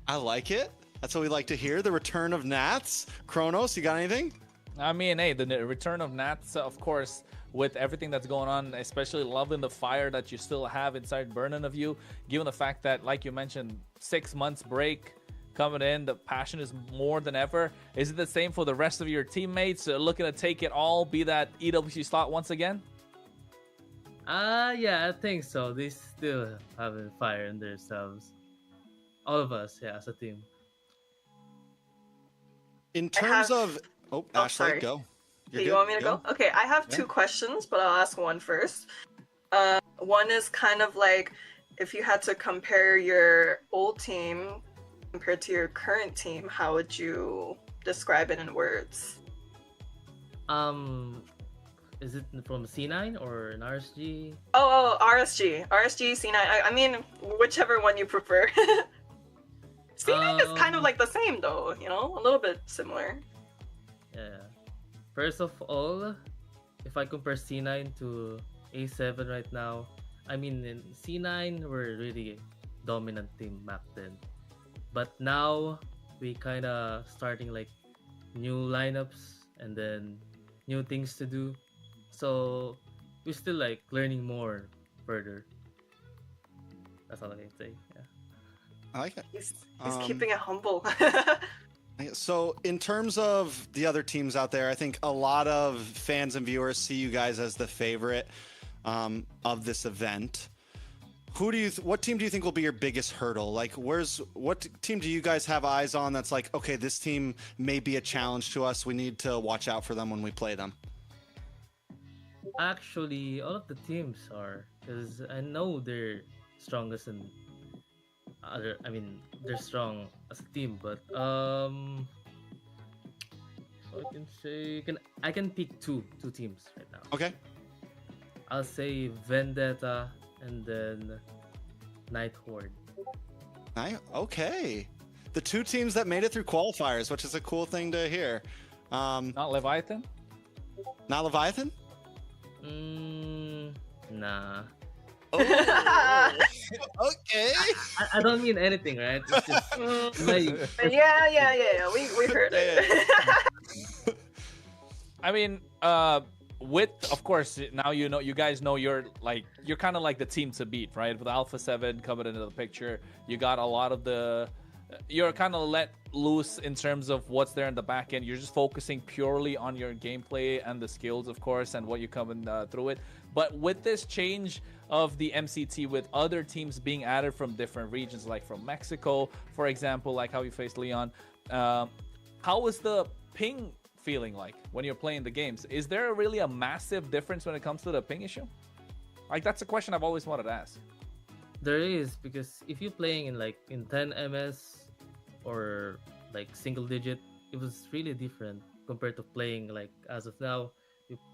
I like it. That's what we like to hear. The return of Nats. Kronos, you got anything? I mean, hey, the return of Nats, of course, with everything that's going on, especially loving the fire that you still have inside burning of you, given the fact that, like you mentioned, 6 months break coming in, the passion is more than ever. Is it the same for the rest of your teammates looking to take it all, be that EWC slot once again? Yeah, I think so. They still have a fire in themselves. All of us, yeah, as a team. In terms of... Oh, Ashley, sorry. go. Do you want me to go? Okay, I have two questions, but I'll ask one first. One is kind of like, if you had to compare your old team compared to your current team, how would you describe it in words? Is it from C9 or an RSG? Oh, RSG, C9. I mean, whichever one you prefer. C9 is kind of like the same though, you know, a little bit similar. Yeah. First of all, if I compare C9 to A7 right now, I mean, in C9 we're really dominant team back then, but now we kind of starting like new lineups and then new things to do, so we're still like learning more further. That's all I can say. Yeah, I like it. He's keeping it humble. So in terms of the other teams out there, I think a lot of fans and viewers see you guys as the favorite of this event. What team do you think will be your biggest hurdle? Like, what team do you guys have eyes on that's like, okay, this team may be a challenge to us. We need to watch out for them when we play them. actually, all of the teams are, because I know they're strongest and other. I mean, they're strong as a team, but I can say I can pick two teams right now. Okay. I'll say Vendetta and then Night Horde. Okay. The two teams that made it through qualifiers, which is a cool thing to hear. Not Leviathan? Not Leviathan? Nah. Oh. Okay. I don't mean anything, right? It's just Yeah. We heard it. I mean, with, of course, now you guys know you're kind of like the team to beat, right? With Alpha 7 coming into the picture, you got a lot of the you're kind of let loose in terms of what's there in the back end. You're just focusing purely on your gameplay and the skills, of course, and what you're coming through it. But with this change of the MCT, with other teams being added from different regions, like from Mexico, for example, like how you faced Leon, how is the ping feeling like when you're playing the games? Is there really a massive difference when it comes to the ping issue? Like, that's a question I've always wanted to ask. There is, because if you're playing in 10 ms or like single digit, it was really different compared to playing like as of now.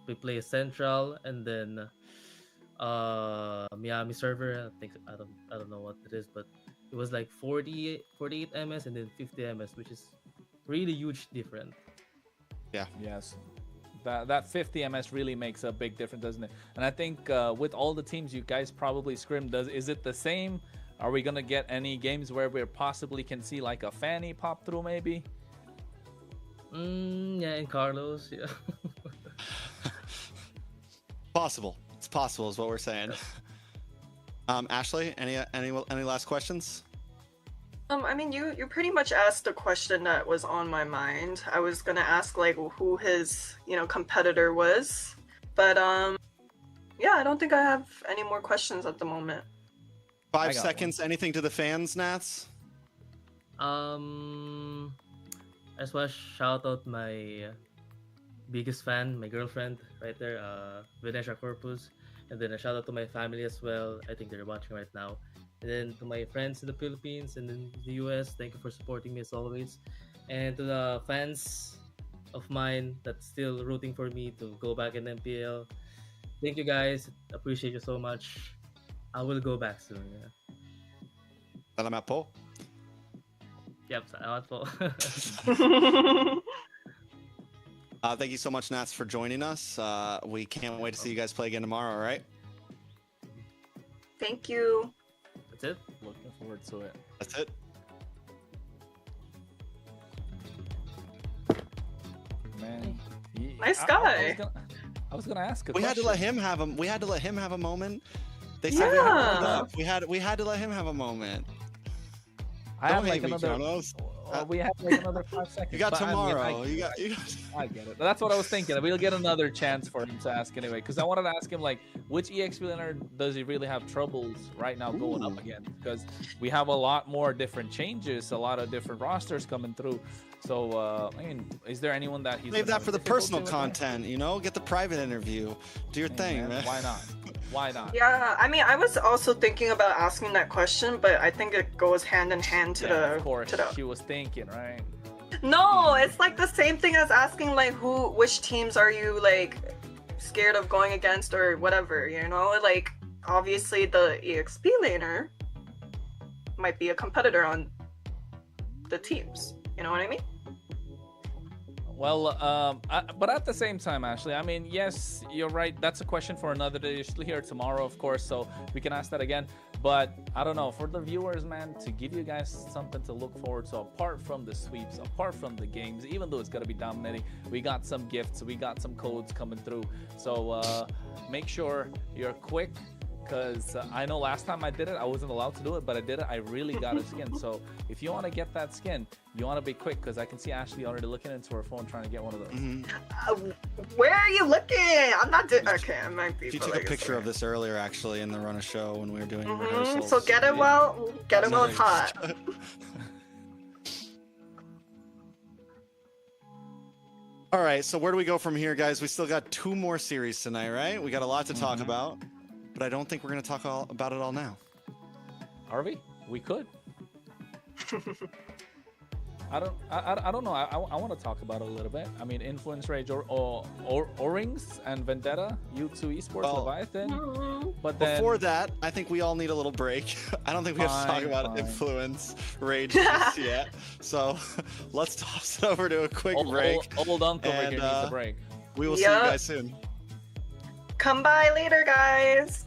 We play Central and then Miami server. I don't know what it is, but it was like 48 ms and then 50 ms, which is really huge different. Yeah. Yes. That 50 ms really makes a big difference, doesn't it? And I think with all the teams you guys probably scrim, is it the same? Are we gonna get any games where we possibly can see like a Fanny pop through maybe? Yeah, in Carlos, yeah. Possible. It's possible is what we're saying. Ashley, any last questions? I mean, you pretty much asked a question that was on my mind. I was gonna ask like who his, competitor was, but yeah, I don't think I have any more questions at the moment. 5 seconds. Anything to the fans, Nats? I just want to shout out my biggest fan, my girlfriend right there, Vanessa Corpus, and then a shout out to my family as well. I think they're watching right now. And then to my friends in the Philippines and in the US, thank you for supporting me as always. And to the fans of mine that's still rooting for me to go back in MPL, thank you guys. Appreciate you so much. I will go back soon. Yeah. Salamat po. Yep, salamat po. Thank you so much, Nats, for joining us. We can't wait to see you guys play again tomorrow, all right? Thank you. That's it. Looking forward to it. That's it. Man, nice guy. I was gonna ask. We had to let him have a moment. They said we had to let him have a moment. I have like another. We have like another 5 seconds. You got tomorrow. I get it. That's what I was thinking. We'll get another chance for him to ask anyway, because I wanted to ask him like, which EXP laner does he really have troubles right now going up against? Because we have a lot more different changes, a lot of different rosters coming through. So I mean, is there anyone that he's save that for the personal content? Get the private interview. Do your thing, man. Why not? Why not? Yeah, I mean, I was also thinking about asking that question, but I think it goes hand in hand to the. Of course, she was thinking, right? No, it's like the same thing as asking like which teams are you like scared of going against or whatever, Like obviously the EXP laner might be a competitor on the teams. You know what I mean? Well, but at the same time, Ashley, I mean, yes, you're right. That's a question for another day here tomorrow, of course, so we can ask that again. But I don't know, for the viewers, man, to give you guys something to look forward to, apart from the sweeps, apart from the games, even though it's going to be dominating, we got some gifts, we got some codes coming through. So make sure you're quick, because I know last time I did it, I wasn't allowed to do it, but I did it. I really got a skin. So if you want to get that skin, you want to be quick, because I can see Ashley already looking into her phone trying to get one of those. Where are you looking? I'm not doing. Okay, I might be. She took a picture of this earlier, actually, in the run of show when we were doing rehearsals. So get it while it's hot. All right, so where do we go from here, guys? We still got 2 more series tonight, right? We got a lot to talk about. But I don't think we're going to talk about it all now. Are we? We could. I don't know. I want to talk about it a little bit. I mean, Influence Rage O-Rings and Vendetta, U2 Esports, Leviathan. But then, before that, I think we all need a little break. I don't think we have to talk about Influence Rage just yet. So let's toss it over to a quick break. Old Uncle over here needs a break. We will see you guys soon. Come by later, guys.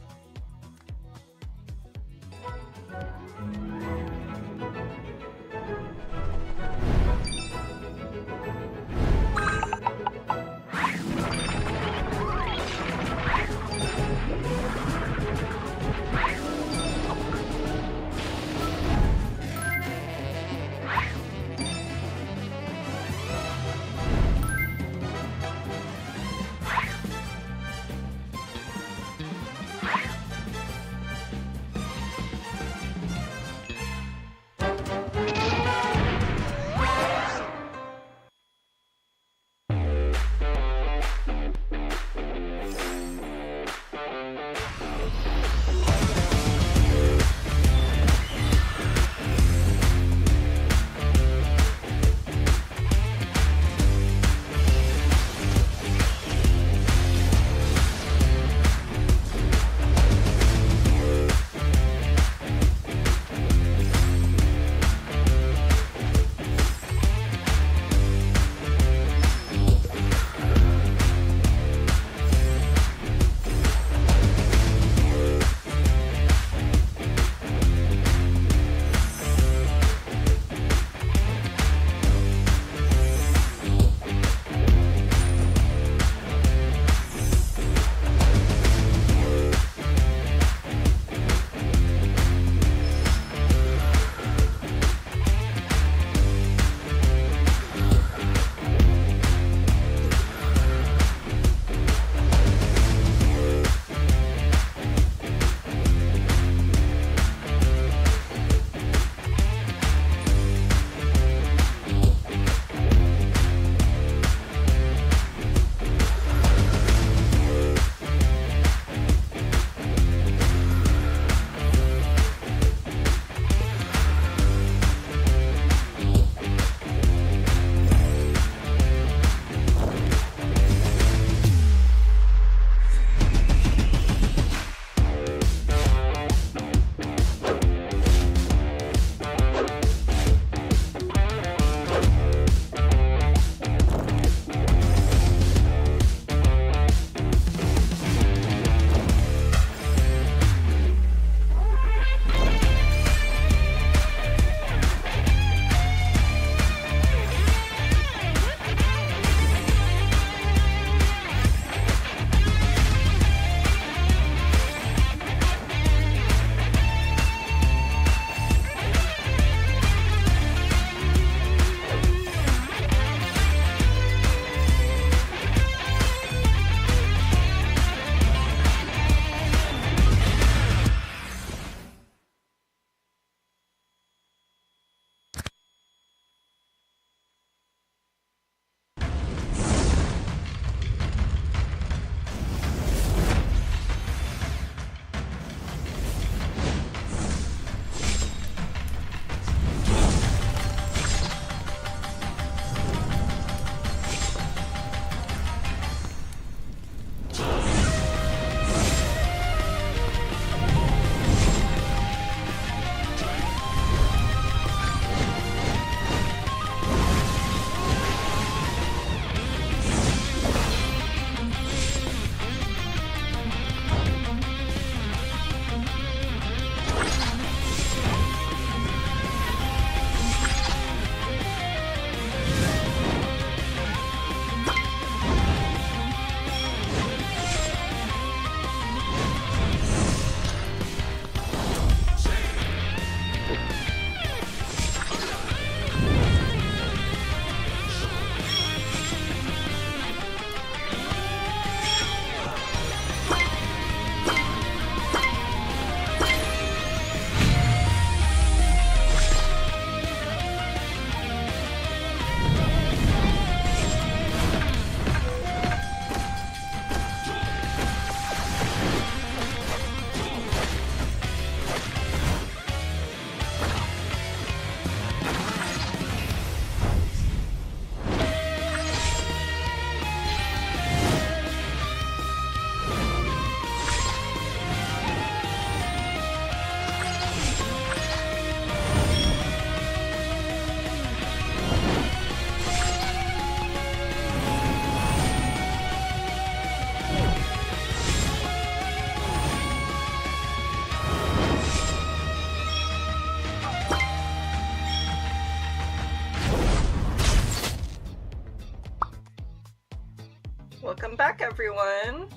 back, everyone.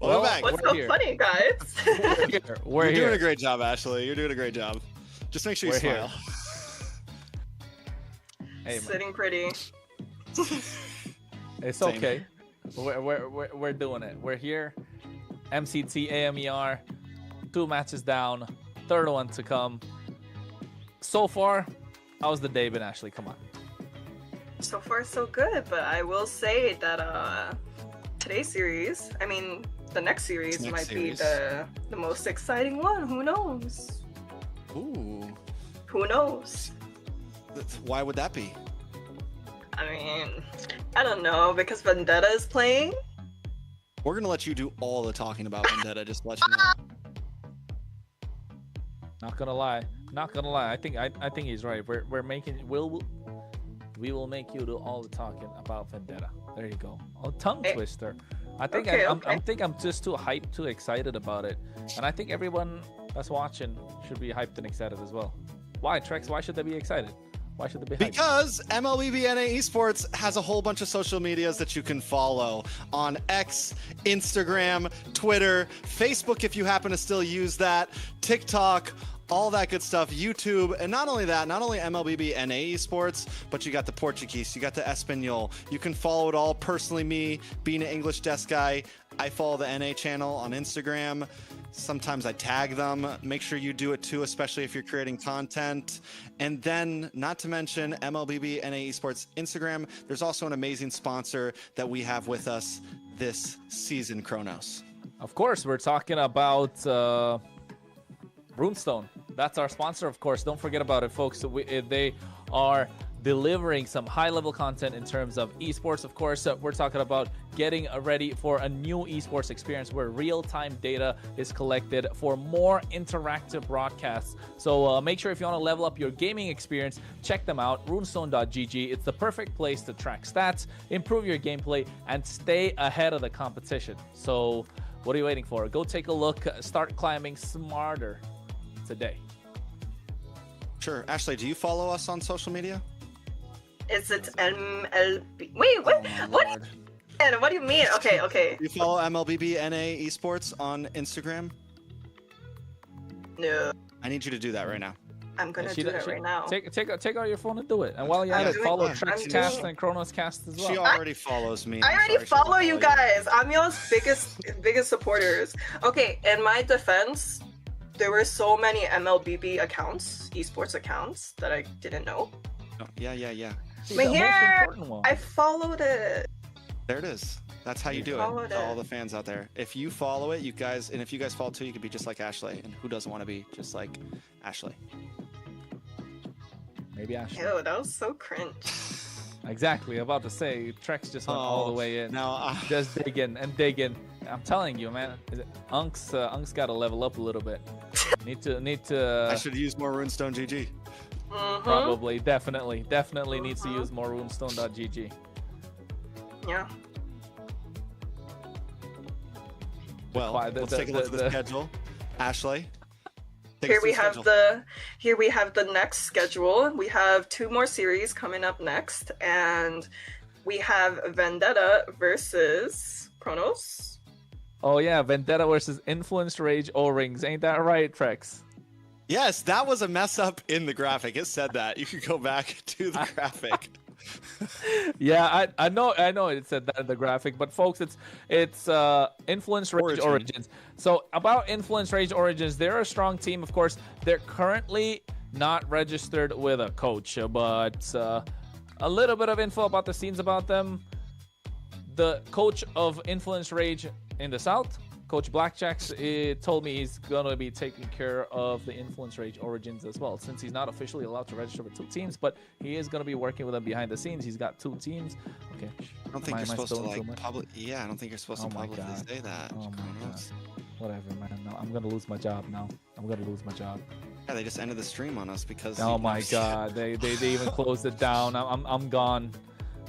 Welcome back. What's so funny, guys? We're You're here. doing a great job, Ashley. You're doing a great job. Just make sure you We're here. smile. Hey, man. Sitting pretty. It's Same. okay. We're doing it. We're here. MCT AMER. 2 matches down. Third one to come. So far, how's the day been, Ashley? Come on. So far, so good. But I will say that today's series, I mean, the next series might be the most exciting one. Who knows? Ooh. Who knows? Why would that be? I mean, I don't know, because Vendetta is playing. We're gonna let you do all the talking about Vendetta. Just to let you know. Not gonna lie. Not gonna lie. I think he's right. We will make you do all the talking about Vendetta. There you go. Oh, tongue twister. I think I'm just too hyped, too excited about it, and I think everyone that's watching should be hyped and excited as well. Why, Trex? Why should they be excited? Why should they be hyped? Because MLBB Esports has a whole bunch of social medias that you can follow on X, Instagram, Twitter, Facebook if you happen to still use that, TikTok, all that good stuff, YouTube. And not only that, not only MLBB Esports, but you got the Portuguese, you got the Espanol. You can follow it all. Personally, me being an English desk guy, I follow the NA channel on Instagram. Sometimes I tag them. Make sure you do it too, especially if you're creating content. And then, not to mention MLBB Esports Instagram, there's also an amazing sponsor that we have with us this season, Kronos. Of course, we're talking about Runestone. That's our sponsor, of course. Don't forget about it, folks. They are delivering some high-level content in terms of esports. Of course, we're talking about getting ready for a new esports experience where real-time data is collected for more interactive broadcasts. So make sure if you want to level up your gaming experience, check them out, runestone.gg. It's the perfect place to track stats, improve your gameplay, and stay ahead of the competition. So what are you waiting for? Go take a look. Start climbing smarter today. Sure. Ashley, do you follow us on social media? Is it MLB? Wait, what? What do you mean? Okay. You follow MLBB Esports on Instagram? No. I need you to do that right now. I'm gonna do that right now. Take out your phone and do it. And while you're at it, follow TrexCast and KronosCast as well. She already follows me. I already follow you guys. I'm y'all's biggest supporters. Okay, in my defense, there were so many MLBB accounts, esports accounts, that I didn't know. Oh, yeah. But here, I followed it. There it is. That's how you do it. To all the fans out there. If you follow it, you guys, and if you guys follow too, you can be just like Ashley. And who doesn't want to be just like Ashley? Maybe Ashley. Ew, that was so cringe. Exactly. About to say, Trex just went all the way in. Now, just dig in and dig in. I'm telling you, man. Unk's got to level up a little bit. Need to. I should use more Runestone GG. Probably, definitely needs to use more runestone.gg. Yeah. Well, let's take a look at the schedule. Ashley. Here we have the next schedule. We have 2 more series coming up next, and we have Vendetta versus Kronos. Oh yeah, Vendetta versus Influence Rage O-Rings. Ain't that right, Trex? Yes, that was a mess up in the graphic. It said that. You could go back to the graphic. Yeah, I know it said that in the graphic, but folks, it's Influence Rage Origins. So about Influence Rage Origins, they're a strong team. Of course, they're currently not registered with a coach, but a little bit of info about the scenes about them. The coach of Influence Rage in the South, Coach Blackjacks, told me he's going to be taking care of the Influence Rage Origins as well, since he's not officially allowed to register with 2 teams, but he is going to be working with them behind the scenes. He's got 2 teams. Okay. I don't think you're supposed to I don't think you're supposed to publicly say that. Oh my God. Whatever, man. No, I'm going to lose my job now. Yeah, they just ended the stream on us because. Oh my God. They even closed it down. I'm gone.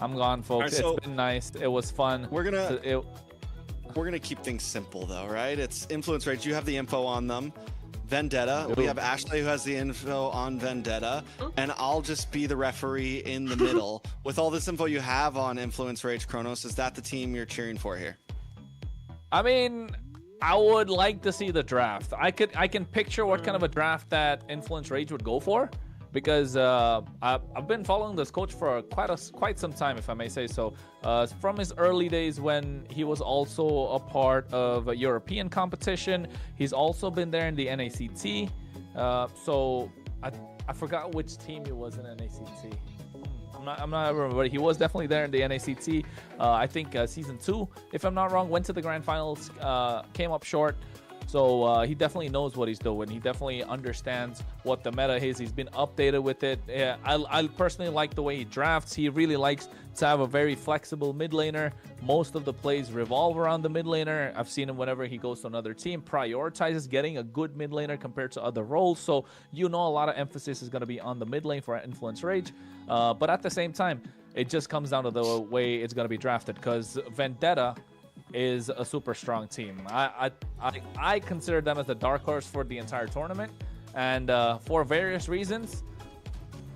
I'm gone, folks. Right, so it's been nice. It was fun. We're gonna keep things simple though, right? It's Influence Rage. You have the info on them. Vendetta. Ooh. We have Ashley who has the info on Vendetta, and I'll just be the referee in the middle. With all this info you have on Influence Rage Kronos, is that the team you're cheering for here? I mean, I would like to see the draft. I can picture what kind of a draft that Influence Rage would go for, because I've been following this coach for quite some time, if I may say so. From his early days when he was also a part of a European competition. He's also been there in the NACT. So I forgot which team he was in NACT. I'm not remember, but he was definitely there in the NACT. I think season 2, if I'm not wrong, went to the grand finals, came up short. So he definitely knows what he's doing. He definitely understands what the meta is. He's been updated with it. Yeah, I personally like the way he drafts. He really likes to have a very flexible mid laner. Most of the plays revolve around the mid laner. I've seen him whenever he goes to another team, prioritizes getting a good mid laner compared to other roles. So you know a lot of emphasis is going to be on the mid lane for Influence Rage. But at the same time, it just comes down to the way it's going to be drafted, because Vendetta is a super strong team. I consider them as the dark horse for the entire tournament, and for various reasons.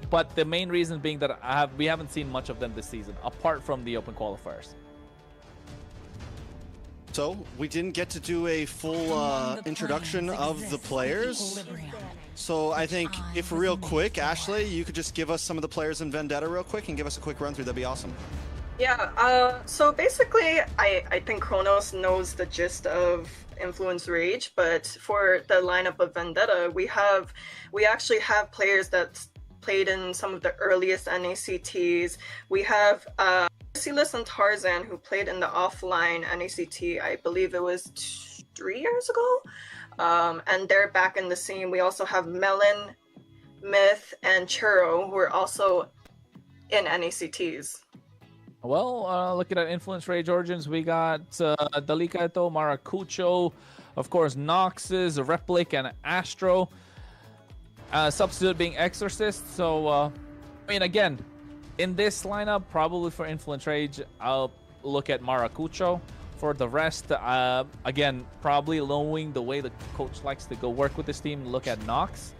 But the main reason being that we haven't seen much of them this season, apart from the open qualifiers. So we didn't get to do a full introduction of the players. So I think if real quick, Ashley, you could just give us some of the players in Vendetta real quick and give us a quick run through, that'd be awesome. Yeah, so basically, I think Kronos knows the gist of Influence Rage, but for the lineup of Vendetta, we actually have players that played in some of the earliest NACTs. We have Merciless and Tarzan, who played in the offline NACT, I believe it was 3 years ago, and they're back in the scene. We also have Melon, Myth, and Churro, who are also in NACTs. Well, looking at Influence Rage Origins, we got Delicato, Maracucho, of course, Noxus, Replic, and Astro. Substitute being Exorcist. So, I mean, again, in this lineup, probably for Influence Rage, I'll look at Maracucho. For the rest, again, probably knowing the way the coach likes to go work with this team, look at Nox.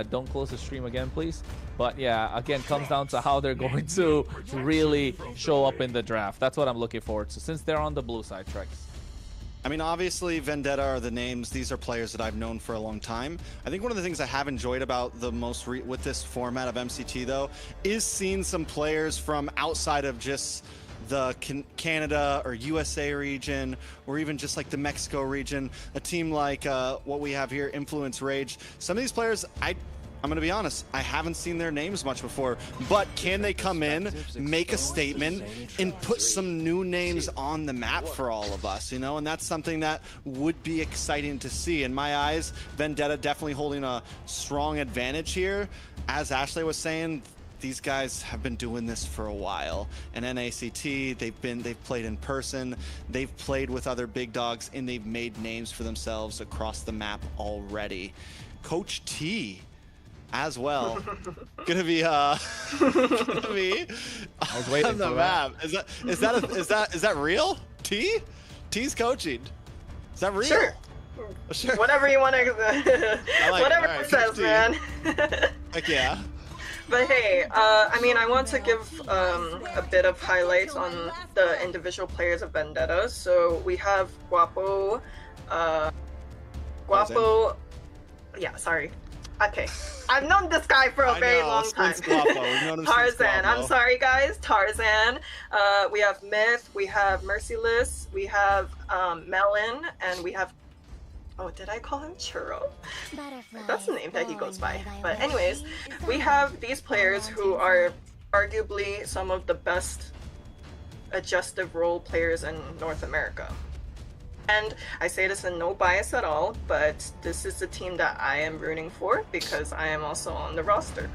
Don't close the stream again, please. But yeah, again, comes down to how they're going to really show up in the draft. That's what I'm looking forward to, since they're on the blue side, Trex. I mean, obviously, Vendetta are the names. These are players that I've known for a long time. I think one of the things I have enjoyed about the with this format of MCT, though, is seeing some players from outside of just the Canada or USA region, or even just like the Mexico region. A team like what we have here, Influence Rage. Some of these players, I'm going to be honest, I haven't seen their names much before, but can they come in, make a statement, and put some new names on the map for all of us, you know? And that's something that would be exciting to see. In my eyes, Vendetta definitely holding a strong advantage here. As Ashley was saying, these guys have been doing this for a while. In NACT, they've played in person, they've played with other big dogs, and they've made names for themselves across the map already. Coach T as well, gonna be I was waiting on the for map. Is that real? T's coaching. Is that real? Sure. Sure. Whatever you want to. Whatever it says, man. Heck yeah. But hey, I mean, I want to give a bit of highlights on the individual players of Vendetta. So we have Guapo. Yeah, sorry. Okay, I've known this guy for a very long time. Tarzan, I'm sorry guys, Tarzan. We have Myth, we have Merciless, we have Melon, and we have, oh, did I call him Churro? That's the name that he goes by. But anyways, we have these players who are arguably some of the best adjustive role players in North America. And I say this in no bias at all, but this is the team that I am rooting for because I am also on the roster.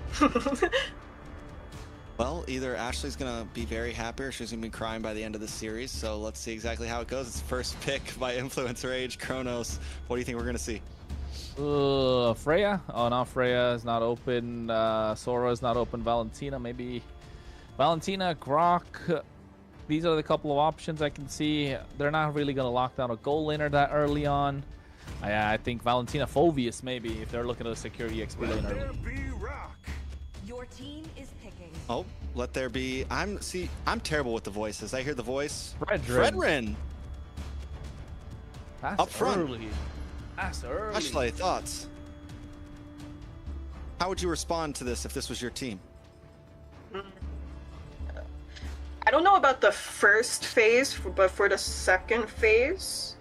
Well, either Ashley's gonna be very happy or she's gonna be crying by the end of the series, so let's see exactly how it goes. It's the first pick by Influence Rage, Kronos. What do you think we're gonna see? Freya? Oh, no, Freya is not open. Sora is not open. Valentina, maybe. Valentina, Grok. These are the couple of options I can see. They're not really going to lock down a goal laner that early on. I think Valentina Phovius maybe if they're looking to secure EXP lane early. Your team is picking. Oh, let there be. I'm terrible with the voices. I hear the voice. Fredrin. That's up front. Early. That's early. Ashley, thoughts? How would you respond to this if this was your team? I don't know about the first phase, but for the second phase,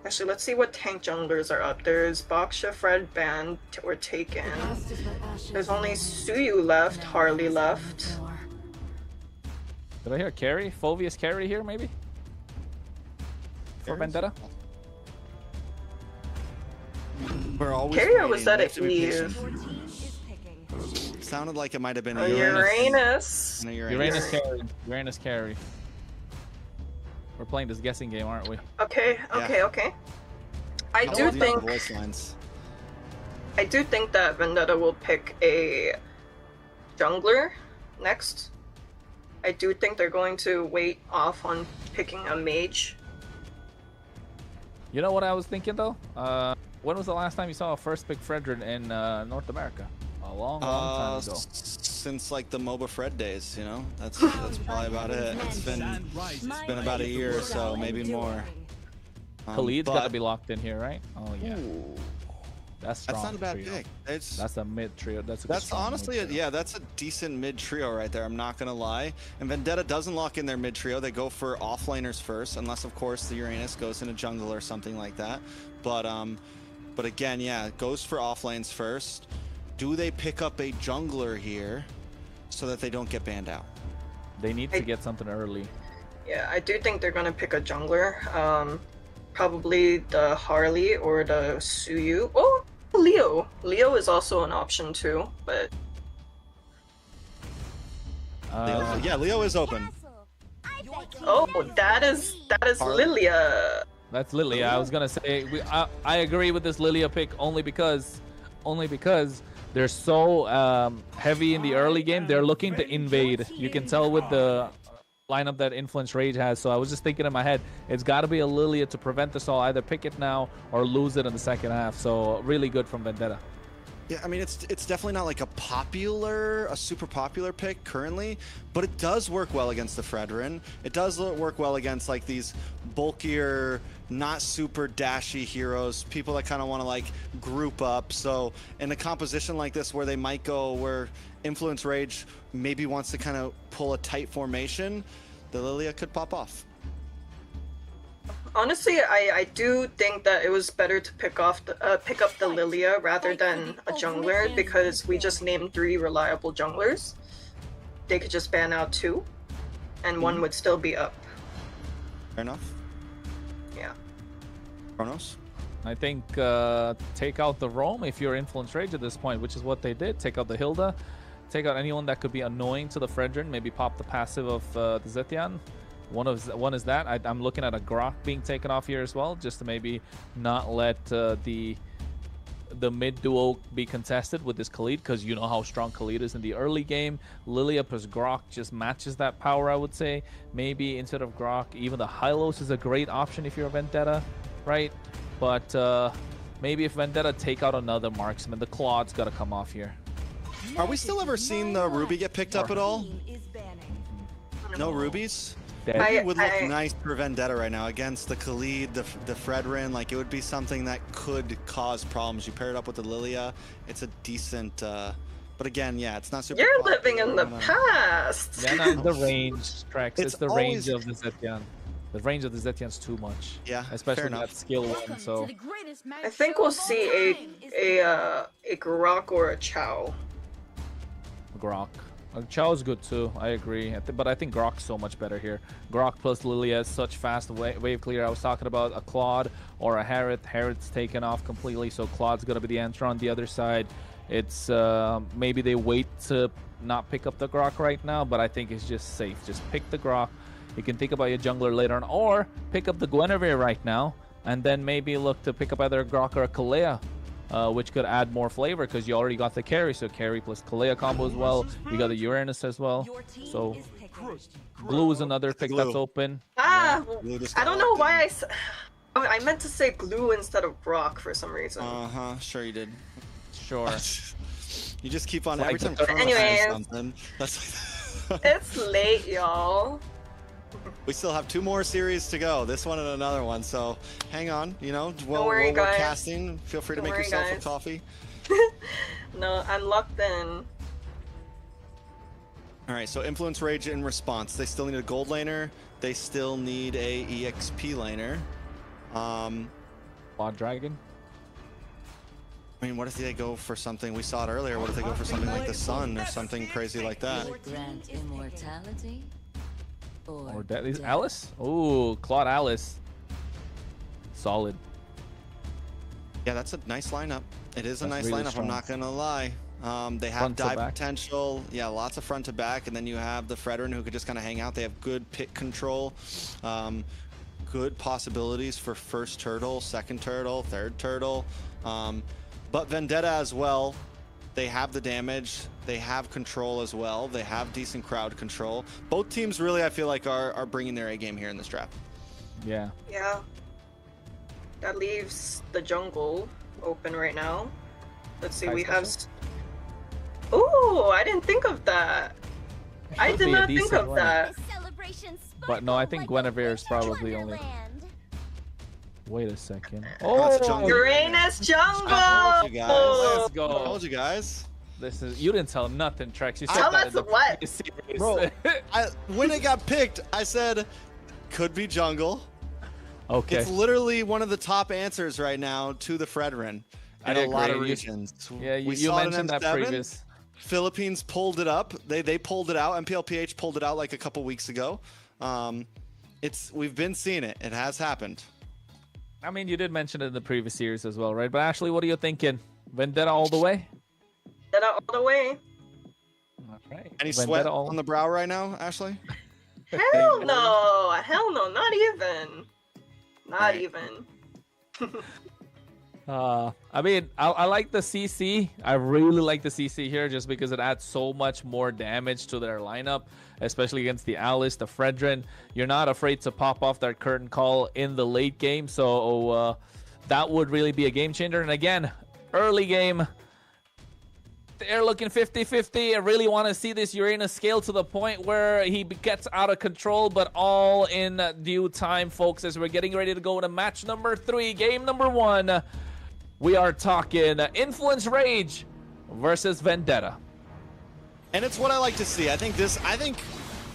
actually, let's see what tank junglers are up. There's Baksha, Fred, banned or taken. There's only Suyu left, Harley left. Did I hear carry? Phovius carry here, maybe? For Vendetta? We're always Carrier was that at Eve. Sounded like it might have been a Uranus. Uranus carry. We're playing this guessing game, aren't we? Okay. I do think that Vendetta will pick a jungler next. I do think they're going to wait off on picking a mage. You know what I was thinking though? When was the last time you saw a first pick Fredrin in North America? A long time ago. Since like the MOBA Fred days, you know? That's probably about it. It's been about a year or so, maybe more. Khalid's got to be locked in here, right? Oh yeah. Ooh. That's strong. That's not a bad trio. pick. That's a mid trio. That's honestly that's a decent mid trio right there. I'm not gonna lie. And Vendetta doesn't lock in their mid trio. They go for offlaners first, unless of course the Uranus goes in a jungle or something like that. But again, yeah, it goes for offlanes first. Do they pick up a jungler here so that they don't get banned out? They need to get something early. Yeah, I do think they're gonna pick a jungler. Probably the Harley or the Suyu. Oh, Leo. Leo is also an option too, but Leo is open. Oh, that is Lilia. That's Lilia. I was gonna say I agree with this Lilia pick only because they're so heavy in the early game. They're looking to invade. You can tell with the lineup that Influence Rage has. So I was just thinking in my head, it's got to be a Lilia to prevent this all. Either pick it now or lose it in the second half. So really good from Vendetta. Yeah, I mean, it's definitely not like a super popular pick currently, but it does work well against the Fredrin. It does work well against like these bulkier, not super dashy heroes, people that kind of want to like group up. So in a composition like this where they might go where Influence Rage maybe wants to kind of pull a tight formation, the Lilia could pop off. Honestly, I do think that it was better to pick up the Lilia rather than a jungler, because we just named 3 reliable junglers. They could just ban out 2, and 1 would still be up. Fair enough. Yeah. Kronos? I think take out the Roam if you're Influence Rage at this point, which is what they did. Take out the Hilda. Take out anyone that could be annoying to the Fredrin. Maybe pop the passive of the Zetian. One is that. I'm looking at a Grok being taken off here as well, just to maybe not let the mid duo be contested with this Khalid, because you know how strong Khalid is in the early game. Lilia plus Grok just matches that power, I would say. Maybe instead of Grok, even the Hylos is a great option if you're a Vendetta, right? But maybe if Vendetta take out another marksman, the Claude's got to come off here. Are we still ever seeing the Ruby get picked up at all? No Rubies? It would look nice for Vendetta right now against the Khalid, the Fredrin. Like, it would be something that could cause problems. You pair it up with the Lilia, it's a decent. But again, yeah, it's not super. You're living in the past. Yeah, no, the range, Trex. It's the range of the Zetian. The range of the Zetian's too much. Yeah, especially that skill one. So I think we'll see a Grok or a Chow. Grok. Chow's good too, I agree. But I think Grok's so much better here. Grok plus Lilia is such fast wave clear. I was talking about a Claude or a Harriet. Harriet's taken off completely, so Claude's going to be the answer on the other side. It's maybe they wait to not pick up the Grok right now, but I think it's just safe. Just pick the Grok. You can think about your jungler later on, or pick up the Guinevere right now, and then maybe look to pick up either a Grok or a Kalea. Which could add more flavor because you already got the carry, so carry plus Kalea combo as well. You got the Uranus as well. So Glue is another pick that's open. I don't know why Oh, I meant to say glue instead of rock for some reason. Sure you did. Sure. You just keep on Like every time. Anyways. Something. That's. It's late, y'all. We still have 2 more series to go. This one and another one. So hang on. You know, while worry, we're guys. casting, feel free to Don't make worry, yourself guys. a coffee. No, I'm locked in. All right. So influence rage in response. They still need a gold laner. They still need a EXP laner. Quad Dragon. I mean, what if they go for something? We saw it earlier. What if they go for something like the sun or something crazy like that? Grant immortality Or death. Alice? Oh, Claude Alice. Solid. Yeah, that's a nice lineup. It is a That's nice really lineup. strong. I'm not gonna lie. They have Front to dive back. potential. Yeah, lots of front to back, and then you have the Fredrin who could just kind of hang out. They have good pick control. Good possibilities for first turtle, second turtle, third turtle. But Vendetta as well. They have the damage. They have control as well. They have decent crowd control. Both teams really, I feel like, are bringing their A game here in this draft. Yeah. Yeah. That leaves the jungle open right now. Let's see, we have... Ooh, I didn't think of that. I Could did be a not think decent of one. that. But no, I think Guinevere is probably only... Wait a second. Oh, it's jungle. Uranus jungle! I told you guys. Let's I go. told you guys. This is... You didn't tell nothing, Trex. You said Tell that us in the what? previous series. Bro, when it got picked, I said, could be jungle. Okay. It's literally one of the top answers right now to the Fredrin in a lot of regions. Yeah, We you saw it in mentioned that M7. previous. Philippines pulled it up. They pulled it out. MPLPH pulled it out like a couple weeks ago. We've been seeing it. It has happened. I mean, you did mention it in the previous series as well, right? But Ashley, what are you thinking? Vendetta all the way? Vendetta all the way. All right. Any Vendetta sweat all... on the brow right now, Ashley? Hell no! Hell no, not even. Not even. I mean, I like the CC. I really like the CC here just because it adds so much more damage to their lineup, especially against the Alice, the Fredrin. You're not afraid to pop off that curtain call in the late game, so that would really be a game changer. And again, early game, they're looking 50-50. I really want to see this Uranus scale to the point where he gets out of control, but all in due time, folks, as we're getting ready to go to match number 3, game number 1. We are talking Influence Rage versus Vendetta. And it's what I like to see. I think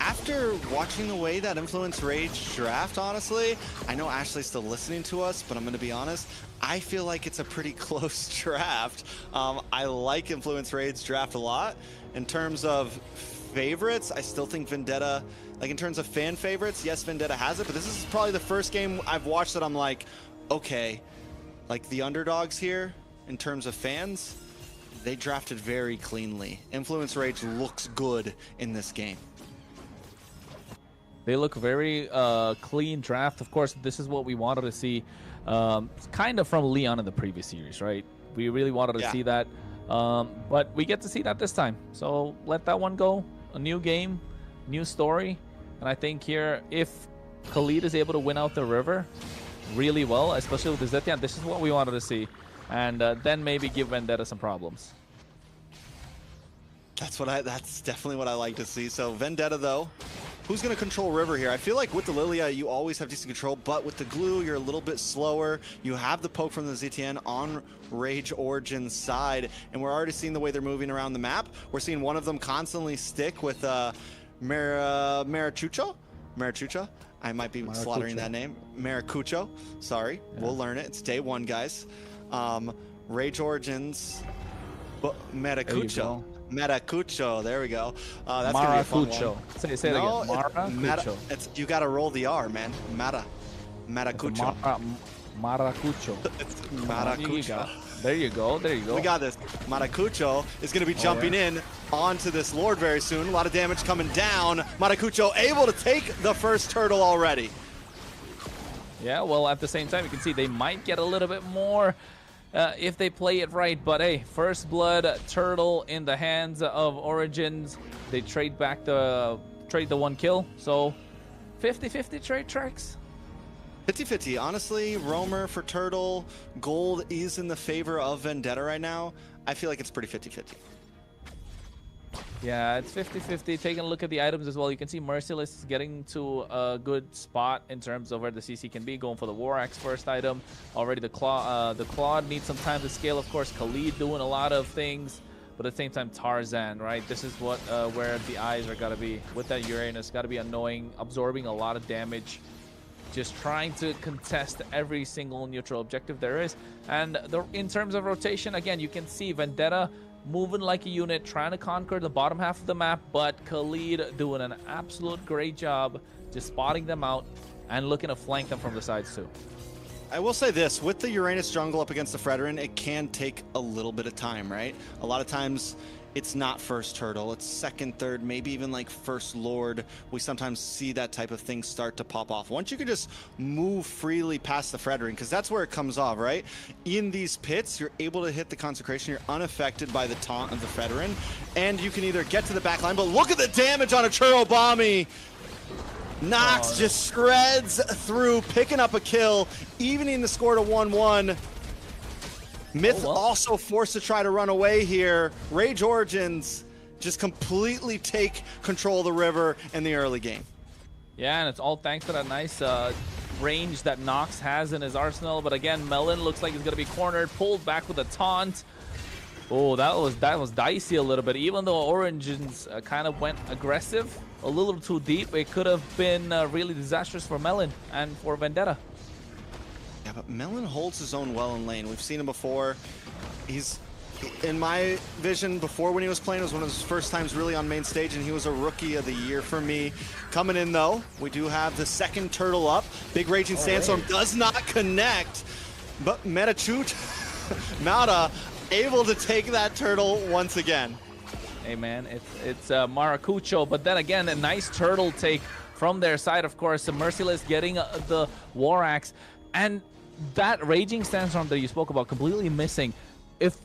after watching the way that Influence Rage draft, honestly, I know Ashley's still listening to us, but I'm going to be honest, I feel like it's a pretty close draft. I like Influence Rage draft a lot. In terms of favorites, I still think Vendetta, like in terms of fan favorites, yes, Vendetta has it, but this is probably the first game I've watched that I'm like, okay, like the underdogs here, in terms of fans, they drafted very cleanly. Influence Rage looks good in this game. They look very clean draft. Of course, this is what we wanted to see kind of from Leon in the previous series, right? We really wanted to see that. But we get to see that this time. So let that one go. A new game, new story. And I think here, if Khalid is able to win out the river really well, especially with the Zetian, this is what we wanted to see. And then maybe give Vendetta some problems. That's definitely what I like to see. So Vendetta, though, who's going to control river here? I feel like with the Lilia, you always have decent control, but with the glue, you're a little bit slower. You have the poke from the ZTN on Rage Origin's side, and we're already seeing the way they're moving around the map. We're seeing one of them constantly stick with Marachucho? I might be slaughtering that name. Maracucho. Sorry. Yeah. We'll learn it. It's day 1, guys. Rage Origins. Maracucho. There we go. That's gonna be a fun one. Say it again. Maracucho. You gotta roll the R, man. Maracucho. Maracucho. It's Maracucho. There you go. We got this. Maracucho is going to be jumping in onto this Lord very soon. A lot of damage coming down. Maracucho able to take the first turtle already. Yeah, well, at the same time, you can see they might get a little bit more if they play it right. But hey, first blood turtle in the hands of Origins. They trade the 1 kill. So 50-50 trade tracks. 50-50. Honestly, Roamer for Turtle, gold is in the favor of Vendetta right now. I feel like it's pretty 50-50. Yeah, it's 50-50. Taking a look at the items as well, you can see Merciless getting to a good spot in terms of where the CC can be, going for the War Axe first item. Already the Claude needs some time to scale, of course. Khalid doing a lot of things, but at the same time, Tarzan, right? This is what where the eyes are got to be. With that Uranus, got to be annoying, absorbing a lot of damage. Just trying to contest every single neutral objective there is. And in terms of rotation, again, you can see Vendetta moving like a unit, trying to conquer the bottom half of the map, but Khalid doing an absolute great job just spotting them out and looking to flank them from the sides too. I will say this, with the Uranus jungle up against the Fredrin, it can take a little bit of time, right? A lot of times it's not first turtle, it's second, third, maybe even like first lord. We sometimes see that type of thing start to pop off. Once you can just move freely past the Fredrin, because that's where it comes off, right? In these pits, you're able to hit the consecration, you're unaffected by the taunt of the Fredrin, and you can either get to the back line, but look at the damage on a Churobami! Nox just shreds through, picking up a kill, evening the score to 1-1. Myth also forced to try to run away here. Rage Origins just completely take control of the river in the early game. Yeah, and it's all thanks to that nice range that Nox has in his arsenal. But again, Melon looks like he's going to be cornered, pulled back with a taunt. Oh, that was dicey a little bit. Even though Origins kind of went aggressive, a little too deep, it could have been really disastrous for Melon and for Vendetta. Yeah, but Melon holds his own well in lane. We've seen him before. He's, in my vision, before when he was playing, it was one of his first times really on main stage, and he was a rookie of the year for me. Coming in, though, we do have the second turtle up. Big Raging Sandstorm does not connect, but Metachut, Mauda, able to take that turtle once again. Hey, man, it's Maracucho, but then again, a nice turtle take from their side, of course. Merciless getting the War Axe, and that Raging Sandstorm that you spoke about completely missing. If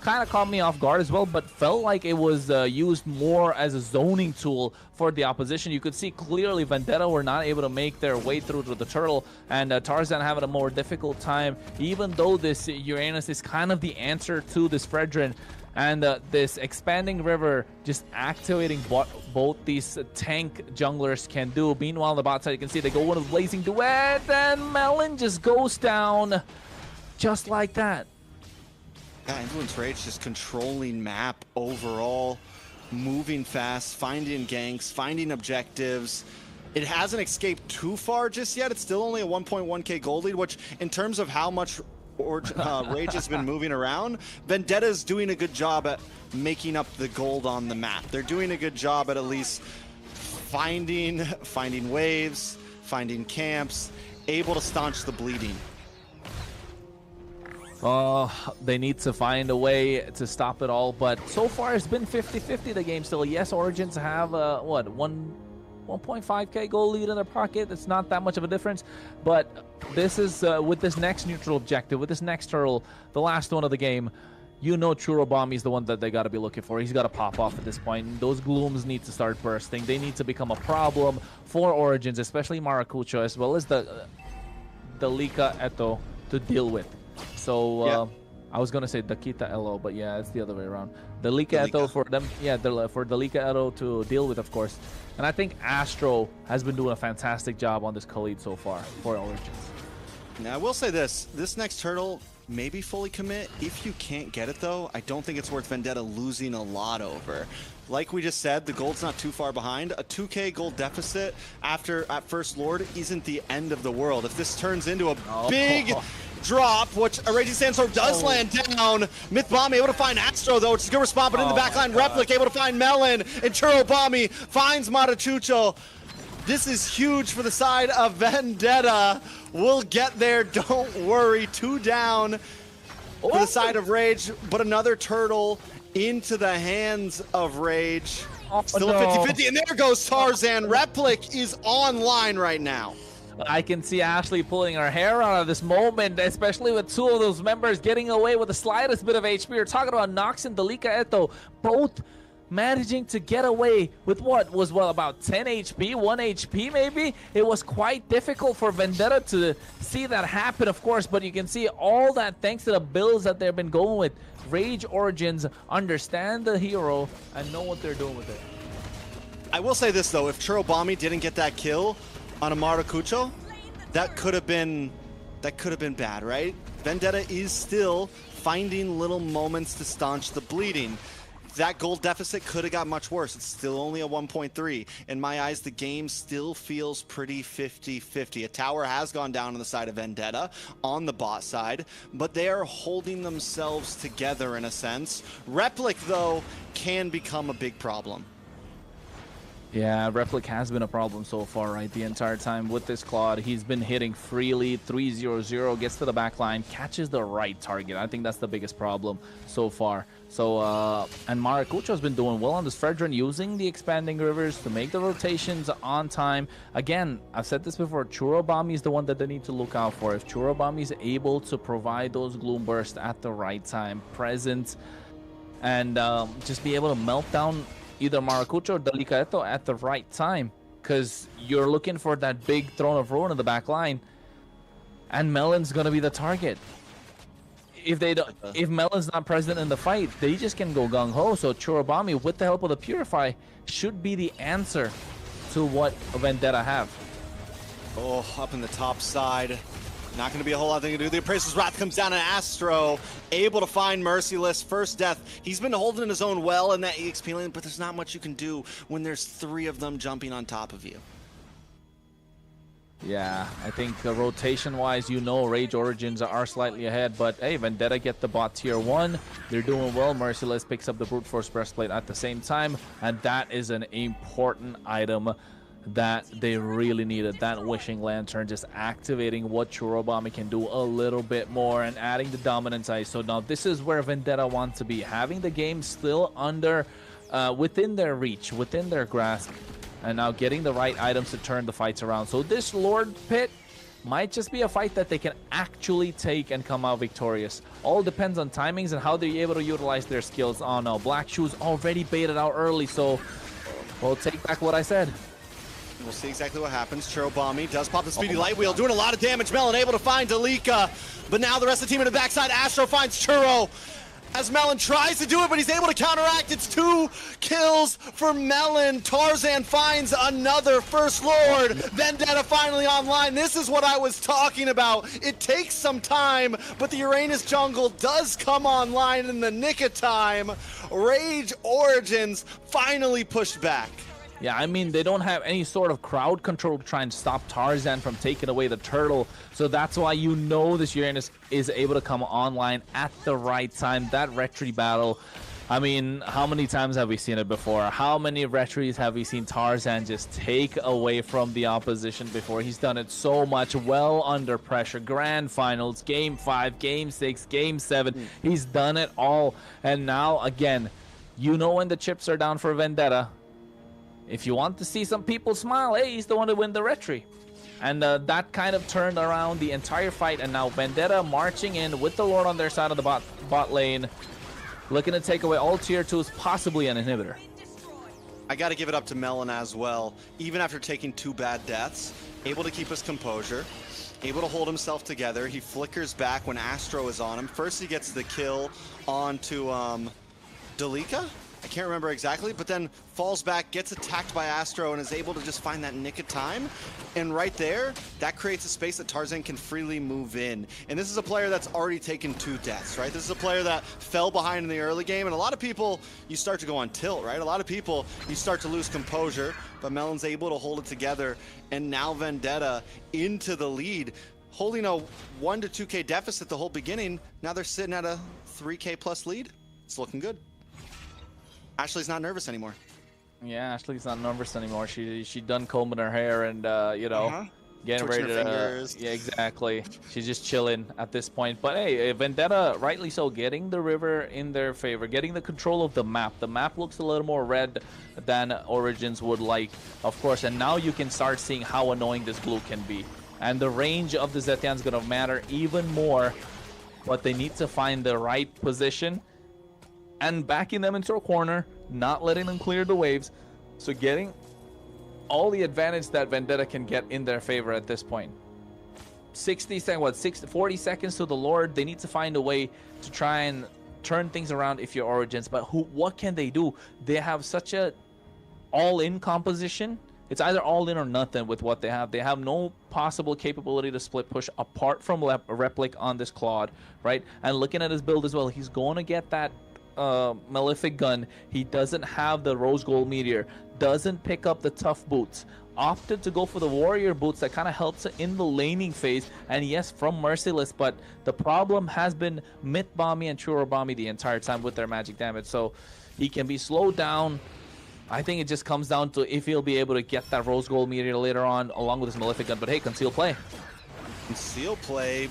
kind of caught me off guard as well, but felt like it was used more as a zoning tool for the opposition. You could see clearly Vendetta were not able to make their way through to the turtle, and Tarzan having a more difficult time, even though this Uranus is kind of the answer to this Fredrin. And this expanding river just activating what both these tank junglers can do. Meanwhile, on the bot side, you can see they go into the Blazing Duet, and Melon just goes down just like that. Yeah, Influence Rage just controlling map overall, moving fast, finding ganks, finding objectives. It hasn't escaped too far just yet. It's still only a 1.1k gold lead, which in terms of how much Rage has been moving around, Vendetta's doing a good job at making up the gold on the map. They're doing a good job at least finding waves, finding camps, able to staunch the bleeding. They need to find a way to stop it all, but so far it's been 50-50 the game still. Yes, Origins have what, 1.5k goal lead in their pocket. It's not that much of a difference, but this is with this next neutral objective, with this next turtle, the last one of the game, you know Churobami is the one that they got to be looking for. He's got to pop off at this point. Those glooms need to start bursting. They need to become a problem for Origins, especially Maracucho, as well as the Lika Eto to deal with. So I was gonna say Dakita Elo, but yeah, it's the other way around. The Lika Eto for them, yeah, for the Lika Eto to deal with, of course. And I think Astro has been doing a fantastic job on this Khalid so far for Origins. Now I will say this next turtle maybe fully commit. If you can't get it though, I don't think it's worth Vendetta losing a lot over. Like we just said, the gold's not too far behind. A 2k gold deficit at First Lord isn't the end of the world. If this turns into a big drop, which a Raging Sandstorm does land down. Mythbomb able to find Astro though, which is a good response, but in the backline, Replic able to find Melon, and Churobami finds Marachucho. This is huge for the side of Vendetta. We'll get there, don't worry. 2 down for the side of Rage, but another turtle into the hands of Rage. Still a 50-50, and there goes Tarzan. Replic is online right now. I can see Ashley pulling her hair out of this moment, especially with 2 of those members getting away with the slightest bit of HP. We're talking about Nox and Delika Eto, both managing to get away with what was, well, about 10 HP, 1 HP maybe. It was quite difficult for Vendetta to see that happen, of course, but you can see all that thanks to the builds that they've been going with. Rage Origins understand the hero and know what they're doing with it. I will say this though, if Churobami didn't get that kill on Maracucho, that could have been bad, right? Vendetta is still finding little moments to staunch the bleeding. That gold deficit could have got much worse. It's still only a 1.3. In my eyes, the game still feels pretty 50-50. A tower has gone down on the side of Vendetta on the bot side, but they are holding themselves together in a sense. Replic, though, can become a big problem. Yeah, Replic has been a problem so far, right? The entire time with this Claude, he's been hitting freely. 3-0-0, gets to the back line, catches the right target. I think that's the biggest problem so far. So, and Maracucho has been doing well on this Fredrin, using the expanding rivers to make the rotations on time. Again, I've said this before, Churobami is the one that they need to look out for. If Churobami is able to provide those Gloom Bursts at the right time, present, and just be able to melt down either Maracucho or Delicaeto at the right time, because you're looking for that big Throne of Ruin in the back line, and Melon's gonna be the target. If they don't, if Melon's not present in the fight, they just can go gung ho. So Churobami, with the help of the Purify, should be the answer to what Vendetta have. Oh, up in the top side. Not going to be a whole lot to do. The Appraiser's Wrath comes down, and Astro able to find Merciless. First death. He's been holding his own well in that EXP lane, but there's not much you can do when there's 3 of them jumping on top of you. Yeah, I think rotation-wise, you know, Rage Origins are slightly ahead, but hey, Vendetta get the bot tier 1. They're doing well. Merciless picks up the Brute Force Breastplate at the same time, and that is an important item that they really needed. That Wishing Lantern just activating what Churobami can do a little bit more and adding the Dominance Ice. So now this is where Vendetta wants to be, having the game still under within their reach, within their grasp, and now getting the right items to turn the fights around. So this Lord Pit might just be a fight that they can actually take and come out victorious. All depends on timings and how they're able to utilize their skills. Oh no, Black Shoes already baited out early, so we'll take back what I said. We'll see exactly what happens. Churobami does pop the Speedy Light Wheel, doing a lot of damage. Melon able to find Delika, but now the rest of the team in the backside. Astro finds Churro as Melon tries to do it, but he's able to counteract. It's 2 kills for Melon. Tarzan finds another First Lord. Vendetta finally online. This is what I was talking about. It takes some time, but the Uranus jungle does come online in the nick of time. Rage Origins finally pushed back. Yeah, I mean, they don't have any sort of crowd control to try and stop Tarzan from taking away the turtle. So that's why you know this Uranus is able to come online at the right time. That retry battle, I mean, how many times have we seen it before? How many retries have we seen Tarzan just take away from the opposition before? He's done it so much, well under pressure. Grand finals, game 5, game 6, game 7. He's done it all. And now, again, you know when the chips are down for Vendetta. If you want to see some people smile, hey, he's the one to win the retry. And that kind of turned around the entire fight. And now Vendetta marching in with the Lord on their side of the bot lane. Looking to take away all tier 2s, possibly an inhibitor. I got to give it up to Melon as well. Even after taking 2 bad deaths, able to keep his composure, able to hold himself together. He flickers back when Astro is on him. First he gets the kill onto Delika. I can't remember exactly, but then falls back, gets attacked by Astro, and is able to just find that nick of time. And right there, that creates a space that Tarzan can freely move in. And this is a player that's already taken 2 deaths, right? This is a player that fell behind in the early game, and a lot of people, you start to go on tilt, right? A lot of people, you start to lose composure, but Melon's able to hold it together, and now Vendetta into the lead, holding a 1 to 2K deficit the whole beginning. Now they're sitting at a 3K plus lead. It's looking good. Ashley's not nervous anymore. Yeah, Ashley's not nervous anymore. She done combing her hair and you know, getting Twitching ready her to fingers. yeah, exactly. She's just chilling at this point. But hey, Vendetta, rightly so, getting the river in their favor, getting the control of the map. The map looks a little more red than Origins would like, of course. And now you can start seeing how annoying this glue can be. And the range of the Zetian's gonna matter even more. But they need to find the right position and backing them into a corner not letting them clear the waves. So getting all the advantage that Vendetta can get in their favor at this point. 40 seconds to the Lord. They need to find a way to try and turn things around if you're Origins. But what can they do? They have such a all-in composition. It's either all in or nothing with what they have. They have no possible capability to split push apart from Replic on this Claude, right? And looking at his build as well, he's going to get that Malefic gun. He doesn't have the Rose Gold Meteor, doesn't pick up the tough boots, opted to go for the warrior boots that kind of helps in the laning phase, and yes, from Merciless, but the problem has been Myth Bomby and Churro Bomby the entire time with their magic damage, so he can be slowed down. I think it just comes down to if he'll be able to get that Rose Gold Meteor later on along with his Malefic gun, but hey, conceal play. Conceal play,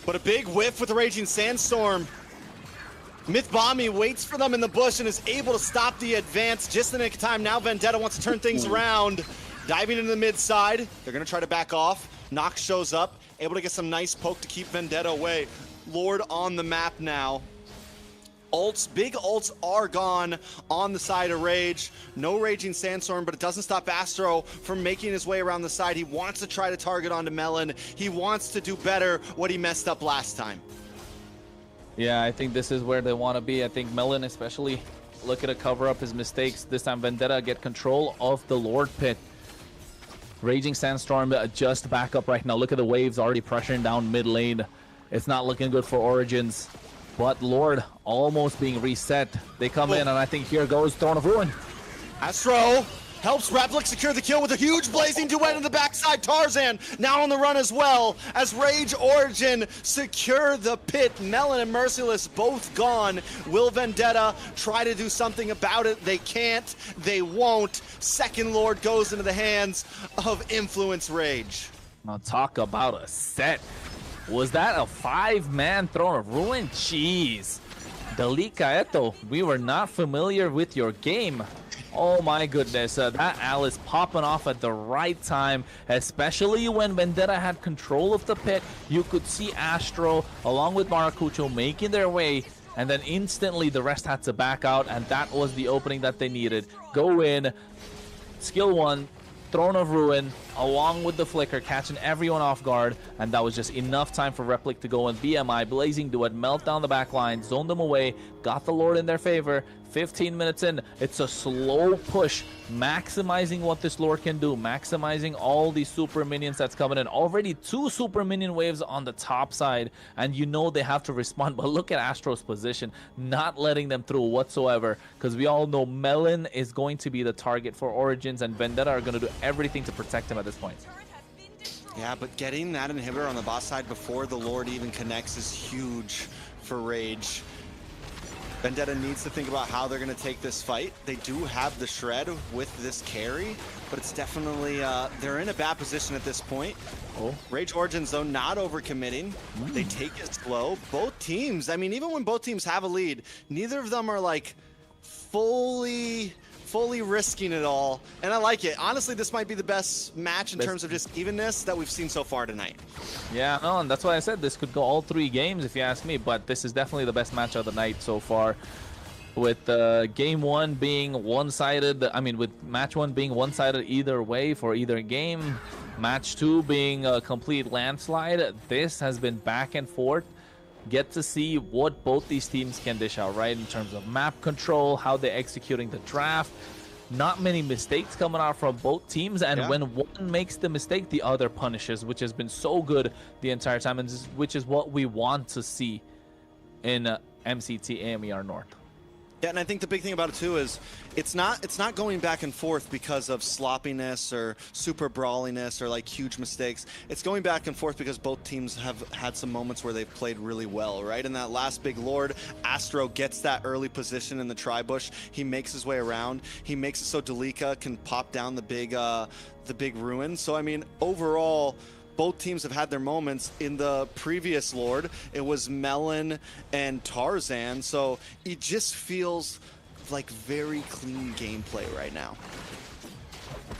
but a big whiff with the Raging Sandstorm. Myth Bomby waits for them in the bush and is able to stop the advance just in the nick of time. Now Vendetta wants to turn things around. Diving into the mid side. They're going to try to back off. Nox shows up, able to get some nice poke to keep Vendetta away. Lord on the map now. Big ults are gone on the side of Rage. No Raging Sandstorm, but it doesn't stop Astro from making his way around the side. He wants to try to target onto Melon. He wants to do better what he messed up last time. Yeah, I think this is where they want to be. I think Melon especially looking to cover up his mistakes. This time Vendetta get control of the Lord Pit. Raging Sandstorm just back up right now. Look at the waves already pressuring down mid lane. It's not looking good for Origins. But Lord almost being reset. They come in, and I think here goes Throne of Ruin. Astro helps Replic secure the kill with a huge blazing duet in the backside. Tarzan now on the run as well as Rage Origin secure the pit. Melon and Merciless both gone. Will Vendetta try to do something about it? They can't. They won't. Second Lord goes into the hands of Influence Rage. Now talk about a set. Was that a 5-man Throne of Ruin? Jeez. Delika Eto, we were not familiar with your game. Oh my goodness, that Alice popping off at the right time, especially when Vendetta had control of the pit. You could see Astro along with Maracucho making their way, and then instantly the rest had to back out, and that was the opening that they needed. Go in, skill 1, Throne of Ruin, along with the Flicker, catching everyone off guard, and that was just enough time for Replic to go in. BMI, Blazing Duet, melt down the back line, zone them away, got the Lord in their favor. 15 minutes in, it's a slow push, maximizing what this Lord can do, maximizing all these super minions that's coming in. Already 2 super minion waves on the top side, and you know they have to respond, but look at Astro's position, not letting them through whatsoever, because we all know Melon is going to be the target for Origins, and Vendetta are going to do everything to protect him at this point. Yeah, but getting that inhibitor on the boss side before the Lord even connects is huge for Rage. Vendetta needs to think about how they're going to take this fight. They do have the Shred with this carry, but it's definitely, they're in a bad position at this point. Oh. Rage Origins, though, not overcommitting. They take it slow. Both teams, I mean, even when both teams have a lead, neither of them are, like, fully risking it all, and I like it. Honestly, this might be the best match in terms of just evenness that we've seen so far tonight. Yeah, no, and that's why I said this could go all 3 games if you ask me, but this is definitely the best match of the night so far. With game 1 being one-sided, I mean, with match 1 being one-sided either way for either game, match 2 being a complete landslide, this has been back and forth. Get to see what both these teams can dish out, right? In terms of map control, how they're executing the draft. Not many mistakes coming out from both teams, and when one makes the mistake, the other punishes, which has been so good the entire time, and which is what we want to see in MCT AMER North. Yeah, and I think the big thing about it too is it's not going back and forth because of sloppiness or super brawliness or like huge mistakes. It's going back and forth because both teams have had some moments where they've played really well, right? In that last big Lord, Astro gets that early position in the tri-bush. He makes his way around. He makes it so Delika can pop down the big ruin. So I mean, overall, both teams have had their moments. In the previous Lord, it was Melon and Tarzan, so it just feels like very clean gameplay right now.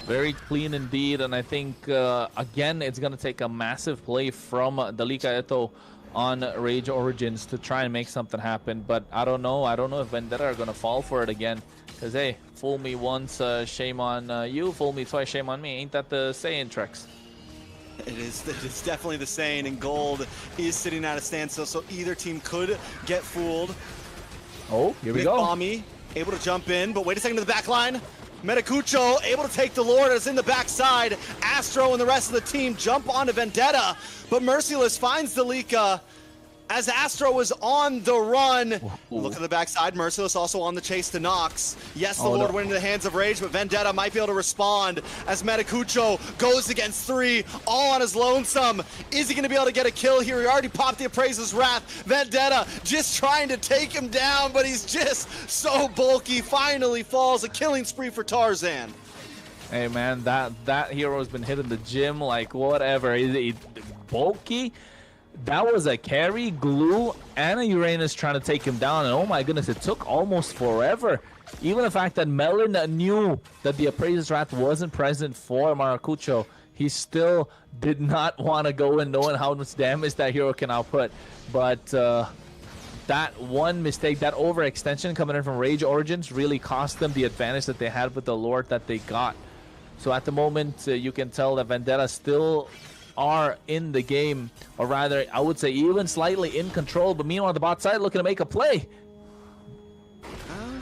Very clean indeed, and I think, again, it's going to take a massive play from Delika Eto on Rage Origins to try and make something happen, but I don't know if Vendetta are gonna fall for it again, because hey, fool me once, shame on you, fool me twice, shame on me. Ain't that the saying, Trex? It is definitely the saying, and Gold is sitting at a standstill, so either team could get fooled. Oh, here we go. Bommy able to jump in, but wait a second to the back line. Metacucho able to take the Lord as in the backside. Astro and the rest of the team jump onto Vendetta, but Merciless finds the Lika as Astro was on the run. Ooh. Look at the backside. Merciless also on the chase to Nox. Yes, the Lord went into the hands of Rage, but Vendetta might be able to respond as Metacucho goes against 3, all on his lonesome. Is he going to be able to get a kill here? He already popped the Appraiser's Wrath. Vendetta just trying to take him down, but he's just so bulky. Finally falls. A killing spree for Tarzan. Hey man, that hero's been hitting the gym like whatever. Is he bulky? That was a carry, glue, and a Uranus trying to take him down, and oh my goodness, it took almost forever. Even the fact that Melon knew that the Appraiser's Wrath wasn't present for Maracucho, he still did not want to go in knowing how much damage that hero can output. But that one mistake, that overextension coming in from Rage Origins really cost them the advantage that they had with the Lord that they got. So at the moment, you can tell that Vendetta still are in the game, or rather I would say even slightly in control, but meanwhile the bot side looking to make a play.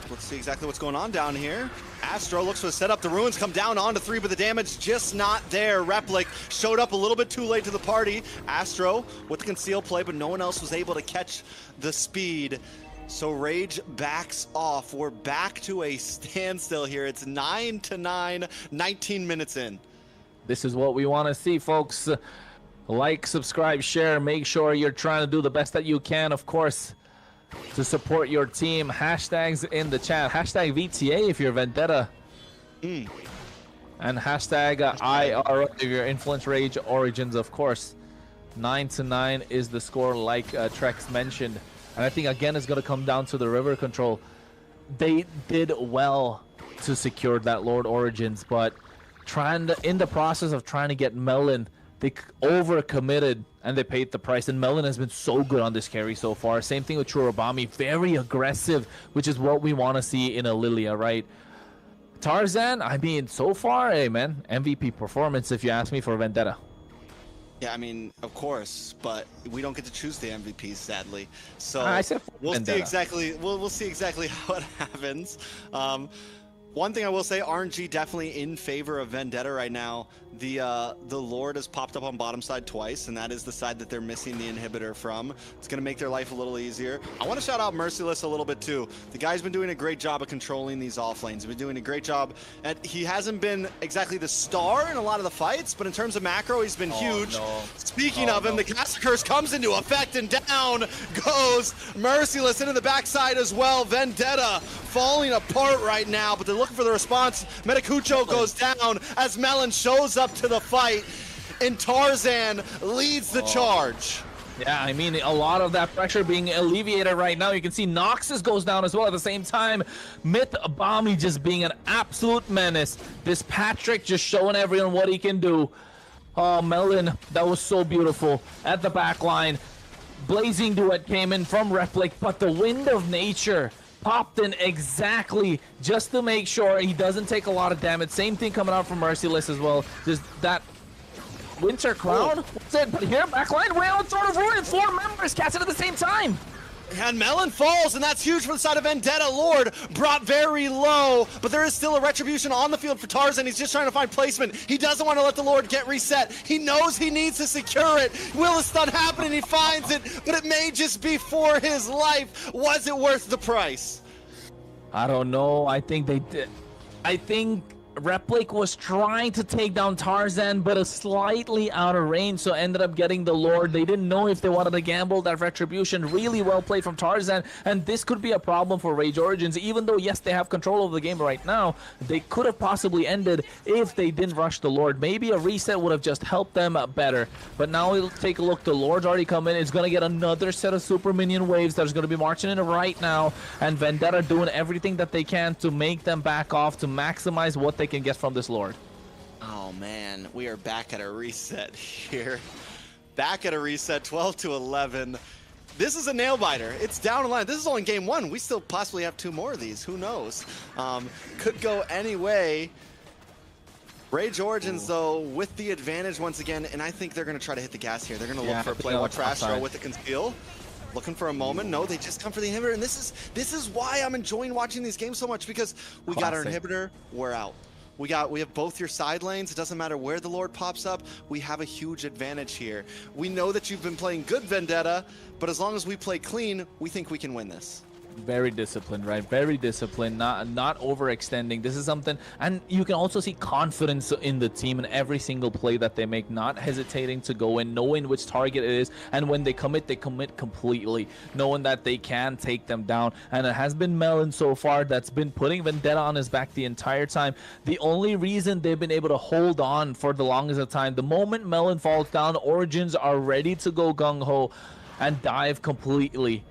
Let's see exactly what's going on down here. Astro looks for the setup. The ruins come down onto 3, but the damage just not there. Replic showed up a little bit too late to the party. Astro with the conceal play, but no one else was able to catch the speed. So Rage backs off. We're back to a standstill here. It's 9-9, 19 minutes in. This is what we want to see, folks. Like, subscribe, share. Make sure you're trying to do the best that you can, of course, to support your team. Hashtags in the chat. Hashtag VTA if you're Vendetta. And hashtag IR if you're Influence Rage Origins, of course. 9-9 is the score, like Trex mentioned. And I think, again, it's going to come down to the river control. They did well to secure that Lord Origins, but in the process of trying to get Melon, they overcommitted and they paid the price. And Melon has been so good on this carry so far. Same thing with Churubami, very aggressive, which is what we want to see in a Lilia, right? Tarzan, I mean, so far, hey man, MVP performance if you ask me for Vendetta. Yeah, I mean, of course, but we don't get to choose the MVPs, sadly. So we'll see exactly how it happens. One thing I will say, RNG definitely in favor of Vendetta right now. The Lord has popped up on bottom side twice, and that is the side that they're missing the inhibitor from. It's going to make their life a little easier. I want to shout out Merciless a little bit too. The guy's been doing a great job of controlling these off lanes. He's been doing a great job, and he hasn't been exactly the star in a lot of the fights, but in terms of macro, he's been huge. No. Speaking of him, the Caster Curse comes into effect, and down goes Merciless into the backside as well. Vendetta falling apart right now, but they're looking for the response. Metacucho goes down as Melon shows up to the fight, and Tarzan leads the charge. Yeah, I mean, a lot of that pressure being alleviated right now. You can see Noxus goes down as well at the same time. Myth Bomby just being an absolute menace. This Patrick just showing everyone what he can do. Oh, Melon, that was so beautiful. At the back line, Blazing Duet came in from Replic, but the Wind of Nature popped in exactly just to make sure he doesn't take a lot of damage. Same thing coming out from Merciless as well. Just that Winter Crown. What's it? But here, backline, Whale and Sword of Ruin. 4 members cast it at the same time. And Melon falls, and that's huge for the side of Vendetta. Lord brought very low, but there is still a retribution on the field for Tarzan. He's just trying to find placement. He doesn't want to let the Lord get reset. He knows he needs to secure it. Will a stun happen, and he finds it, but it may just be for his life. Was it worth the price? I don't know. I think they did. I think Replic was trying to take down Tarzan, but slightly out of range, so ended up getting the Lord. They didn't know if they wanted to gamble that retribution. Really well played from Tarzan, and this could be a problem for Rage Origins. Even though, yes, they have control of the game right now, they could have possibly ended if they didn't rush the Lord. Maybe a reset would have just helped them better. But now we'll take a look. The Lord's already come in. It's going to get another set of super minion waves that's going to be marching in right now, and Vendetta doing everything that they can to make them back off, to maximize what they can get from this Lord. Oh man, we are back at a reset here. back at a reset, 12-11. This is a nail-biter. It's down the line. This is only game 1. We still possibly have 2 more of these. Who knows? Could go any way. Rage Origins, though, with the advantage once again, and I think they're going to try to hit the gas here. They're going to look for a play. Watch Astro with the conceal. Looking for a moment. No, they just come for the inhibitor, and this is why I'm enjoying watching these games so much, because we got our inhibitor, we're out. We have both your side lanes. It doesn't matter where the Lord pops up. We have a huge advantage here. We know that you've been playing good Vendetta, but as long as we play clean, we think we can win this. Very disciplined, right? Very disciplined, not overextending. This is something, and you can also see confidence in the team in every single play that they make, not hesitating to go in, knowing which target it is, and when they commit completely, knowing that they can take them down. And it has been Melon so far that's been putting Vendetta on his back the entire time. The only reason they've been able to hold on for the longest of time, the moment Melon falls down, Origins are ready to go gung-ho and dive completely.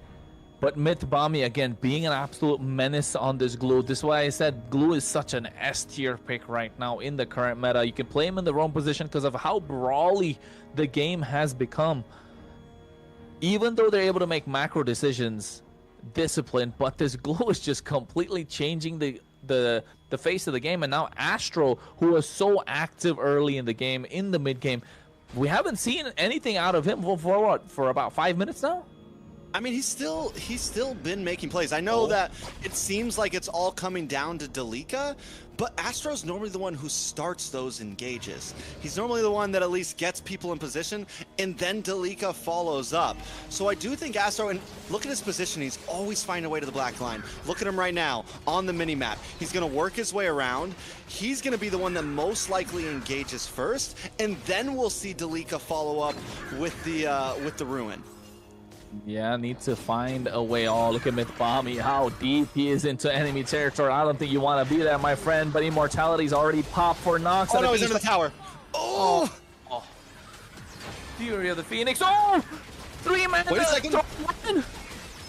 But MLBB, again, being an absolute menace on this Glue. This is why I said Glue is such an S-tier pick right now in the current meta. You can play him in the wrong position because of how brawly the game has become. Even though they're able to make macro decisions, disciplined, but this Glue is just completely changing the face of the game. And now Astro, who was so active early in the game, in the mid-game, we haven't seen anything out of him for what? For about 5 minutes now? I mean, he's still been making plays. I know that it seems like it's all coming down to Delika, but Astro's normally the one who starts those engages. He's normally the one that at least gets people in position, and then Delika follows up. So I do think Astro, and look at his position, he's always finding a way to the black line. Look at him right now on the mini-map. He's going to work his way around. He's going to be the one that most likely engages first, and then we'll see Delika follow up with the Ruin. Yeah, need to find a way. Oh, look at MLBB, how deep he is into enemy territory. I don't think you want to be there, my friend, but Immortality's already popped for Nox. Oh, no, he's under the tower. Oh! Fury of the Phoenix. Oh! 3 minutes. Wait a second.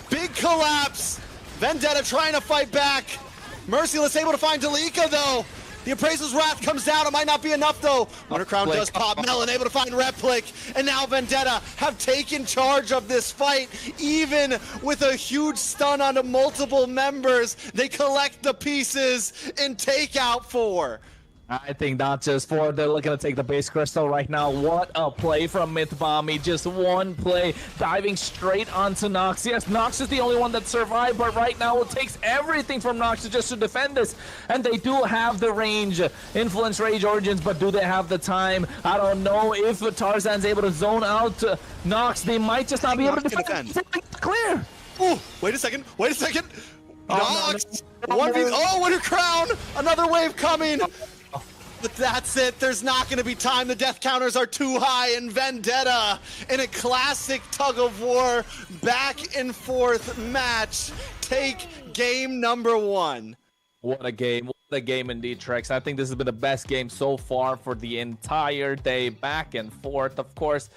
Big collapse. Vendetta trying to fight back. Merciless able to find Delika, though. The Appraiser's Wrath comes down. It might not be enough, though. Winter Crown does pop. Melon able to find Replic. And now Vendetta have taken charge of this fight. Even with a huge stun onto multiple members, they collect the pieces and take out 4. I think not just 4. They're looking to take the base crystal right now. What a play from MLBB. Just one play, diving straight onto Nox. Yes, Nox is the only one that survived, but right now it takes everything from Nox just to defend this. And they do have the range. Influence Rage Origins, but do they have the time? I don't know if Tarzan's able to zone out Nox. They might just not be able to defend. Clear. Ooh, wait a second. Nox. Winter Crown. Another wave coming. But that's it. There's not going to be time. The death counters are too high, and Vendetta in a classic tug of war back and forth match take game number 1. What a game. What a game indeed, Trex. I think this has been the best game so far for the entire day. Back and forth, of course.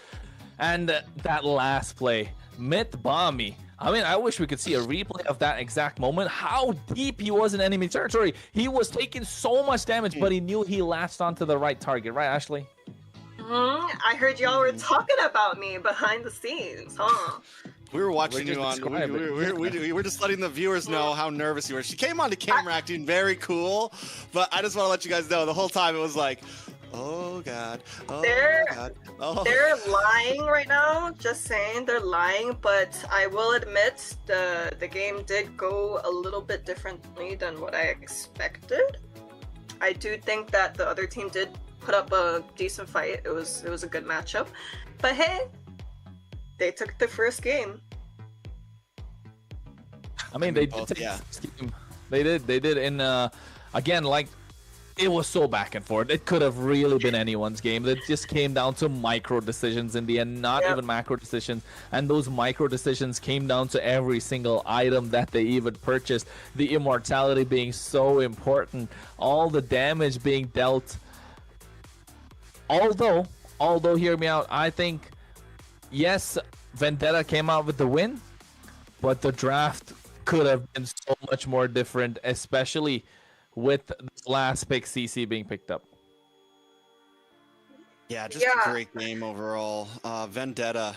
And that last play, MLBB. I mean, I wish we could see a replay of that exact moment. How deep he was in enemy territory. He was taking so much damage, but he knew he latched onto the right target. Right, Ashley? I heard y'all were talking about me behind the scenes, huh? We were watching you on. We're just letting the viewers know how nervous you were. She came onto camera acting very cool, but I just want to let you guys know the whole time it was like, oh God. Oh, God. Oh. They're lying right now. Just saying, they're lying. But I will admit the game did go a little bit differently than what I expected. I do think that the other team did put up a decent fight. It was a good matchup. But hey, they took the first game. I mean, they did. They did. And again, like, it was so back and forth. It could have really been anyone's game. It just came down to micro decisions in the end, not even macro decisions. And those micro decisions came down to every single item that they even purchased. The immortality being so important, all the damage being dealt. Although, hear me out, I think, yes, Vendetta came out with the win, but the draft could have been so much more different, especially with the last pick, CC, being picked up. Yeah, just a great game overall. Vendetta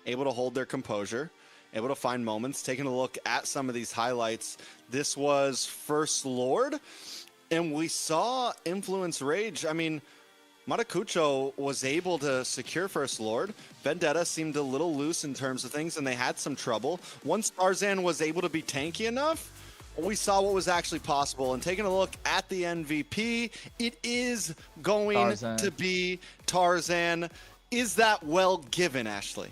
able to hold their composure, able to find moments. Taking a look at some of these highlights, this was First Lord, and we saw Influence Rage. I mean, Maracucho was able to secure First Lord. Vendetta seemed a little loose in terms of things, and they had some trouble. Once Tarzan was able to be tanky enough, we saw what was actually possible. And taking a look at the MVP, it is going to be Tarzan. Is that well given, Ashley?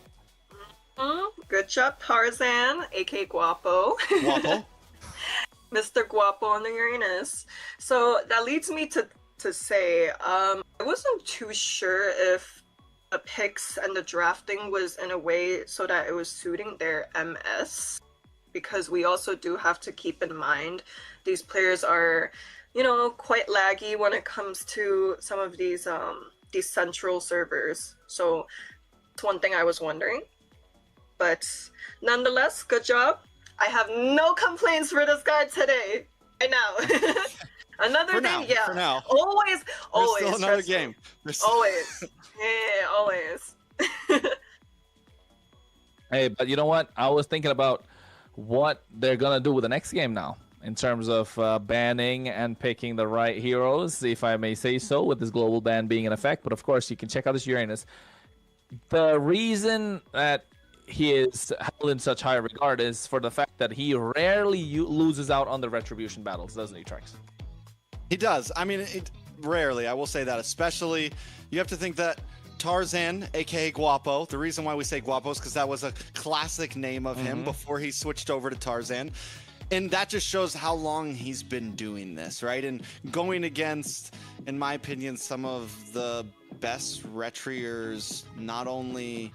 Good job, Tarzan, aka Guapo. Guapo. Mr. Guapo on the Uranus. So that leads me to say, I wasn't too sure if the picks and the drafting was in a way so that it was suiting their MS, because we also do have to keep in mind these players are, you know, quite laggy when it comes to some of these central servers. So it's one thing I was wondering. But nonetheless, good job. I have no complaints for this guy today. I know. Another for thing, now, yeah. For now. Always. Still another game. Always. Yeah, always. Hey, but you know what? I was thinking about what they're gonna do with the next game now, in terms of banning and picking the right heroes, if I may say so, with this global ban being in effect. But of course, you can check out this Uranus. The reason that he is held in such high regard is for the fact that he rarely loses out on the retribution battles, doesn't he, Trex? He does. I mean, rarely, I will say that. Especially, you have to think that Tarzan, aka Guapo, the reason why we say Guapo is because that was a classic name of him before he switched over to Tarzan. And that just shows how long he's been doing this, right? And going against, in my opinion, some of the best retriers, not only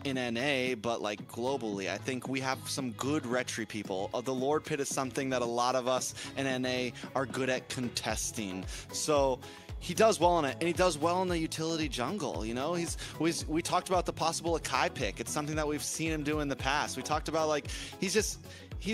in NA, but like globally. I think we have some good retry people. The Lord Pit is something that a lot of us in NA are good at contesting. So he does well in it, and he does well in the utility jungle. You know, we talked about the possible Akai pick. It's something that we've seen him do in the past. We talked about, like, he's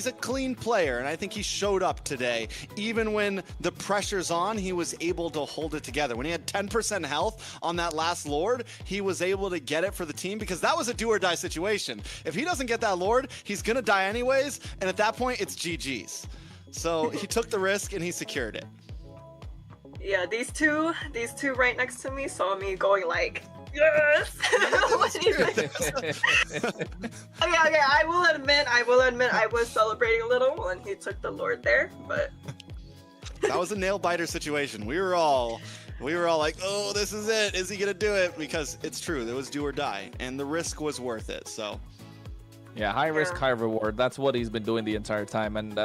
a clean player, and I think he showed up today. Even when the pressure's on, he was able to hold it together. When he had 10% health on that last Lord, he was able to get it for the team, because that was a do or die situation. If he doesn't get that Lord, he's gonna die anyways, and at that point, it's GG's. So he took the risk and he secured it. Yeah, these two right next to me saw me going like, yes. Okay, I will admit, I was celebrating a little when he took the Lord there, but that was a nail biter situation. We were all like, oh, this is it. Is he gonna do it? Because it's true, there was do or die, and the risk was worth it. So yeah, high risk, high reward. That's what he's been doing the entire time. And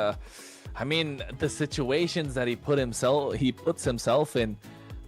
I mean, the situations that he puts himself in,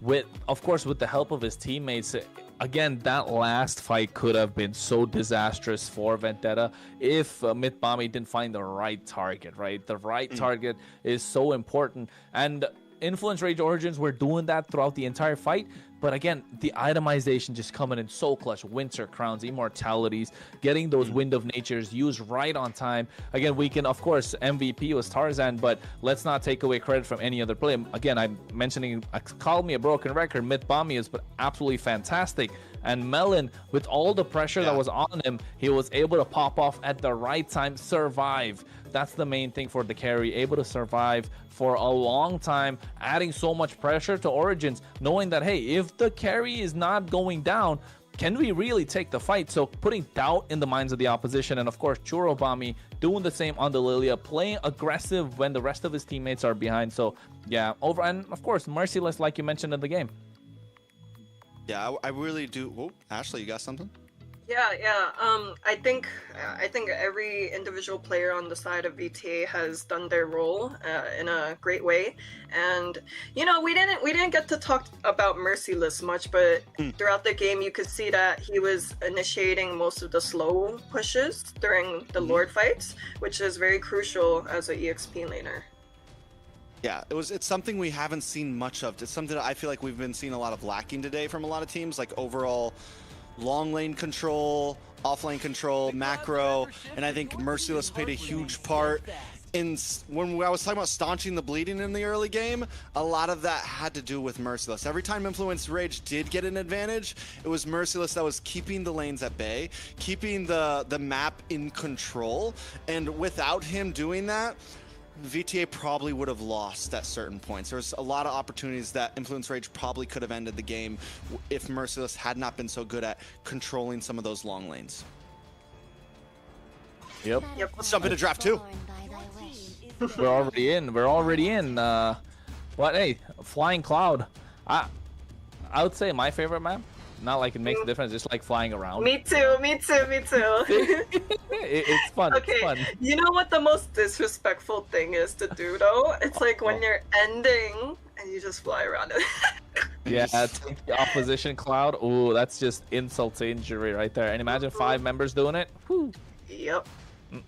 with, of course, with the help of his teammates. Again, that last fight could have been so disastrous for Vendetta if MLBB didn't find the right target, right? The right target is so important. And Influence Rage Origins were doing that throughout the entire fight. But again, the itemization just coming in so clutch. Winter Crowns, Immortalities, getting those Wind of Natures used right on time. Again, we can, of course, MVP was Tarzan, but let's not take away credit from any other player. Again, I'm mentioning, call me a broken record, MLBB is but absolutely fantastic. And Melon, with all the pressure that was on him, he was able to pop off at the right time, survive. That's the main thing for the carry, able to survive for a long time, adding so much pressure to Origins, knowing that, hey, if the carry is not going down, can we really take the fight? So putting doubt in the minds of the opposition. And of course, Churobami doing the same on the Lilia, playing aggressive when the rest of his teammates are behind. So yeah, and of course, merciless, like you mentioned in the game. Yeah, I really do. Oh, Ashley, you got something? Yeah. I think every individual player on the side of VTA has done their role in a great way, and you know, we didn't get to talk about Merciless much, but throughout the game you could see that he was initiating most of the slow pushes during the Lord fights, which is very crucial as an EXP laner. Yeah, it's something we haven't seen much of. It's something that I feel like we've been seeing a lot of lacking today from a lot of teams, like overall long lane control, off lane control, macro, and I think Merciless played a huge part when I was talking about staunching the bleeding in the early game, a lot of that had to do with Merciless. Every time Influence Rage did get an advantage, it was Merciless that was keeping the lanes at bay, keeping the map in control, and without him doing that, VTA probably would have lost at certain points. There's a lot of opportunities that Influence Rage probably could have ended the game if Merciless had not been so good at controlling some of those long lanes. Yep. Let's jump into draft 2. We're already in. We're already in. What? Hey, Flying Cloud. I would say my favorite map. Not like it makes a difference, just like flying around. Me too. It's fun. Okay, It's fun. you know what the most disrespectful thing is to do though? It's like when you're ending and you just fly around it. Yeah, take the opposition cloud. Ooh, that's just insult to injury right there. And imagine 5 members doing it. Whew. Yep.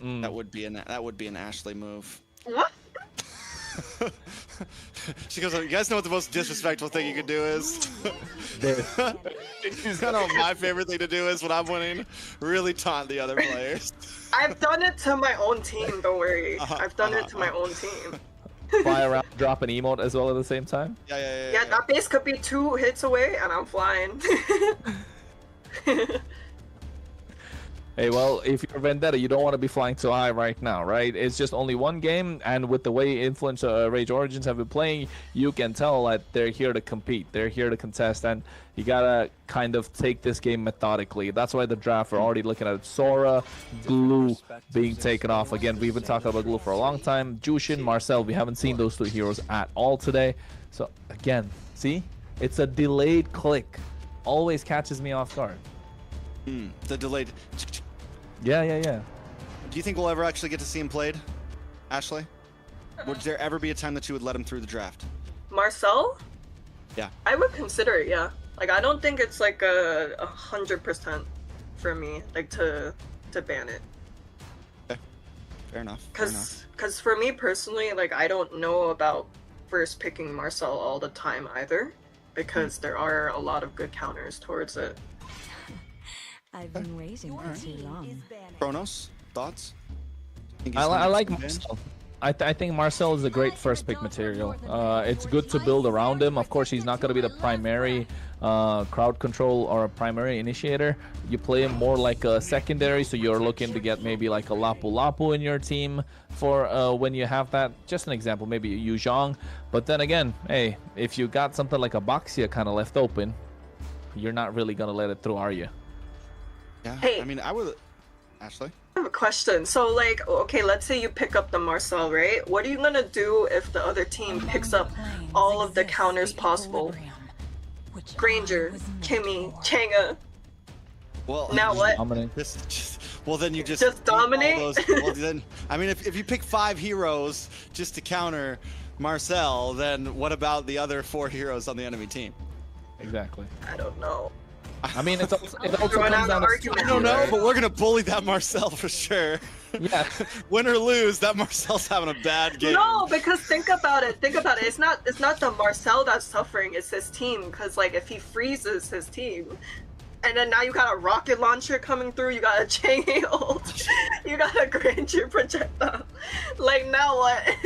That would be an Ashley move. What? She goes, you guys know what the most disrespectful thing you could do is? You know what my favorite thing to do is when I'm winning? Really taunt the other players. I've done it to my own team, don't worry. I've done it to my own team. Fly around, drop an emote as well at the same time. Yeah, that base could be 2 hits away and I'm flying. Hey, well, if you're Vendetta, you don't want to be flying too high right now, right? It's just only one game, and with the way Influence Rage Origins have been playing, you can tell that they're here to compete. They're here to contest, and you gotta kind of take this game methodically. That's why the draft, we're already looking at Sora, Glue being taken off. Again, we've been talking about Glue for a long time. Jushin, Marcel, we haven't seen those 2 heroes at all today. So, again, see? It's a delayed click. Always catches me off guard. The delayed. Yeah. Do you think we'll ever actually get to see him played, Ashley? Would there ever be a time that you would let him through the draft? Marcel? Yeah. I would consider it, yeah. Like, I don't think it's like 100% for me, like to ban it. Okay. Fair enough. Because for me personally, like, I don't know about first picking Marcel all the time either, because there are a lot of good counters towards it. I've been waiting for too long. Kronos, thoughts? I like Marcel. I think Marcel is a great first pick material. It's good to build around him. Of course, he's not going to be the primary crowd control or a primary initiator. You play him more like a secondary, so you're looking to get maybe like a Lapu Lapu in your team for when you have that. Just an example, maybe a Yu Zhang. But then again, hey, if you got something like a Baxia kind of left open, you're not really going to let it through, are you? Yeah, hey, I mean, I would... Ashley? I have a question. So, like, okay, let's say you pick up the Marcel, right? What are you gonna do if the other team picks up all of the counters possible? Granger, Kimmy, Changa. Well, now what? Well, then you just dominate. Well, then, I mean, if you pick 5 heroes just to counter Marcel, then what about the other 4 heroes on the enemy team? Exactly. I don't know. I mean, it also comes down to... I don't know, but we're gonna bully that Marcel for sure. Yeah. Win or lose, that Marcel's having a bad game. No, because think about it. It's not the Marcel that's suffering. It's his team. Because like if he freezes his team, and then now you got a rocket launcher coming through. You got a chain ult. You got a Granger projectile. Like now what?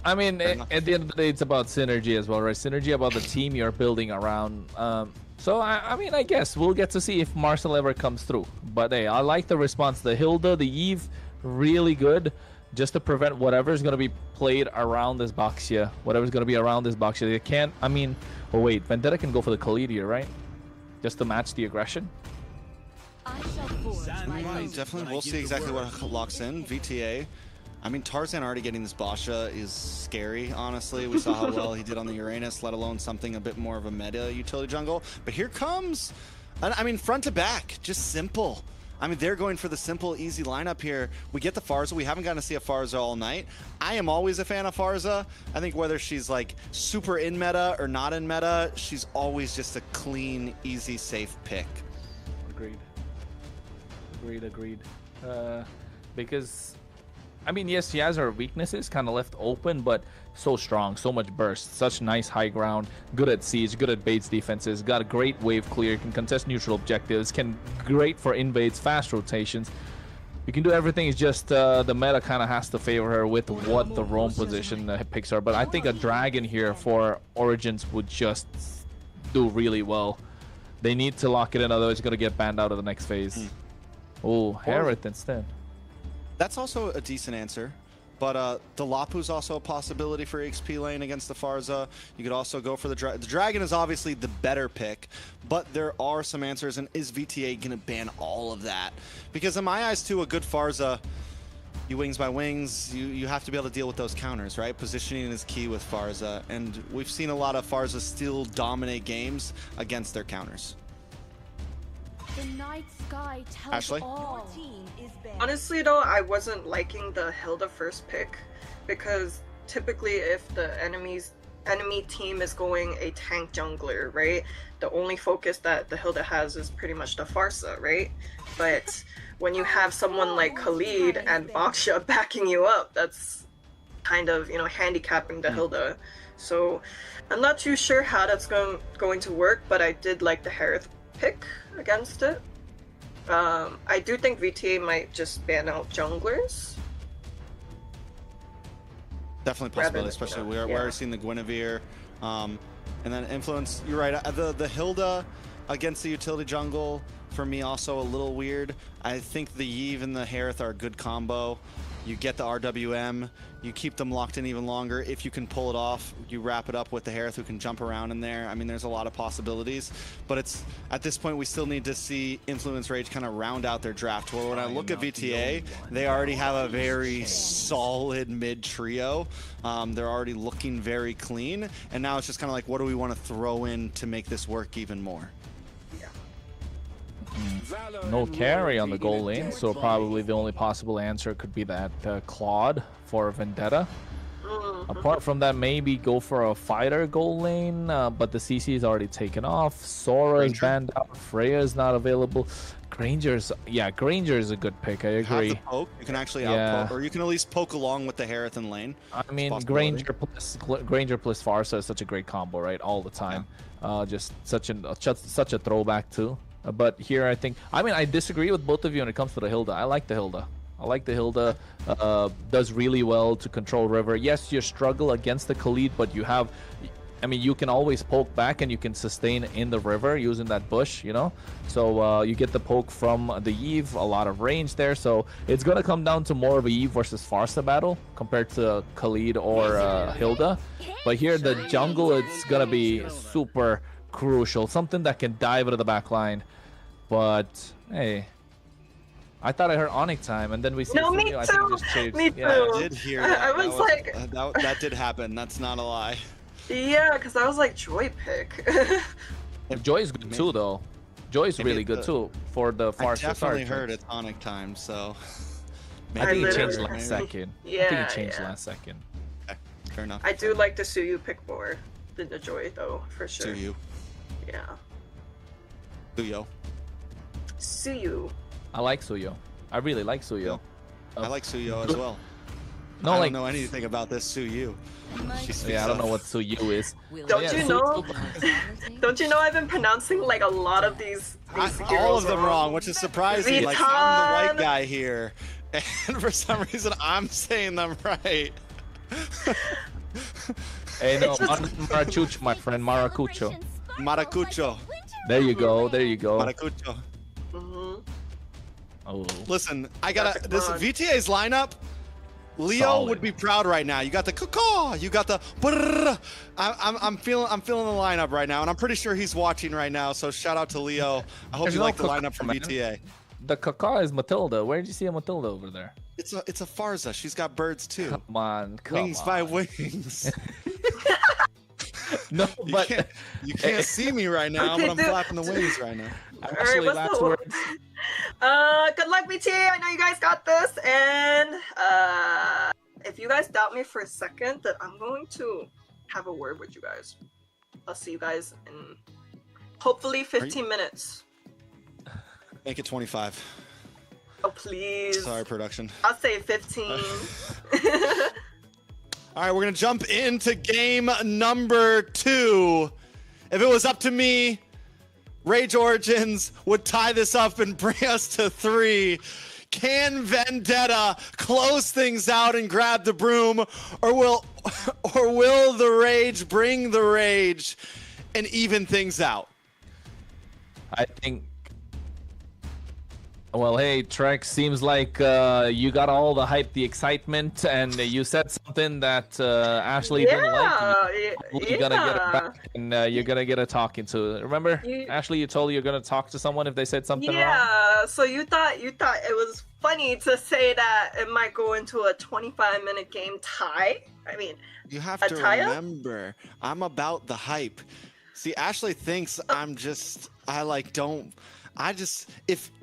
I mean, at the end of the day, it's about synergy as well, right? Synergy about the team you're building around. So, I mean, I guess we'll get to see if Marcel ever comes through. But, hey, I like the response. The Hilda, the Eve, really good. Just to prevent whatever's going to be played around this Baxia. Whatever's going to be around this Baxia. They can't, I mean... Oh, wait. Vendetta can go for the Khalidia, right? Just to match the aggression? Definitely. We'll see exactly what locks in. VTA. I mean, Tarzan already getting this Basha is scary, honestly. We saw how well he did on the Uranus, let alone something a bit more of a meta utility jungle. But here comes, I mean, front to back, just simple. I mean, they're going for the simple, easy lineup here. We get the Farza. We haven't gotten to see a Farza all night. I am always a fan of Farza. I think whether she's like super in meta or not in meta, she's always just a clean, easy, safe pick. Agreed. Because... I mean, yes, she has her weaknesses kind of left open, but so strong, so much burst, such nice high ground, good at siege, good at Bates defenses, got a great wave clear, can contest neutral objectives, great for invades, fast rotations. You can do everything. It's just the meta kind of has to favor her with what the roam position picks her. But I think a dragon here for Origins would just do really well. They need to lock it in, otherwise it's going to get banned out of the next phase. Oh, Harith instead. That's also a decent answer. But the Lapu's also a possibility for XP lane against the Farza. You could also go for the Dragon. The Dragon is obviously the better pick, but there are some answers. And is VTA going to ban all of that? Because in my eyes, too, a good Farza, you wings by wings, you have to be able to deal with those counters, right? Positioning is key with Farza. And we've seen a lot of Farza still dominate games against their counters. The night sky tells Ashley? all. Honestly though, I wasn't liking the Hilda first pick because typically if the enemy team is going a tank jungler, right? The only focus that the Hilda has is pretty much the Farsa, right? But when you have someone like Khalid and Baksha backing you up, that's kind of, you know, handicapping the Hilda. So I'm not too sure how that's going to work, but I did like the Harith pick against it. I do think VTA might just ban out junglers. Definitely possibility, especially we are seeing the Guinevere, and then influence. You're right. The Hilda against the utility jungle for me also a little weird. I think the Yve and the Harith are a good combo. You get the RWM, you keep them locked in even longer. If you can pull it off, you wrap it up with the Harith who can jump around in there. I mean, there's a lot of possibilities, but it's at this point we still need to see Influence Rage kind of round out their draft. Well, when I look at VTA, they already have a very solid mid trio. They're already looking very clean, and now it's just kind of like, what do we want to throw in to make this work even more? No carry on the goal lane, so probably the only possible answer could be that Claude for Vendetta. Apart from that, maybe go for a fighter goal lane, but the CC is already taken off. Sora is banned out. Freya is not available. Granger's, Granger is a good pick. I agree. Have the poke. You can actually outpoke, or you can at least poke along with the Harith in lane. I mean, Granger plus Farsa is such a great combo, right? All the time. Just such a throwback too. But here I think, I disagree with both of you when it comes to the Hilda. I like the Hilda. Does really well to control river. Yes, you struggle against the Khalid, but you have, you can always poke back and you can sustain in the river using that bush, you know? So you get the poke from the Yve, a lot of range there. So it's going to come down to more of a Yve versus Farsa battle compared to Khalid or Hilda. But here, the jungle, it's going to be super crucial, something that can dive into the back line. But hey, I thought I heard Onyx time, and then we see me too. I think it just changed. Me too. Yeah, I did hear that. I was like, that did happen. That's not a lie. Yeah, because I was like, Joy pick. Joy is good too, though. Joy is really good too for the Farsa. I definitely heard it's Onyx time, so I think it changed last second. Yeah, I think it changed last second. Okay, fair enough. I do like the Suyu pick more than the Joy, though, for sure. Suyu. Yeah. Suyu. I like Suyo. I really like Suyo. I like Suyo as well. No, I don't know anything about this Suyu. Yeah, I don't know what Suyu is. Don't you know? Don't you know I've been pronouncing like a lot of these all of them wrong, which is surprising. Like, I'm the white guy here, and for some reason I'm saying them right. Hey, no, Maracucho, my friend, Maracucho. Maracucho. There you go. There you go. Maracucho. Oh. Listen, I gotta. This VTA's lineup. Leo would be proud right now. You got the caw, you got the brrr. I'm feeling the lineup right now, and I'm pretty sure he's watching right now. So shout out to Leo. I hope you like the lineup from VTA. The caw is Matilda. Where did you see a Matilda over there? It's a Farza. She's got birds too. Come on, wings by wings. No, but you can't see me right now, but I'm flapping the wings right now. Actually, last words. Good luck, VTA. I know you guys got this, and if you guys doubt me for a second, then I'm going to have a word with you guys. I'll see you guys in hopefully 15 minutes. Make it 25. Oh, please. Sorry, production. I'll say 15. All right, we're going to jump into game number 2. If it was up to me, Rage Origins would tie this up and bring us to 3. Can Vendetta close things out and grab the broom, or will the Rage bring the rage and even things out? I think. Well, hey, Trek, seems like you got all the hype, the excitement, and you said something that Ashley didn't like. You're gonna get it back, and you're gonna get a talking to. Remember, Ashley, you told you're gonna talk to someone if they said something wrong? Yeah, so you thought it was funny to say that it might go into a 25-minute game tie? I mean, you have to remember, I'm about the hype. See, Ashley thinks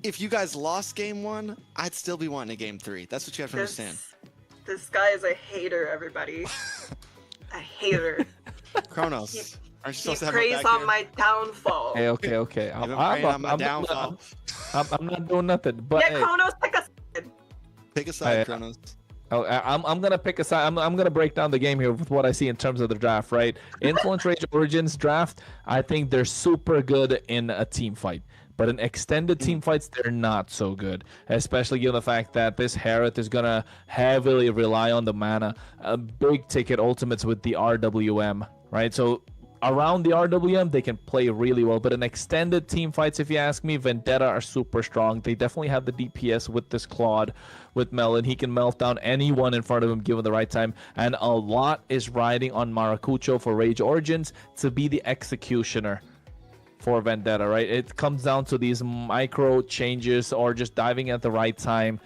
if you guys lost game 1, I'd still be wanting a game 3. That's what you have to understand. This guy is a hater, everybody. A hater. Kronos, aren't you supposed to have prays on my downfall. Okay. I'm not doing nothing. But yeah, Kronos, pick a side. Pick a side, Kronos. I'm gonna pick a side. I'm gonna break down the game here with what I see in terms of the draft, right? Influence Rage Origins draft, I think they're super good in a team fight. But in extended team fights, they're not so good, especially given the fact that this Harith is going to heavily rely on the mana, big ticket ultimates with the RWM, right? So around the RWM, they can play really well. But in extended team fights, if you ask me, Vendetta are super strong. They definitely have the DPS with this Claude, with Melon. He can melt down anyone in front of him given the right time. And a lot is riding on Maracucho for Rage Origins to be the executioner for Vendetta, right? It comes down to these micro changes or just diving at the right time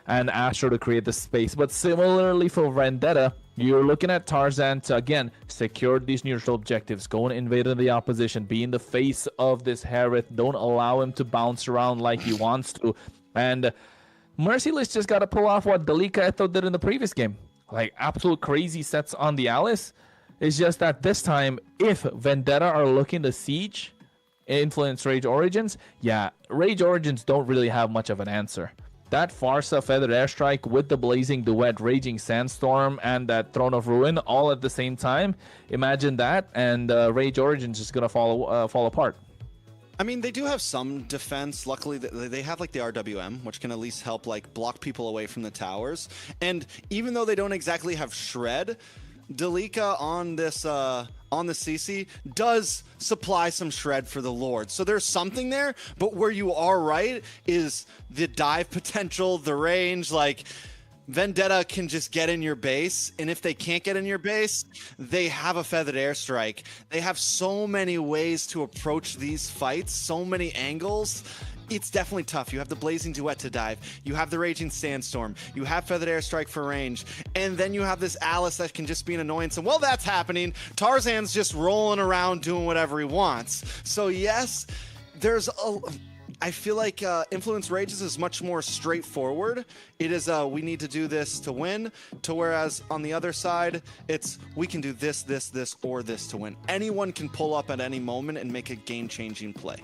and Astro to create the space. But similarly for Vendetta, you're looking at Tarzan to, again, secure these neutral objectives, go and invade the opposition, be in the face of this Harith, don't allow him to bounce around like he wants to. And Merciless just got to pull off what Dalika Eto did in the previous game. Like, absolute crazy sets on the Alice. It's just that this time, if Vendetta are looking to siege Influence Rage Origins, yeah, Rage Origins don't really have much of an answer. That Farsa Feathered Airstrike with the Blazing Duet, Raging Sandstorm, and that Throne of Ruin all at the same time, imagine that, and Rage Origins is gonna fall apart. I mean, they do have some defense. Luckily, they have like the RWM, which can at least help like block people away from the towers. And even though they don't exactly have Shred, Dalika on the CC does supply some shred for the Lord. So there's something there, but where you are right is the dive potential, the range. Like, Vendetta can just get in your base, and if they can't get in your base, they have a Feathered Airstrike. They have so many ways to approach these fights, so many angles. It's definitely tough. You have the Blazing Duet to dive. You have the Raging Sandstorm. You have Feathered Airstrike for range. And then you have this Alice that can just be an annoyance. And while that's happening, Tarzan's just rolling around doing whatever he wants. So yes, I feel like Influence Rages is much more straightforward. It is we need to do this to win, to whereas on the other side, it's we can do this, this, this, or this to win. Anyone can pull up at any moment and make a game-changing play.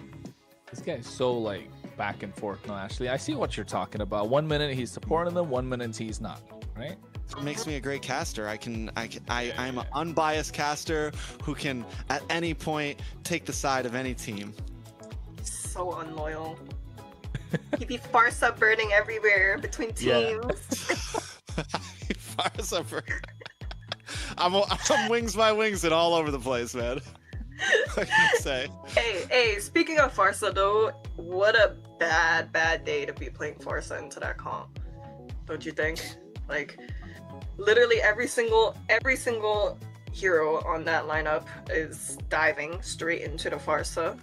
This guy's so like back and forth. No, Ashley, I see what you're talking about. 1 minute he's supporting them, 1 minute he's not, right? It makes me a great caster. I'm an unbiased caster who can at any point take the side of any team. So unloyal. He'd be Farsa burning everywhere between teams. Farsa burning. I'm wings by wings and all over the place, man. What can I say? Hey, speaking of Farsa though, what a bad day to be playing Farsa into that comp. Don't you think? Like, literally every single hero on that lineup is diving straight into the Farsa.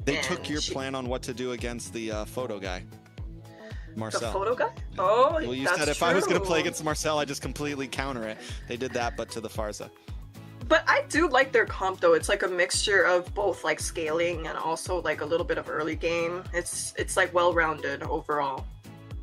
They took your plan on what to do against the photo guy, Marcel. The photo guy? Oh, well, you said if I was going to play against Marcel, I just completely counter it. They did that, but to the Farsa. But I do like their comp though. It's like a mixture of both like scaling and also like a little bit of early game. It's like well-rounded overall.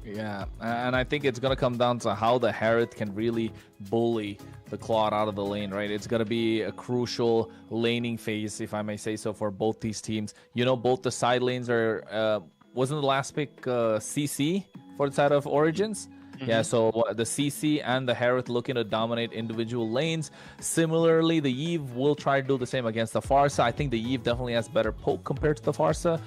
Yeah, and I think it's going to come down to how the Harith can really bully the Claude out of the lane, right? It's going to be a crucial laning phase, if I may say so, for both these teams. You know, both the side lanes are, wasn't the last pick CC for the side of Origins? Mm-hmm. Yeah, so the CC and the Harith looking to dominate individual lanes. Similarly, the Eve will try to do the same against the Farsa. I think the Eve definitely has better poke compared to the Farsa.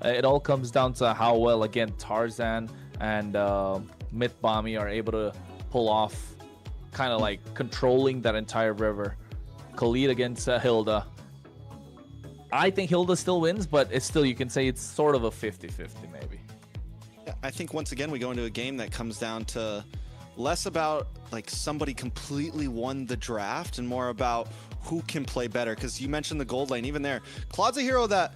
It all comes down to how well, again, Tarzan and Mythbommy are able to pull off kind of like controlling that entire river. Khalid against Hilda. I think Hilda still wins, but it's still, you can say it's sort of a 50-50 maybe. Yeah, I think once again we go into a game that comes down to less about like somebody completely won the draft and more about who can play better. Because you mentioned the gold lane, even there, Claude's a hero that,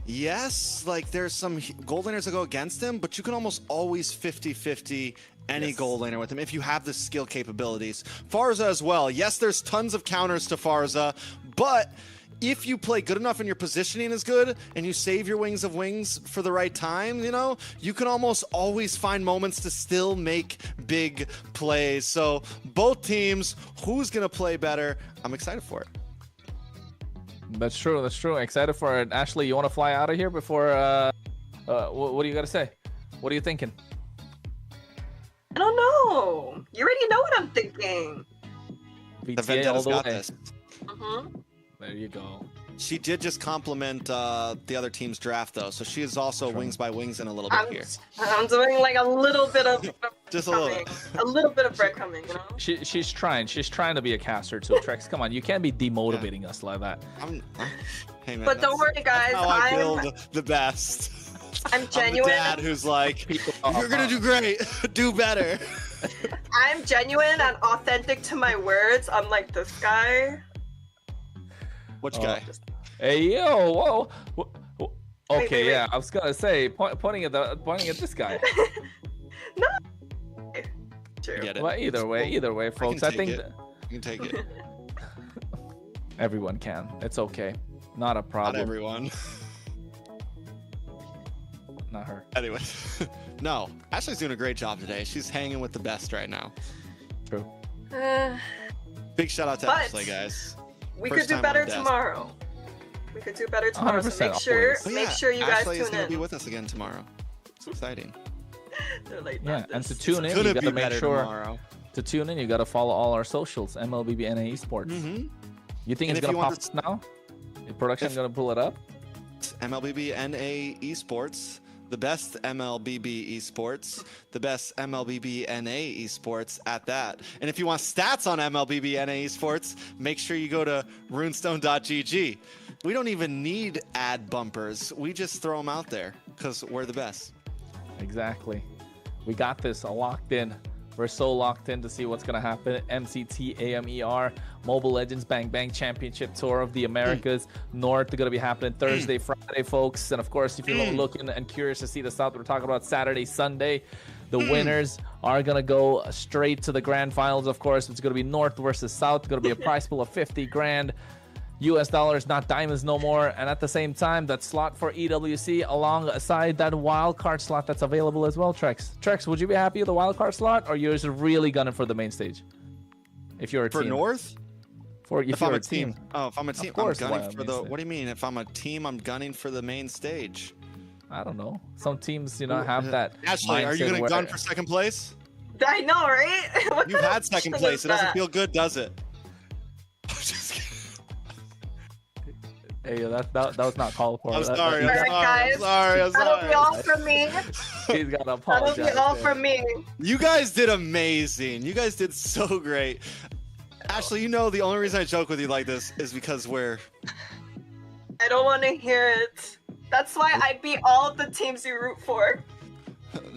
yes, like there's some gold laners that go against him, but you can almost always 50-50 any gold laner with him if you have the skill capabilities. Farza as well. Yes, there's tons of counters to Farza, but if you play good enough and your positioning is good and you save your wings of wings for the right time, you know, you can almost always find moments to still make big plays. So both teams, who's going to play better? I'm excited for it. That's true. That's true. Excited for it. Ashley, you want to fly out of here before, what do you got to say? What are you thinking? I don't know. You already know what I'm thinking. The Vendetta's got this. There you go. She did just compliment the other team's draft, though, so she is also wings by wings in a little bit here. I'm doing like a little bit of just a little bit of breadcrumbing, you know. She's trying to be a caster too. Trex, come on, you can't be demotivating us like that. Hey, man, but don't worry, guys. That's how I build the best. I'm genuine. I'm the dad who's like, if you're gonna do great, do better. I'm genuine and authentic to my words. I'm like this guy. Which guy? Hey yo, whoa. Okay, yeah, I was gonna say pointing at this guy. No. True. Get it. Well, either way, folks. I think you can take it. Everyone can. It's okay. Not a problem. Not everyone. Not her. Anyway, no. Ashley's doing a great job today. She's hanging with the best right now. True. Big shout out to Ashley, guys. We could do better tomorrow. We could do better tomorrow. So make sure you guys Ashley tune is gonna in. be with us again tomorrow. It's exciting. Yeah, and to tune in, you gotta make sure to tune in. You gotta follow all our socials. MLBB Esports. You think it's gonna pop now? Is production gonna pull it up? MLBB Esports. The best MLBB Esports, the best MLBB NA Esports at that. And if you want stats on MLBB NA Esports, make sure you go to runestone.gg. We don't even need ad bumpers. We just throw them out there because we're the best. Exactly. We got this locked in. We're so locked in to see what's going to happen. MCT AMER Mobile Legends Bang Bang Championship Tour of the Americas North. They're going to be happening Thursday, Friday, folks. And of course, if you're looking and curious to see the South, we're talking about Saturday, Sunday. The winners are going to go straight to the grand finals. Of course, it's going to be North versus South. It's going to be a prize pool of 50 grand. US dollars, not diamonds no more. And at the same time, that slot for EWC alongside that wildcard slot that's available as well, Trex. Trex, would you be happy with the wildcard slot, or you're just really gunning for the main stage? If you're a team. For North? If I'm you're a team. Oh, if I'm a team, of course, I'm gunning for the... What do you mean? If I'm a team, I'm gunning for the main stage. I don't know. Some teams, have that. Ashley, are you going to gun for second place? I know, right? You've had second place. It doesn't feel good, does it? Hey, that was not called for. I'm sorry. I'm sorry. That'll be all from me. He's got to apologize. That'll be all from me. You guys did amazing. You guys did so great. Ashley, the only reason I joke with you like this is because we're... I don't want to hear it. That's why I beat all of the teams you root for.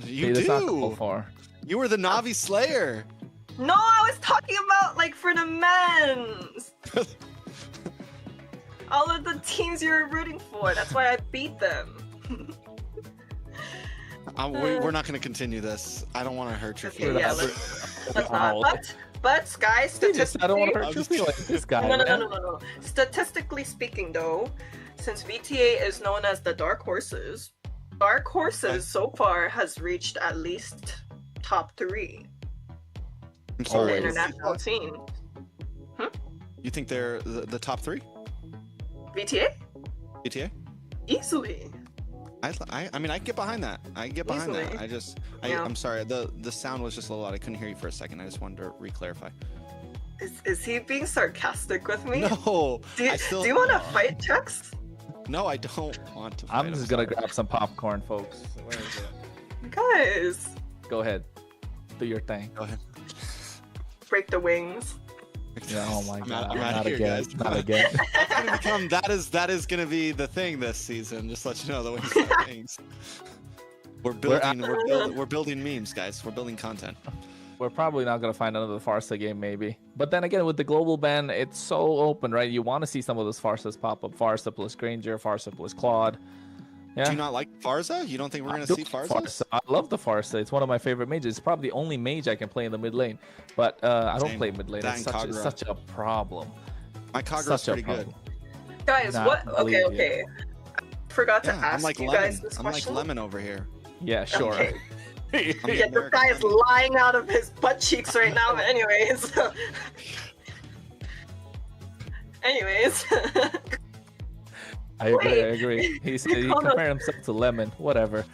You do. You were the Navi Slayer. No, I was talking about for the men's. All of the teams you're rooting for. That's why I beat them. We're not going to continue this. I don't want to hurt your feelings. Yeah, let's not. But guys, statistically, I don't want to hurt your feelings. This guy. No. Statistically speaking, though, since VTA is known as the Dark Horses, Dark Horses so far has reached at least top 3 for the international team. You think they're the top 3? VTA? VTA? Easily. I mean, I get behind that. I get behind that. I'm sorry. The sound was just a little loud. I couldn't hear you for a second. I just wanted to re-clarify. Is he being sarcastic with me? No. Do you want to fight, Trex? No, I don't want to fight. I'm just gonna grab some popcorn, folks. Where is it? Guys, Go ahead. Do your thing. Go ahead. break the wings. Yeah, oh my god. I'm out Not here, again. guys. Not again. That's gonna become, that is gonna be the thing this season. Just let you know the wings are things. We're building memes, guys. We're building content. We're probably not going to find another Farsa game, maybe. But then again, with the global ban, it's so open, right? You want to see some of those Farsas pop up. Farsa plus Granger, Farsa plus Claude. Yeah. Do you not like Farsa? You don't think we're going to see Farsa? I love the Farsa. It's one of my favorite mages. It's probably the only mage I can play in the mid lane. But I don't play mid lane. It's such a problem. My Kagura's pretty good. Guys, what? Okay. Forgot to ask you guys this question. I'm like Lemon over here. Yeah, sure. Okay. Yeah, this guy is lying out of his butt cheeks right now, but anyways. I agree. He compared himself to Lemon. Whatever.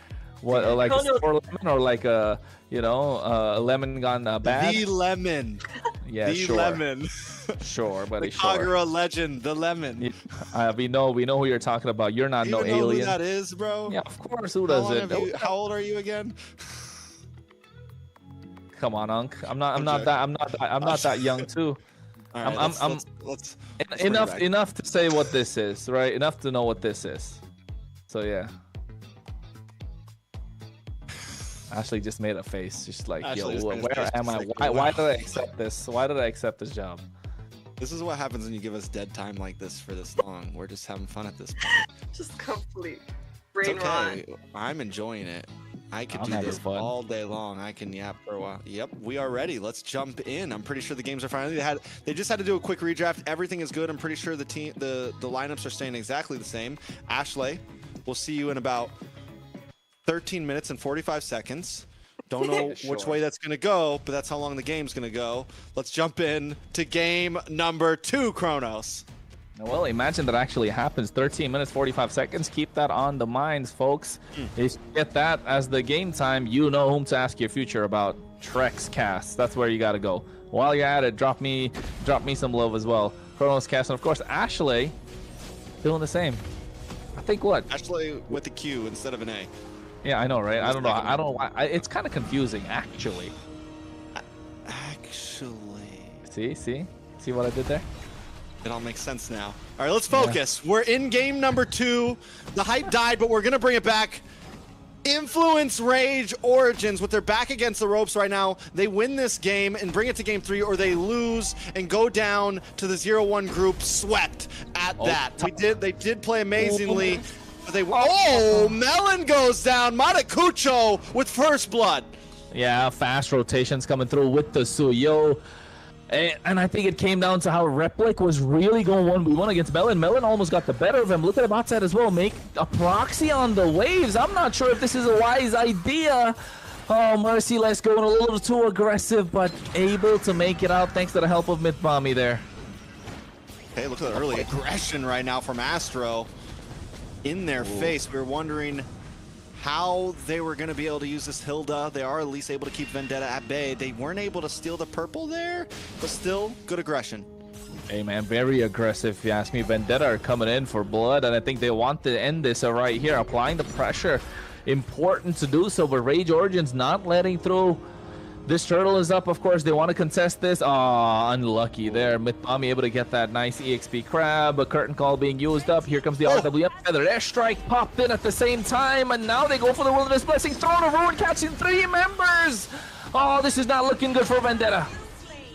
What, like a store lemon or like a, a lemon gone bad? The lemon. Yeah, the sure. lemon. Sure, buddy. The Kagura legend, the lemon. We know who you're talking about. You're not no alien. You know who that is, bro? Yeah, of course. Who doesn't? How old are you again? Come on, Unc. I'm not that young too. All right, let's enough to say what this is, right? Enough to know what this is. So yeah. Ashley just made a face, just like, yo, where am I? Why did I accept this? Why did I accept this job? This is what happens when you give us dead time like this for this long. We're just having fun at this point. Just complete brain rot. I'm enjoying it. I could do this all day long. I can yap for a while. Yep, we are ready. Let's jump in. I'm pretty sure the games are finally. They just had to do a quick redraft. Everything is good. I'm pretty sure the lineups are staying exactly the same. Ashley, we'll see you in about 13 minutes and 45 seconds. Don't know which way that's going to go, but that's how long the game's going to go. Let's jump in to game number 2, Kronos. Well, imagine that actually happens. 13 minutes, 45 seconds. Keep that on the minds, folks. If you get that as the game time, you know whom to ask your future about. Trex Cast. That's where you got to go. While you're at it, drop me some love as well. Kronos Cast, and of course, Ashley doing the same. I think what? Ashley with a Q instead of an A. Yeah, I know, right? I don't know why. It's kind of confusing, actually. See what I did there? It all makes sense now. All right, let's focus. We're in game number 2. The hype died, but we're gonna bring it back. Influence Rage Origins, with their back against the ropes right now. They win this game and bring it to game 3, or they lose and go down to the 0-1 group swept at that. They did play amazingly. But Melon goes down. Matakucho with first blood. Yeah, fast rotations coming through with the Suyo. And I think it came down to how Replic was really going 1v1 against Melon. Melon almost got the better of him. Look at the bot side as well. Make a proxy on the waves. I'm not sure if this is a wise idea. Oh, Merciless going a little too aggressive, but able to make it out thanks to the help of Mythbommy there. Hey, look at the early aggression right now from Astro. In their face. We were wondering how they were going to be able to use this Hilda. They are at least able to keep Vendetta at bay. They weren't able to steal the purple there, but still good aggression. Hey man, very aggressive if you ask me. Vendetta are coming in for blood, and I think they want to end this right here, applying the pressure. Important to do so, but Rage Origins not letting through. This turtle is up, of course. They want to contest this. Unlucky there. Mythbommy able to get that nice EXP crab. A curtain call being used up. Here comes the RWM feather. Airstrike popped in at the same time, and now they go for the Wilderness Blessing. Throne of Ruin catching 3 members. Oh, this is not looking good for Vendetta.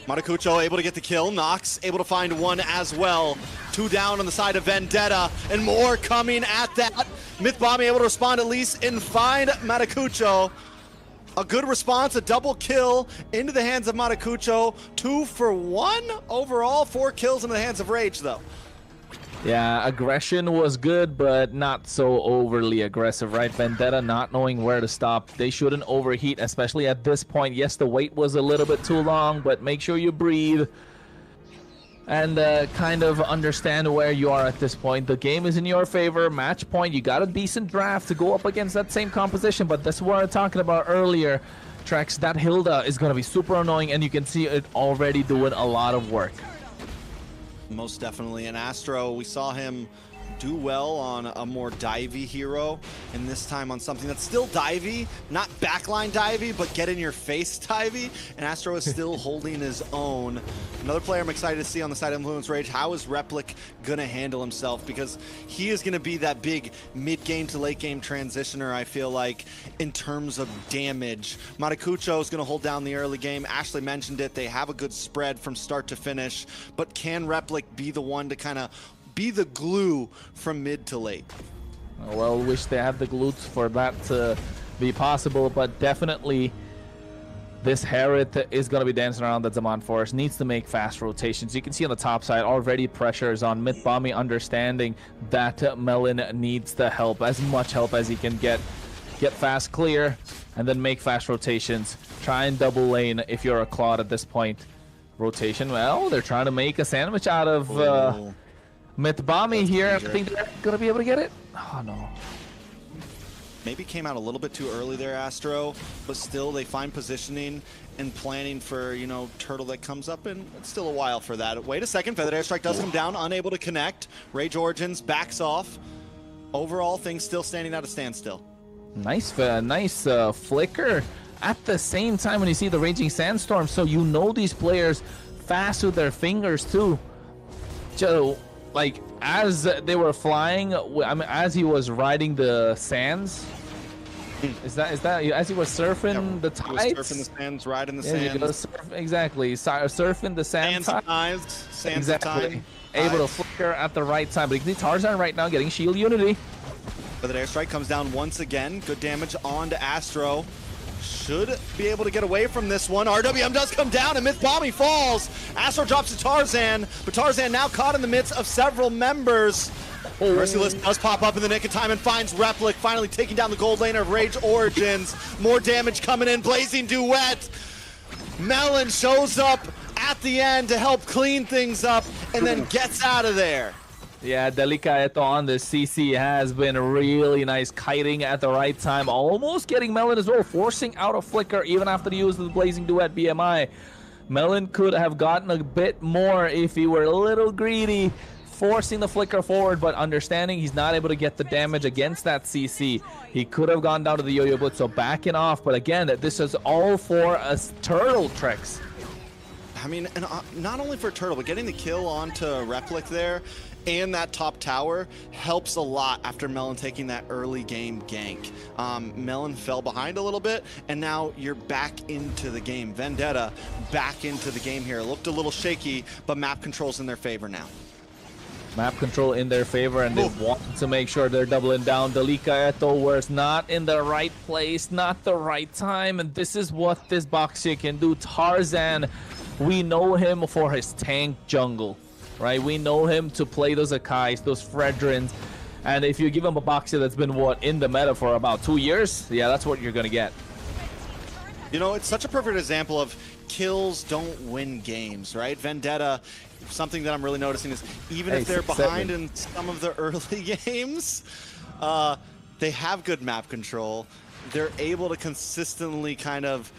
Matakucho able to get the kill. Nox able to find 1 as well. 2 down on the side of Vendetta, and more coming at that. Mythbommy able to respond at least and find Matakucho. A good response, a double kill into the hands of Matakucho. 2 for 1 overall. 4 kills into the hands of Rage, though. Yeah, aggression was good, but not so overly aggressive, right? Vendetta not knowing where to stop. They shouldn't overheat, especially at this point. Yes, the wait was a little bit too long, but make sure you breathe and kind of understand where you are at this point. The game is in your favor. Match point, you got a decent draft to go up against that same composition, but that's what I'm talking about earlier. Trex, that Hilda is going to be super annoying, and you can see it already doing a lot of work. Most definitely. And Astro, we saw him do well on a more divey hero, and this time on something that's still divey, not backline divey, but get in your face divey, and Astro is still holding his own. Another player I'm excited to see on the side of Influence Rage, how is Replic gonna handle himself? Because he is gonna be that big mid-game to late-game transitioner, I feel like, in terms of damage. Maracucho is gonna hold down the early game. Ashley mentioned it, they have a good spread from start to finish, but can Replic be the one to kind of be the glue from mid to late? Well, wish they had the glutes for that to be possible, but definitely this Herod is going to be dancing around the Zaman Forest, needs to make fast rotations. You can see on the top side already pressure is on MLBB, understanding that Melon needs the help, as much help as he can get fast clear and then make fast rotations. Try and double lane if you're a Claude at this point. Rotation, well, they're trying to make a sandwich out of MLBB here. I think they're going to be able to get it. Oh, no. Maybe came out a little bit too early there, Astro, but still they find positioning and planning for, you know, Turtle that comes up, and it's still a while for that. Wait a second, Feathered Airstrike does come down, unable to connect. Rage Origins backs off. Overall, things still standing at a standstill. Nice flicker. At the same time, when you see the Raging Sandstorm, so you know these players fast with their fingers too. So, like, as they were flying, I mean, as he was riding the sands, is that as he was surfing the tides? He was surfing the sands, riding the sands. Exactly, surfing the sands. Sands exactly. Able to flicker at the right time. But you can see Tarzan right now getting shield unity. But the airstrike comes down once again. Good damage on to Astro. Should be able to get away from this one. RWM does come down and MLBB falls. Astro drops to Tarzan, but Tarzan now caught in the midst of several members. Merciless does pop up in the nick of time and finds Replic, finally taking down the gold laner of Rage Origins. More damage coming in, Blazing Duet. Melon shows up at the end to help clean things up and then gets out of there. Yeah, Delicaeto on the CC has been really nice, kiting at the right time, almost getting Melon as well, forcing out a flicker even after the use of the Blazing Duet BMI. Melon could have gotten a bit more if he were a little greedy, forcing the flicker forward, but understanding he's not able to get the damage against that CC. He could have gone down to the Yo-Yo Blitz, so backing off, but again, this is all for us Turtle tricks. I mean, and not only for Turtle, but getting the kill onto Replic there and that top tower helps a lot after Melon taking that early game gank. Melon fell behind a little bit, and now you're back into the game. Vendetta back into the game here. Looked a little shaky, but map control's in their favor now. Map control in their favor, and they want to make sure they're doubling down. Delicaeto was not in the right place, not the right time, and this is what this boxer can do. Tarzan, we know him for his tank jungle, right? We know him to play those Akais, those Fredrins, and if you give him a boxer that's been, what, in the meta for about 2 years, yeah, that's what you're gonna get. You know, it's such a perfect example of kills don't win games, right? Vendetta, something that I'm really noticing is even if they're behind in some of the early games, they have good map control. They're able to consistently kind of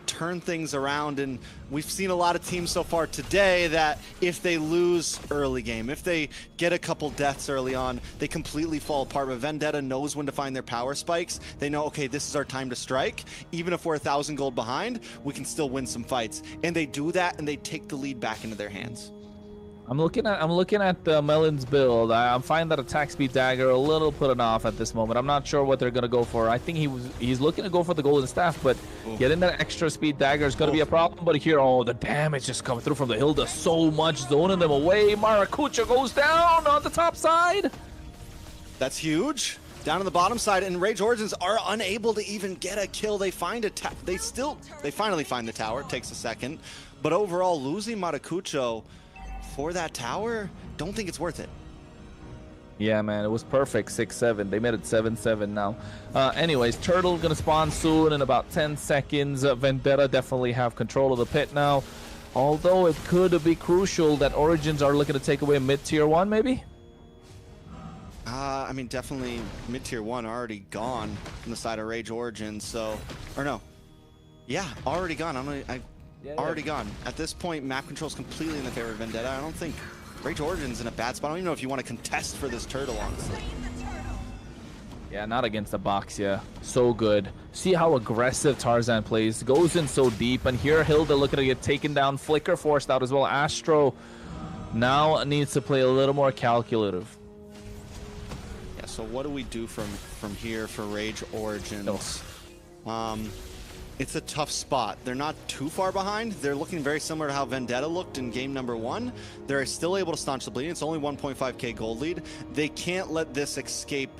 turn things around, and we've seen a lot of teams so far today that if they lose early game, if they get a couple deaths early on, they completely fall apart. But Vendetta knows when to find their power spikes. They know, okay, this is our time to strike. Even if we're 1,000 gold behind, we can still win some fights. And they do that, and they take the lead back into their hands. I'm looking at the Melon's build. I'm finding that attack speed dagger a little put it off at this moment. I'm not sure what they're gonna go for. I think he's looking to go for the golden staff, but getting that extra speed dagger is gonna be a problem. But here, the damage just coming through from the Hilda, so much zoning them away. Maracucho goes down on the top side. That's huge. Down on the bottom side, and Rage Origins are unable to even get a kill. They find they finally find the tower. It takes a second, but overall losing Maracucho for that tower, don't think it's worth it. Yeah, man, it was perfect. 6-7. They made it 7-7 now. Anyways, Turtle gonna spawn soon in about 10 seconds. Vendetta definitely have control of the pit now. Although it could be crucial that Origins are looking to take away mid-tier 1, maybe? I mean, definitely mid-tier 1 already gone from the side of Rage Origins, so... Or no. Yeah, already gone. Already gone. At this point, map control is completely in the favor of Vendetta. I don't think Rage Origin's in a bad spot. I don't even know if you want to contest for this turtle, honestly. Yeah, not against the box, yeah. So good. See how aggressive Tarzan plays. Goes in so deep. And here Hilda looking to get taken down. Flicker forced out as well. Astro now needs to play a little more calculative. Yeah, so what do we do from here for Rage Origins? It's a tough spot. They're not too far behind. They're looking very similar to how Vendetta looked in game number 1. They're still able to staunch the bleeding. It's only 1.5k gold lead. They can't let this escape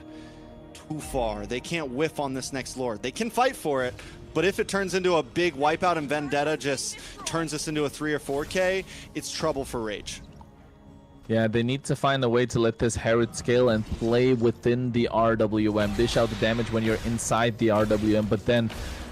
too far. They can't whiff on this next Lord. They can fight for it, but if it turns into a big wipeout and Vendetta just turns this into a 3 or 4k, it's trouble for Rage. Yeah, they need to find a way to let this Herod scale and play within the RWM. Dish out the damage when you're inside the RWM, but then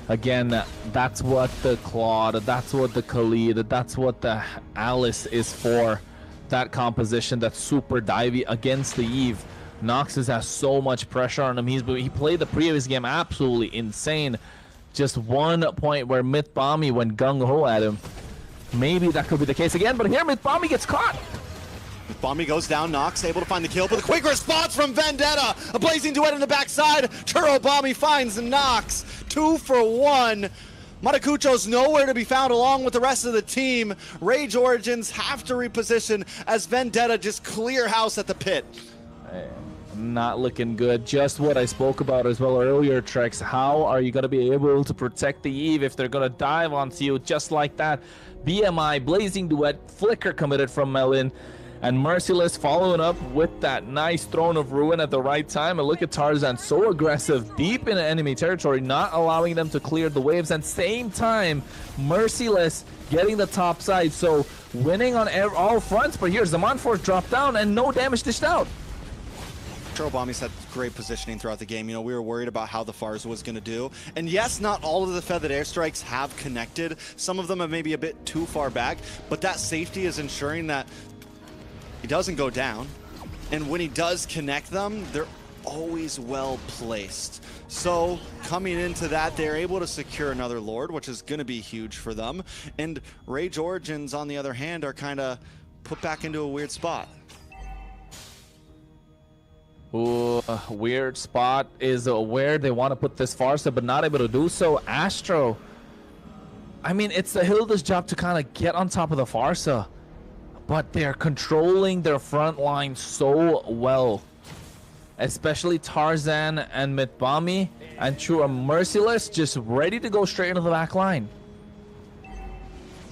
again, that's what the Claude, that's what the Khalid, that's what the Alice is for. That composition, that's super divey against the Eve. Noxus has so much pressure on him. He played the previous game absolutely insane. Just one point where Mythbommy went gung-ho at him. Maybe that could be the case again, but here Mythbommy gets caught. Mythbommy goes down, Nox able to find the kill, but a quick response from Vendetta. A blazing duet in the backside. Turobommy finds Nox. 2 for 1. Matakucho's nowhere to be found along with the rest of the team. Rage Origins have to reposition as Vendetta just clear house at the pit. Not looking good. Just what I spoke about as well earlier, Trex. How are you going to be able to protect the Eve if they're going to dive onto you just like that? BMI, Blazing Duet, Flicker committed from Melin, and Merciless following up with that nice Throne of Ruin at the right time. And look at Tarzan, so aggressive, deep in enemy territory, not allowing them to clear the waves. And same time, Merciless getting the top side, so winning on all fronts. But here's Zaman Force dropped down and no damage dished out. Turobomby's had great positioning throughout the game. You know, we were worried about how the Farza was going to do. And yes, not all of the feathered airstrikes have connected. Some of them have maybe a bit too far back, but that safety is ensuring that he doesn't go down. And when he does connect them, they're always well placed. So coming into that, they're able to secure another Lord, which is going to be huge for them. And Rage Origins, on the other hand, are kind of put back into a weird spot. Ooh, a weird spot is where they want to put this Farsa, but not able to do so. Astro, I mean, it's the Hilda's job to kind of get on top of the Farsa, but they're controlling their front line so well. Especially Tarzan and Mythbommy, and True are Merciless, just ready to go straight into the back line.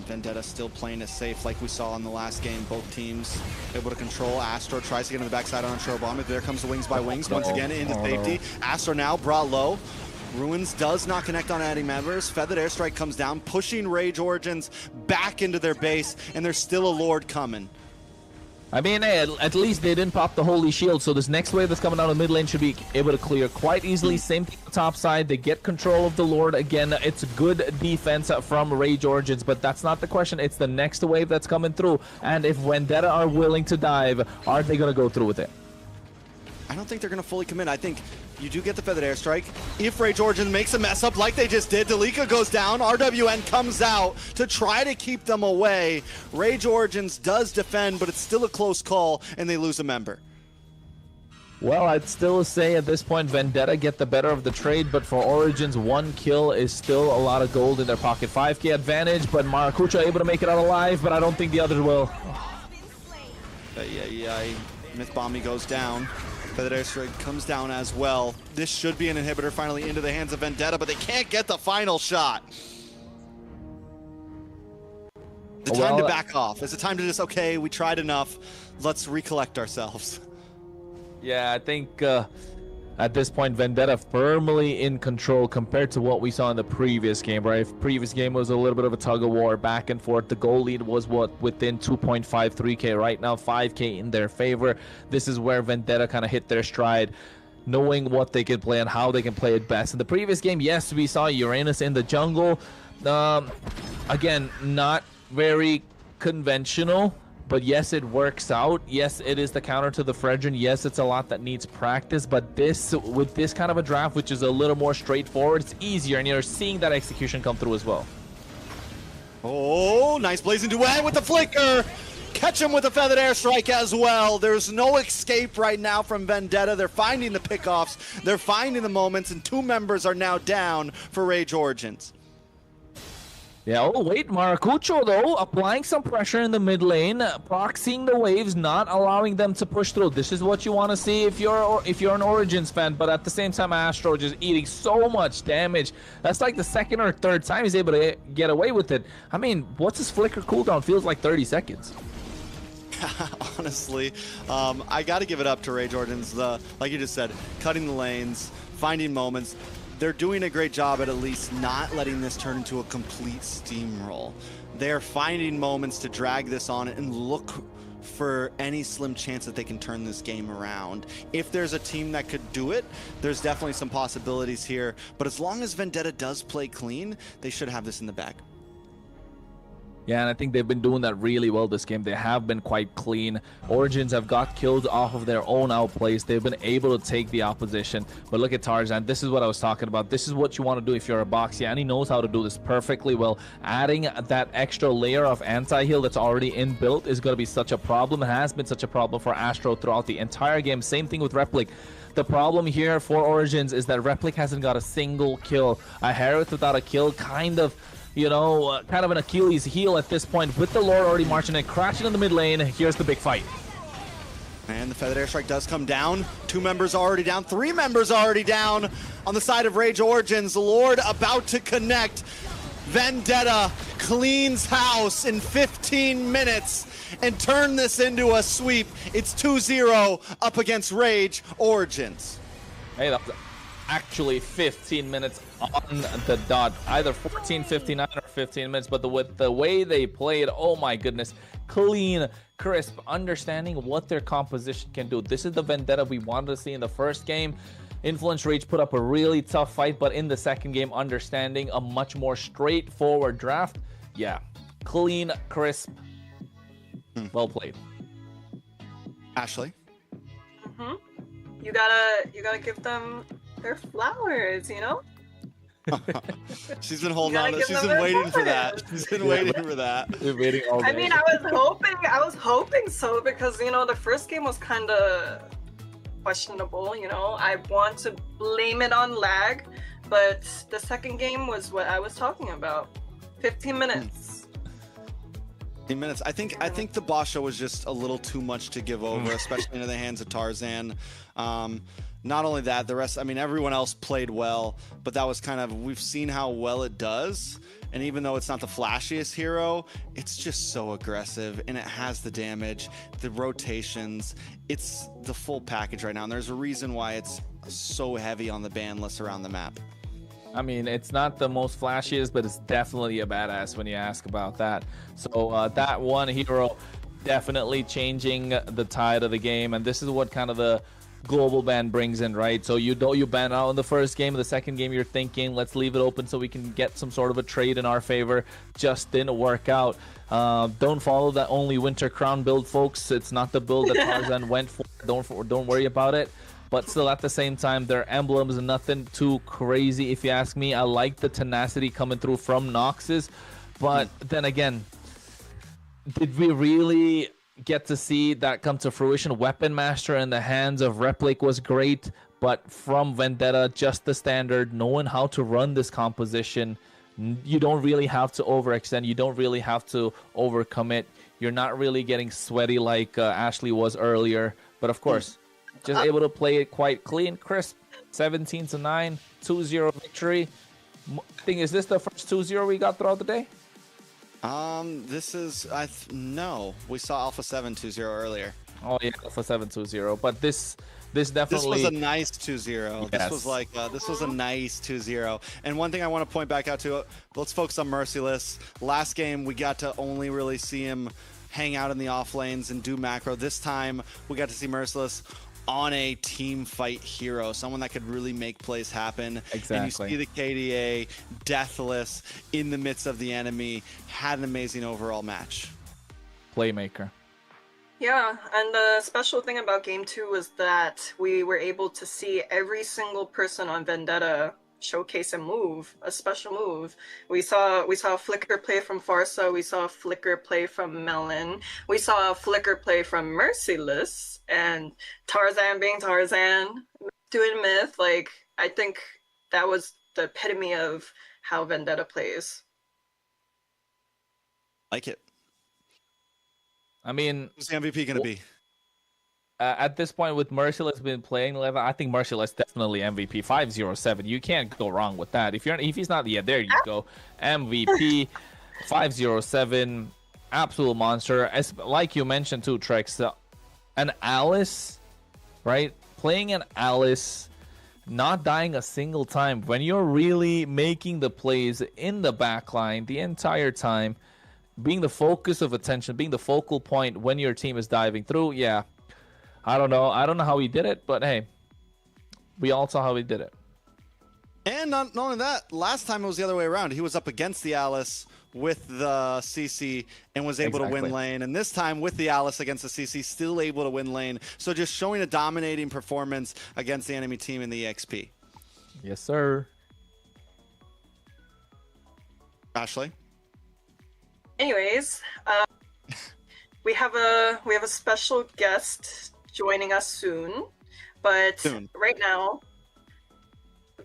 Vendetta still playing it safe like we saw in the last game. Both teams able to control. Astro tries to get in the backside on Turobomb. There comes the Wings by Wings once again into safety. Astro now brought low. Ruins does not connect on adding members. Feathered Airstrike comes down, pushing Rage Origins back into their base, and there's still a Lord coming. I mean, hey, at least they didn't pop the Holy Shield, so this next wave that's coming out of mid lane should be able to clear quite easily. Same thing on the top side. They get control of the Lord. Again, it's good defense from Rage Origins, but that's not the question. It's the next wave that's coming through, and if Vendetta are willing to dive, are they going to go through with it? I don't think they're going to fully commit. I think you do get the Feathered Airstrike. If Rage Origins makes a mess up like they just did, Delika goes down, RWN comes out to try to keep them away. Rage Origins does defend, but it's still a close call, and they lose a member. Well, I'd still say at this point Vendetta get the better of the trade, but for Origins, 1 kill is still a lot of gold in their pocket. 5k advantage, but Maracucho able to make it out alive, but I don't think the others will. Mythbomby goes down. Feathered Airstrike comes down as well. This should be an inhibitor finally into the hands of Vendetta, but they can't get the final shot. The time to back off. It's a time to just, okay, we tried enough. Let's recollect ourselves. Yeah, I think at this point, Vendetta firmly in control compared to what we saw in the previous game, right? Previous game was a little bit of a tug of war back and forth. The goal lead was within 2.53k. Right now, 5k in their favor. This is where Vendetta kind of hit their stride, knowing what they can play and how they can play it best. In the previous game, yes, we saw Uranus in the jungle. Again, not very conventional. But yes, it works out. Yes, it is the counter to the Fredrin. Yes, it's a lot that needs practice. But with this kind of a draft, which is a little more straightforward, it's easier. And you're seeing that execution come through as well. Oh, nice Blazing Duet with the Flicker. catch him with a feathered airstrike as well. There's no escape right now from Vendetta. They're finding the pickoffs, they're finding the moments, and 2 members are now down for Rage Origins. Yeah, oh wait, Maracucho though, applying some pressure in the mid lane, proxying the waves, not allowing them to push through. This is what you want to see if you're an Origins fan, but at the same time, Astro just eating so much damage. That's like the second or third time he's able to get away with it. I mean, what's his flicker cooldown? Feels like 30 seconds. Honestly, I got to give it up to Rage Origins. Like you just said, cutting the lanes, finding moments. They're doing a great job at least not letting this turn into a complete steamroll. They're finding moments to drag this on and look for any slim chance that they can turn this game around. If there's a team that could do it, there's definitely some possibilities here. But as long as Vendetta does play clean, they should have this in the bag. Yeah, and I think they've been doing that really well this game. They have been quite clean. Origins have got kills off of their own outplays. They've been able to take the opposition. But look at Tarzan. This is what I was talking about. This is what you want to do if you're a boxy, and he knows how to do this perfectly well. Adding that extra layer of anti-heal that's already inbuilt is going to be such a problem. It has been such a problem for Astro throughout the entire game. Same thing with Replic. The problem here for Origins is that Replic hasn't got a single kill. A Harith without a kill kind of, you know, kind of an Achilles heel at this point, with the Lord already marching in, crashing in the mid lane. Here's the big fight. And the feathered airstrike does come down. 2 members already down. 3 members already down on the side of Rage Origins. The Lord about to connect. Vendetta cleans house in 15 minutes and turn this into a sweep. It's 2-0 up against Rage Origins. Hey, that was actually 15 minutes on the dot, either 14:59 or 15 minutes, but with the way they played, oh my goodness, clean, crisp, understanding what their composition can do. This is the Vendetta we wanted to see in the first game. Influence Rage put up a really tough fight, but in the second game, understanding a much more straightforward draft. Yeah, clean, crisp, well played. Ashley? You gotta give them their flowers, you know? She's been holding on. She's been waiting for that. She's been waiting for that. Been waiting all day. I mean, I was hoping so, because, you know, the first game was kind of questionable, you know? I want to blame it on lag, but the second game was what I was talking about. 15 minutes. 15 minutes. I think the Basha was just a little too much to give over, especially into the hands of Tarzan. Not only that, the rest, I mean, everyone else played well, but that was kind of, we've seen how well it does. And even though it's not the flashiest hero, it's just so aggressive, and it has the damage, the rotations, it's the full package right now. And there's a reason why it's so heavy on the ban list around the map. I mean, it's not the most flashiest, but it's definitely a badass when you ask about that. So that one hero definitely changing the tide of the game, and this is what kind of the global ban brings in, right? So you ban out in the first game, the second game you're thinking, let's leave it open so we can get some sort of a trade in our favor. Just didn't work out. Don't follow that only Winter Crown build, folks. It's not the build that Tarzan went for. Don't worry about it. But still, at the same time, their emblems, nothing too crazy, if you ask me. I like the tenacity coming through from Noxus, but then again, did we really get to see that come to fruition? Weapon Master in the hands of Replic was great, but from Vendetta, just the standard, knowing how to run this composition, you don't really have to overextend, you don't really have to overcommit, you're not really getting sweaty like Ashley was earlier, but of course, just able to play it quite clean, crisp, 17-9, 2-0 victory. I think, is this the first 2-0 we got throughout the day? This is, no, we saw Alpha 7 2-0 earlier. Oh yeah, Alpha 7 2-0, but this definitely, this was a nice 2-0. Yes. This was like this was a nice 2-0. And one thing I want to point back out to, let's focus on Merciless. Last game we got to only really see him hang out in the off lanes and do macro. This time we got to see Merciless on a team fight hero, someone that could really make plays happen. Exactly. And you see the KDA deathless in the midst of the enemy, had an amazing overall match. Playmaker. Yeah, and the special thing about Game 2 was that we were able to see every single person on Vendetta showcase a move, a special move. We saw a flicker play from Farsa. We saw a flicker play from Melon. We saw a flicker play from Merciless, and Tarzan being Tarzan, doing Myth. Like, I think that was the epitome of how Vendetta plays. Like it. I mean, who's the MVP going to be? At this point, with Merciless been playing 11, I think Merciless definitely MVP. 507. You can't go wrong with that. If he's not, yeah, there you go. MVP 507. Absolute monster. As like you mentioned too, Trex, an Alice, right? Playing an Alice, not dying a single time when you're really making the plays in the backline the entire time, being the focus of attention, being the focal point when your team is diving through. Yeah. I don't know how he did it, but hey, we all saw how he did it. And not only that, last time it was the other way around. He was up against the Alice with the CC and was able to win lane. And this time with the Alice against the CC, still able to win lane. So just showing a dominating performance against the enemy team in the EXP. Yes, sir. Ashley? Anyways, we have a special guest joining us soon, but right now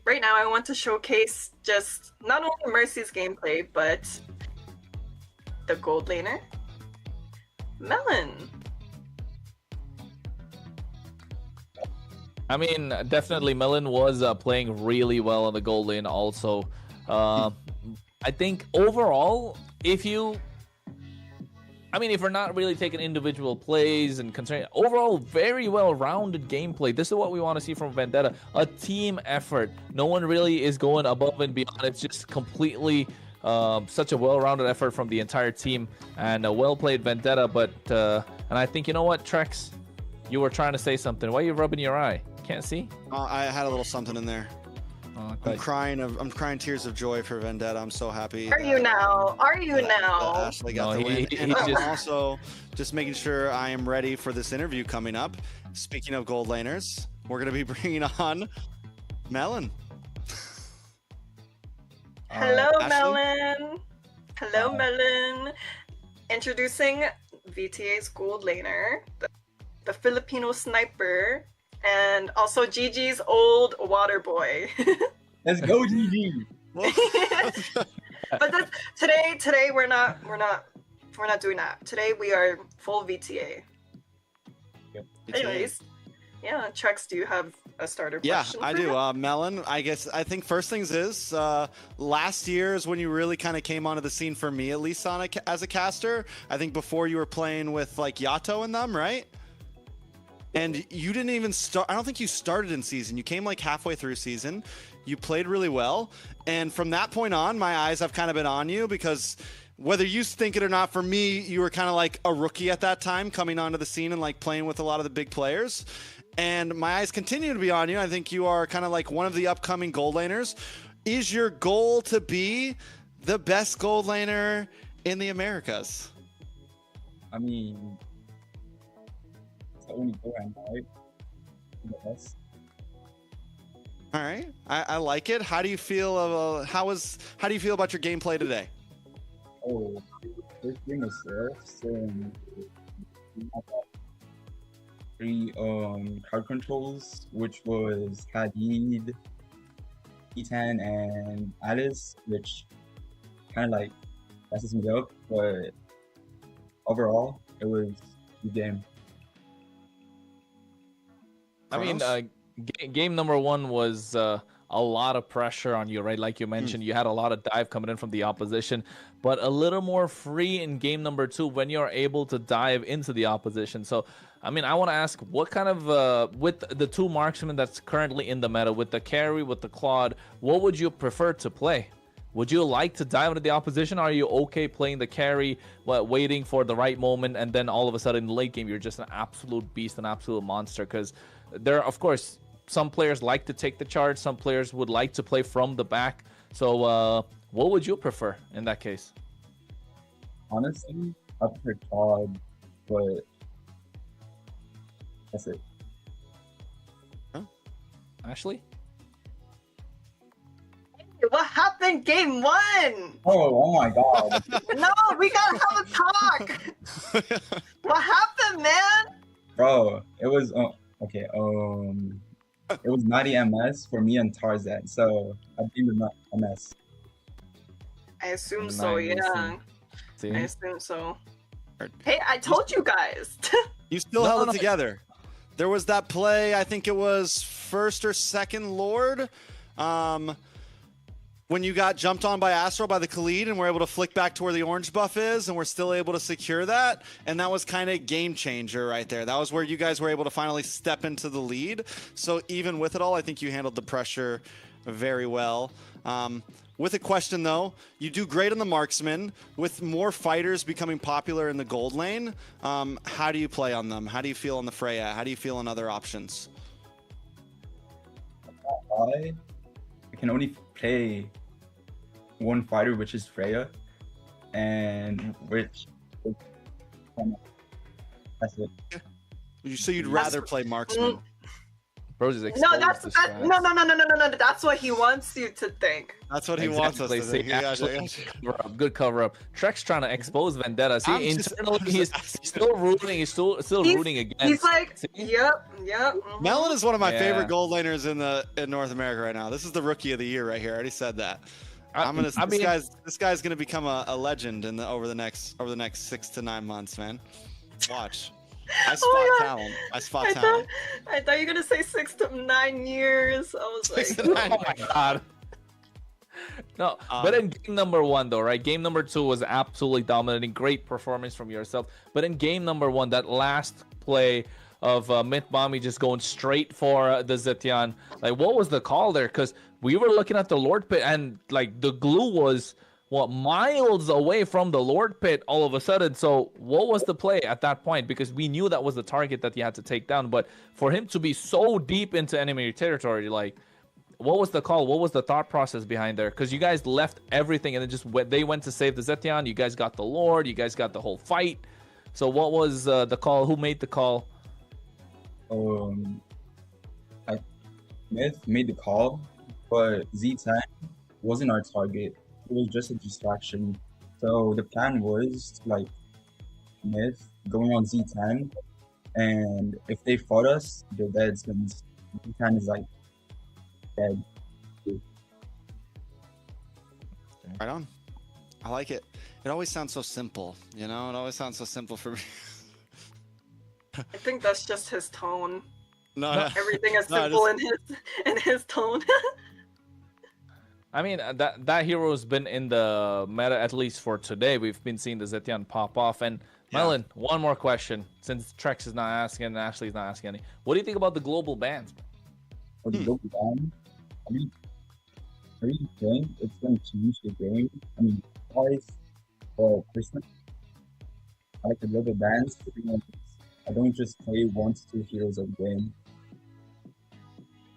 I want to showcase just not only Mercy's gameplay, but the gold laner, Melon. I mean, definitely Melon was playing really well on the gold lane also. I think overall, if we're not really taking individual plays and concerning overall, very well-rounded gameplay. This is what we want to see from Vendetta. A team effort. No one really is going above and beyond. It's just completely such a well-rounded effort from the entire team, and a well-played Vendetta. But and I think, you know what, Trex, you were trying to say something. Why are you rubbing your eye? Can't see? I had a little something in there. Okay. I'm crying tears of joy for Vendetta. I'm so happy. Are you now? Ashley got the win. And I'm also just making sure I am ready for this interview coming up. Speaking of gold laners, we're going to be bringing on Melon. Hello, Melon. Hello, Melon. Introducing VTA's gold laner, the Filipino sniper, and also Gigi's old water boy. Let's go, Gigi. But today we're not doing that. Today we are full VTA. Yep. Anyways, yeah, Trex, do you have a starter question? Yeah, I do. Melon, I think first things is, last year is when you really kind of came onto the scene for me, at least as a caster. I think before you were playing with like Yato and them, right? And you didn't even start. I don't think you started in season. You came like halfway through season. You played really well. And from that point on, my eyes have kind of been on you, because whether you think it or not, for me, you were kind of like a rookie at that time, coming onto the scene and like playing with a lot of the big players. And my eyes continue to be on you. I think you are kind of like one of the upcoming gold laners. Is your goal to be the best gold laner in the Americas? I mean, only go and right? Yes. All right, I like it. How do you feel? How do you feel about your gameplay today? Oh, this game is first. Three card controls, which was Hadid, Ethan, and Alice, which kind of like messes me up, but overall, it was a good game. I mean, game number one was a lot of pressure on you, right? Like you mentioned, you had a lot of dive coming in from the opposition, but a little more free in game number two when you're able to dive into the opposition. So, I mean, I want to ask, what kind of, with the two marksmen that's currently in the meta, with the carry, with the Claude, what would you prefer to play? Would you like to dive into the opposition? Or are you okay playing the carry, waiting for the right moment, and then all of a sudden in the late game, you're just an absolute beast, an absolute monster? Because there, of course, some players like to take the charge. Some players would like to play from the back. So what would you prefer in that case? Honestly, I prefer Claude, but that's it. Huh? Ashley? in game 1. Oh my god. No, we gotta have a talk. What happened, man? Bro, it was okay. It was 90 MS for me and Tarzan, so I think it was not MS. I assume so, yeah. See? I assume so. Hey, I told you guys. You still held it together. There was that play, I think it was first or second Lord, when you got jumped on by Astro by the Khalid and we're able to flick back to where the orange buff is and we're still able to secure that. And that was kind of game changer right there. That was where you guys were able to finally step into the lead. So even with it all, I think you handled the pressure very well. With a question though, you do great on the marksman. With more fighters becoming popular in the gold lane, how do you play on them? How do you feel on the Freya? How do you feel on other options? I can only play one fighter, which is Freya, and which that's it. So you'd rather play marksman? No, that's no. That's what he wants you to think. That's what he wants us to think. Good cover up. Trek's trying to expose Vendetta. See, internally he's still rooting. He's still rooting against. He's like, yep. Melon is one of my favorite gold laners in North America right now. This is the rookie of the year right here. I already said that. This guy's gonna become a legend over the next 6 to 9 months, man. Watch. I spot talent. I spot talent. I thought you were gonna say 6 to 9 years. I was like, 6 to 9. Oh my god. No, but in game number 1 though, right? Game number 2 was absolutely dominating. Great performance from yourself. But in game number 1, that last play of Myth Mommy just going straight for the Zetian. Like, what was the call there? Because we were looking at the Lord Pit and like the glue was miles away from the Lord Pit all of a sudden. So what was the play at that point? Because we knew that was the target that you had to take down. But for him to be so deep into enemy territory, like, what was the call? What was the thought process behind there? Because you guys left everything and then they went to save the Zetian. You guys got the Lord. You guys got the whole fight. So what was the call? Who made the call? Myth made the call, but Z10 wasn't our target. It was just a distraction. So the plan was like Myth going on Z10, and if they fought us, they're dead since Z10 is like dead. Right on. I like it. It always sounds so simple, you know? It always sounds so simple for me. I think that's just his tone. No, everything is simple in his tone. I mean, that hero's been in the meta, at least for today. We've been seeing the Zetian pop off. And Melon, one more question, since Trex is not asking and Ashley's not asking any. What do you think about the global bans? For the global ban, I really think it's going to change the game. I mean, guys, for Christmas, I like the global bans. I don't just play 1 to 2 heroes a game,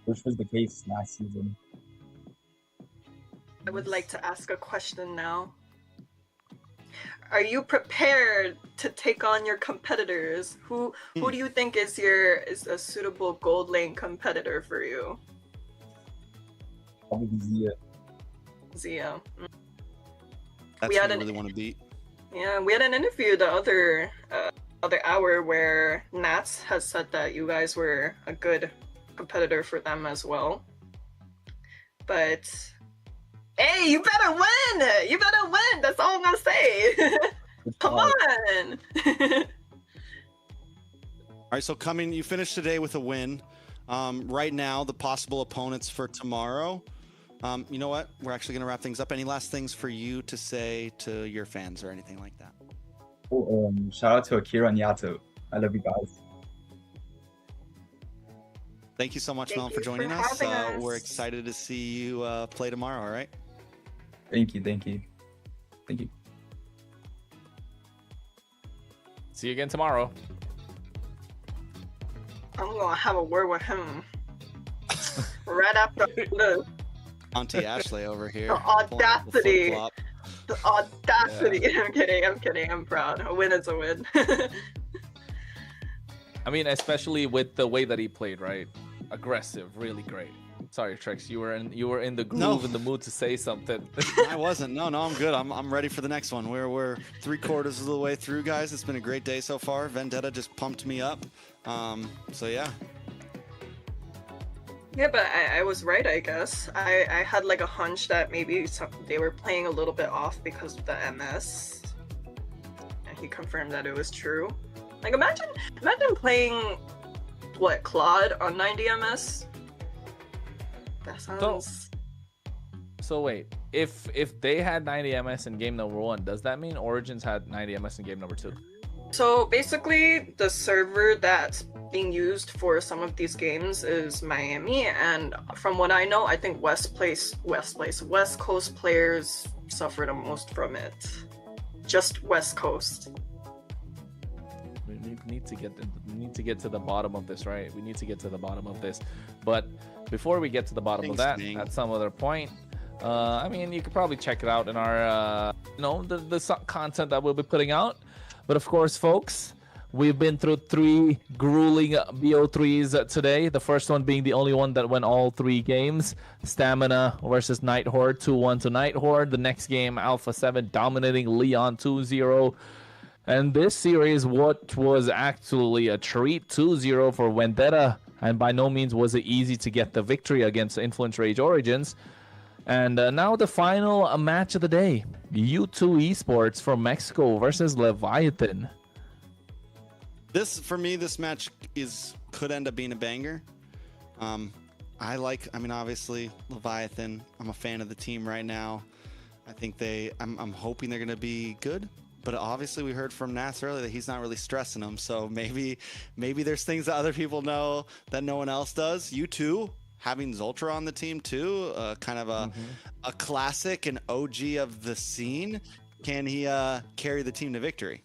which was the case last season. I would like to ask a question now. Are you prepared to take on your competitors? Who do you think is a suitable gold lane competitor for you? Probably Zia. Zia. That's who you really want to beat. Yeah, we had an interview the other hour where Nats has said that you guys were a good competitor for them as well. But hey, you better win! You better win! That's all I'm gonna say. Come on! All right, so you finished today with a win. Right now, the possible opponents for tomorrow. You know what? We're actually gonna wrap things up. Any last things for you to say to your fans or anything like that? Oh, shout out to Akira and Yato. I love you guys. Thank you so much, Melon, for joining us. We're excited to see you play tomorrow, all right? Thank you. See you again tomorrow. I'm gonna have a word with him. Right after this. Auntie Ashley over here. The audacity. The audacity. Yeah. I'm kidding. I'm proud. A win is a win. I mean, especially with the way that he played, right? Aggressive, really great. Sorry, Trex. You were in the groove, No. in the mood to say something. I wasn't. No, I'm good. I'm ready for the next one. We're 3/4 of the way through, guys. It's been a great day so far. Vendetta just pumped me up. So yeah. Yeah, but I was right, I guess. I had like a hunch that maybe they were playing a little bit off because of the MS. And he confirmed that it was true. Like, imagine playing, what, Claude on 90 MS? That sounds... So wait, if they had 90 MS in game number 1, does that mean Origins had 90 MS in game number 2? So basically, the server that's being used for some of these games is Miami, and from what I know, I think West Coast players suffer the most from it. Just West Coast. We need to get to the bottom of this, right? We need to get to the bottom of this. But before we get to the bottom of that, at some other point, I mean, you could probably check it out in our, the content that we'll be putting out. But of course, folks, we've been through 3 grueling BO3s today. The first one being the only one that went all 3 games. Stamina versus Night Horde, 2-1 to Night Horde. The next game, Alpha 7 dominating Leon 2-0. And this series, what was actually a treat, 2-0 for Vendetta. And by no means was it easy to get the victory against Influence Rage Origins. And now the final match of the day. U2 Esports from Mexico versus Leviathan. For me, this match could end up being a banger. Obviously, Leviathan. I'm a fan of the team right now. I think I'm hoping they're going to be good. But obviously, we heard from Nats earlier that he's not really stressing them. So maybe there's things that other people know that no one else does. U2 having Zultra on the team too, kind of a classic and OG of the scene. Can he carry the team to victory?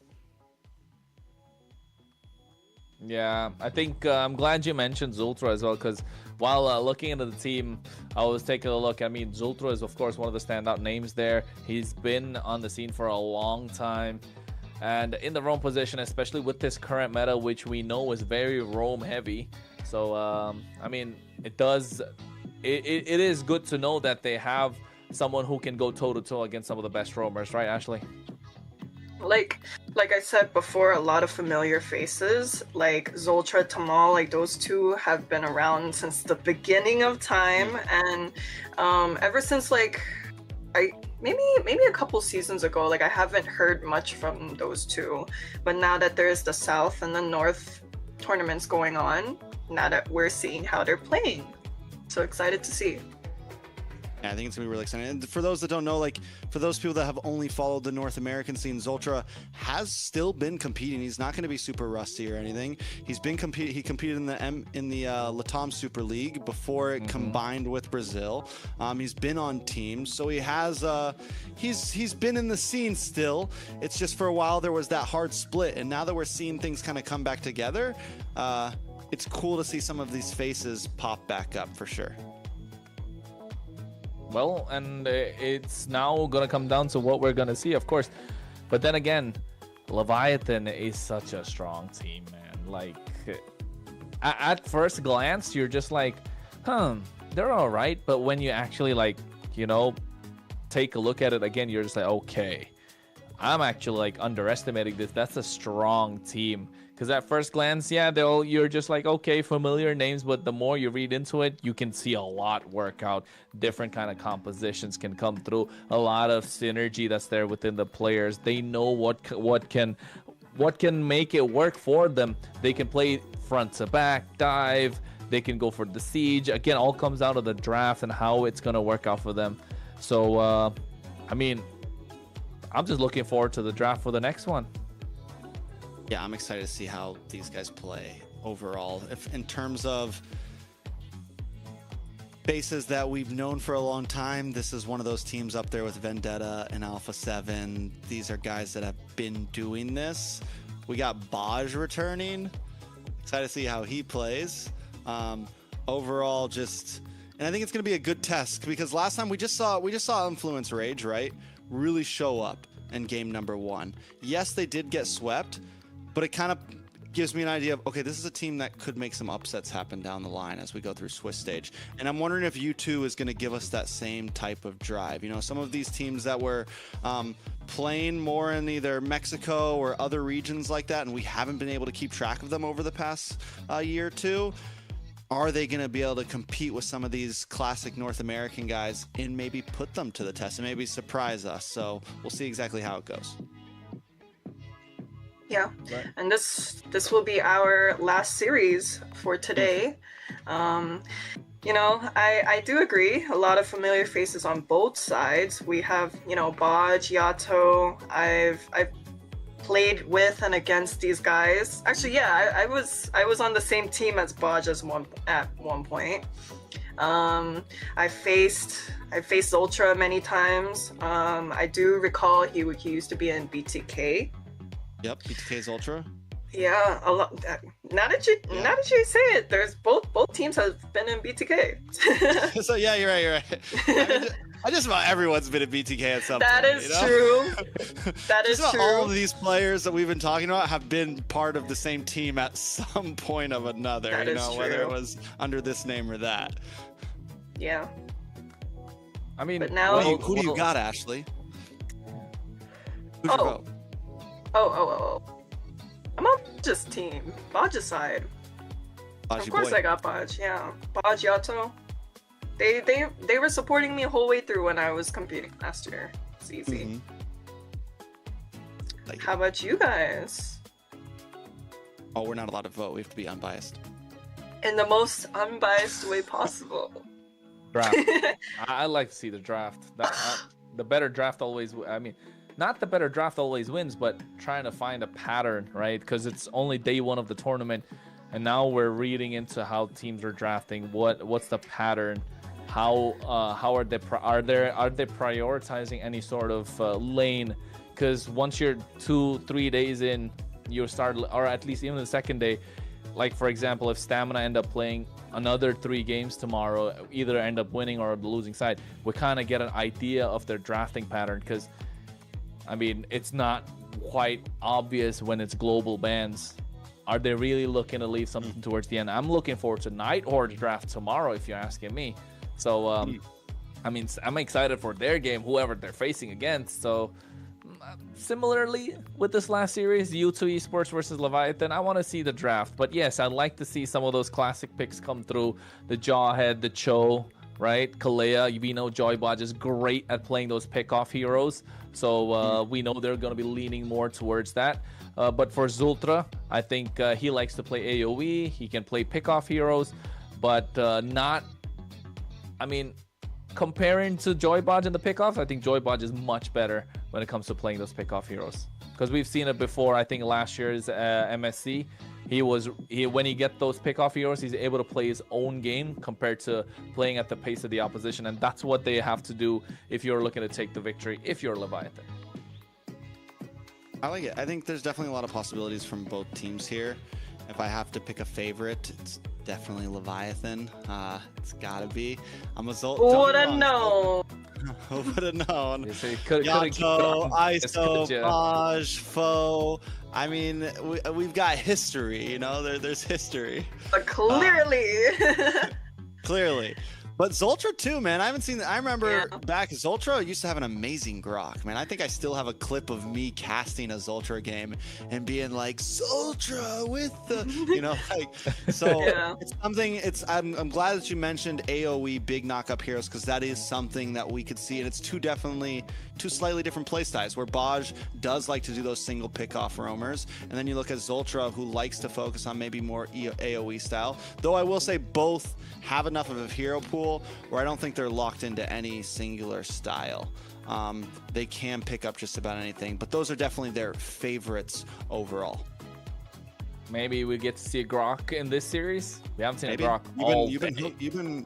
Yeah, I think I'm glad you mentioned Zultra as well, because while looking into the team, I was taking a look. I mean, Zultra is, of course, one of the standout names there. He's been on the scene for a long time. And in the roam position, especially with this current meta, which we know is very roam heavy. So, I mean, it is good to know that they have someone who can go toe-to-toe against some of the best roamers, right, Ashley? Like I said before, a lot of familiar faces, like Zultra, Tamal, like those two have been around since the beginning of time, and ever since like maybe a couple seasons ago, like I haven't heard much from those two, but now that there's the South and the North tournaments going on, now that we're seeing how they're playing, so excited to see. Yeah, I think it's gonna be really exciting. And for those that don't know, like for those people that have only followed the North American scene, Zultra has still been competing. He's not going to be super rusty or anything. He competed in the Latam Super League before it combined with Brazil. He's been on teams, so he has he's been in the scene still. It's just for a while there was that hard split, and now that we're seeing things kind of come back together, it's cool to see some of these faces pop back up for sure. Well, and it's now going to come down to what we're going to see, of course. But then again, Leviathan is such a strong team, man. Like, at first glance, you're just like, they're all right. But when you actually, like, take a look at it again, you're just like, okay, I'm actually, like, underestimating this. That's a strong team. Because at first glance, yeah, you're just like, okay, familiar names, but the more you read into it, you can see a lot work out. Different kind of compositions can come through. A lot of synergy that's there within the players. They know what can make it work for them. They can play front to back, dive. They can go for the siege. Again, all comes out of the draft and how it's gonna work out for them. So, I mean, I'm just looking forward to the draft for the next one. Yeah, I'm excited to see how these guys play overall. If in terms of bases that we've known for a long time, this is one of those teams up there with Vendetta and Alpha 7. These are guys that have been doing this. We got Baj returning. Excited to see how he plays. Overall, and I think it's going to be a good test, because last time we just saw Influence Rage, right, really show up in game number 1. Yes, they did get swept, but it kind of gives me an idea of, okay, this is a team that could make some upsets happen down the line as we go through Swiss stage. And I'm wondering if U2 is going to give us that same type of drive. You know, some of these teams that were playing more in either Mexico or other regions like that, and we haven't been able to keep track of them over the past year or two. Are they going to be able to compete with some of these classic North American guys and maybe put them to the test and maybe surprise us? So we'll see exactly how it goes. Yeah, and this will be our last series for today. You know, I do agree. A lot of familiar faces on both sides. We have, you know, Baj, Yato. I've played with and against these guys. Actually, yeah, I was on the same team as Baj at one point. I faced Ultra many times. I do recall he used to be in BTK. Yep, BTK's Ultra. Yeah, a lot. Now that you say it, there's both teams have been in BTK. So yeah, you're right. I just about everyone's been in BTK at some point. That is true. That is just about true. all of these players that we've been talking about have been part of the same team at some point of another. That you is know, true. whether it was under this name or that. Yeah. I mean, but now who do you got, Ashley? Who's your vote? Oh. I'm on Baj's team. Baj's side. Baj, Of course boy. I got Baj, yeah. Baj, Yato. They were supporting me the whole way through when I was competing last year. It's easy. How about you guys? Oh, we're not allowed to vote. We have to be unbiased. In the most unbiased way possible. Draft. I like to see the draft. The better draft always, I mean, not the better draft always wins, but trying to find a pattern, right? Because it's only day one of the tournament, and now we're reading into how teams are drafting. What's the pattern? How are they prioritizing any sort of lane? Because once you're 2-3 days in, you start, or at least even the second day, like for example, if Stamina end up playing another 3 games tomorrow, either end up winning or the losing side, we kind of get an idea of their drafting pattern. Because I mean, it's not quite obvious when it's global bans. Are they really looking to leave something towards the end? I'm looking forward to Nighthorde's draft tomorrow, if you're asking me. So, I mean, I'm excited for their game, whoever they're facing against. So, similarly with this last series, U2 Esports versus Leviathan, I want to see the draft. But yes, I'd like to see some of those classic picks come through. The Jawhead, the Cho, right? Kalea, we know Joybot is great at playing those pickoff heroes. So we know they're going to be leaning more towards that. But for Zultra, I think he likes to play AoE. He can play pickoff heroes, but not... I mean, comparing to Joybot in the pickoff, I think Joybot is much better when it comes to playing those pickoff heroes. Because we've seen it before. I think last year's MSC, when he gets those pickoff heroes, he's able to play his own game compared to playing at the pace of the opposition, and that's what they have to do if you're looking to take the victory, if you're Leviathan. I like it. I think there's definitely a lot of possibilities from both teams here. If I have to pick a favorite, it's definitely Leviathan. It's gotta be. I'm a Zolt. Would have known. Would have known. Yato, ISO, Baj, Foe. I mean, we've got history, you know. There's history. But clearly. Clearly. But Zultra too, man. I haven't seen that. I remember back, Zultra used to have an amazing grok, man. I think I still have a clip of me casting a Zultra game and being like, Zultra with the, you know, like, so it's something, I'm glad that you mentioned AoE big knockup heroes, because that is something that we could see. And it's two slightly different play styles, where Baj does like to do those single pick off roamers. And then you look at Zultra, who likes to focus on maybe more AoE style. Though I will say both have enough of a hero pool where I don't think they're locked into any singular style. They can pick up just about anything, but those are definitely their favorites overall. Maybe we get to see a grok in this series. We haven't seen a grok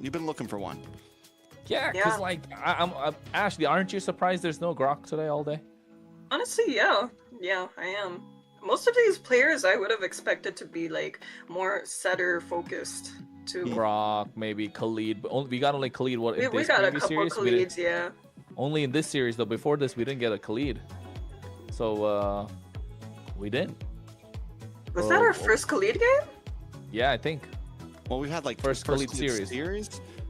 you've been looking for one. Yeah, because like I'm Ashley, aren't you surprised there's no grok today all day? Honestly, yeah, I am. Most of these players I would have expected to be like more setter focused too. Grok, maybe Khalid, but we got only Khalid. We got a couple Khalids, yeah. Only in this series though. Before this, we didn't get a Khalid, so we didn't. Was that our first Khalid game? Yeah, I think. Well, we've had like first Khalid series.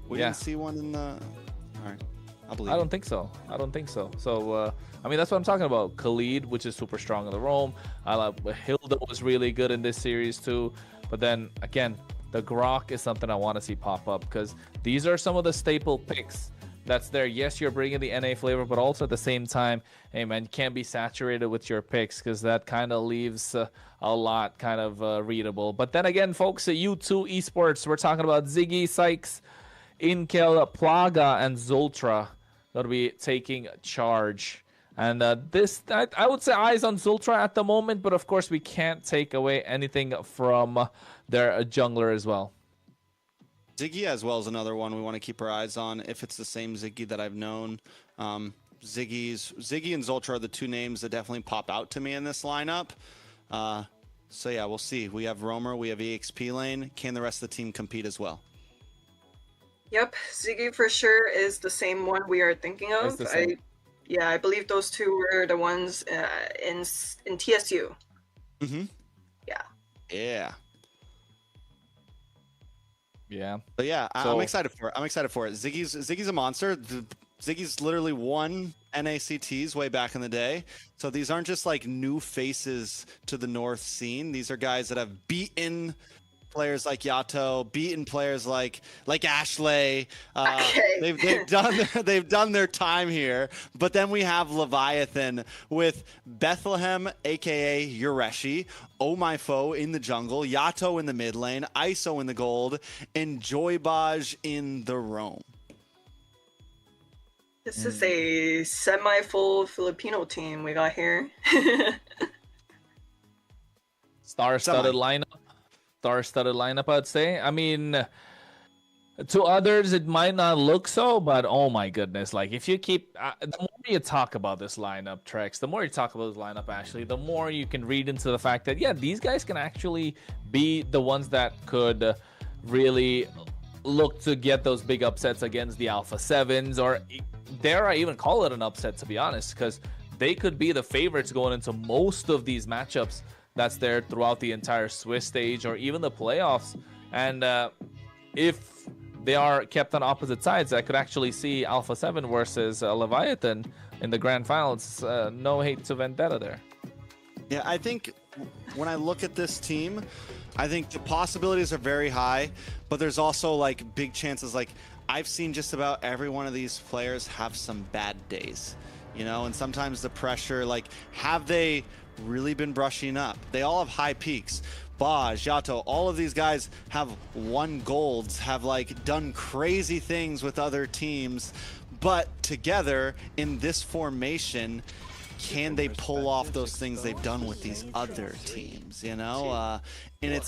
We didn't see one in the. All right, I believe. I don't think so. I don't think so. So I mean, that's what I'm talking about. Khalid, which is super strong in the roam. I like Hilda was really good in this series too. But then again, the Grok is something I want to see pop up because these are some of the staple picks that's there. Yes, you're bringing the NA flavor, but also at the same time, hey man, you can't be saturated with your picks because that kind of leaves a lot kind of readable. But then again, folks, at U2 Esports, we're talking about Ziggy, Sykes, Inkel, Plaga, and Zultra that'll be taking charge. And this, I would say eyes on Zultra at the moment, but of course we can't take away anything from their jungler as well. Ziggy as well is another one we want to keep our eyes on. If it's the same Ziggy that I've known, Ziggy and Zultra are the two names that definitely pop out to me in this lineup. So yeah, we'll see. We have Roamer, we have EXP lane. Can the rest of the team compete as well? Yep, Ziggy for sure is the same one we are thinking of. I believe those two were the ones in TSU. Mm-hmm. Yeah. Yeah. Yeah. But yeah, So, I'm excited for it. Ziggy's a monster. Ziggy's literally won NACTs way back in the day. So these aren't just like new faces to the North scene. These are guys that have beaten players like Yato, beaten players like Ashley. They've done their time here. But then we have Leviathan with Bethlehem, aka Yureshi, Oh My Foe in the jungle, Yato in the mid lane, ISO in the gold, and Joybaj in the roam. This is a semi-full Filipino team we got here. Star-studded lineup, I'd say. I mean, to others, it might not look so, but oh my goodness. Like, if you keep... the more you talk about this lineup, Trex, the more you talk about this lineup, Ashley, the more you can read into the fact that, yeah, these guys can actually be the ones that could really look to get those big upsets against the Alpha 7s, or dare I even call it an upset, to be honest, because they could be the favorites going into most of these matchups that's there throughout the entire Swiss stage or even the playoffs. And if they are kept on opposite sides, I could actually see Alpha 7 versus Leviathan in the grand finals. No hate to Vendetta there. Yeah, I think when I look at this team, I think the possibilities are very high, but there's also like big chances. Like, I've seen just about every one of these players have some bad days, you know, and sometimes the pressure, like, have they really been brushing up? They all have high peaks. Baj, Yato, all of these guys have won golds, have like done crazy things with other teams, but together in this formation, can they pull off those things they've done with these other teams, you know? And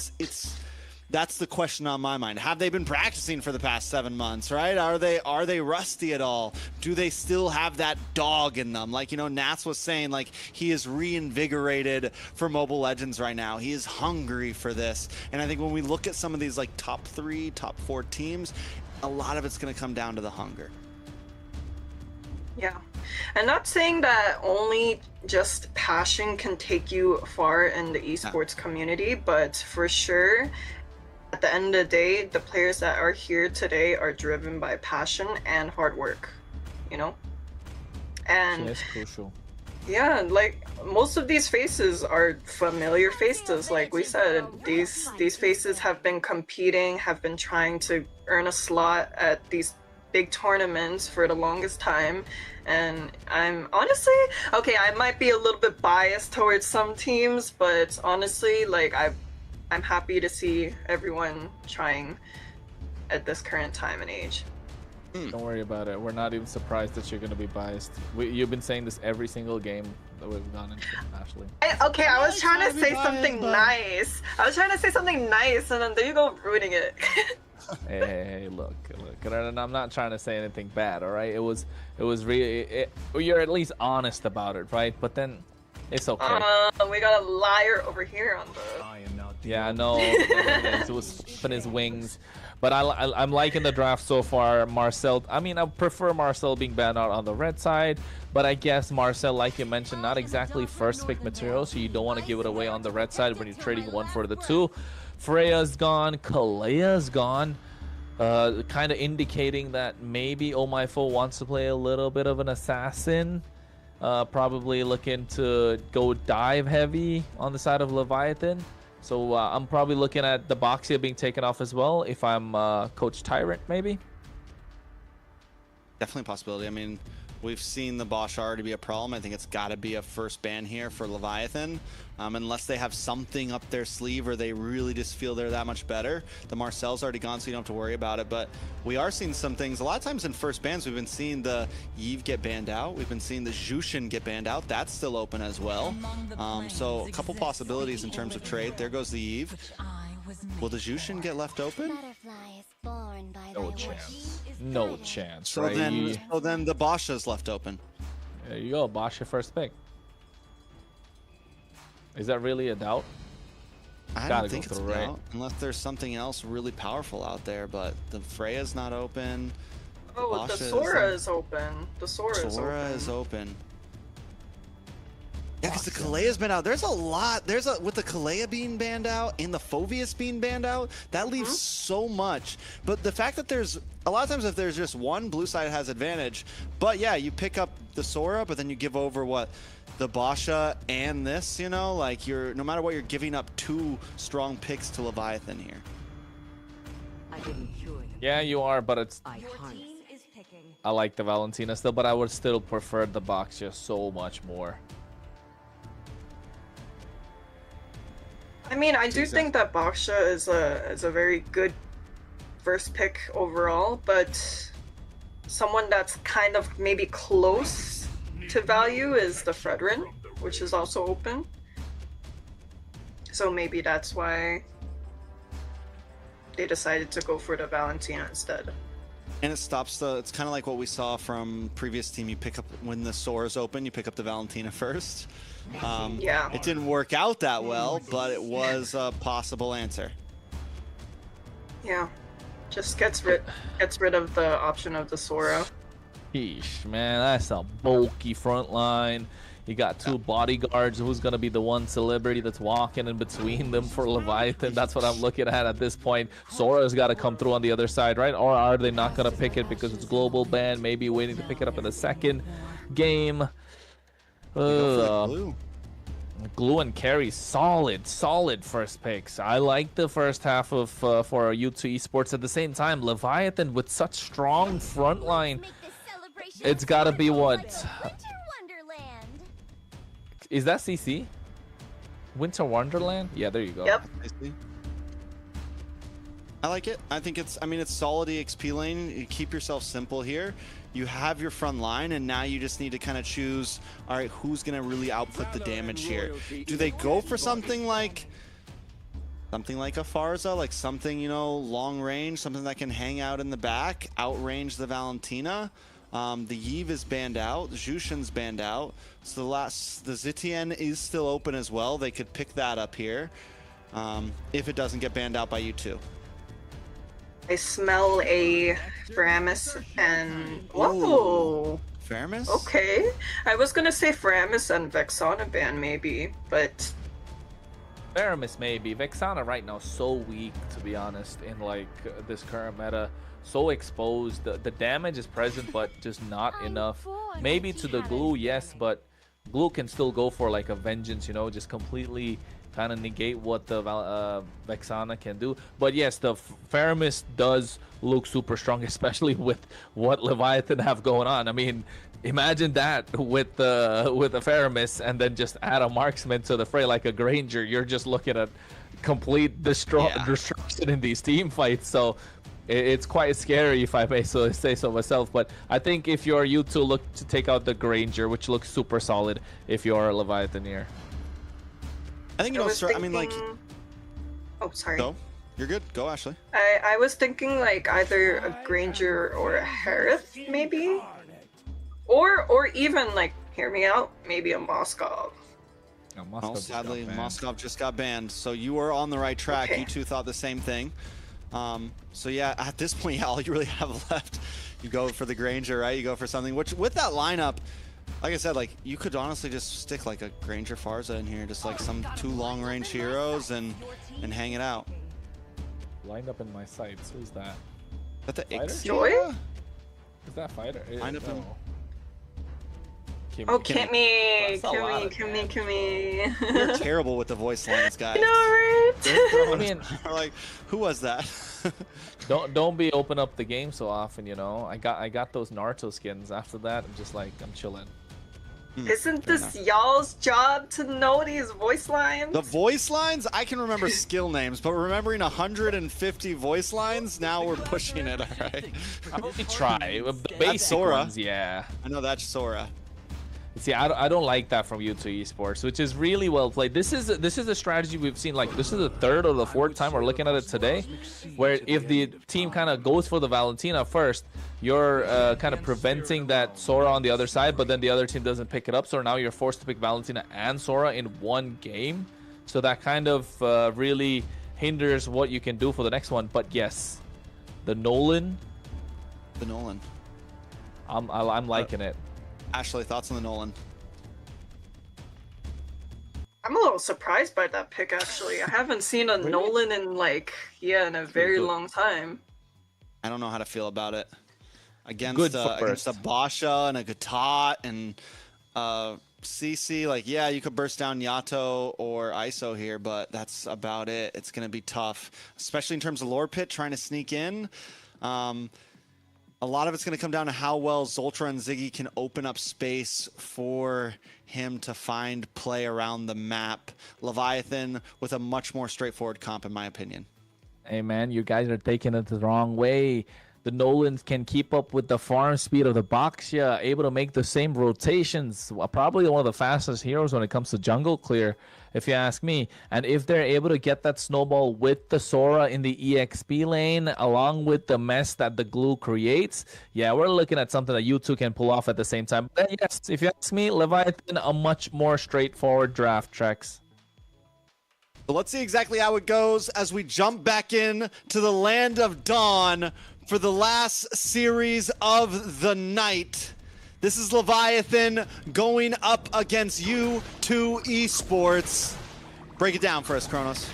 that's the question on my mind. Have they been practicing for the past 7 months, right? Are they rusty at all? Do they still have that dog in them? Like, you know, Nats was saying, like, he is reinvigorated for Mobile Legends right now. He is hungry for this. And I think when we look at some of these, like, top 3, top 4 teams, a lot of it's going to come down to the hunger. Yeah. I'm not saying that only just passion can take you far in the esports community, but for sure, at the end of the day, the players that are here today are driven by passion and hard work, you know? And that's crucial. Yeah, like, most of these faces are familiar faces. Like we said, these faces have been competing, have been trying to earn a slot at these big tournaments for the longest time. And I'm honestly, okay, I might be a little bit biased towards some teams, but honestly, like, I'm happy to see everyone trying at this current time and age. Don't worry about it. We're not even surprised that you're going to be biased. You've been saying this every single game that we've gone into, Ashley. I was trying to say something nice. I was trying to say something nice, and then there you go, ruining it. Hey, look. And I'm not trying to say anything bad, all right? It was really... you're at least honest about it, right? But then It's okay. We got a liar over here on the. Yeah, I know. It was flipping his wings. But I'm liking the draft so far. Marcel, I mean, I prefer Marcel being banned out on the red side. But I guess Marcel, like you mentioned, not exactly first pick material. So you don't want to give it away on the red side when you're trading one for the two. Freya's gone. Kalea's gone. Kind of indicating that maybe Omifo wants to play a little bit of an assassin. Probably looking to go dive heavy on the side of Leviathan. So I'm probably looking at the Boxia being taken off as well if I'm Coach Tyrant, maybe. Definitely a possibility. I mean, we've seen the Bosch already be a problem. I think it's got to be a first ban here for Leviathan. Unless they have something up their sleeve or they really just feel they're that much better. The Marcel's already gone, so you don't have to worry about it. But we are seeing some things. A lot of times in first bans, we've been seeing the Yves get banned out. We've been seeing the Jushin get banned out. That's still open as well. So a couple possibilities in terms of trade. There goes the Yves. Will the Jushin get left open? No chance. No chance, So right? then the Basha's left open. There you go. Basha first pick. Is that really a doubt? I don't think it's a doubt, unless there's something else really powerful out there. But the Freya's not open. Oh, the Sora is open. The Sora is open. Yeah, because the Kalea's been out. There's a lot. With the Kalea being banned out and the Phoveus being banned out, that leaves so much. But the fact that there's a lot of times if there's just one, blue side has advantage. But yeah, you pick up the Sora, but then you give over what? The Basha and this, you know, like no matter what, you're giving up two strong picks to Leviathan here. Yeah, you are, but it's. I like the Valentina still, but I would still prefer the Boxia so much more. I mean, I do think that Boxia is a very good first pick overall, but someone that's kind of maybe close to value is the Fredrin, which is also open. So maybe that's why they decided to go for the Valentina instead. And it stops it's kind of like what we saw from previous team. You pick up, when the Sora's open, you pick up the Valentina first. Yeah. It didn't work out that well, but it was a possible answer. Yeah. Just gets rid of the option of the Sora. Sheesh, man, that's a bulky front line. You got two bodyguards. Who's going to be the one celebrity that's walking in between them for Leviathan? That's what I'm looking at this point. Sora's got to come through on the other side, right? Or are they not going to pick it because it's global ban? Maybe waiting to pick it up in the second game. Glue and Carry, solid first picks. I like the first half of for U2 Esports. At the same time, Leviathan with such strong front line. It's got to be what? Is that CC? Winter Wonderland? Yeah, there you go. Yep. I like it. I think it's solid EXP lane. You keep yourself simple here. You have your front line, and now you just need to kind of choose, all right, who's going to really output the damage here? Do they go for something like a Farza, like something, you know, long range, something that can hang out in the back, outrange the Valentina? The Yves is banned out. The Jushin's banned out. So the Zitian is still open as well. They could pick that up here if it doesn't get banned out by you two. I smell a Framus and... Whoa! Framus? Okay. I was gonna say Framus and Vexana ban maybe, but... Framus maybe. Vexana right now so weak, to be honest, in like this current meta. So exposed. The damage is present, but just not enough. Maybe to the Glue, yes, but Glue can still go for like a vengeance, you know, just completely kind of negate what the Vexana can do. But yes, the Faramis does look super strong, especially with what Leviathan have going on. I mean, imagine that with the Faramis and then just add a marksman to the fray like a Granger. You're just looking at complete destruction in these team fights. So it's quite scary, if I may say so myself. But I think if you're U2, look to take out the Granger, which looks super solid if you're a Leviathan here. I think, you know, Oh, sorry. No, you're good. Go, Ashley. I was thinking like either a Granger or a Harith, maybe? Or even, like, hear me out, maybe a Moskov. Well, sadly, Moskov just got banned. So you were on the right track. You two thought the same thing. So yeah, at this point, yeah, all you really have left, you go for the Granger, right? You go for something, which with that lineup, like I said, like you could honestly just stick like a Granger Farza in here, just like some 2 long-range heroes and hang it out. Lined up in my sights. Who's that? Is that the X Joy? Is that fighter? Lined up in... Oh, Kimmy! You're terrible with the voice lines, guys. I know, right? I mean, like, who was that? don't be open up the game so often, you know. I got those Naruto skins. After that, I'm just like, I'm chilling. Isn't this y'all's job to know these voice lines? The voice lines? I can remember skill names, but remembering 150 voice lines, now we're pushing it, all right? We try. The basic Sora. ones, yeah. I know that's Sora. See, I don't like that from U2 Esports, which is really well played. This is a strategy we've seen. Like, this is the 3rd or the 4th time we're looking at it today, where if the team kind of goes for the Valentina first, you're kind of preventing that Sora on the other side, but then the other team doesn't pick it up. So now you're forced to pick Valentina and Sora in one game. So that kind of really hinders what you can do for the next one. But yes, the Nolan. The Nolan. I'm liking it. Ashley, thoughts on the Nolan? I'm a little surprised by that pick, actually. I haven't seen a Nolan in in a very long time. I don't know how to feel about it. Against a Basha and a Gatot and CC, like, yeah, you could burst down Yato or ISO here, but that's about it. It's going to be tough, especially in terms of lore pit, trying to sneak in. A lot of it's going to come down to how well Zoltra and Ziggy can open up space for him to find play around the map. Leviathan with a much more straightforward comp, in my opinion. Hey, man, you guys are taking it the wrong way. The Nolans can keep up with the farm speed of the Boxia, able to make the same rotations. Probably one of the fastest heroes when it comes to jungle clear, if you ask me. And if they're able to get that snowball with the Sora in the EXP lane, along with the mess that the glue creates, yeah, we're looking at something that you two can pull off at the same time. But yes, if you ask me, Leviathan, a much more straightforward draft, Trex. So let's see exactly how it goes as we jump back in to the Land of Dawn for the last series of the night. This is Leviathan going up against U2 Esports. Break it down for us, Kronos.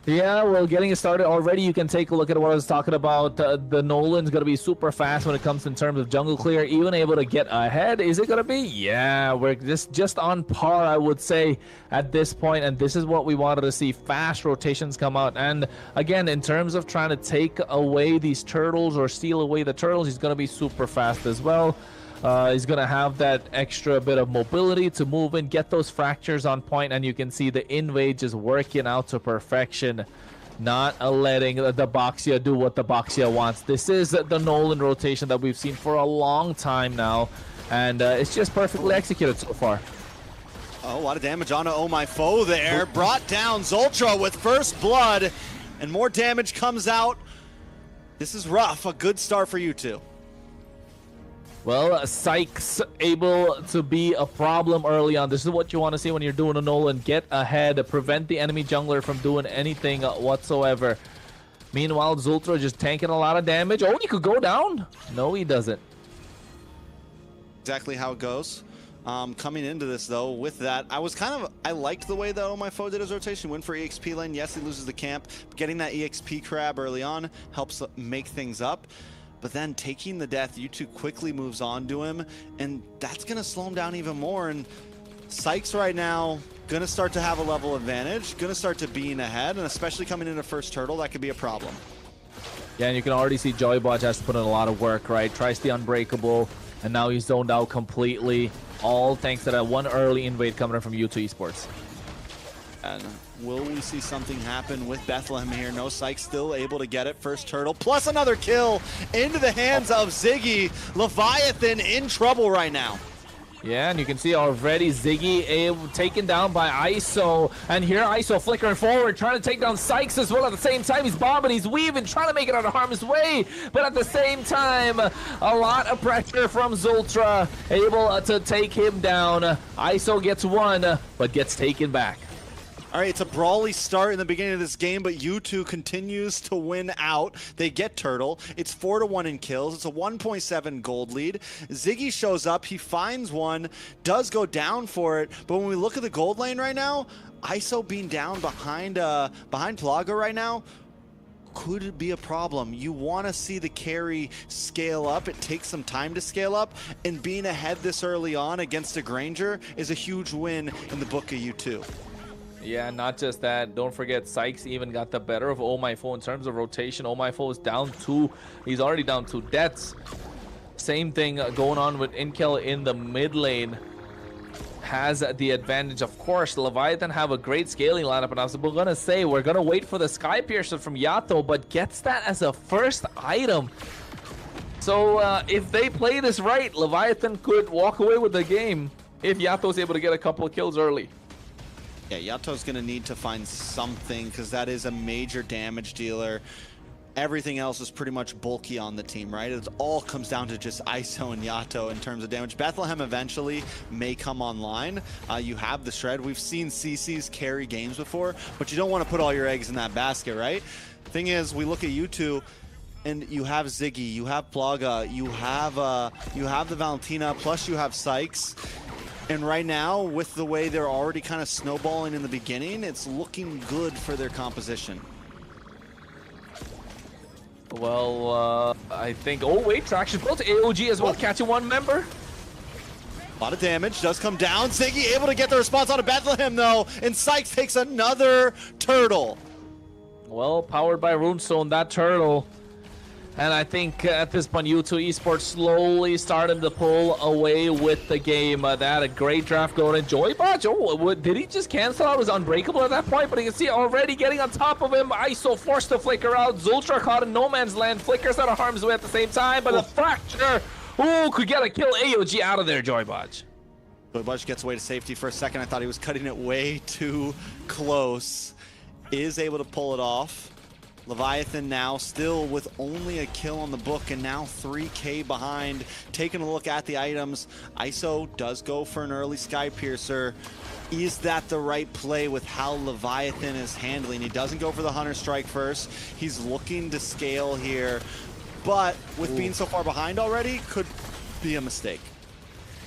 Yeah, well, getting it started already, you can take a look at what I was talking about. The Nolan's going to be super fast when it comes in terms of jungle clear, even able to get ahead. Is it going to be? Yeah, we're just on par, I would say, at this point, and this is what we wanted to see. Fast rotations come out, and again, in terms of trying to take away these turtles or steal away the turtles, he's going to be super fast as well. He's going to have that extra bit of mobility to move in, get those fractures on point, and you can see the invade just working out to perfection, not letting the Boxia do what the Boxia wants. This is the Nolan rotation that we've seen for a long time now, and it's just perfectly executed so far. Oh, a lot of damage on Oh My Foe there. Brought down Zoltra with first blood, and more damage comes out. This is rough. A good start for you two. Well, Sykes able to be a problem early on. This is what you want to see when you're doing a Nolan. Get ahead, prevent the enemy jungler from doing anything whatsoever. Meanwhile, Zoltra just tanking a lot of damage. Oh, he could go down. No, he doesn't. Exactly how it goes. Coming into this, though, with that, I liked the way that Oh My Foe did his rotation. Went for EXP lane. Yes, he loses the camp. But getting that EXP crab early on helps make things up. But then taking the death, U2 quickly moves on to him, and that's going to slow him down even more. And Sykes right now going to start to have a level advantage, going to start to being ahead, and especially coming into first turtle, that could be a problem. Yeah, and you can already see Joybot has to put in a lot of work, right? Tries the unbreakable, and now he's zoned out completely, all thanks to that one early invade coming in from U2 Esports. And will we see something happen with Bethlehem here? No, Sykes still able to get it. First turtle, plus another kill into the hands of Ziggy. Leviathan in trouble right now. Yeah, and you can see already Ziggy taken down by ISO. And here ISO flickering forward, trying to take down Sykes as well. At the same time, he's bobbing, he's weaving, trying to make it out of harm's way. But at the same time, a lot of pressure from Zultra, able to take him down. ISO gets one, but gets taken back. All right, it's a brawly start in the beginning of this game, but U2 continues to win out. They get Turtle. It's 4-1 in kills. It's a 1.7 gold lead. Ziggy shows up. He finds one, does go down for it. But when we look at the gold lane right now, ISO being down behind Plaga right now could be a problem. You want to see the carry scale up. It takes some time to scale up, and being ahead this early on against a Granger is a huge win in the book of U2. Yeah, not just that. Don't forget, Sykes even got the better of Omifo in terms of rotation. Omifo is down 2. He's already down 2 deaths. Same thing going on with Inkel in the mid lane. Has the advantage. Of course, Leviathan have a great scaling lineup, and I was going to say we're going to wait for the Sky Piercer from Yato, but gets that as a first item. So if they play this right, Leviathan could walk away with the game if Yato's able to get a couple of kills early. Yeah, Yato's going to need to find something because that is a major damage dealer. Everything else is pretty much bulky on the team, right? It all comes down to just ISO and Yato in terms of damage. Bethlehem eventually may come online. You have the Shred. We've seen CCs carry games before, but you don't want to put all your eggs in that basket, right? Thing is, we look at U2, and you have Ziggy, you have Plaga, you have the Valentina, plus you have Sykes. And right now, with the way they're already kind of snowballing in the beginning, it's looking good for their composition. Well, I think... Oh, wait, traction built. AOG as well, catching one member. A lot of damage does come down. Ziggy able to get the response out of Bethlehem, though. And Sykes takes another turtle. Well, powered by Runestone, that turtle. And I think at this point, U2 Esports slowly started to pull away with the game. They had a great draft going in. Joybotch, oh, did he just cancel out his Unbreakable at that point? But you can see already getting on top of him. ISO forced to flicker out. Zultra caught in no man's land. Flickers out of harm's way at the same time. But the Fracture, could get a kill. AOG out of there, Joybotch. Joybotch gets away to safety for a second. I thought he was cutting it way too close. Is able to pull it off. Leviathan now still with only a kill on the book, and now 3K behind. Taking a look at the items, ISO does go for an early Sky Piercer. Is that the right play with how Leviathan is handling? He doesn't go for the Hunter Strike first. He's looking to scale here, but with being so far behind already, could be a mistake.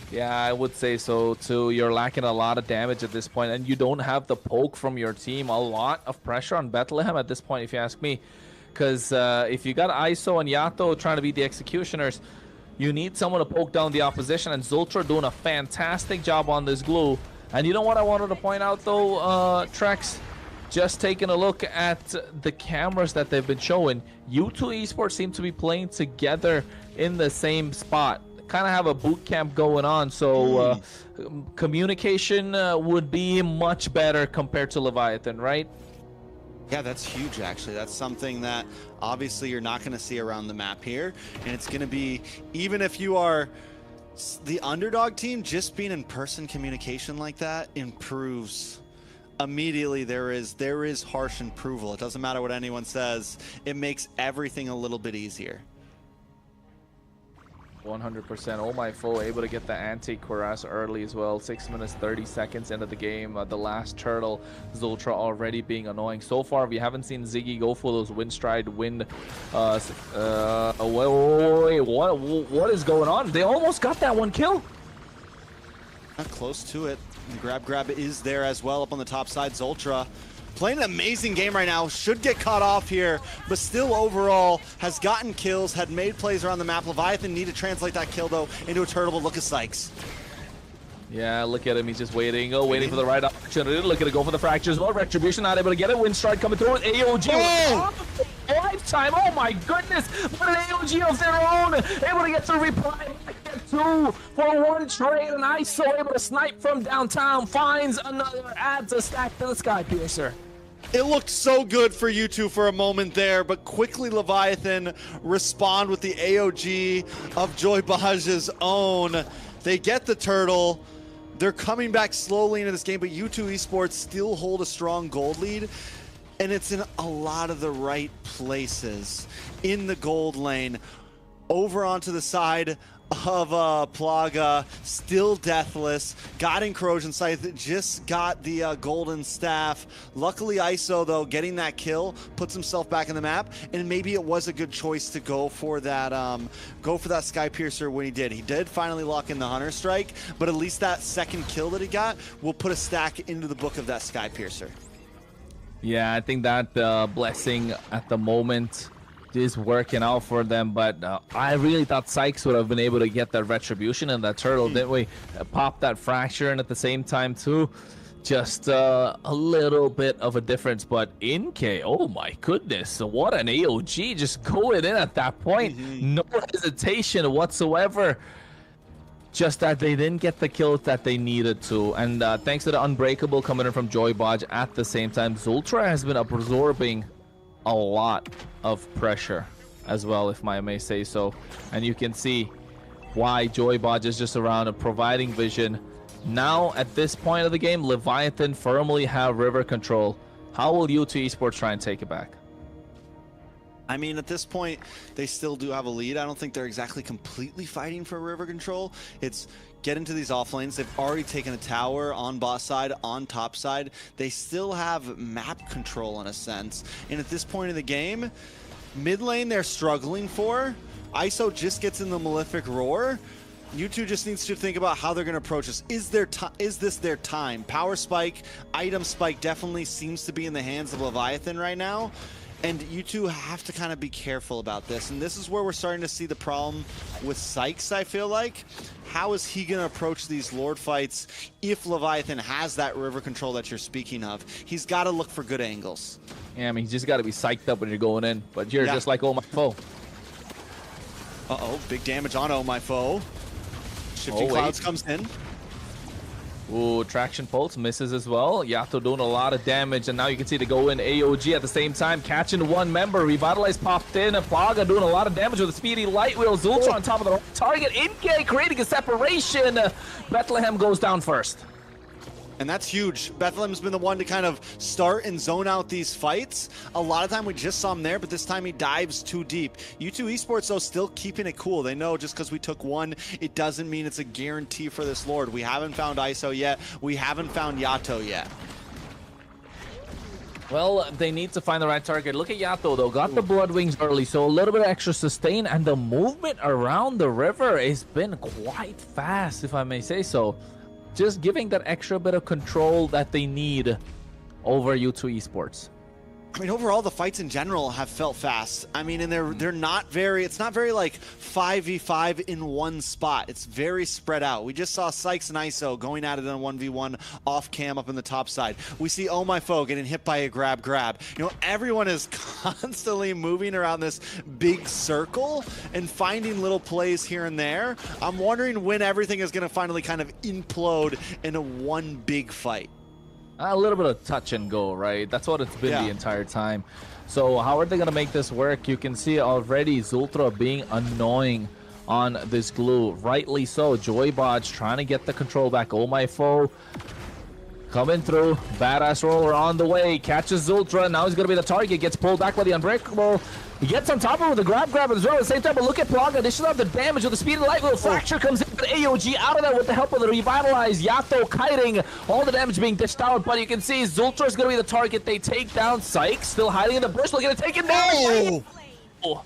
Yeah, I would say so too. You're lacking a lot of damage at this point, and you don't have the poke from your team. A lot of pressure on Bethlehem at this point, if you ask me. Because if you got ISO and Yato trying to be the executioners, you need someone to poke down the opposition, and Zultra doing a fantastic job on this glue. And you know what I wanted to point out though, Trex? Just taking a look at the cameras that they've been showing, U2 Esports seem to be playing together in the same spot. Kind of have a boot camp going on, so communication would be much better compared to Leviathan, right? Yeah, that's huge, actually. That's something that obviously you're not going to see around the map here, and it's going to be, even if you are the underdog team, just being in person communication like that improves immediately. There is harsh approval. It doesn't matter what anyone says. It makes everything a little bit easier. 100%. Omifo able to get the anti-cuirass early as well. 6 minutes 30 seconds into the game. The last turtle, Zultra already being annoying. So far, we haven't seen Ziggy go for those Windstride wind. Wait, what is going on? They almost got that one kill. Not close to it. The grab is there as well up on the top side. Zultra playing an amazing game right now. Should get caught off here, but still overall has gotten kills, had made plays around the map. Leviathan need to translate that kill though into a turtle, but look at Sykes. Yeah, look at him. He's just waiting. Waiting for the right opportunity. Look at it, go for the fracture as well. Retribution not able to get it. Windstride coming through with AOG. Lifetime. Oh my goodness. But an AOG of their own. Able to get to reply. Get 2 for 1 trade. And ISO able to snipe from downtown. Finds another. Adds a stack to the Sky Piercer. It looked so good for you two for a moment there, but quickly Leviathan respond with the AOG of Joybotch's own. They get the turtle. They're coming back slowly into this game, but U2 Esports still hold a strong gold lead. And it's in a lot of the right places. In the gold lane, over onto the side of Plaga, still deathless, got Corrosion Scythe, just got the golden staff. Luckily ISO though, getting that kill, puts himself back in the map, and maybe it was a good choice to go for that Sky Piercer when he did. He did finally lock in the Hunter Strike, but at least that second kill that he got will put a stack into the book of that Sky Piercer. Yeah, I think that blessing at the moment is working out for them, but I really thought Sykes would have been able to get that retribution and that turtle, didn't we? Pop that fracture, and at the same time too, just a little bit of a difference. But Inke, oh my goodness, what an AOG, just going in at that point. No hesitation whatsoever. Just that they didn't get the kills that they needed to, and thanks to the Unbreakable coming in from Joybodge at the same time, Zultra has been absorbing a lot of pressure as well, if I may say so. And you can see why Joybodge is just around and providing vision. Now, at this point of the game, Leviathan firmly have river control. How will U2 Esports try and take it back? I mean, at this point, they still do have a lead. I don't think they're exactly completely fighting for river control. It's get into these off lanes. They've already taken a tower on bot side, on top side. They still have map control in a sense. And at this point in the game, mid lane they're struggling for. ISO just gets in the Malefic Roar. U2 just needs to think about how they're going to approach this. Is this their time? Power spike, item spike definitely seems to be in the hands of Leviathan right now. And you two have to kind of be careful about this. And this is where we're starting to see the problem with Sykes, I feel like. How is he going to approach these Lord fights if Leviathan has that river control that you're speaking of? He's got to look for good angles. Yeah, I mean, you just got to be psyched up when you're going in. But you're just like, oh, my foe. Uh-oh, big damage on Oh My Foe. Shifting Clouds comes in. Ooh, Traction Pulse misses as well. Yato doing a lot of damage, and now you can see the go in AOG at the same time, catching one member. Revitalize popped in, and Plaga doing a lot of damage with a speedy light wheel. Zultra on top of the target. Inke creating a separation. Bethlehem goes down first. And that's huge. Bethlehem's been the one to kind of start and zone out these fights. A lot of time we just saw him there, but this time he dives too deep. U2 Esports, though, still keeping it cool. They know just because we took one, it doesn't mean it's a guarantee for this Lord. We haven't found ISO yet. We haven't found Yato yet. Well, they need to find the right target. Look at Yato, though. Got the Blood Wings early, so a little bit of extra sustain, and the movement around the river has been quite fast, if I may say so. Just giving that extra bit of control that they need over U2 Esports. I mean, overall, the fights in general have felt fast. I mean, and they're not very, it's not very like 5v5 in one spot. It's very spread out. We just saw Sykes and ISO going at it in a 1v1 off cam up in the top side. We see Oh My Foe getting hit by a grab. You know, everyone is constantly moving around this big circle and finding little plays here and there. I'm wondering when everything is going to finally kind of implode into one big fight. A little bit of touch and go, right? That's what it's been the entire time. So how are they going to make this work? You can see already Zultra being annoying on this glue. Rightly so. Joybodge trying to get the control back. Oh My Foe coming through. Badass roller on the way. Catches Zultra. Now he's going to be the target. Gets pulled back by the Unbreakable. He gets on top of it with the grab as well at the same time, but look at Plaga. They still have the damage with the speed of the light wheel. Fracture comes in with AOG out of there with the help of the Revitalize. Yato kiting, all the damage being dished out, but you can see Zultra is going to be the target. They take down Sykes, still hiding in the bush, looking to take him down. Oh.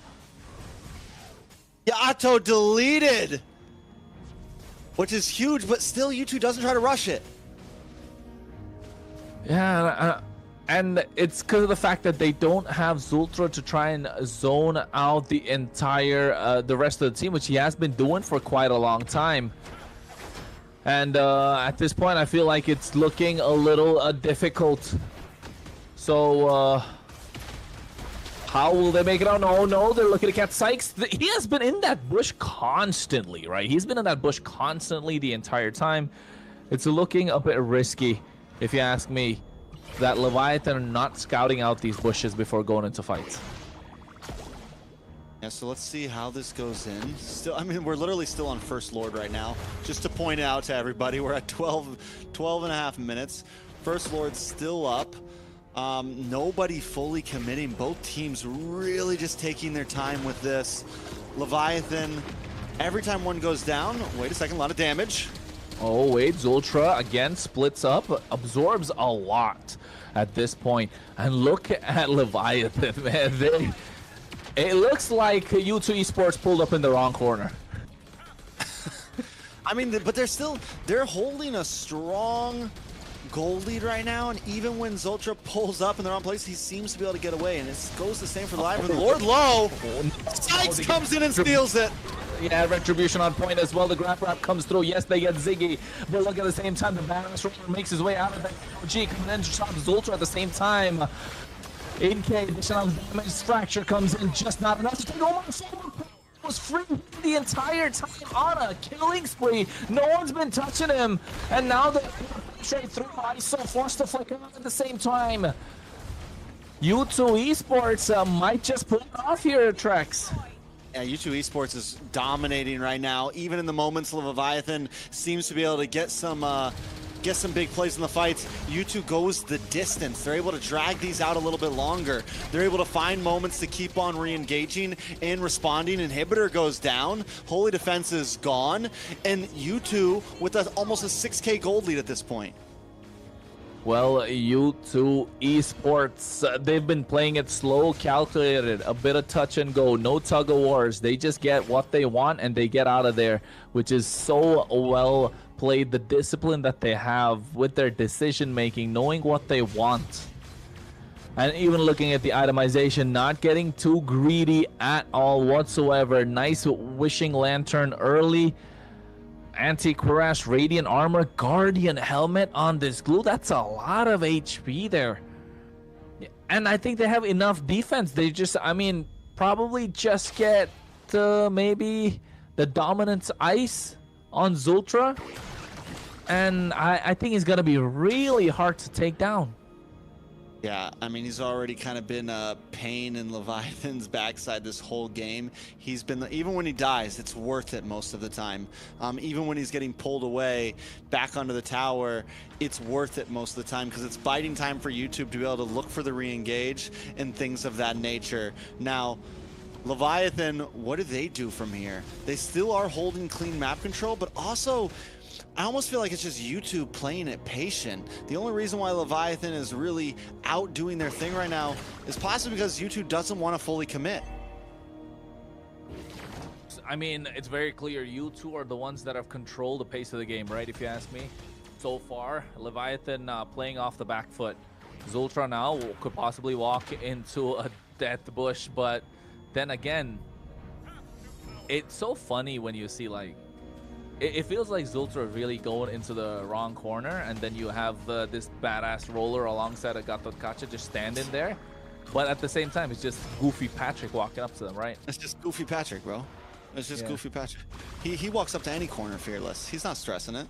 Yato deleted, which is huge, but still U2 doesn't try to rush it. Yeah, and it's because of the fact that they don't have Zultra to try and zone out the entire, the rest of the team, which he has been doing for quite a long time. And at this point, I feel like it's looking a little difficult. So, how will they make it out? Oh no, they're looking to catch Sykes. He has been in that bush constantly, right? He's been in that bush constantly the entire time. It's looking a bit risky, if you ask me, that Leviathan are not scouting out these bushes before going into fights. Yeah, so let's see how this goes in. Still, I mean, we're literally still on First Lord right now. Just to point out to everybody, we're at 12 and a half minutes. First Lord's still up. Nobody fully committing. Both teams really just taking their time with this. Leviathan, every time one goes down, wait a second, a lot of damage. Oh, wait, Zultra again splits up, absorbs a lot at this point. And look at Leviathan, man. It looks like U2 Esports pulled up in the wrong corner. I mean, but they're holding a strong goal lead right now, and even when Zultra pulls up in the wrong place, he seems to be able to get away, and it goes the same for Leviathan. Lord Low, Sykes comes in and steals it. Yeah, Retribution on point as well. The grab wrap comes through. Yes, they get Ziggy, but look at the same time, the Badass Roller makes his way out of that OG, coming in to shot Zultra at the same time. 8K additional damage, Fracture comes in, just not enough to take over. Was free the entire time on a killing spree. No one's been touching him, and now the straight through ISO forced to flick out at the same time. U2 Esports might just pull it off here, Trex. Yeah, U2 Esports is dominating right now. Even in the moments, Leviathan seems to be able to get some big plays in the fights. U2 goes the distance. They're able to drag these out a little bit longer. They're able to find moments to keep on re-engaging and responding. Inhibitor goes down. Holy Defense is gone. And U2 with almost a 6K gold lead at this point. Well, U2 Esports, they've been playing it slow, calculated, a bit of touch and go, no tug of wars. They just get what they want and they get out of there, which is so well played. The discipline that they have with their decision making, knowing what they want, and even looking at the itemization, not getting too greedy at all whatsoever. Nice Wishing Lantern early. Anti-Crash, Radiant Armor, Guardian Helmet on this glue. That's a lot of HP there. And I think they have enough defense. They just, I mean, probably just get maybe the Dominance Ice on Zultra. And I think it's going to be really hard to take down. Yeah, I mean, he's already kind of been a pain in Leviathan's backside this whole game. He's been, even when he dies, it's worth it most of the time. Even when he's getting pulled away back onto the tower, it's worth it most of the time because it's biting time for YouTube to be able to look for the re-engage and things of that nature. Now, Leviathan, what do they do from here? They still are holding clean map control, but also I almost feel like it's just YouTube playing it patient. The only reason why Leviathan is really out doing their thing right now is possibly because YouTube doesn't want to fully commit. I mean, it's very clear U2 are the ones that have controlled the pace of the game, right? If you ask me. So far, Leviathan playing off the back foot. Zultra now could possibly walk into a death bush, but then again, it's so funny when you see, like, it feels like Zultra really going into the wrong corner, and then you have this badass roller alongside a Gatot Kacha just standing there. But at the same time, it's just Goofy Patrick walking up to them, right? It's just Goofy Patrick, bro. It's just Goofy Patrick. He walks up to any corner fearless. He's not stressing it.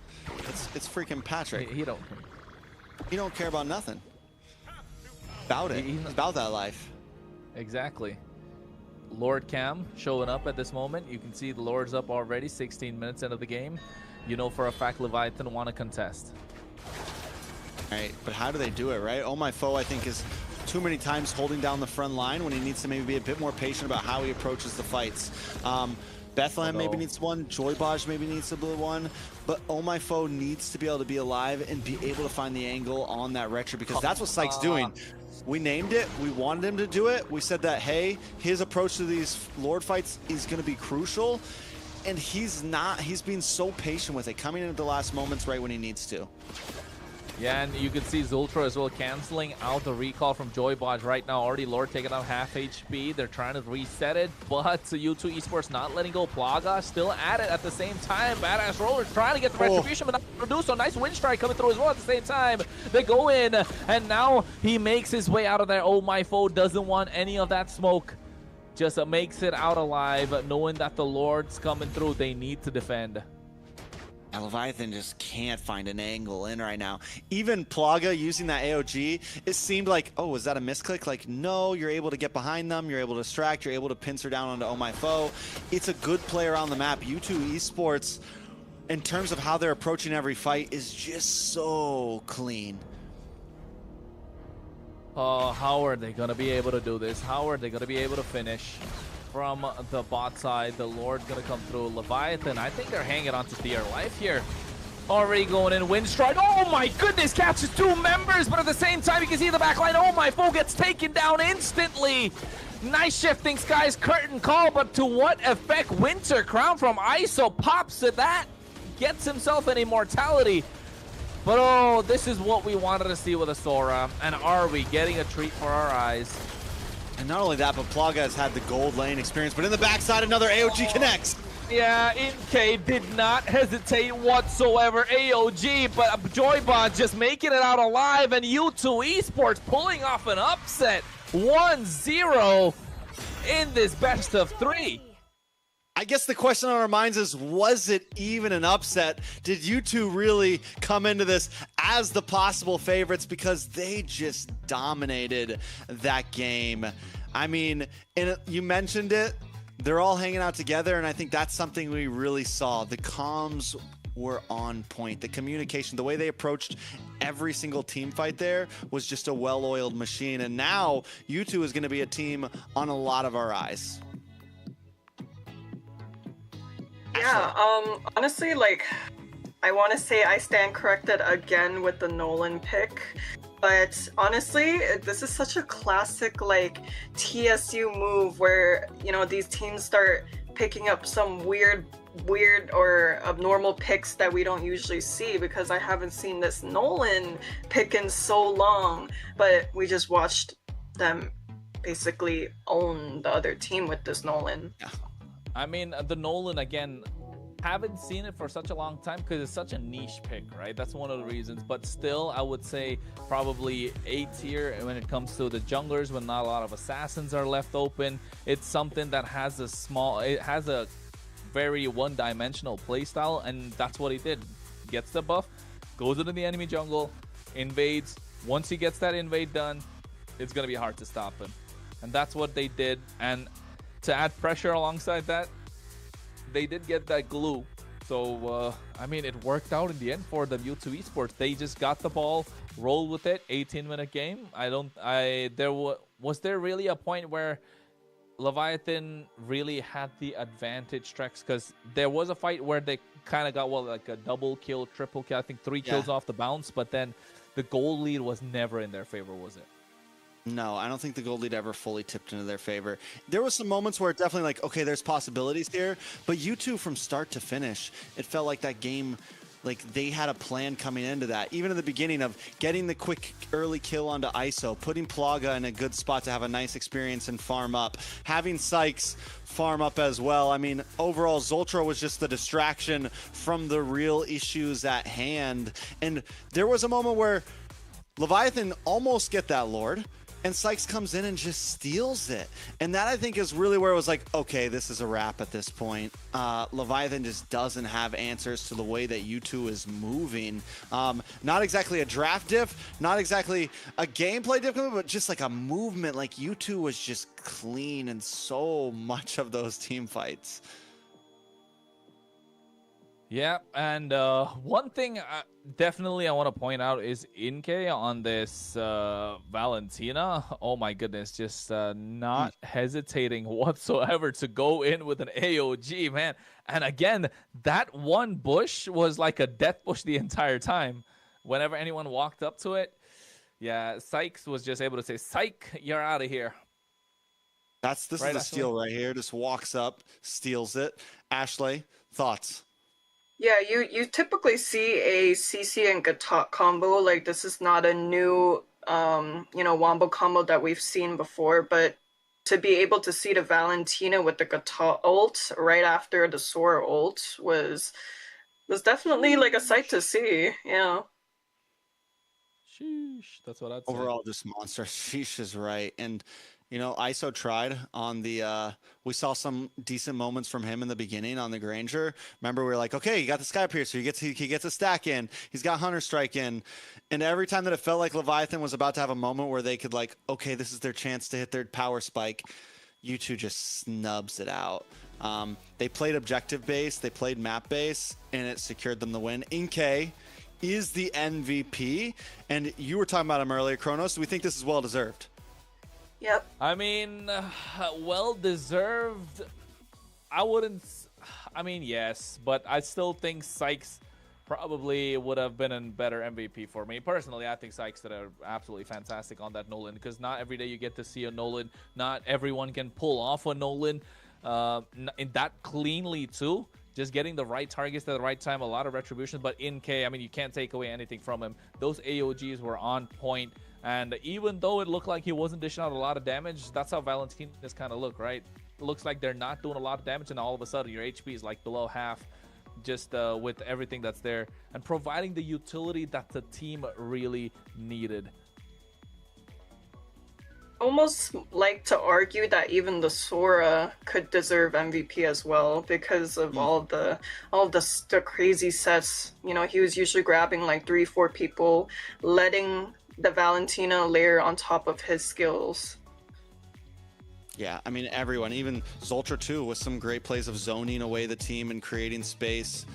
It's freaking Patrick. He don't care. He don't care about nothing. About it. He's about that life. Exactly. Lord Cam showing up at this moment. You can see the Lord's up already, 16 minutes into the game. You know for a fact Leviathan want to contest. All right, but how do they do it, right? Oh My Foe, I think, is too many times holding down the front line when he needs to maybe be a bit more patient about how he approaches the fights. Bethlehem maybe needs one, Joybaj maybe needs a blue one, but Oh My Foe needs to be able to be alive and be able to find the angle on that retro, because that's what Sykes doing. We named it, we wanted him to do it. We said that, hey, his approach to these Lord fights is going to be crucial, and he's not. He's being so patient with it, coming in at the last moments right when he needs to. Yeah, and you can see Zultra as well canceling out the recall from Joybaj right now. Already Lord taking out half HP. They're trying to reset it, but U2 Esports not letting go. Plaga still at it at the same time. Badass Roller trying to get the retribution, but not able to do so. Nice wind strike coming through as well at the same time. They go in, and now he makes his way out of there. Oh My Foe doesn't want any of that smoke. Just makes it out alive, knowing that the Lord's coming through. They need to defend. And Leviathan just can't find an angle in right now. Even Plaga using that AOG, it seemed like, oh, was that a misclick? Like, no, you're able to get behind them, you're able to distract, you're able to pincer down onto Oh My Foe. It's a good play around the map. U2 Esports, in terms of how they're approaching every fight, is just so clean. How are they going to be able to do this? How are they going to be able to finish? From the bot side, the Lord gonna come through. Leviathan, I think they're hanging on to their life here. Already going in, wind strike. Oh my goodness, catches 2 members, but at the same time, you can see the back line. Oh my foe gets taken down instantly. Nice shifting skies, curtain call, but to what effect? Winter Crown from ISO pops at that, gets himself an immortality. But oh, this is what we wanted to see with a Sora, and are we getting a treat for our eyes? And not only that, but Plaga has had the gold lane experience, but in the backside, another AOG connects. Yeah, Inke did not hesitate whatsoever. AOG, but Joybot just making it out alive, and U2 Esports pulling off an upset. 1-0 in this best of 3. I guess the question on our minds is, was it even an upset? Did U2 really come into this as the possible favorites? Because they just dominated that game. I mean, and you mentioned it, they're all hanging out together, and I think that's something we really saw. The comms were on point. The communication, the way they approached every single team fight there was just a well-oiled machine. And now U2 is going to be a team on a lot of our eyes. Yeah, honestly, like, I want to say I stand corrected again with the Nolan pick, but honestly, this is such a classic, like, TSU move where, you know, these teams start picking up some weird or abnormal picks that we don't usually see, because I haven't seen this Nolan pick in so long, but we just watched them basically own the other team with this Nolan. Yeah. I mean, the Nolan, again, haven't seen it for such a long time because it's such a niche pick, right? That's one of the reasons. But still, I would say probably A tier when it comes to the junglers, when not a lot of assassins are left open. It's something that has a very one-dimensional playstyle, and that's what he did. Gets the buff, goes into the enemy jungle, invades. Once he gets that invade done, it's going to be hard to stop him. And that's what they did. And to add pressure alongside that, they did get that glue. So, I mean, it worked out in the end for the U2 Esports. They just got the ball, rolled with it, 18-minute game. Was there really a point where Leviathan really had the advantage tracks? Because there was a fight where they kind of got, well, like a double kill, triple kill, I think 3 kills off the bounce, but then the goal lead was never in their favor, was it? No, I don't think the gold lead ever fully tipped into their favor. There was some moments where it definitely like, okay, there's possibilities here, but U2 from start to finish, it felt like that game, like they had a plan coming into that. Even in the beginning of getting the quick early kill onto ISO, putting Plaga in a good spot to have a nice experience and farm up, having Sykes farm up as well. I mean, overall, Zoltra was just the distraction from the real issues at hand. And there was a moment where Leviathan almost get that Lord, and Sykes comes in and just steals it. And that, I think, is really where it was like, okay, this is a wrap at this point. Leviathan just doesn't have answers to the way that U2 is moving. Not exactly a draft diff, not exactly a gameplay diff, but just like a movement. Like U2 was just clean in so much of those team fights. Yeah, and one thing definitely I want to point out is Inke on this Valentina. Oh my goodness, just not hesitating whatsoever to go in with an AOG, man. And again, that one bush was like a death bush the entire time. Whenever anyone walked up to it, yeah, Sykes was just able to say, "Psych, you're out of here." This is a steal right here. Just walks up, steals it. Ashley, thoughts? Yeah, you typically see a CC and Gatot combo. Like, this is not a new, wombo combo that we've seen before, but to be able to see the Valentina with the Gatot ult right after the Sora ult was definitely like a sight to see. Yeah. Sheesh, that's what I'd say. Overall, just monster. Sheesh is right. And You know, ISO tried on the, we saw some decent moments from him in the beginning on the Granger. Remember, we were like, okay, you got the Sky Piercer, he gets a stack in, he's got Hunter Strike in. And every time that it felt like Leviathan was about to have a moment where they could like, okay, this is their chance to hit their power spike, U2 just snubs it out. They played objective base, they played map base, and it secured them the win. Inke is the MVP, and you were talking about him earlier, Kronos. Do we think this is well-deserved? Yep. I mean, well-deserved, I wouldn't... I mean, yes, but I still think Sykes probably would have been a better MVP for me. Personally, I think Sykes did absolutely fantastic on that Nolan, because not every day you get to see a Nolan. Not everyone can pull off a Nolan in that cleanly, too. Just getting the right targets at the right time, a lot of retribution. But in K, I mean, you can't take away anything from him. Those AOGs were on point. And even though it looked like he wasn't dishing out a lot of damage, that's how Valentina's kind of look, right? It looks like they're not doing a lot of damage, and all of a sudden your HP is like below half, just with everything that's there. And providing the utility that the team really needed. Almost like to argue that even the Sora could deserve MVP as well, because of all the crazy sets. You know, he was usually grabbing like 3-4 people, letting the Valentina layer on top of his skills. Yeah, I mean, everyone, even Zoltra too, with some great plays of zoning away the team and creating space.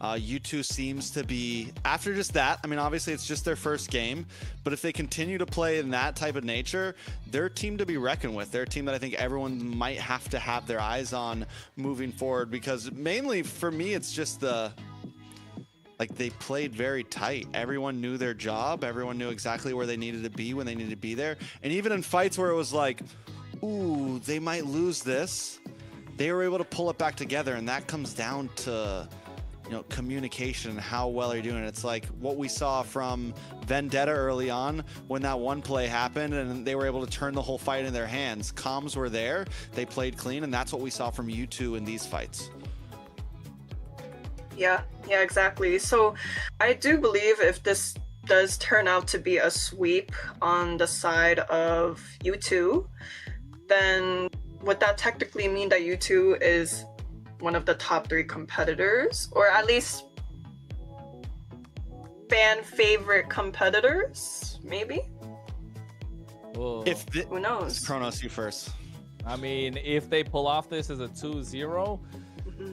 U2 seems to be, after just that, I mean, obviously it's just their first game, but if they continue to play in that type of nature, they're a team to be reckoned with. They're a team that I think everyone might have to have their eyes on moving forward, because mainly for me, it's just like they played very tight. Everyone knew their job. Everyone knew exactly where they needed to be when they needed to be there. And even in fights where it was like, ooh, they might lose this, they were able to pull it back together. And that comes down to, you know, communication and how well are you doing it. It's like what we saw from Vendetta early on when that one play happened and they were able to turn the whole fight in their hands. Comms were there, they played clean, and that's what we saw from U2 in these fights. Yeah, exactly. So I do believe if this does turn out to be a sweep on the side of U2, then would that technically mean that U2 is one of the top 3 competitors, or at least fan favorite competitors, maybe? Whoa. Who knows? Kronos, you first. I mean, if they pull off this as a 2-0,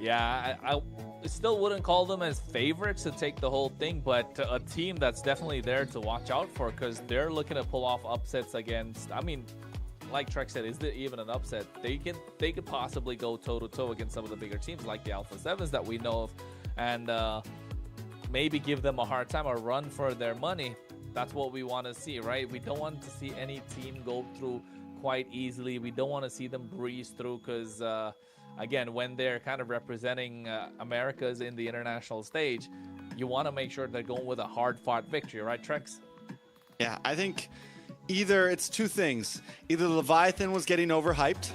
yeah, I still wouldn't call them as favorites to take the whole thing, but a team that's definitely there to watch out for, because they're looking to pull off upsets against, I mean, like Trek said, is it even an upset? They could possibly go toe-to-toe against some of the bigger teams like the Alpha 7s that we know of, and maybe give them a hard time or run for their money. That's what we want to see, right? We don't want to see any team go through quite easily. We don't want to see them breeze through, because again, when they're kind of representing Americas in the international stage, you want to make sure they're going with a hard-fought victory, right, Trex? Yeah, I think either it's two things. Either Leviathan was getting overhyped,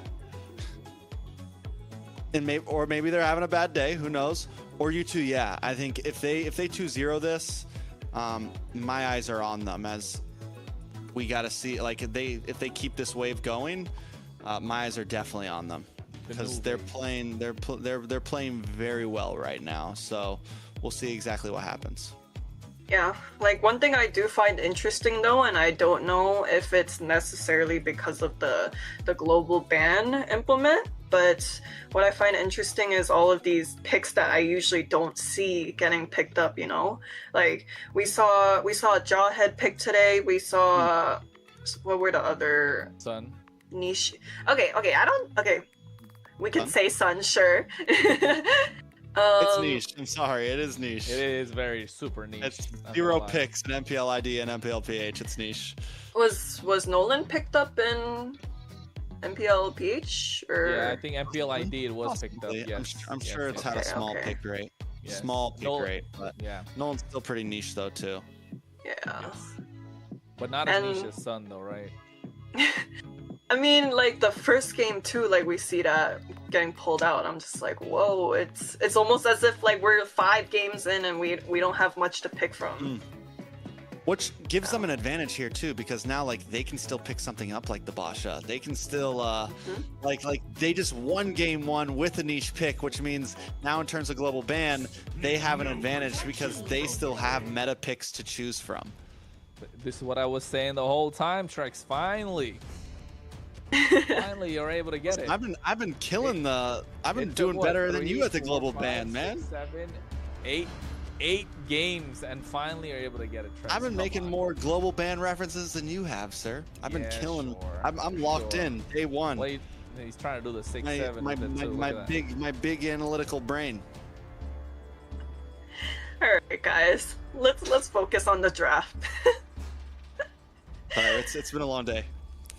and maybe they're having a bad day, who knows? Or U2, yeah. I think if they 2-0 this, my eyes are on them, as we got to see, like, if they keep this wave going, my eyes are definitely on them, because they're playing very well right now. So we'll see exactly what happens. Yeah, like one thing I do find interesting though, and I don't know if it's necessarily because of the global ban implement, but what I find interesting is all of these picks that I usually don't see getting picked up, you know? Like we saw a Jawhead pick today, we saw what were the other Sun niche? Okay, we can say Sun, sure. It's niche. I'm sorry, it is niche. It is very super niche. It's 0 picks in MPL ID and MPL PH. It's niche. Was Nolan picked up in MPL PH? Or? Yeah, I think MPL ID it was picked up. Yes, I'm sure it's had a small pick rate. Yes. Small pick rate, but yeah, Nolan's still pretty niche though too. Yeah. Yes. But not as niche as Sun though, right? I mean, like the first game too, like we see that getting pulled out. I'm just like, whoa! It's almost as if like we're 5 games in and we don't have much to pick from. Which gives them an advantage here too, because now like they can still pick something up like the Basha. They can still like they just won game 1 with a niche pick, which means now in terms of global ban, they have an advantage because they still have meta picks to choose from. This is what I was saying the whole time, Trex. Finally. Finally, you're able to get it. I've been killing the. I've been doing better than you at the global ban, man. 7, 8 games, and finally are able to get it. Trex. I've been making more global ban references than you have, sir. I've been killing. Sure, I'm locked in day 1. Well, he's trying to do the 6, 7. My big analytical brain. All right, guys, let's focus on the draft. All right, it's been a long day.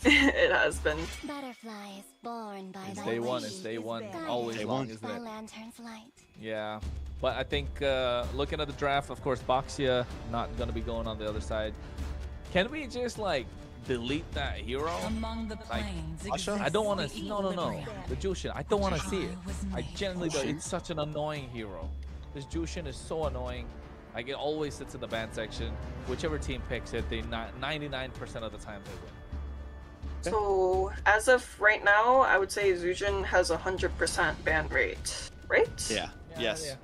It has been. Butterflies born by It's day 1. It's day 1. Always day long, 1. isn't it? Lantern's light. Yeah, but I think looking at the draft, of course, Baxia not gonna be going on the other side. Can we just like delete that hero? Among the planes I don't want to. No. The Jushin. I don't want to see it. I genuinely don't. It's such an annoying hero. This Jushin is so annoying. Like it always sits in the ban section. Whichever team picks it, they 99% of the time they win. So as of right now, I would say Zujin has 100% ban rate, right? Yeah. Yes.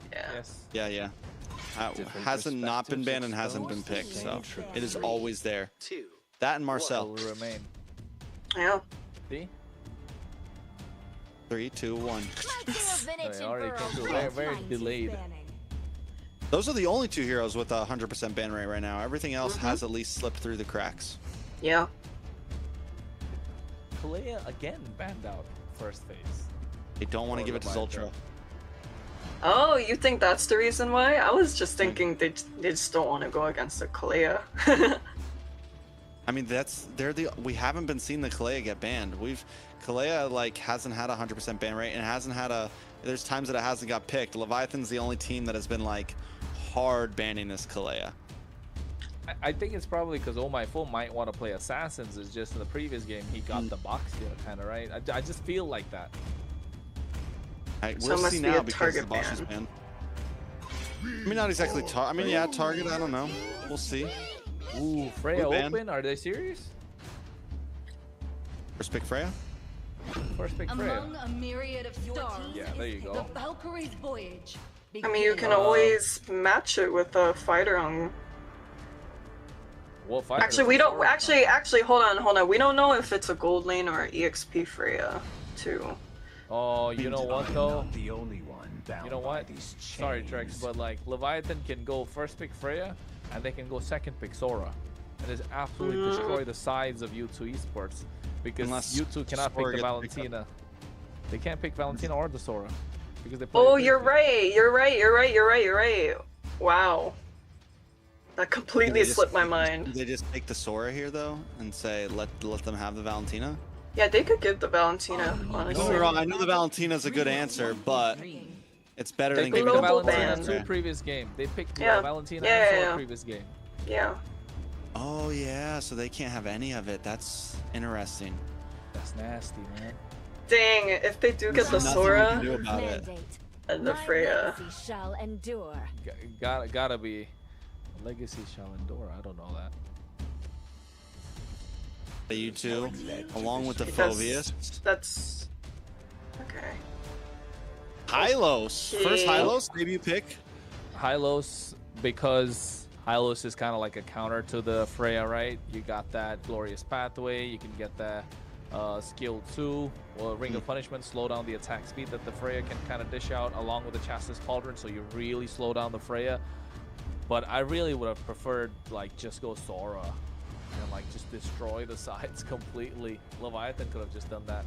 Yeah. Hasn't not been banned and hasn't been picked, so it is always there. That and Marcel. Will remain. Yeah. See? 3, 2, 1. They already came through. Very delayed. Those are the only 2 heroes with a 100% ban rate right now. Everything else has at least slipped through the cracks. Yeah. Kalea again banned out first phase. They don't want to give it to Zultra. Oh, you think that's the reason why? I was just thinking they just don't want to go against the Kalea. I mean, we haven't been seeing the Kalea get banned. Kalea like hasn't had a 100% ban rate and hasn't had there's times that it hasn't got picked. Leviathan's the only team that has been like hard banning this Kalea. I think it's probably because Oh My Fool might want to play Assassins. It's just in the previous game he got the box deal kind of right. I just feel like that. We'll see now because the boss is banned. I mean, not exactly target. I mean, yeah, target. I don't know. We'll see. Ooh, Freya open? Are they serious? First pick Freya? First pick Freya. Among a myriad of stars. Yeah, there you go. The Valkyrie's voyage. I mean, you can always match it with a fighter on. What fighter? Actually, we don't. Actually, hold on. We don't know if it's a gold lane or EXP Freya, too. Oh, you know what though? The only one you know what? Sorry, Trex, but like Leviathan can go first pick Freya, and they can go second pick Sora, and just absolutely destroy the sides of U2 Esports because U2 cannot pick the Valentina. They can't pick Valentina or the Sora because they play. Oh, you're right. You're right. Wow. That completely slipped my mind. Do they just take the Sora here though and say let them have the Valentina? Yeah, they could give the Valentina, honestly. Don't get me wrong, I know the Valentina's a good answer, but it's better than giving the Valentina to previous game. They picked Valentina for previous game. Yeah. Oh yeah, so they can't have any of it. That's interesting. That's nasty, man. Dang, if they do get the Sora and the Freya. Shall endure. Gotta be. Legacy shall endure. I don't know that. You two, along with the Phobius. That's okay. Hylos. First Hylos debut pick. Hylos because Hylos is kind of like a counter to the Freya, right? You got that glorious pathway. You can get that skill 2 or Ring of Punishment, slow down the attack speed that the Freya can kind of dish out, along with the Chassis Pauldron, so you really slow down the Freya. But I really would have preferred like just go Sora and like just destroy the sides completely. Leviathan could have just done that.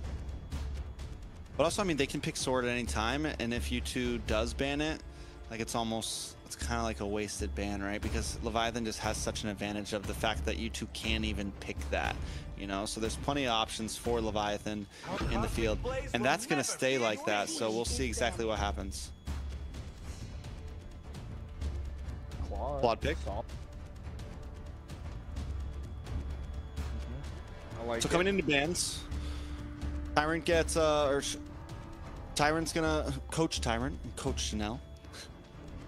But also, I mean, they can pick Sword at any time, and if U2 does ban it, like it's kind of like a wasted ban, right? Because Leviathan just has such an advantage of the fact that U2 can't even pick that, you know? So there's plenty of options for Leviathan in the field, and that's going to stay like that, so we'll see exactly what happens. Quad pick. So coming into bans, Tyrant gets Tyrant's gonna coach Tyrant and coach Chanel.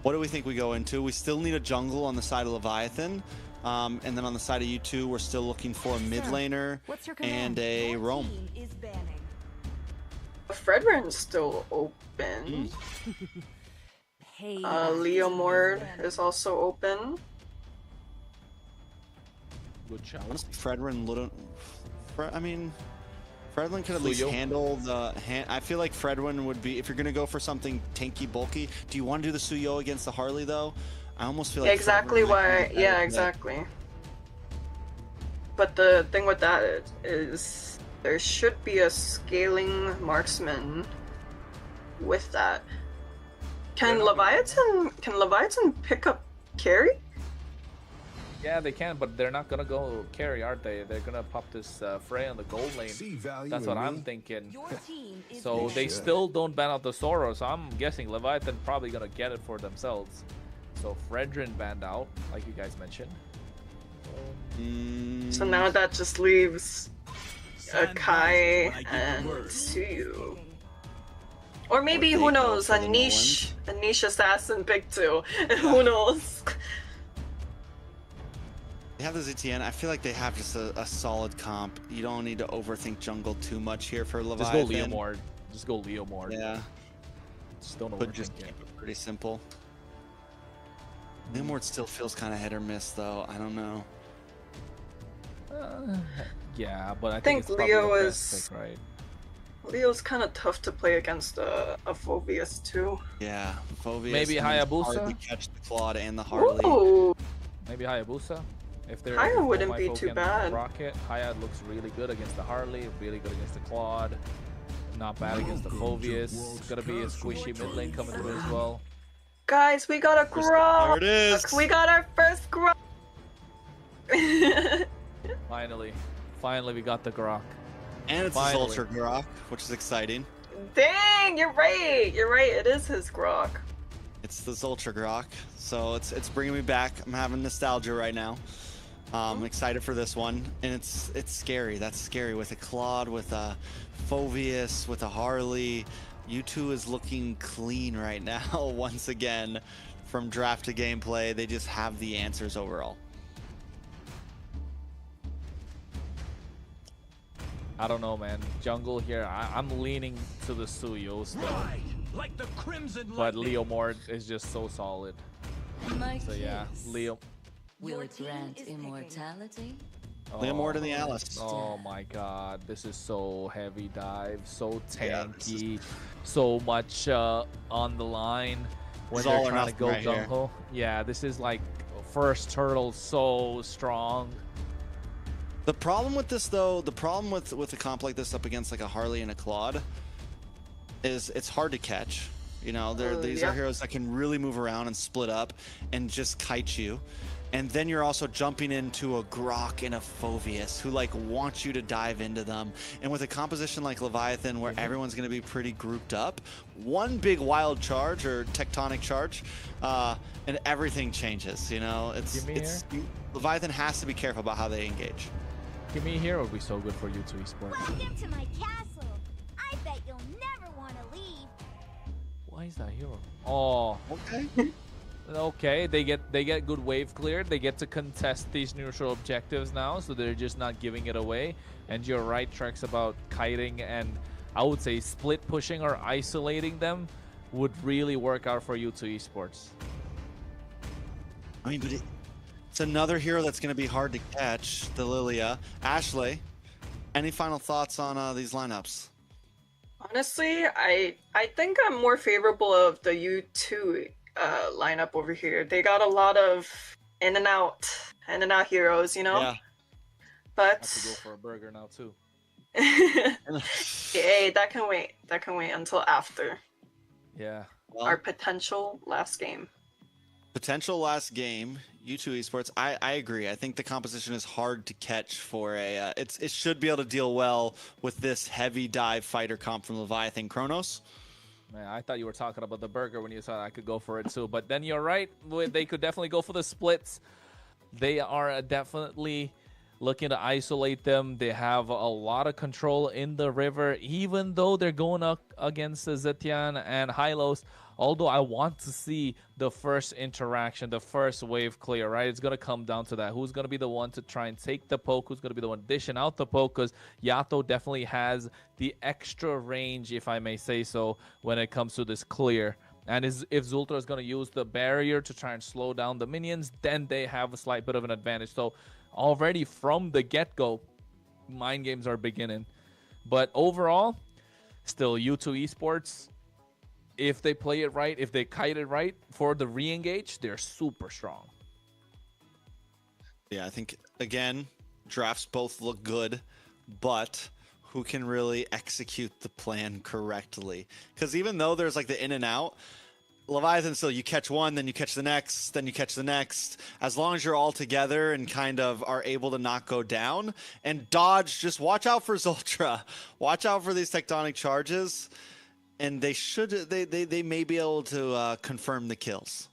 What do we think we go into? We still need a jungle on the side of Leviathan. And then on the side of U2, we're still looking for a mid laner and a roam. Fredrin's still open. Leo Mord is also open. Good job. Honestly, Fredrin, I mean, Fredrin could at least handle the hand. I feel like Fredrin would be, if you're going to go for something tanky, bulky. Do you want to do the Suyo against the Harley, though? I almost feel like exactly why. Yeah, exactly. But the thing with that is there should be a scaling marksman with that. Can Leviathan pick up carry? Yeah, they can, but they're not gonna go carry, aren't they? They're gonna pop this Frey on the gold lane. That's what I'm thinking. So they still don't ban out the Soro, so I'm guessing Leviathan probably gonna get it for themselves. So Fredrin banned out, like you guys mentioned. So now that just leaves Kai and Suyu. Or maybe, who knows, a niche assassin pick too. Who knows? They have the ZTN. I feel like they have just a solid comp. You don't need to overthink jungle too much here for Leviathan. Just go Leo Mord. Just go Leo Mord. Yeah. Just don't But overthink just it. keep it pretty simple. Leo Mord still feels kind of hit or miss, though. I don't know. Yeah, but I think it's probably Leo the is best pick, right? Leo's kind of tough to play against a Phobius too. Yeah, Phobius. Maybe Hayabusa? Hard to catch the Claude and the Harley. Ooh. Maybe Hayabusa. If they're Haya if wouldn't All be My too Folk and bad. Rocket. Haya looks really good against the Harley, really good against the Claude. Not bad against the Phobius. It's gonna be a squishy mid lane coming through as well. Guys, we got a Grok! There it is! We got our first Grok! Finally we got the Grok. And it's his Ultra Grok, which is exciting. Dang, you're right! You're right, it is his Grok. It's this Ultra Grok, so it's bringing me back. I'm having nostalgia right now. I'm excited for this one, and it's scary. That's scary with a Claude, with a Phobius, with a Harley. U2 is looking clean right now once again from draft to gameplay. They just have the answers overall. I don't know, man. Jungle here, I'm leaning to the Suyo still. Like the crimson But Leo Mord is just so solid. So yeah, Leo. Will it grant immortality? Leo Mord in the Alice. Oh my god, this is so heavy dive, so tanky, so much on the line when they're trying to go gung-ho. Yeah, this is like first turtle so strong. The problem with this, though, the problem with a comp like this up against like a Harley and a Claude is it's hard to catch. You know, these are heroes that can really move around and split up and just kite you. And then you're also jumping into a Grok and a Phobius who like want you to dive into them. And with a composition like Leviathan where everyone's going to be pretty grouped up, one big wild charge or tectonic charge, and everything changes. You know, Leviathan has to be careful about how they engage. Give me a hero would be so good for U2 Esports. Welcome to my castle. I bet you'll never want to leave. Why is that hero? Oh, okay. Okay, they get good wave cleared. They get to contest these neutral objectives now, so they're just not giving it away. And you're right, Trex, about kiting and I would say split pushing or isolating them would really work out for U2 Esports. I mean, but it's another hero that's going to be hard to catch, the Lilia. Ashley, any final thoughts on these lineups? Honestly, I think I'm more favorable of the U2 lineup over here. They got a lot of in and out heroes, you know. Yeah. But I have to go for a burger now too. Hey, that can wait. That can wait until after. Yeah. Well, our potential last game. Potential last game, U2 Esports. I agree. I think the composition is hard to catch for a. It should be able to deal well with this heavy dive fighter comp from Leviathan Kronos. Man, I thought you were talking about the burger when you said I could go for it too. But then you're right. They could definitely go for the splits. They are definitely looking to isolate them. They have a lot of control in the river, even though they're going up against Zetian and Hylos. Although I want to see the first interaction, the first wave clear, right? It's going to come down to that. Who's going to be the one to try and take the poke? Who's going to be the one dishing out the poke? Because Yato definitely has the extra range, if I may say so, when it comes to this clear. And if Zultra is going to use the barrier to try and slow down the minions, then they have a slight bit of an advantage. So already from the get-go, mind games are beginning. But overall, still U2 Esports, if they play it right, if they kite it right for the re-engage, they're super strong. Yeah, I think, again, drafts both look good, but who can really execute the plan correctly? Because even though there's like the in and out, Leviathan still, you catch one, then you catch the next, then you catch the next. As long as you're all together and kind of are able to not go down and dodge, just watch out for Zultra. Watch out for these tectonic charges. And they may be able to confirm the kills.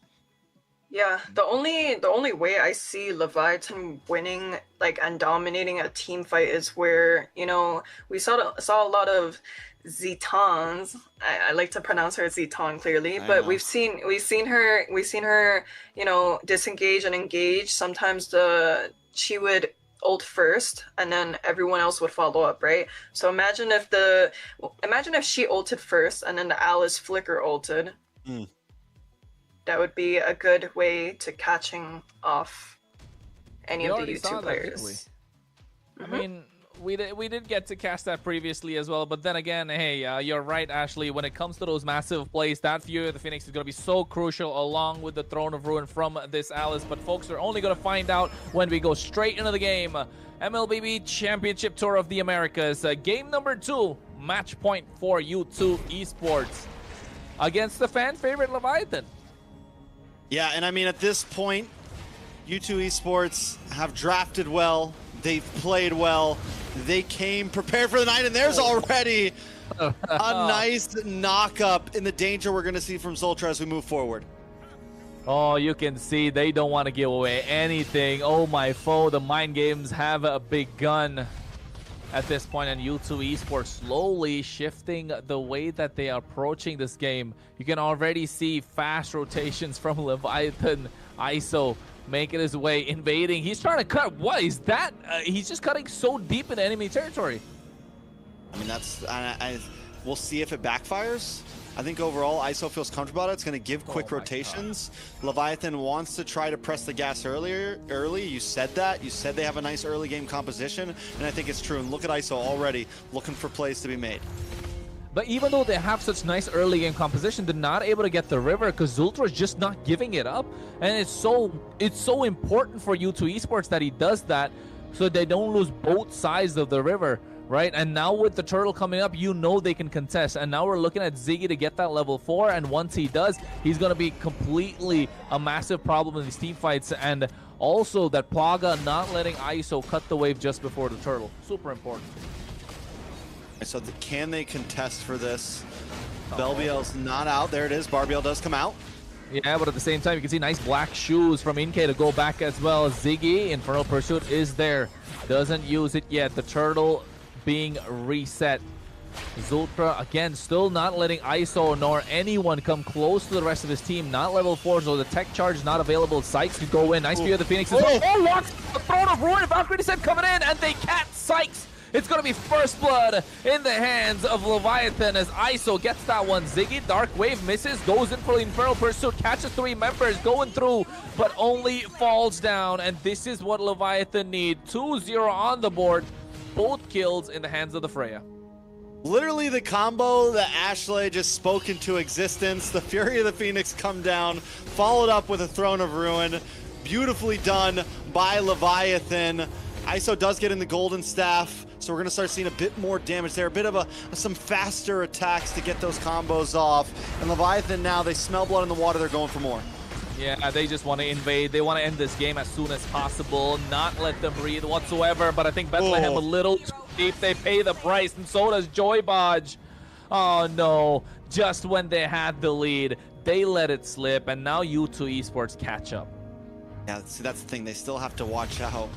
Yeah, the only way I see Leviathan winning and dominating a team fight is where, you know, we saw a lot of Zitans. I like to pronounce her Zitan clearly, but we've seen her, you know, disengage and engage. Sometimes she would ult first and then everyone else would follow up, right? So imagine if she ulted first and then the Alice flicker ulted. That would be a good way to catching off any of the U2 players. I mean, we did get to cast that previously as well, but then again, hey, you're right, Ashley. When it comes to those massive plays, that Fury of the Phoenix is going to be so crucial along with the Throne of Ruin from this Alice. But folks, are only going to find out when we go straight into the game. MLBB Championship Tour of the Americas. Game number 2, match point for U2 Esports against the fan favorite Leviathan. Yeah, and I mean, at this point, U2 Esports have drafted well. They've played well. They came prepared for the night, and there's already a nice knock-up in the danger we're going to see from Zultra as we move forward. Oh, you can see they don't want to give away anything. Oh, my foe, the mind games have begun at this point, and U2 Esports slowly shifting the way that they are approaching this game. You can already see fast rotations from Leviathan. ISO making his way, invading. He's trying to cut. What is that? He's just cutting so deep in enemy territory. I mean, that's... we'll see if it backfires. I think overall, ISO feels comfortable about it. It's going to give quick rotations. Leviathan wants to try to press the gas early. You said that. You said they have a nice early game composition, and I think it's true. And look at ISO already looking for plays to be made. But even though they have such nice early game composition, they're not able to get the river because Zultra is just not giving it up. And it's so important for U2 Esports that he does that so they don't lose both sides of the river, right? And now with the turtle coming up, you know they can contest. And now we're looking at Ziggy to get that level 4. And once he does, he's going to be completely a massive problem in these team fights. And also that Plaga not letting ISO cut the wave just before the turtle. Super important. So can they contest for this? Belbiel's not out. There it is. Barbiel does come out. Yeah, but at the same time, you can see nice black shoes from Inke to go back as well. Ziggy, Infernal Pursuit is there. Doesn't use it yet. The turtle being reset. Zultra, again, still not letting ISO nor anyone come close to the rest of his team. Not level 4, so the tech charge is not available. Sykes could go in. Nice view of the Phoenix as well. Oh, watch the Throne of Ruin. Valkyrie said coming in, and they catch Sykes. It's going to be first blood in the hands of Leviathan as ISO gets that one. Ziggy, Dark Wave misses, goes in for the Infernal Pursuit, catches 3 members, going through, but only falls down. And this is what Leviathan need. 2-0 on the board. Both kills in the hands of the Freya. Literally the combo that Ashley just spoke into existence. The Fury of the Phoenix come down, followed up with a Throne of Ruin. Beautifully done by Leviathan. ISO does get in the Golden Staff, so we're going to start seeing a bit more damage there. A bit of some faster attacks to get those combos off. And Leviathan now, they smell blood in the water. They're going for more. Yeah, they just want to invade. They want to end this game as soon as possible, not let them breathe whatsoever. But I think Bethlehem a little too deep. They pay the price, and so does Joy Bodge. Oh, no. Just when they had the lead, they let it slip, and now U2 Esports catch up. Yeah, see, that's the thing. They still have to watch out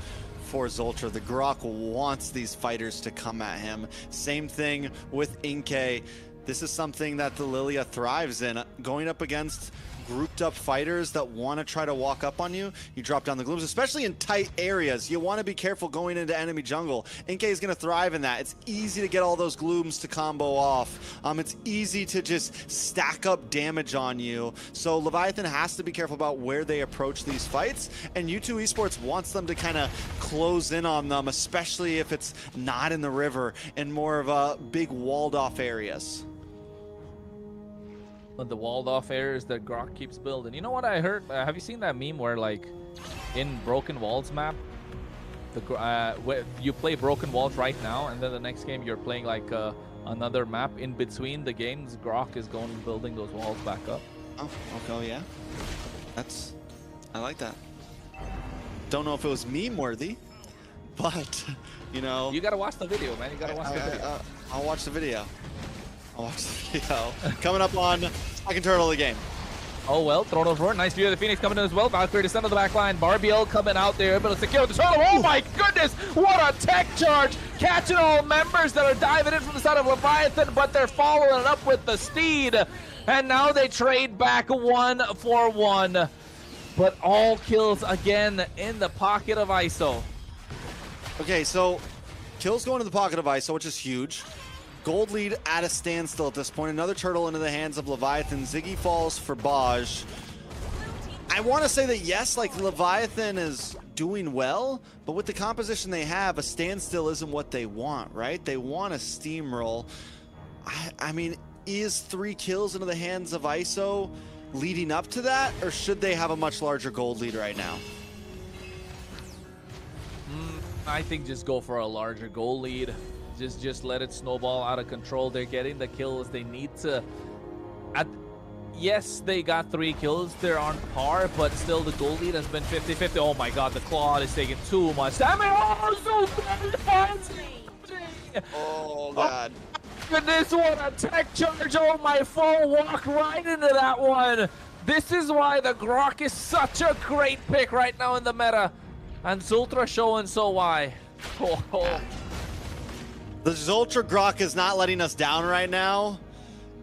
for Zoltra. The Grok wants these fighters to come at him. Same thing with Inke. This is something that the Lilia thrives in. Going up against grouped up fighters that want to try to walk up on you, you drop down the glooms, especially in tight areas. You want to be careful going into enemy jungle. Inke is going to thrive in that. It's easy to get all those glooms to combo off. It's easy to just stack up damage on you. So Leviathan has to be careful about where they approach these fights, and U2 Esports wants them to kind of close in on them, especially if it's not in the river and more of a big walled off areas. The walled off areas that Grok keeps building. You know what I heard? Have you seen that meme where, like, in Broken Walls map, where you play Broken Walls right now, and then the next game you're playing like another map in between the games? Grok is going and building those walls back up. Oh, okay, yeah. I like that. Don't know if it was meme worthy, but you know. You gotta watch the video, man. You gotta watch the video. I'll watch the video. Coming up on second turtle of the game. Oh well, Throne of Roar. Nice view of the Phoenix coming in as well. Valkyrie to center the back line. Barbiel coming out there, able to secure the turtle. Oh my goodness, what a tech charge! Catching all members that are diving in from the side of Leviathan, but they're following it up with the Steed. And now they trade back 1 for 1. But all kills again in the pocket of ISO. Okay, so kills going to the pocket of ISO, which is huge. Gold lead at a standstill at this point. Another turtle into the hands of Leviathan. Ziggy falls for Baj. I want to say that yes, like Leviathan is doing well, but with the composition they have, a standstill isn't what they want, right? They want a steamroll. I mean, is 3 kills into the hands of ISO leading up to that, or should they have a much larger gold lead right now? I think just go for a larger goal lead. Just let it snowball out of control. They're getting the kills they need to. Yes, they got 3 kills. They're on par, but still the goal lead has been 50-50. Oh my god, the Claude is taking too much damage. Oh god. Goodness, what a tech charge. Oh, my phone walked right into that one. This is why the Grok is such a great pick right now in the meta. And Zoltra showing so why. The Zoltra Grok is not letting us down right now.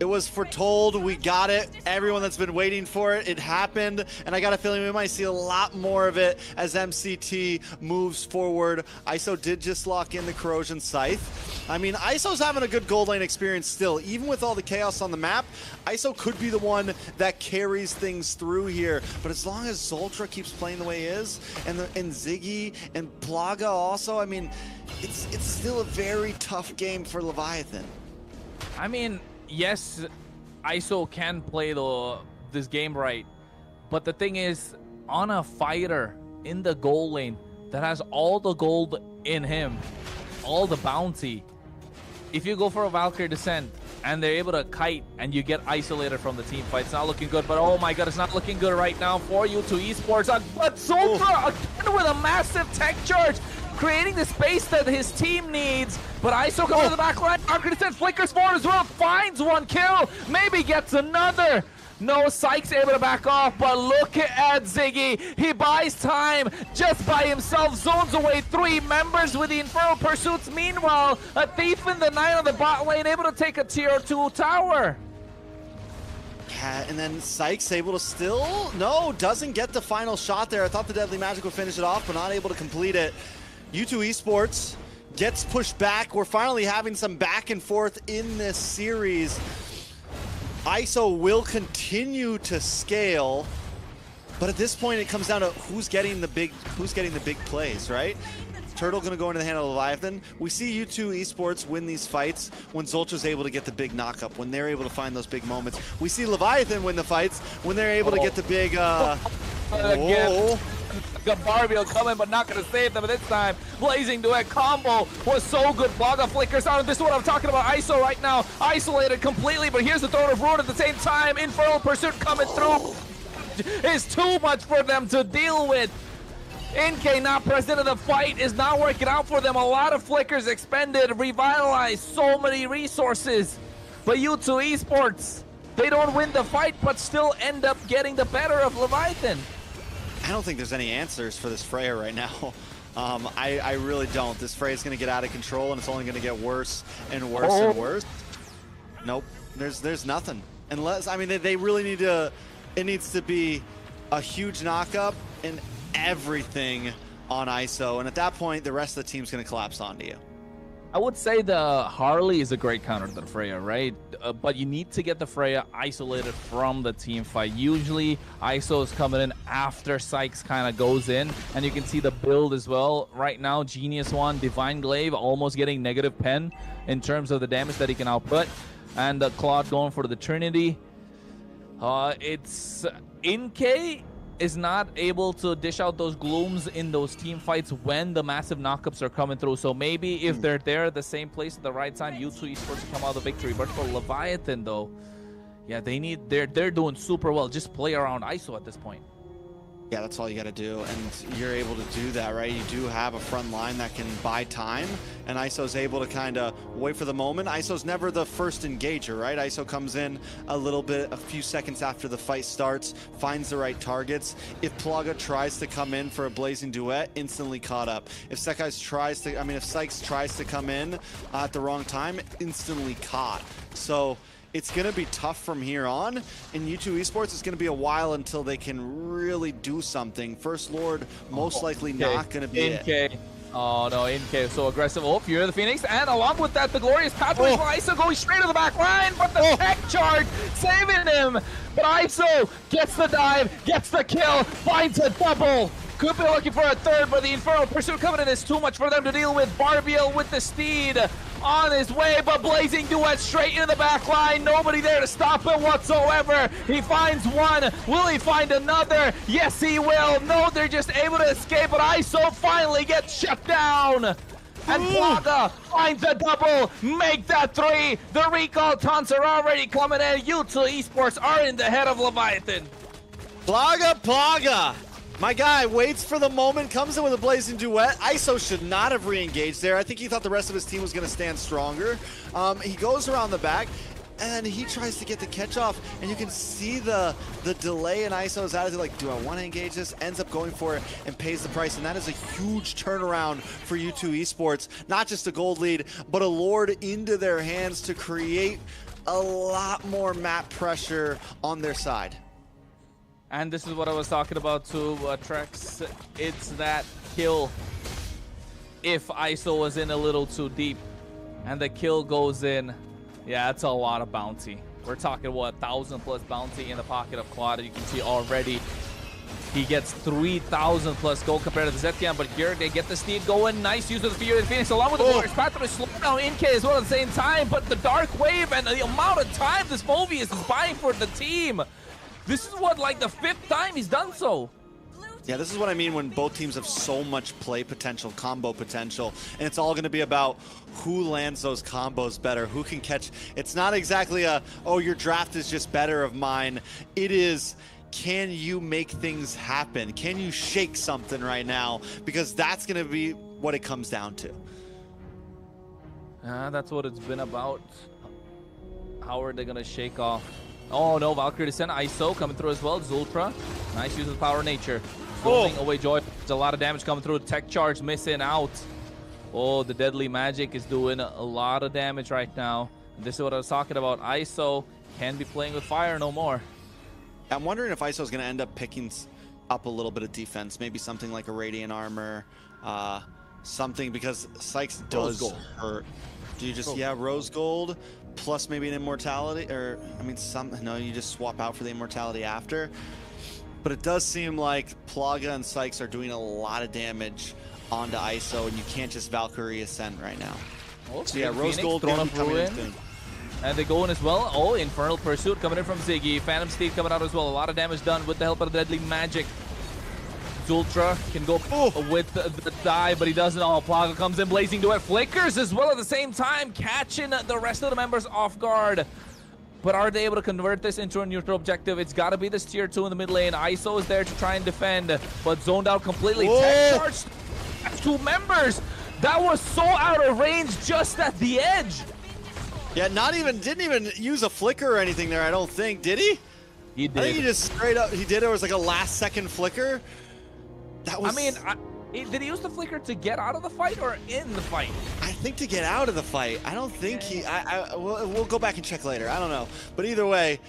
It was foretold, we got it. Everyone that's been waiting for it, it happened. And I got a feeling we might see a lot more of it as MCT moves forward. ISO did just lock in the Corrosion Scythe. I mean, ISO's having a good gold lane experience still. Even with all the chaos on the map, ISO could be the one that carries things through here. But as long as Zoltra keeps playing the way he is, and Ziggy and Plaga also, I mean, it's still a very tough game for Leviathan. I mean, yes, ISO can play this game right, but the thing is, on a fighter in the gold lane that has all the gold in him, all the bounty, if you go for a Valkyrie Descent and they're able to kite and you get isolated from the team fight, it's not looking good. But oh my god, it's not looking good right now for U2 Esports. But Zoltra again with a massive tech charge, creating the space that his team needs. But ISO comes to the back line. Valkyrie Descent flickers forward as well, finds 1 kill, maybe gets another. No, Sykes able to back off, but look at Ziggy. He buys time just by himself, zones away 3 members with the Infernal Pursuits. Meanwhile, a Thief in the Night on the bot lane, able to take a tier 2 tower. Yeah, and then Sykes able to still, no, doesn't get the final shot there. I thought the Deadly Magic would finish it off, but not able to complete it. U2 Esports gets pushed back. We're finally having some back and forth in this series. ISO will continue to scale, but at this point it comes down to who's getting the big plays, right? Turtle gonna go into the hand of Leviathan. We see U2 Esports win these fights when Zoltra's able to get the big knock-up, when they're able to find those big moments. We see Leviathan win the fights when they're able to get the big Barbiel coming, but not going to save them this time. Blazing Duet combo was so good. Plaga flickers out, and this is what I'm talking about. ISO right now, isolated completely, but here's the Throne of Ruin at the same time. Infernal Pursuit coming through is too much for them to deal with. Inke not present in the fight is not working out for them. A lot of flickers expended, revitalized, so many resources. But U2 Esports, they don't win the fight, but still end up getting the better of Leviathan. I don't think there's any answers for this Freya right now. I really don't. This fray is going to get out of control, and it's only going to get worse and worse and worse. Nope, there's nothing. Unless, I mean, they really need to, it needs to be a huge knockup and everything on ISO. And at that point, the rest of the team's going to collapse onto you. I would say the Harley is a great counter to the Freya, right? But you need to get the Freya isolated from the team fight. Usually, ISO is coming in after Sykes kind of goes in, and you can see the build as well. Right now, Genius One, Divine Glaive almost getting negative pen in terms of the damage that he can output. And Claude going for the Trinity. It's Inke is not able to dish out those glooms in those team fights when the massive knockups are coming through. So maybe if they're there at the same place at the right time, U2 Esports will come out of the victory. But for Leviathan, though, yeah, they're doing super well. Just play around ISO at this point. Yeah, that's all you got to do, and you're able to do that, right? You do have a front line that can buy time, and ISO's able to kind of wait for the moment. ISO's never the first engager, right? ISO comes in a few seconds after the fight starts, finds the right targets. If Plaga tries to come in for a blazing duet, instantly caught up. If Sykes tries to come in at the wrong time, instantly caught. So it's going to be tough from here on. In U2 Esports, it's going to be a while until they can really do something. First Lord, most likely not going to be it. Oh no, NK so aggressive. Oh, Fury of the Phoenix. And along with that, the glorious pathway for ISO going straight to the back line, but the tech charge saving him. But ISO gets the dive, gets the kill, finds a double. Could be looking for a third, but the Infernal Pursuit coming in is too much for them to deal with. Barbiel with the Steed on his way, but Blazing Duet straight into the back line. Nobody there to stop him whatsoever. He finds one. Will he find another? Yes, he will. No, they're just able to escape, but ISO finally gets shut down. And Plaga finds a double, make that three. The recall taunts are already coming in. U2 Esports are in the head of Leviathan. Plaga! My guy waits for the moment, comes in with a blazing duet. ISO should not have re-engaged there. I think he thought the rest of his team was going to stand stronger. He goes around the back, and he tries to get the catch-off, and you can see the delay in ISO's attitude, like, do I want to engage this? Ends up going for it and pays the price, and that is a huge turnaround for U2 Esports. Not just a gold lead, but a Lord into their hands to create a lot more map pressure on their side. And this is what I was talking about too, Trex. It's that kill. If ISO was in a little too deep and the kill goes in, yeah, that's a lot of bounty. We're talking, what, 1,000+ bounty in the pocket of Claude. You can see already he gets 3,000+ gold compared to the Zetian, but here they get the Steed going. Nice use of the Fury of the Phoenix along with the Warriors. Path to slow down NK as well at the same time, but the Dark Wave and the amount of time this Mobius is buying for the team. This is what, like, the 5th time he's done so. Yeah, this is what I mean when both teams have so much play potential, combo potential, and it's all going to be about who lands those combos better, who can catch. It's not exactly a, oh, your draft is just better of mine. It is, can you make things happen? Can you shake something right now? Because that's going to be what it comes down to. That's what it's been about. How are they going to shake off? Oh no, Valkyrie Descent, ISO coming through as well. Zultra, nice use of Power Nature. Rolling away Joy. There's a lot of damage coming through. Tech Charge missing out. Oh, the Deadly Magic is doing a lot of damage right now. And this is what I was talking about. ISO can be playing with fire no more. I'm wondering if ISO is going to end up picking up a little bit of defense. Maybe something like a Radiant Armor. Something, because Sykes does hurt. Do you just, yeah, Rose Gold. Plus maybe an immortality, or I mean, no, you just swap out for the immortality after. But it does seem like Plaga and Sykes are doing a lot of damage onto ISO, and you can't just Valkyrie Ascent right now. Oh, so yeah, Rose Phoenix Gold coming in soon. And they go in as well. Oh, Infernal Pursuit coming in from Ziggy. Phantom Steed coming out as well. A lot of damage done with the help of the Deadly Magic. Zultra can go with the dive, but he doesn't. Oh, Plaga comes in, Blazing Duet, flickers as well at the same time, catching the rest of the members off guard. But are they able to convert this into a neutral objective? It's got to be this tier 2 in the mid lane. ISO is there to try and defend, but zoned out completely. Tech charge, 2 members. That was so out of range just at the edge. Yeah, didn't even use a flicker or anything there, I don't think. Did he? He did. I think he just straight up, he did it. It was like a last second flicker. That was... I mean, Did he use the flicker to get out of the fight or in the fight? I think to get out of the fight. I don't think he... we'll go back and check later. I don't know. But either way,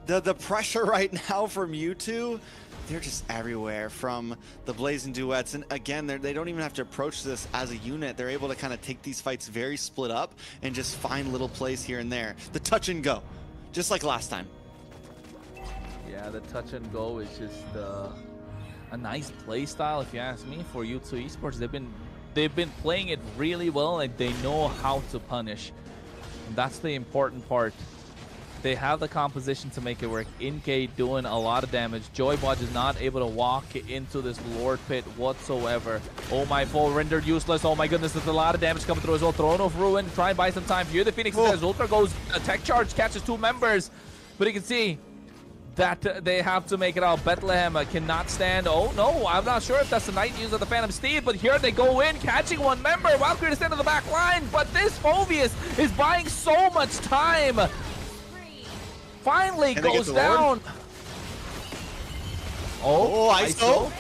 the pressure right now from U2, they're just everywhere from the Blazing Duets. And again, they don't even have to approach this as a unit. They're able to kind of take these fights very split up and just find little plays here and there. The touch and go, just like last time. Yeah, the touch and go is just a nice play style, if you ask me, for U2 Esports. They've been playing it really well. Like, they know how to punish. And that's the important part. They have the composition to make it work. Inkay doing a lot of damage. Joybot is not able to walk into this Lord Pit whatsoever. Oh my, full rendered useless. Oh my goodness, there's a lot of damage coming through as well. Throne of Ruin, try and buy some time. Here the Phoenix says Ultra goes, a tech charge catches 2 members. But you can see that they have to make it out. Bethlehem cannot stand. Oh no, I'm not sure if that's the Night use of the Phantom Steed, but here they go in, catching 1 member. Valkyrie to stand on the back line, but this Phoveus is buying so much time. Finally goes down. Oh, ISO.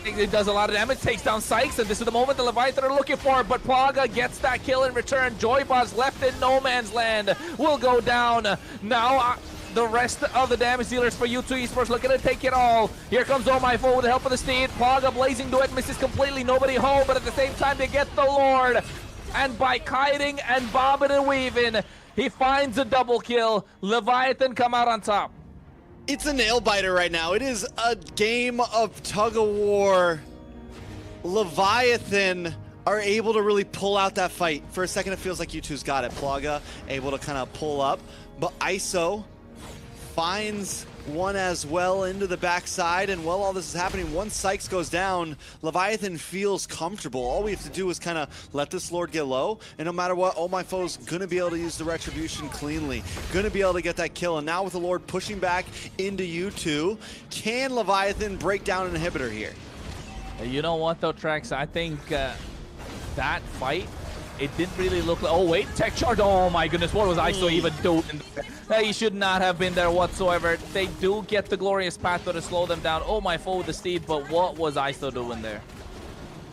It does a lot of damage, takes down Sykes, and this is the moment the Leviathan are looking for, but Plaga gets that kill in return. Joybot's left in no man's land will go down. Now the rest of the damage dealers for U2 Esports looking to take it all. Here comes Oh My Foe with the help of the Steed. Plaga Blazing Duet misses completely, nobody home, but at the same time they get the Lord. And by kiting and bobbing and weaving, he finds a double kill. Leviathan come out on top. It's a nail biter right now. It is a game of tug of war. Leviathan are able to really pull out that fight. For a second, it feels like U2's got it. Plaga able to kind of pull up, but ISO finds one as well into the backside, and while all this is happening, once Sykes goes down, Leviathan feels comfortable. All we have to do is kind of let this Lord get low, and no matter what, Oh My Foe's gonna be able to use the Retribution cleanly, gonna be able to get that kill, and now with the Lord pushing back into U2, can Leviathan break down an inhibitor here? You know what though, Trex, I think that fight, it didn't really look like... Oh wait, tech charge, oh my goodness, what was ISO even doing? He should not have been there whatsoever. They do get the glorious path to slow them down. Oh My Foe with the Steed, but what was ISO doing there?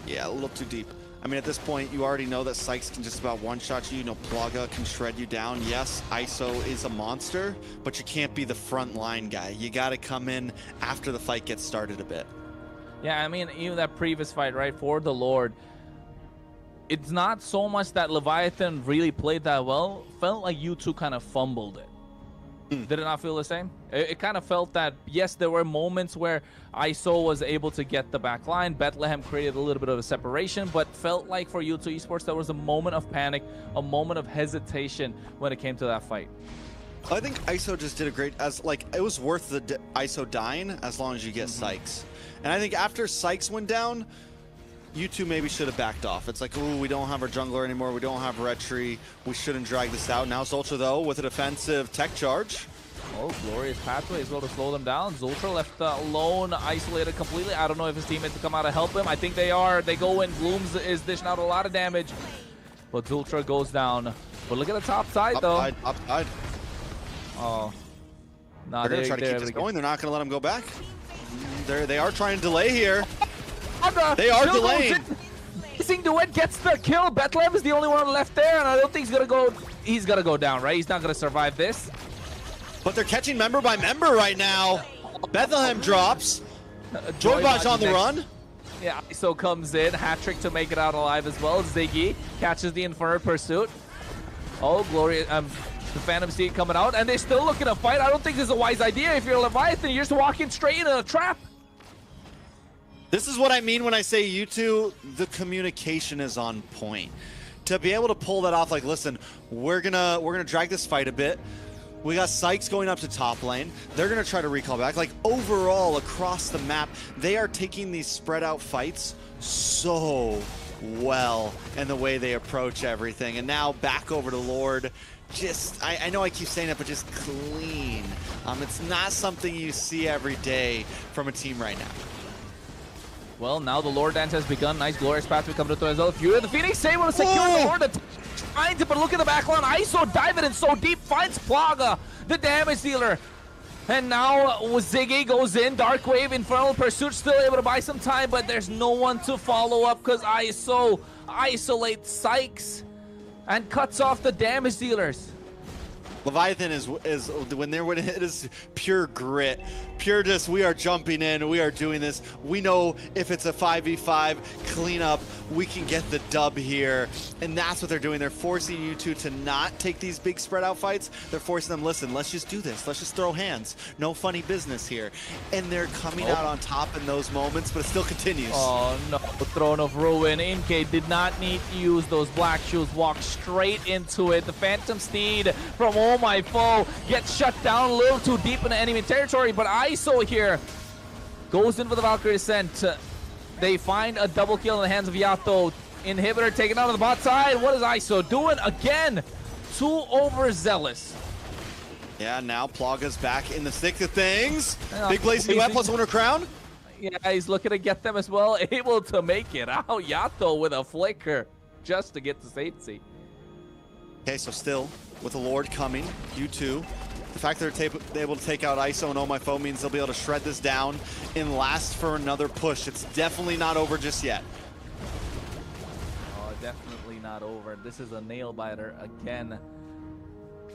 Yeah, a little too deep. I mean, at this point, you already know that Sykes can just about one-shot you. You know, Plaga can shred you down. Yes, ISO is a monster, but you can't be the front line guy. You got to come in after the fight gets started a bit. Yeah, I mean, even that previous fight, right, for the Lord, it's not so much that Leviathan really played that well. Felt like U2 kind of fumbled it. Did it not feel the same? It kind of felt that, yes, there were moments where ISO was able to get the back line. Bethlehem created a little bit of a separation, but felt like for U2 Esports, there was a moment of panic, a moment of hesitation when it came to that fight. I think ISO just did a great, it was worth the ISO dying as long as you get Sykes. And I think after Sykes went down, U2 maybe should have backed off. It's like, ooh, we don't have our jungler anymore. We don't have Retri. We shouldn't drag this out. Now Zultra, though, with a defensive tech charge. Oh, glorious pathway as well to slow them down. Zultra left alone, isolated completely. I don't know if his teammates will come out to help him. I think they are. They go in. Blooms is dishing out a lot of damage. But Zultra goes down. But look at the top side, though. Top side. Oh. Nah, they're going to try to keep this going. They're not going to let him go back. They are trying to delay here. They are delaying. Blazing Duet gets the kill. Bethlehem is the only one left there, and I don't think he's gonna go. He's gonna go down, right? He's not gonna survive this. But they're catching member by member right now. Bethlehem drops. Joybot's on the run. Yeah, ISO comes in, hat trick to make it out alive as well. Ziggy catches the Inferno Pursuit. Oh, glorious! The Phantom Steed coming out, and they're still looking to fight. I don't think this is a wise idea. If you're Leviathan, you're just walking straight into a trap. This is what I mean when I say U2, the communication is on point. To be able to pull that off, like, listen, we're gonna drag this fight a bit. We got Sykes going up to top lane. They're gonna try to recall back. Like, overall, across the map, they are taking these spread out fights so well in the way they approach everything. And now back over to Lord. Just, I know I keep saying it, but just clean. It's not something you see every day from a team right now. Well, now the Lord dance has begun. Nice glorious path to come to as well. Fury of the Phoenix able to secure the Lord. Trying to, but look at the back line. ISO diving in so deep, finds Plaga, the damage dealer. And now Ziggy goes in. Dark Wave, Infernal Pursuit still able to buy some time, but there's no one to follow up because ISO isolates Sykes and cuts off the damage dealers. Leviathan is when it is pure grit, pure just we are jumping in, we are doing this. We know if it's a 5v5 cleanup, we can get the dub here, and that's what they're doing. They're forcing you two to not take these big spread out fights. They're forcing them, listen, let's just do this. Let's just throw hands. No funny business here. And they're coming out on top in those moments, but it still continues. Oh no, Throne of Ruin. Inke did not need to use those black shoes. Walked straight into it. The Phantom Steed from Oh My Foe gets shut down a little too deep into enemy territory, but ISO here goes in for the Valkyrie Descent. They find a double kill in the hands of Yato. Inhibitor taken out on the bot side. What is ISO doing again? Too overzealous. Yeah, now Plaga's back in the thick of things. Big Blazing Web plus Winter Crown. Yeah, he's looking to get them as well. Able to make it out. Yato with a flicker just to get to safety. Okay, so still with the Lord coming, U2. The fact that they're able to take out ISO and Oh My Foe means they'll be able to shred this down and last for another push. It's definitely not over just yet. Oh, definitely not over. This is a nail biter again.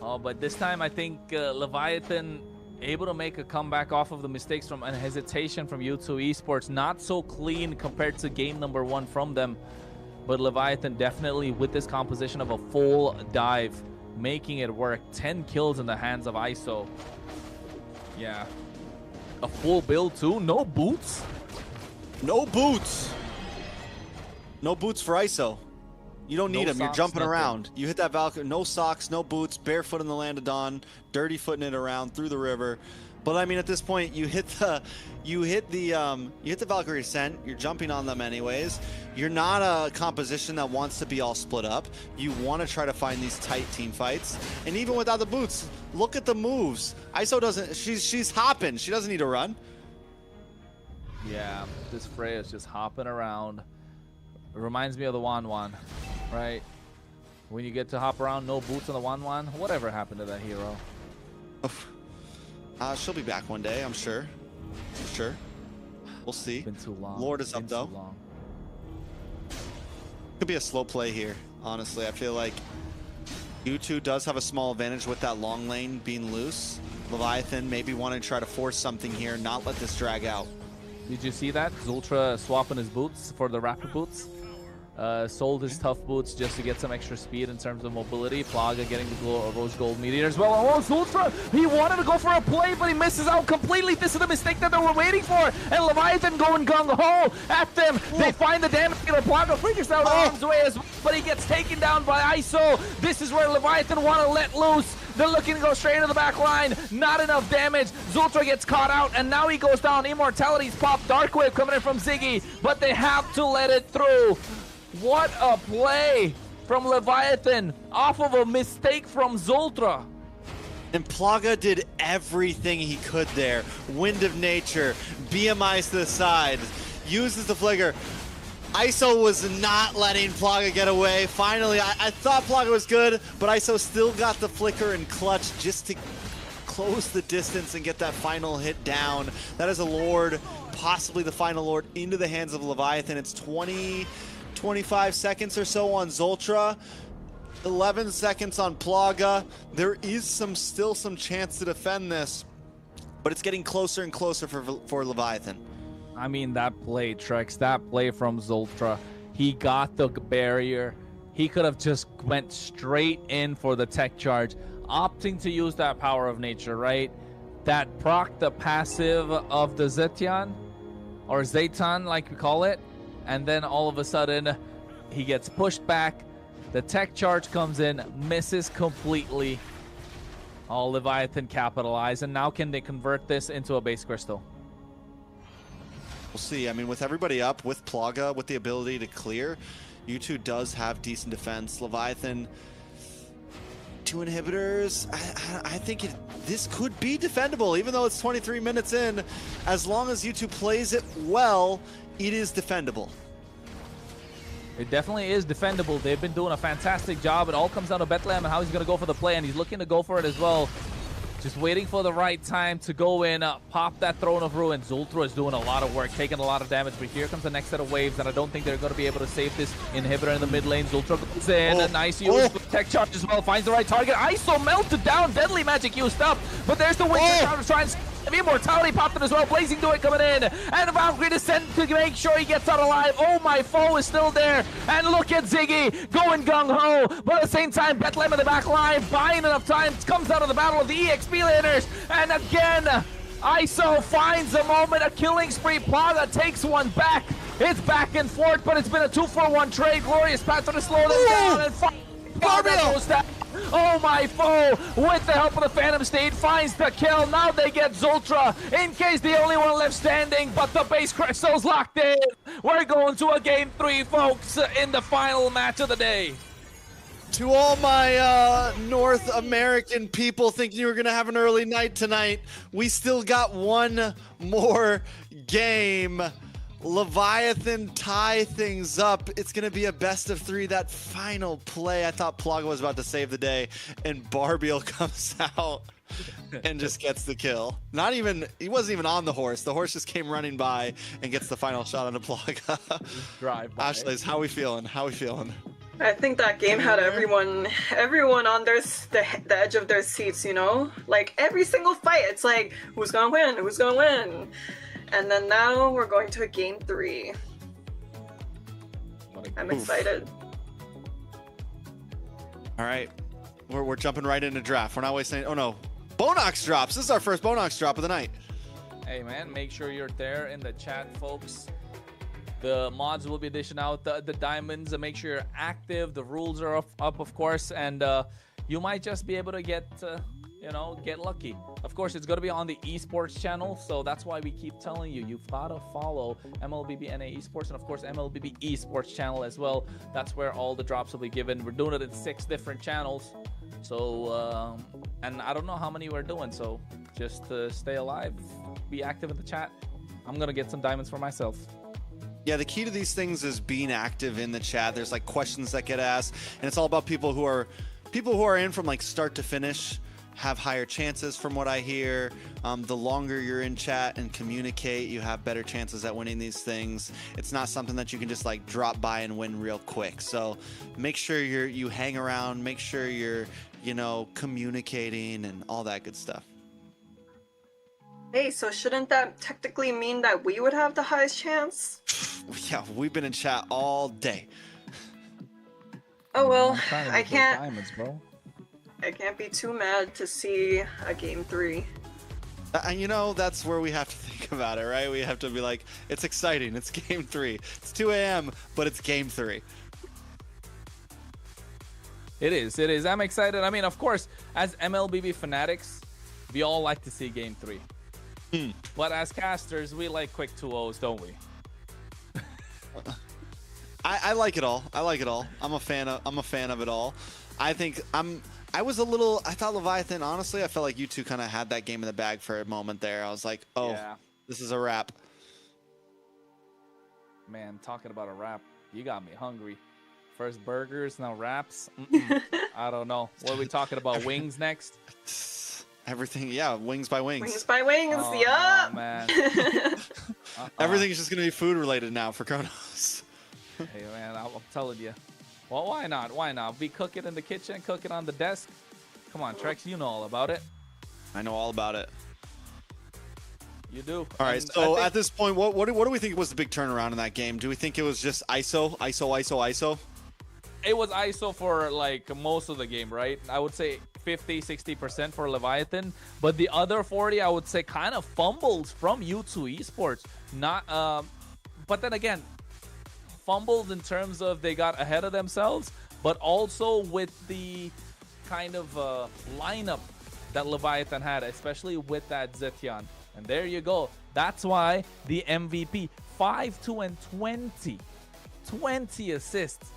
Oh, but this time I think Leviathan able to make a comeback off of the mistakes from and hesitation from U2 Esports. Not so clean compared to game number 1 from them. But Leviathan definitely with this composition of a full dive, making it work. 10 kills in the hands of ISO. Yeah. A full build too. No boots. No boots. No boots for ISO. You don't need them. You're jumping around. You hit that Valkyrie. No socks, no boots, barefoot in the land of dawn, dirty footing it around through the river. But I mean, at this point, you hit the Valkyrie Descent. You're jumping on them anyways. You're not a composition that wants to be all split up. You want to try to find these tight team fights. And even without the boots, look at the moves. ISO doesn't. She's hopping. She doesn't need to run. Yeah, this Freya is just hopping around. It reminds me of the Wanwan, right? When you get to hop around, no boots on the Wanwan. Whatever happened to that hero? She'll be back one day, I'm sure. For sure. We'll see. Been too long. Lord is up though. Could be a slow play here, honestly. I feel like U2 does have a small advantage with that long lane being loose. Leviathan maybe want to try to force something here, not let this drag out. Did you see that? Zultra swapping his boots for the rapid boots. Sold his tough boots just to get some extra speed in terms of mobility. Plaga getting the rose gold meteor as well. Oh, Zultra, he wanted to go for a play, but he misses out completely. This is the mistake that they were waiting for. And Leviathan going gung-ho at them. They find the damage dealer. Plaga figures out arms away as well, but he gets taken down by ISO. This is where Leviathan want to let loose. They're looking to go straight into the back line. Not enough damage. Zultra gets caught out, and now he goes down. Immortality's popped. Dark Wave coming in from Ziggy, but they have to let it through. What a play from Leviathan off of a mistake from Zultra. And Plaga did everything he could there. Wind of Nature, BMIs to the side, uses the flicker. ISO was not letting Plaga get away. Finally, I thought Plaga was good, but ISO still got the flicker and clutch just to close the distance and get that final hit down. That is a Lord, possibly the final Lord, into the hands of Leviathan. It's 25 seconds or so on Zultra, 11 seconds on Plaga. There is still some chance to defend this, but it's getting closer and closer for Leviathan. I mean, that play, Trex, that play from Zultra, he got the barrier. He could have just went straight in for the tech charge, opting to use that power of nature, right? That proc the passive of the Zetian, or Zaytan, like we call it. And then all of a sudden, he gets pushed back. The tech charge comes in, misses completely. All Leviathan capitalize, and now can they convert this into a base crystal? We'll see. I mean, with everybody up, with Plaga, with the ability to clear, U2 does have decent defense. Leviathan, 2 inhibitors. I think this could be defendable, even though it's 23 minutes in. As long as U2 plays it well, it is defendable. It definitely is defendable. They've been doing a fantastic job. It all comes down to Bethlehem and how he's going to go for the play, and he's looking to go for it as well. Just waiting for the right time to go in, pop that Throne of Ruin. Zultra is doing a lot of work, taking a lot of damage, but here comes the next set of waves, and I don't think they're going to be able to save this inhibitor in the mid lane. Zultra goes in, a nice use, tech charge as well, finds the right target. ISO melted down, deadly magic used up, but there's the Winter Crown to try and Immortality popped it as well. Blazing to it coming in. And Valkyrie to send to make sure he gets out alive. Oh, my foe is still there. And look at Ziggy going gung-ho. But at the same time, Bethlehem in the back line, buying enough time, comes out of the battle of the EXP laners. And again, ISO finds a moment, a killing spree. Plaga takes one back. It's back and forth, but it's been a 2-for-1 trade. Glorious Panther to slow them down and goes down. Oh, my foe, with the help of the Phantom State, finds the kill. Now they get Zultra, in case the only one left standing, but the base crystal's locked in. We're going to a game 3, folks, in the final match of the day. To all my North American people thinking you were going to have an early night tonight, we still got one more game. Leviathan tie things up. It's going to be a best of 3. That final play, I thought Plaga was about to save the day, and Barbiel comes out and just gets the kill. He wasn't even on the horse. The horse just came running by and gets the final shot on the Plaga. Ashleys, how we feeling? How we feeling? I think that game had everyone on the edge of their seats, you know? Like, every single fight, it's like, who's gonna win? Who's gonna win? And then now we're going to a game 3. I'm excited. All right, we're jumping right into draft. We're not wasting. Oh no, Bonox drops. This is our first Bonox drop of the night. Hey man, make sure you're there in the chat, folks. The mods will be dishing out the diamonds, and make sure you're active. The rules are up of course, and you might just be able to get get lucky. Of course, it's going to be on the esports channel, so that's why we keep telling you, you've got to follow MLBB Esports, and of course MLBB Esports channel as well. That's where all the drops will be given. We're doing it in 6 different channels, so and I don't know how many we're doing, so just stay alive, be active in the chat. I'm gonna get some diamonds for myself. Yeah, the key to these things is being active in the chat. There's like questions that get asked, and it's all about people who are in from like start to finish have higher chances from what I hear. The longer you're in chat and communicate, you have better chances at winning these things. It's not something that you can just like drop by and win real quick. So make sure you hang around, make sure you're, communicating and all that good stuff. Hey, so shouldn't that technically mean that we would have the highest chance? Yeah, we've been in chat all day. Oh well, I can't. Diamonds, bro. I can't be too mad to see a game 3. And that's where we have to think about it, right? We have to be like, it's exciting. It's game 3. It's 2 a.m., but it's game 3. It is. I'm excited. I mean, of course, as MLBB fanatics, we all like to see game 3. But as casters, we like quick 2-0s, don't we? I like it all. I'm a fan of it all. I thought Leviathan, honestly, I felt like you two kind of had that game in the bag for a moment there. I was like, oh, yeah. This is a wrap. Man, talking about a wrap, you got me hungry. First burgers, now wraps. I don't know. What are we talking about? Wings next? Everything, yeah, wings by wings. Wings by wings, oh, yeah. No, man. Everything's just going to be food related now for Kronos. Hey, man, I'm telling you. Well, why not? Why not? We cook it in the kitchen, cook it on the desk. Come on, Trex, you know all about it. I know all about it. You do. All right, so at this point, what do we think was the big turnaround in that game? Do we think it was just ISO? It was ISO for like most of the game, right? I would say 50-60% for Leviathan, but the other 40, I would say, kind of fumbles from U2 Esports. But then again, fumbled in terms of they got ahead of themselves, but also with the kind of lineup that Leviathan had, especially with that Zetyan. And there you go. That's why the MVP, 5-2-20, 20 assists,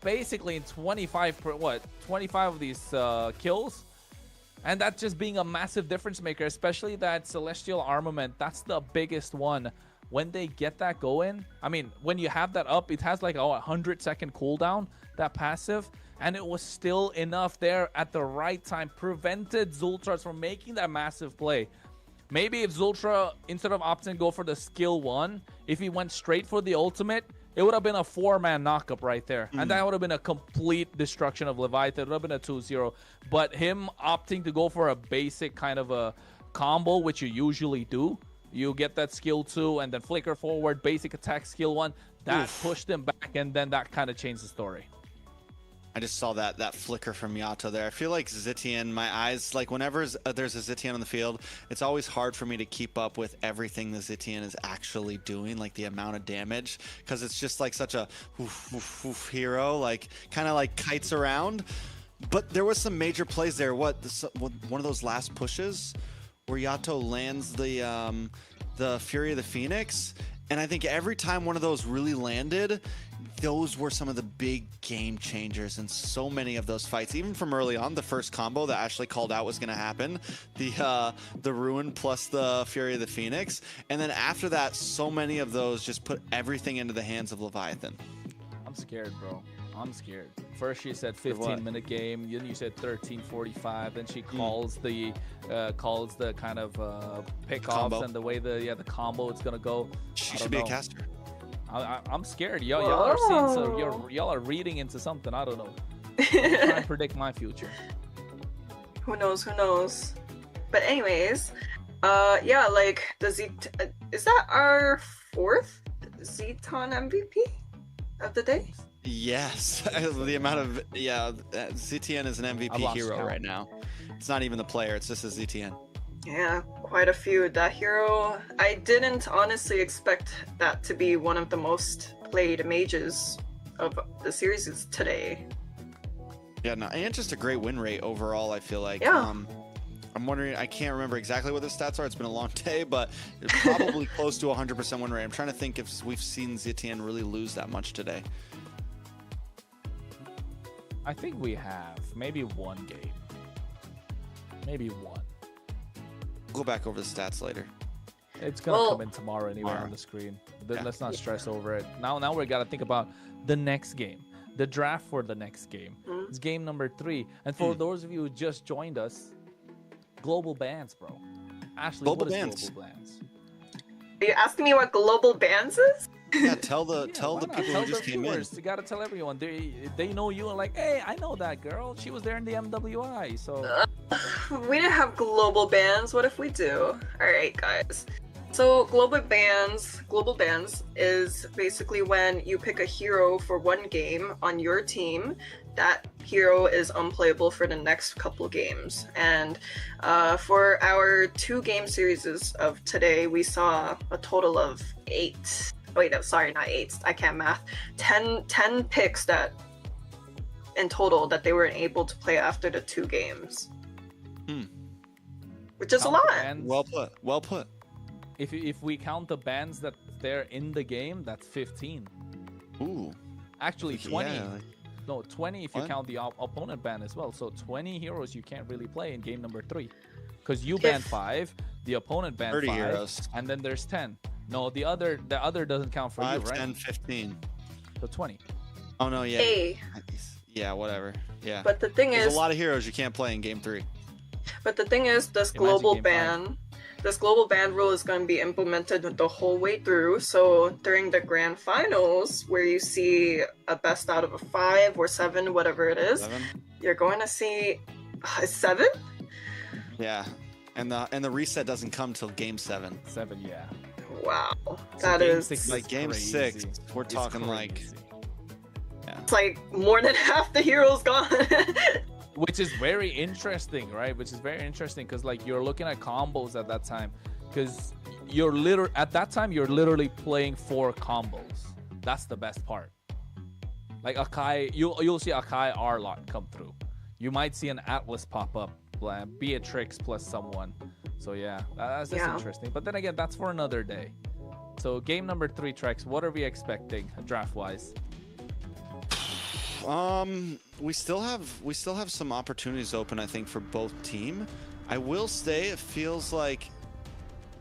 basically in 25 of these kills. And that's just being a massive difference maker, especially that Celestial Armament. That's the biggest one when they get that going, I mean, when you have that up, it has like a 100-second cooldown, that passive, and it was still enough there at the right time, prevented Zultras from making that massive play. Maybe if Zultra, instead of opting to go for the skill 1, if he went straight for the ultimate, it would have been a 4-man knockup right there. And that would have been a complete destruction of Leviathan. It would have been a 2-0. But him opting to go for a basic kind of a combo, which you usually do, you get that skill 2 and then flicker forward, basic attack skill 1, that pushed him back, and then that kind of changed the story. I just saw that flicker from Yato there. I feel like Zitian, my eyes, like whenever there's a Zitian on the field, it's always hard for me to keep up with everything the Zitian is actually doing, like the amount of damage, because it's just like such a hero, like kind of like kites around. But there was some major plays there. One of those last pushes where Yato lands the Fury of the Phoenix, and I think every time one of those really landed, those were some of the big game changers in so many of those fights. Even from early on, the first combo that Ashley called out was going to happen, the Ruin plus the Fury of the Phoenix, and then after that, so many of those just put everything into the hands of Leviathan. I'm scared, bro. I'm scared. First she said 15-minute game, then you said 13:45. Then she calls the kind of pickoffs and the way the combo is gonna go. She should be a caster. I'm scared. Y'all are seeing, so y'all are reading into something. I don't know. I'm trying to predict my future. Who knows? Who knows? But anyways, yeah, like the is that our 4th Zeton MVP of the day? Yes, the amount of ZTN is an MVP hero right now. It's not even the player; it's just a ZTN. Yeah, quite a few. That hero, I didn't honestly expect that to be one of the most played mages of the series today. Yeah, no, and just a great win rate overall. I feel like. Yeah. I'm wondering. I can't remember exactly what the stats are. It's been a long day, but it's probably close to 100% win rate. I'm trying to think if we've seen ZTN really lose that much today. I think we have maybe one game, maybe one. We'll go back over the stats later. It's gonna come in tomorrow anyway on the screen. Let's not stress over it. Now we gotta think about the next game, the draft for the next game. It's game number 3, and for those of you who just joined us, global bans, bro. Ashley, what is global bans? Are you asking me what global bans is? Yeah, tell the people who just came in. You gotta tell everyone. They know you and like, hey, I know that girl. She was there in the MWI. So we didn't have global bans. What if we do? All right, guys. So global bans is basically when you pick a hero for one game on your team. That hero is unplayable for the next couple games. And for our 2-game series of today, we saw a total of 8. Wait, no, sorry, not 8. I can't math. 10 picks that in total that they were able to play after the 2 games. Which is a lot. Well put. Well put. If we count the bans that they're in the game, that's 15. Ooh. Actually, 20. Yeah. No, 20 if you count the opponent ban as well. So 20 heroes you can't really play in game number 3. Because you banned 5, the opponent banned 5, heroes. And then there's 10. No, the other doesn't count for 5, you, right? 10, 15. So 20. Oh no, yeah. Hey. Yeah, whatever. Yeah. But the thing There's is, a lot of heroes you can't play in game 3. But the thing is, this global ban rule is going to be implemented the whole way through. So during the grand finals, where you see a best out of a 5 or 7, whatever it is, 7? You're going to see a 7. Yeah, and the reset doesn't come till game 7. 7, yeah. Wow, So that game is 6 like game crazy. 6. We're talking like, yeah. It's like more than half the heroes gone. Which is very interesting, right? Which is very interesting because like you're looking at combos at that time, because you're literally playing 4 combos. That's the best part. Like Akai, you'll see Akai R-Lot come through. You might see an Atlas pop up, Beatrix plus someone. So yeah, that's just interesting. But then again, that's for another day. So game number 3, Trex, what are we expecting draft-wise? We still have some opportunities open, I think, for both team. I will say it feels like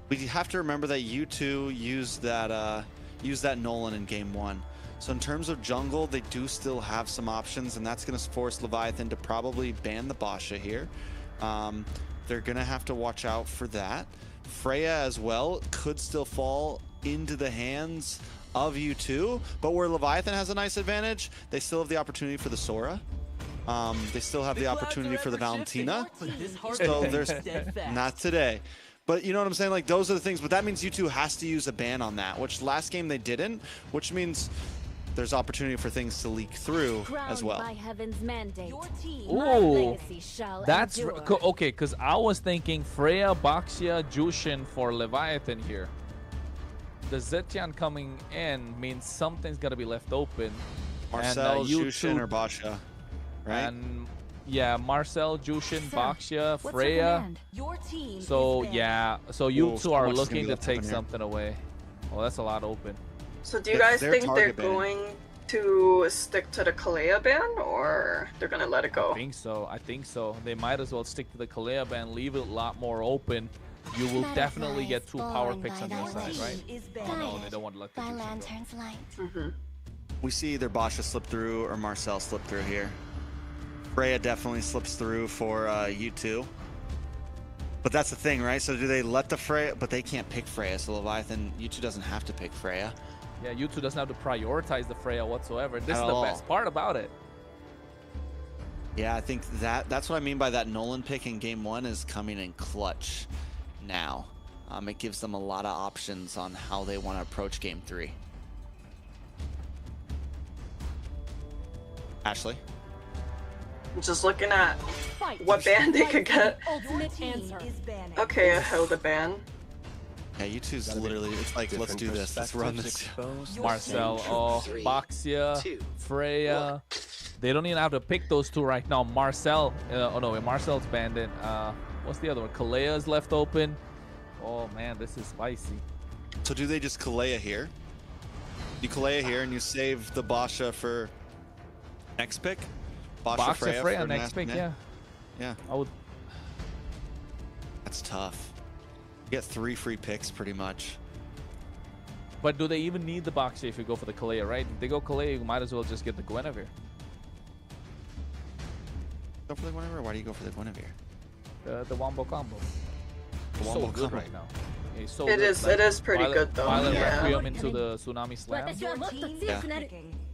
we have to remember that U2 used that Nolan in game 1. So in terms of jungle, they do still have some options, and that's going to force Leviathan to probably ban the Basha here. They're going to have to watch out for that. Freya as well could still fall into the hands of U2, but where Leviathan has a nice advantage, they still have the opportunity for the Sora. They still have the opportunity for the Valentina. So there's not today. But you know what I'm saying? Like, those are the things. But that means U2 has to use a ban on that, which last game they didn't, which means there's opportunity for things to leak through as well. By heaven's mandate. Ooh, that's okay. Because I was thinking Freya, Baxia, Jushin for Leviathan here. The Zetian coming in means something's gonna be left open. Marcel, Jushin, or Basha, right? And yeah, Marcel, Jushin, Baxia, Freya. So yeah, so you two are looking to take something away. Well, that's a lot open. So do you guys think they're going to stick to the Kalea ban, or they're going to let it go? I think so. I think so. They might as well stick to the Kalea ban, leave it a lot more open. You will definitely get 2 power picks on your side, right? Oh no, they don't want to let the Jushin go. We see either Basha slip through or Marcel slip through here. Freya definitely slips through for U2. But that's the thing, right? So do they let the Freya? But they can't pick Freya, so Leviathan, U2 doesn't have to pick Freya. Yeah, U2 doesn't have to prioritize the Freya whatsoever. This is the best part about it. Yeah, I think that's what I mean by that Nolan pick in game 1 is coming in clutch now. It gives them a lot of options on how they want to approach game 3. Ashley? Just looking at what ban they could get. Okay, I held a ban. Yeah, U2's literally, it's like, let's do this. Let's run this. Marcel, Baxia, Freya. They don't even have to pick those 2 right now. Marcel, oh no, Marcel's banned in. What's the other one? Kalea's left open. Oh man, this is spicy. So do they just Kalea here? You Kalea here and you save the Basha for next pick? Basha Freya next pick, yeah. Yeah. I would. That's tough. You get 3 free picks pretty much. But do they even need the Baxia if you go for the Kalea, right? If they go Kalea, you might as well just get the Guinevere. Go for the Guinevere? Why do you go for the Guinevere? The Wombo combo. The so Wombo good combo. right now. It's so it is pretty good though. Violent Requiem into the Tsunami Slam.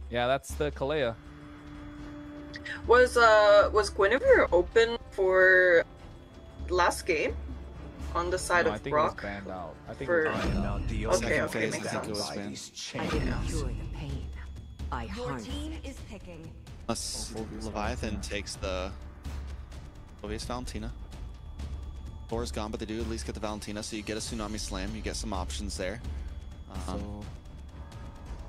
Yeah, that's the Kalea. Was Guinevere open for last game on the side of Brock? I think it was banned out. I think for... it was banned out. Okay, makes sense. I didn't cure the pain. I harnessed it. Unless Leviathan takes the obvious Valentina. Thor's gone, but they do at least get the Valentina, so you get a Tsunami Slam, you get some options there.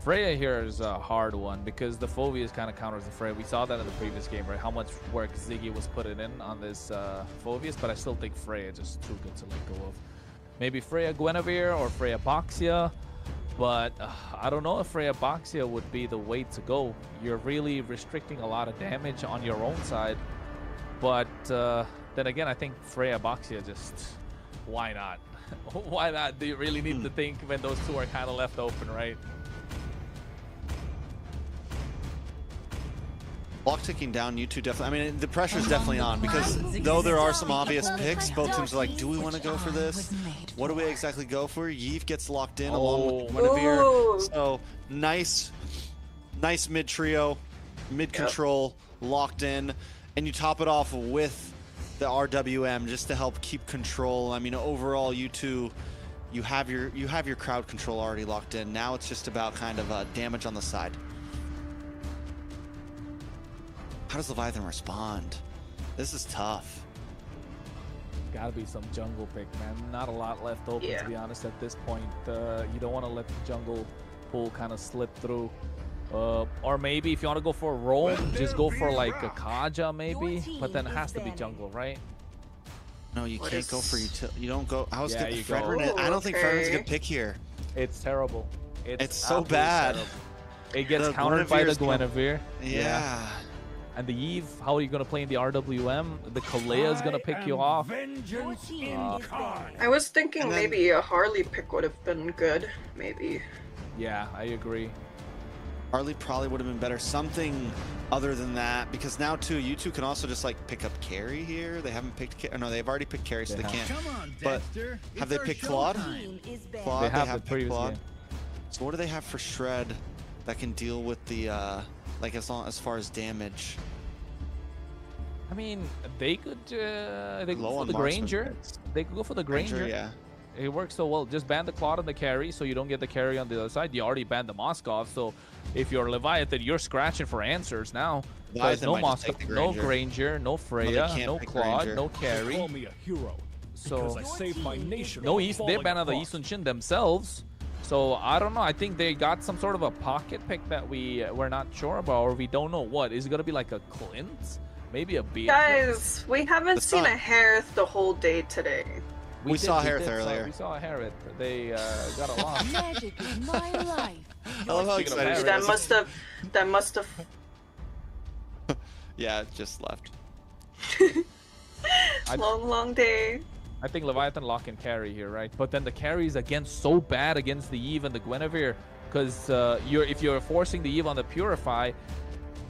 Freya here is a hard one because the Phobias kind of counters the Freya. We saw that in the previous game, right? How much work Ziggy was putting in on this Phobias, but I still think Freya just too good to let go of. Maybe Freya Guinevere or Freya Baxia, but I don't know if Freya Baxia would be the way to go. You're really restricting a lot of damage on your own side, but then again, I think Freya Baxia just, why not? Why not? Do you really need to think when those 2 are kind of left open, right? Block ticking down, U2 definitely. I mean, the pressure's definitely on because though there are some obvious picks, both teams are like, do we want to go for this? What do we exactly go for? Yeeve gets locked in along with Guinevere. So nice mid trio, mid control, locked in, and you top it off with the RWM just to help keep control. I mean, overall, U2, you have your crowd control already locked in. Now it's just about kind of damage on the side. How does Leviathan respond? This is tough. Gotta be some jungle pick, man. Not a lot left open, to be honest, at this point. You don't want to let the jungle pool kind of slip through. Or maybe if you want to go for a roam, just go for like a Kaja maybe, but then it has to be jungle, right? No, you can't go for utility. You don't go. I was Yeah, getting you go. Fredrin. I don't think Fredrin's a good pick here. It's terrible. It's so absolutely bad. terrible. It gets The countered by the Guinevere's Guinevere. Yeah. And the Eve, how are you going to play in the RWM? The Kalea is going to pick you off. I was thinking maybe a Harley pick would have been good, maybe. Yeah, I agree. Harley probably would have been better. Something other than that, because now too, you two can also just like pick up carry here. They haven't picked. No, they've already picked carry, so they can't. Come on, but Dexter. have they picked Claude? They have picked Claude. So what do they have for Shred that can deal with the like as far as damage? I mean, they could they could Low go on for the marksman Granger. picks. They could go for the Granger. Yeah. It works so well. Just ban the Claude on the carry, so you don't get the carry on the other side. You already banned the Moskov, so if you're Leviathan, you're scratching for answers now. There's no Moskov, no Granger, no Freya, no Claude, no carry. Call me a hero. So I saved my nation. no East. They banned the Eastern Shin themselves. So I don't know. I think they got some sort of a pocket pick that we're not sure about, or we don't know what. Is it gonna be like a Clint? Maybe a Beatrix? Guys, we haven't seen a Harith the whole day today. We saw Harith earlier. We saw Harith. They got a lot. Magic is my life. I love how excited That must have. Yeah, it just left. Long day. I think Leviathan lock and carry here, right? But then the carry is again so bad against the Eve and the Guinevere, because if you're forcing the Eve on the Purify,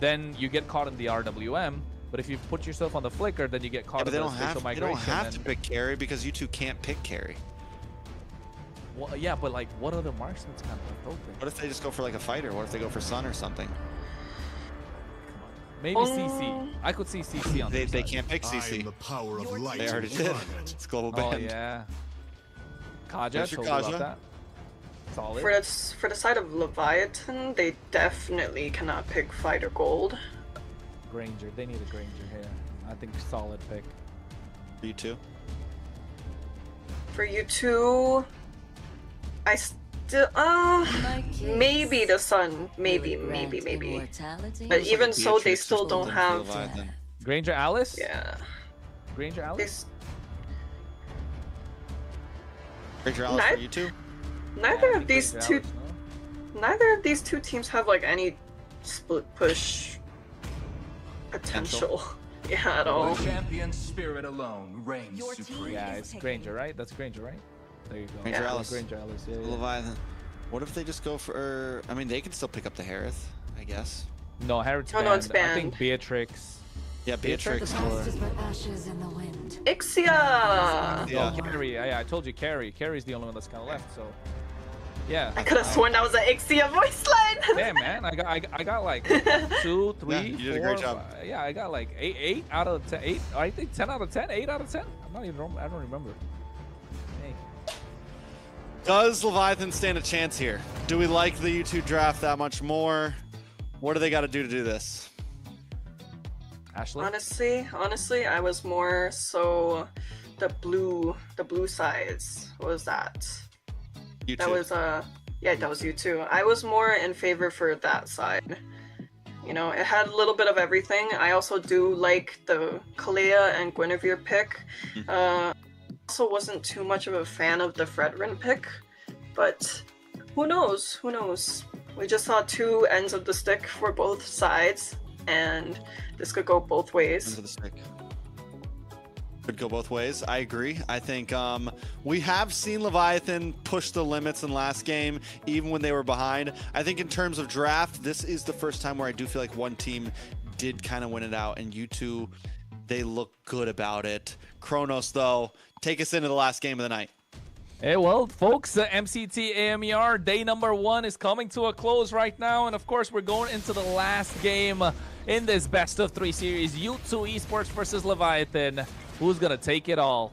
then you get caught in the RWM. But if you put yourself on the Flicker, then you get caught in the spatial migration. They don't have to pick carry because you two can't pick carry. Well, yeah, but like, what other marksman's kind of left open? What if they just go for like a fighter? What if they go for Sun or something? Maybe CC. I could see CC on They can't pick CC. The power of light. They already did. It's global banned. Oh yeah. Kaja, There's your told you Kaja. about that. Solid. For the side of Leviathan, they definitely cannot pick fighter gold. Granger. They need a Granger here. I think solid pick. For you two? For you two, I still maybe the Sun, maybe. But even so, they still don't have Granger Alice. Yeah. Granger Alice. Granger Alice for you two? Neither of these two teams have like any split push potential. Yeah, at all. The champion spirit alone reigns supreme. Yeah, it's Granger, right? That's Granger, right? There you go. Granger Alice. Granger Alice. Yeah, Leviathan. What if they just go for? I mean, they can still pick up the Harith, I guess. No, Harith's no, it's banned. I think Beatrix. Yeah, Beatrix. Ixia. Yeah. Carry. Yeah, I told you Carry. Carry's the only one that's kind of left. So. Yeah. I could have sworn that was an Ixia voice line. Damn, man, I got like 2, 3, you did 4, a great job. 5, yeah, I got like 8 out of 10. 8. I think 10 out of 10. 8 out of 10. I'm not even. I don't remember. Hey. Does Leviathan stand a chance here? Do we like the U2 draft that much more? What do they got to do this? Ashley? Honestly, I was more so the blue sides. What was that? You that too. was yeah, that was you too. I was more in favor for that side. You know, it had a little bit of everything. I also do like the Kalea and Guinevere pick. Also wasn't too much of a fan of the Fredrin pick, but who knows? Who knows? We just saw two ends of the stick for both sides, and this could go both ways. Ends of the stick. Could go both ways. I agree. I think we have seen Leviathan push the limits in last game, even when they were behind. I think in terms of draft, this is the first time where I do feel like one team did kind of win it out, and you two, they look good about it. Kronos, though, take us into the last game of the night. Hey, well, folks, the MCT AMER day number 1 is coming to a close right now, and of course, we're going into the last game in this best of 3 series, U2 Esports versus Leviathan. Who's gonna take it all?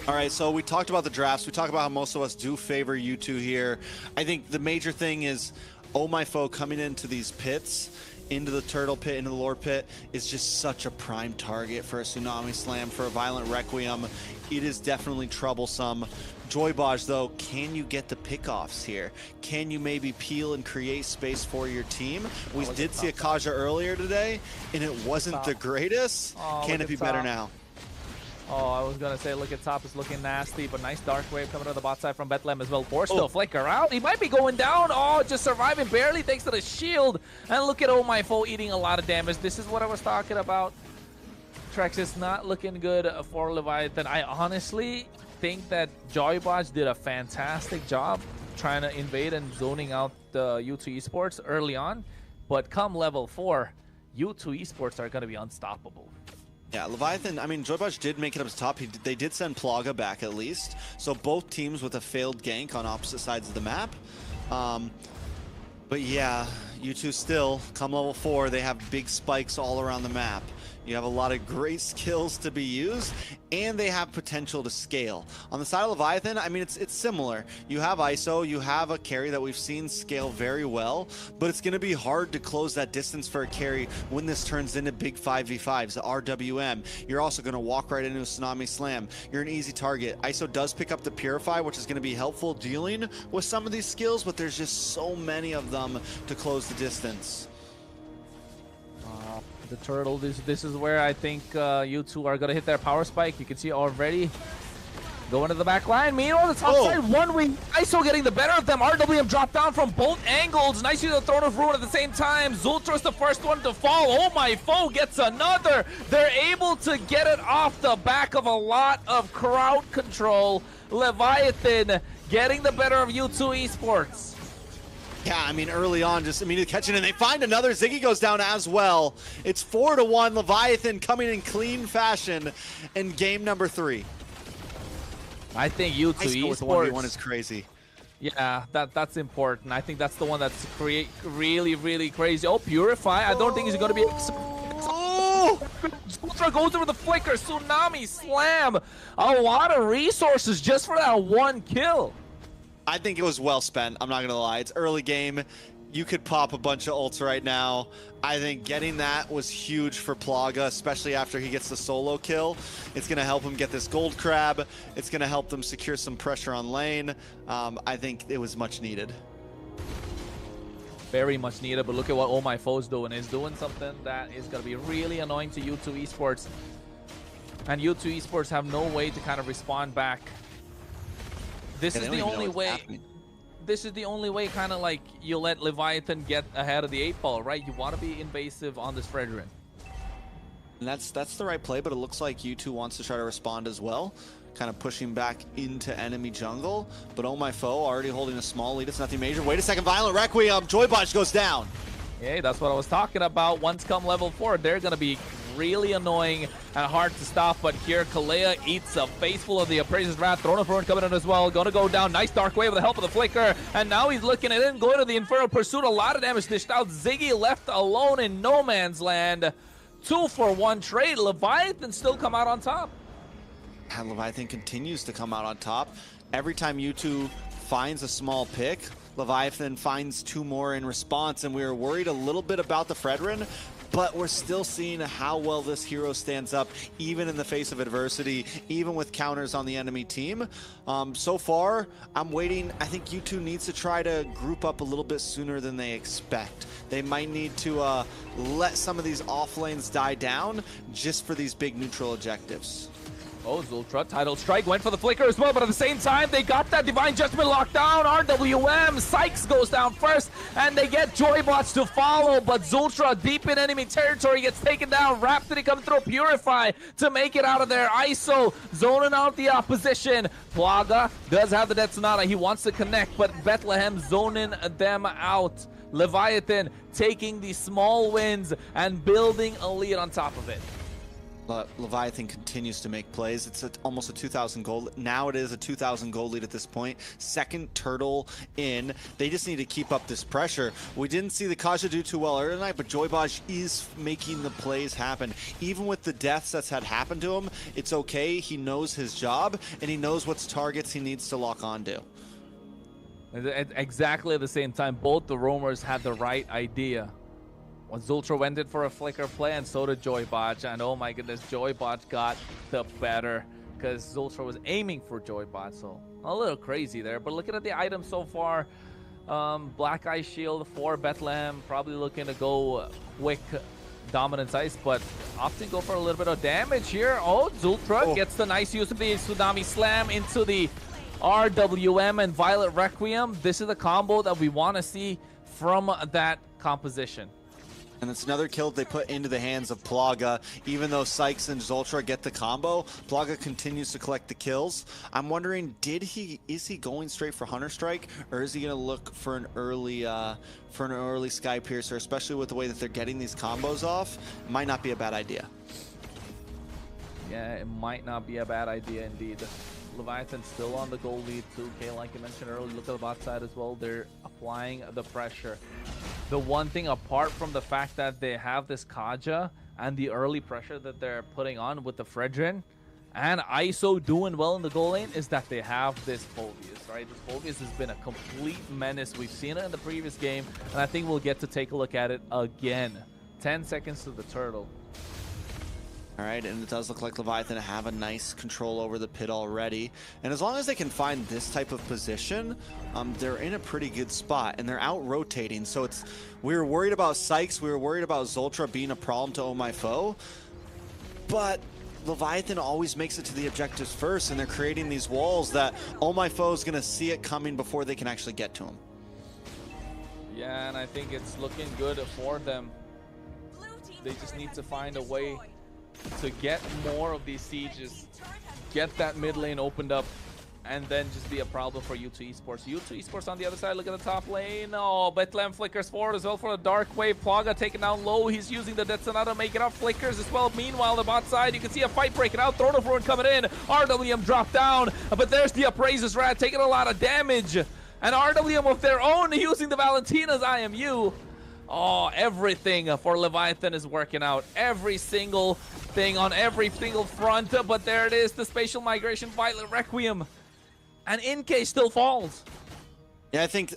All right, so we talked about the drafts. We talked about how most of us do favor U2 here. I think the major thing is Oh My Foe coming into these pits, into the Turtle Pit, into the Lord Pit, is just such a prime target for a Tsunami Slam, for a Violent Requiem. It is definitely troublesome. Joybaj, though, can you get the pickoffs here? Can you maybe peel and create space for your team? We did see a Kaja earlier today, and it wasn't the greatest. Can it be better now? Oh, I was gonna say, look at top is looking nasty, but nice dark wave coming to the bot side from Bethlehem as well. Forced to flicker out. He might be going down. Oh, just surviving barely thanks to the shield. And look at Oh My Foe eating a lot of damage. This is what I was talking about. Trex is not looking good for Leviathan. I honestly think that Joybotch did a fantastic job trying to invade and zoning out the U2 Esports early on. But come level 4, U2 Esports are going to be unstoppable. Yeah, Leviathan, I mean, Joybotch did make it up to top. They did send Plaga back at least. So both teams with a failed gank on opposite sides of the map. But yeah, U2 still, come level 4, they have big spikes all around the map. You have a lot of great skills to be used, and they have potential to scale. On the side of Leviathan, I mean, it's similar. You have ISO, you have a carry that we've seen scale very well, but it's going to be hard to close that distance for a carry when this turns into big 5v5s, the RWM. You're also going to walk right into a Tsunami Slam. You're an easy target. ISO does pick up the Purify, which is going to be helpful dealing with some of these skills, but there's just so many of them to close the distance. The turtle, this is where I think U2 are gonna hit their power spike. You can see already going to the back line. Meanwhile, the top side, one wing ISO getting the better of them. RWM dropped down from both angles. Nice use of the Throne of Ruin at the same time. Zultra's the first one to fall. Oh My Foe gets another. They're able to get it off the back of a lot of crowd control. Leviathan getting the better of U2 Esports. Yeah, I mean, early on, just immediately catching, and they find another. Ziggy goes down as well. It's 4-1. Leviathan coming in clean fashion in game number 3. I think U2 Esports 1v1 is crazy. Yeah, that's important. I think that's the one that's really, really crazy. Oh, Purify. I don't think he's going to be... Zultra goes over the flicker. Tsunami Slam. A lot of resources just for that one kill. I think it was well spent. I'm not going to lie. It's early game. You could pop a bunch of ults right now. I think getting that was huge for Plaga, especially after he gets the solo kill. It's going to help him get this gold crab. It's going to help them secure some pressure on lane. I think it was much needed. Very much needed, but look at what Oh My Foe's doing. He's doing something that is going to be really annoying to U2 Esports. And U2 Esports have no way to kind of respond back. This is the only way. This is the only way, kind of like you let Leviathan get ahead of the 8-ball, right? You want to be invasive on this Fredrin. And that's the right play, but it looks like U2 wants to try to respond as well, kind of pushing back into enemy jungle. But Oh My Foe already holding a small lead. It's nothing major. Wait a second, Violent Requiem. Joybotch goes down. Yeah, that's what I was talking about. Once come level 4, they're going to be really annoying and hard to stop. But here, Kalea eats a face full of the Appraiser's Wrath. Throne of Ruin coming in as well. Going to go down. Nice Dark Wave with the help of the Flicker. And now he's looking at it and going to the Infernal Pursuit. A lot of damage dished out. Ziggy left alone in no man's land. 2-for-1 trade. Leviathan still come out on top. And Leviathan continues to come out on top. Every time U2 finds a small pick, Leviathan finds 2 more in response, and we were worried a little bit about the Fredrin, but we're still seeing how well this hero stands up, even in the face of adversity, even with counters on the enemy team. So far, I'm waiting. I think U2 needs to try to group up a little bit sooner than they expect. They might need to let some of these off lanes die down just for these big neutral objectives. Oh, Zultra, Tidal Strike went for the Flicker as well, but at the same time, they got that Divine Judgment locked down. RWM, Sykes goes down first, and they get Joybotch to follow, but Zultra, deep in enemy territory, gets taken down. Rhapsody comes through, Purify to make it out of there. ISO zoning out the opposition. Plaga does have the Death Sonata. He wants to connect, but Bethlehem zoning them out. Leviathan taking the small wins and building a lead on top of it. Leviathan continues to make plays. It's almost a 2,000 gold. Now it is a 2,000 gold lead at this point. Second turtle in. They just need to keep up this pressure. We didn't see the Kaja do too well earlier tonight, but Joybotch is making the plays happen. Even with the deaths that's had happened to him, it's okay. He knows his job, and he knows what targets he needs to lock onto. At exactly at the same time, both the roamers had the right idea. When Zultra went in for a Flicker play, and so did Joybotch, and oh my goodness, Joybotch got the better because Zultra was aiming for Joybotch, so a little crazy there. But looking at the items so far, Black Eye Shield for Bethlehem, probably looking to go quick dominance ice, but often go for a little bit of damage here. Oh, Zultra gets the nice use of the Tsunami Slam into the RWM and Violet Requiem. This is the combo that we want to see from that composition. And it's another kill they put into the hands of Plaga. Even though Sykes and Zultra get the combo, Plaga continues to collect the kills. I'm wondering, is he going straight for Hunter Strike, or is he going to look for an early Sky Piercer? Especially with the way that they're getting these combos off, it might not be a bad idea. Yeah, it might not be a bad idea indeed. Leviathan still on the goal lead, 2K, like I mentioned earlier. Look at the bot side as well. They're applying the pressure. The one thing, apart from the fact that they have this Kaja and the early pressure that they're putting on with the Fredrin and ISO doing well in the goal lane, is that they have this Phobius, right? This Phobius has been a complete menace. We've seen it in the previous game, and I think we'll get to take a look at it again. 10 seconds to the turtle. All right, and it does look like Leviathan have a nice control over the pit already. And as long as they can find this type of position, they're in a pretty good spot, and they're out rotating. So we were worried about Sykes, we were worried about Zultra being a problem to Oh My Foe, but Leviathan always makes it to the objectives first, and they're creating these walls that Oh My Foe is going to see it coming before they can actually get to him. Yeah, and I think it's looking good for them. They just need to find a way to get more of these sieges, get that mid lane opened up, and then just be a problem for U2 Esports. U2 Esports on the other side, look at the top lane. Oh, Bethlehem flickers forward as well for the Dark Wave. Plaga taken down low. He's using the Detsonata to make it up. Flickers as well. Meanwhile, the bot side, you can see a fight breaking out. Throne of Ruin coming in. RWM dropped down, but there's the Upraiser's Rat taking a lot of damage. And RWM of their own using the Valentina's IMU. Oh, everything for Leviathan is working out. Every single thing on every single front. But there it is, the Spatial Migration Violet Requiem. And NK still falls. Yeah, I think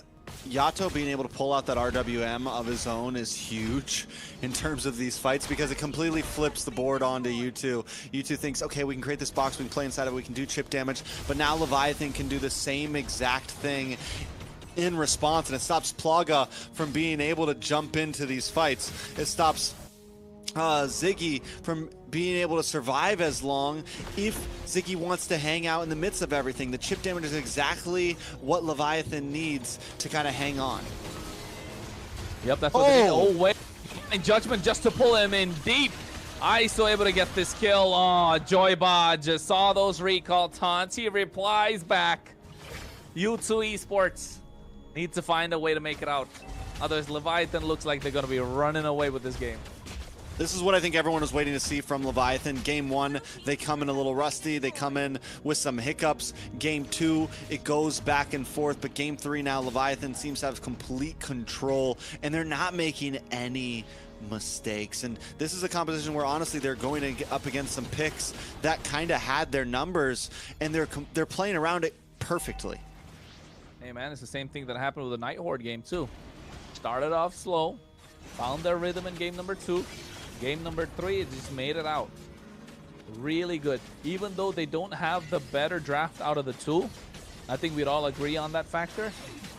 Yato being able to pull out that RWM of his own is huge in terms of these fights, because it completely flips the board onto U2. U2 thinks, okay, we can create this box, we can play inside of it, we can do chip damage. But now Leviathan can do the same exact thing in response, and it stops Plaga from being able to jump into these fights. It stops Ziggy from being able to survive as long if Ziggy wants to hang out in the midst of everything. The chip damage is exactly what Leviathan needs to kind of hang on. Yep, that's what they need. Oh, wait. And Judgment just to pull him in deep. ISO able to get this kill. Oh, Joybod just saw those recall taunts. He replies back. U2 Esports need to find a way to make it out. Otherwise, Leviathan looks like they're going to be running away with this game. This is what I think everyone was waiting to see from Leviathan. Game 1, they come in a little rusty. They come in with some hiccups. Game 2, it goes back and forth. But Game 3 now, Leviathan seems to have complete control, and they're not making any mistakes. And this is a composition where honestly they're going up against some picks that kind of had their numbers, and they're playing around it perfectly. Hey man, it's the same thing that happened with the Night Horde game too. Started off slow, found their rhythm in game number 2. Game number 3, it just made it out. Really good. Even though they don't have the better draft out of the two, I think we'd all agree on that factor.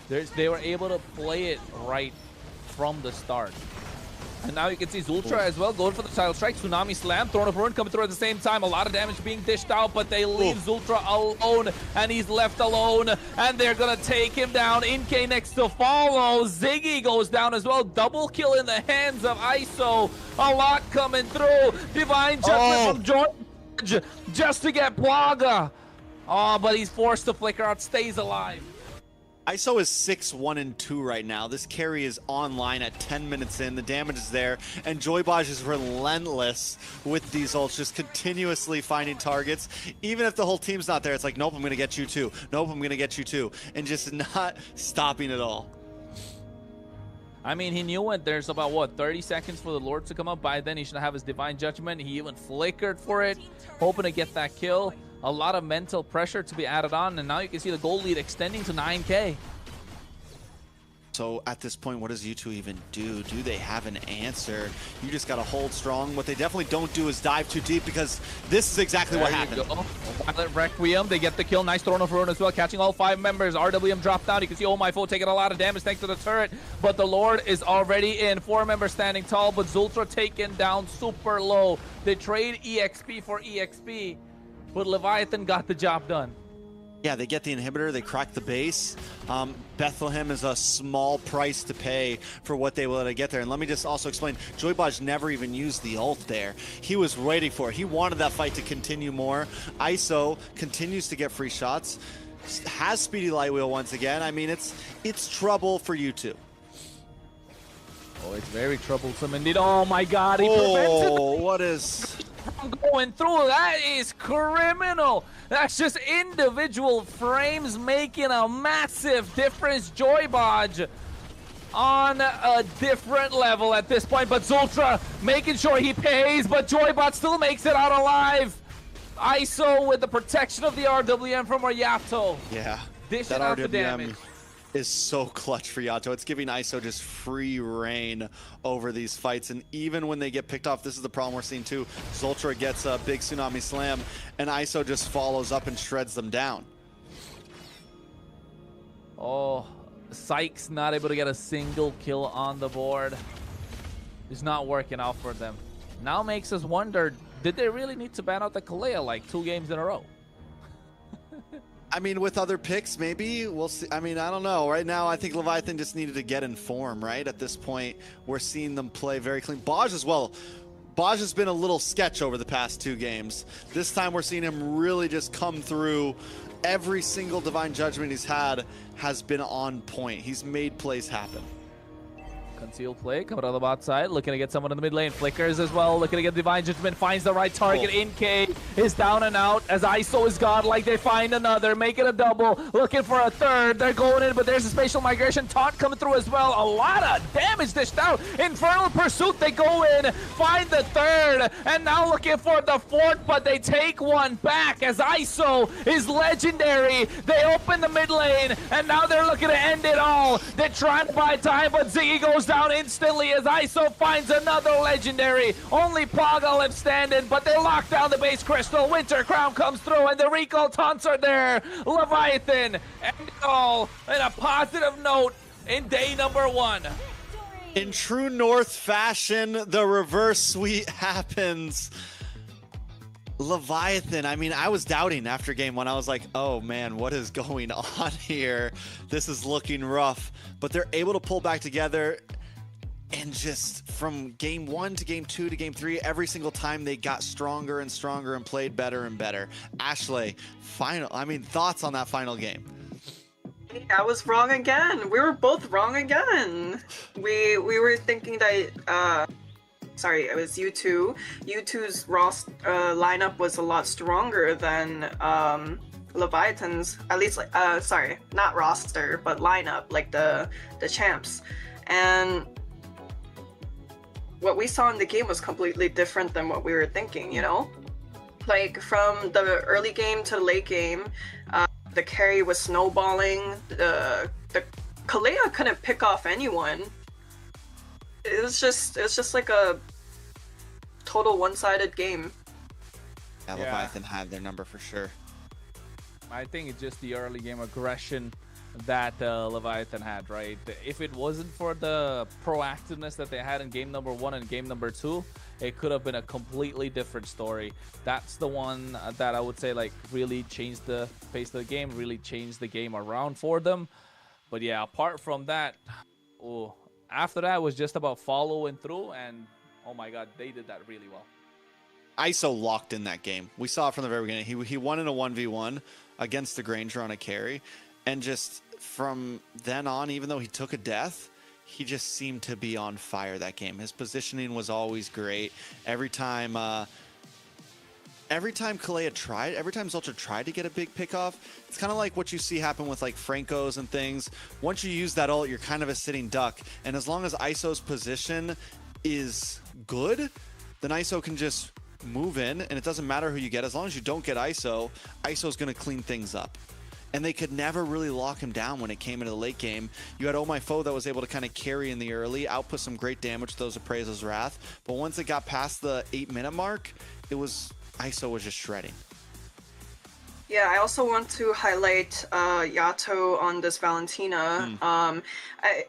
They were able to play it right from the start. And now you can see Zultra as well going for the Child Strike. Tsunami Slam, Throne of Ruin coming through at the same time. A lot of damage being dished out, but they leave Zultra alone, and he's left alone, and they're going to take him down. NK next to follow. Ziggy goes down as well. Double kill in the hands of ISO. A lot coming through. Divine Judgment from George just to get Plaga. Oh, but he's forced to flicker out, stays alive. ISO is 6-1-2 right now. This carry is online at 10 minutes in. The damage is there, and Joybaj is relentless with these ults, just continuously finding targets. Even if the whole team's not there, it's like, nope, I'm going to get you too. Nope, I'm going to get you too. And just not stopping at all. I mean, he knew it. There's about, what, 30 seconds for the Lord to come up. By then, he should have his Divine Judgment. He even flickered for it, hoping to get that kill. A lot of mental pressure to be added on, and now you can see the goal lead extending to 9K. So at this point, what does U2 even do? Do they have an answer? You just got to hold strong. What they definitely don't do is dive too deep, because this is exactly what happened. Violent Requiem, they get the kill. Nice Throne of Ruin as well, catching all 5 members. RWM dropped down. You can see Oh My Foe taking a lot of damage thanks to the turret, but the Lord is already in. 4 members standing tall, but Zultra taken down super low. They trade EXP for EXP, but Leviathan got the job done. Yeah, they get the inhibitor, they crack the base. Bethlehem is a small price to pay for what they will get there. And let me just also explain, Joybaj never even used the ult there. He was waiting for it. He wanted that fight to continue more. ISO continues to get free shots, has Speedy Lightwheel once again. I mean, it's trouble for you two. Oh, it's very troublesome indeed. Oh my god, he prevents it. What is... going through? That is criminal. That's just individual frames making a massive difference. Joybaj on a different level at this point, but Zultra making sure he pays, but Joybaj still makes it out alive. ISO with the protection of the RWM from Yato. Yeah, dishing out the damage. Is so clutch for Yato. It's giving ISO just free reign over these fights, and even when they get picked off, this is the problem we're seeing too. Zultra gets a big Tsunami Slam, and ISO just follows up and shreds them down. Oh, Sykes not able to get a single kill on the board. It's not working out for them. Now makes us wonder, did they really need to ban out the Kalea like 2 games in a row? I mean, with other picks, maybe we'll see. I mean, I don't know. Right now, I think Leviathan just needed to get in form, right? At this point, we're seeing them play very clean. Baj as well. Baj has been a little sketch over the past 2 games. This time, we're seeing him really just come through. Every single Divine Judgment he's had has been on point. He's made plays happen. Concealed play coming on the bot side, looking to get someone in the mid lane. Flickers as well, looking to get Divine Judgment, finds the right target. InK is down and out as ISO is godlike. They find another, make it a double, looking for a third. They're going in, but there's a spatial migration taunt coming through as well. A lot of damage dished out. Infernal Pursuit, they go in, find the third, and now looking for the fourth, but they take one back as ISO is legendary. They open the mid lane, and now they're looking to end it all. They're trying to buy time, but Ziggy goes down instantly as ISO finds another legendary. Only Paga left standing, but they lock down the base crystal. Winter Crown comes through, and the recall taunts are there. Leviathan, and all in a positive note in day number 1. In true North fashion, the reverse sweep happens. Leviathan, I mean, I was doubting after game 1. I was like, oh man, what is going on here? This is looking rough, but they're able to pull back together. And just from game 1 to game 2 to game 3, every single time they got stronger and stronger and played better and better. Ashley, thoughts on that final game? I was wrong again. We were both wrong again. We were thinking that sorry, it was U2. U2's lineup was a lot stronger than Leviathan's. At least, sorry, not roster, but lineup, like the champs. And what we saw in the game was completely different than what we were thinking, you know? Like, from the early game to late game, the carry was snowballing. The Kalea couldn't pick off anyone. It was just like a total one-sided game. Yeah, Leviathan had their number for sure. I think it's just the early game aggression that Leviathan had, right? If it wasn't for the proactiveness that they had in game number 1 and game number 2, it could have been a completely different story. That's the one that I would say like really changed the pace of the game, really changed the game around for them. But yeah, apart from that, after that was just about following through, and oh my god, they did that really well. ISO locked in that game. We saw it from the very beginning. He won in a 1v1 against the Granger on a carry, and just from then on, even though he took a death, he just seemed to be on fire that game. His positioning was always great. Every time Kalea tried, every time Zultra tried to get a big pick off, it's kind of like what you see happen with like Franco's and things. Once you use that ult, you're kind of a sitting duck. And as long as ISO's position is good, then ISO can just move in, and it doesn't matter who you get. As long as you don't get ISO, ISO's going to clean things up. and they could never really lock him down when it came into the late game. You had Oh My Foe that was able to kind of carry in the early, output some great damage to those Appraisal's Wrath, but once it got past the 8-minute mark, it was ISO was just shredding. Yeah, I also want to highlight Yato on this Valentina.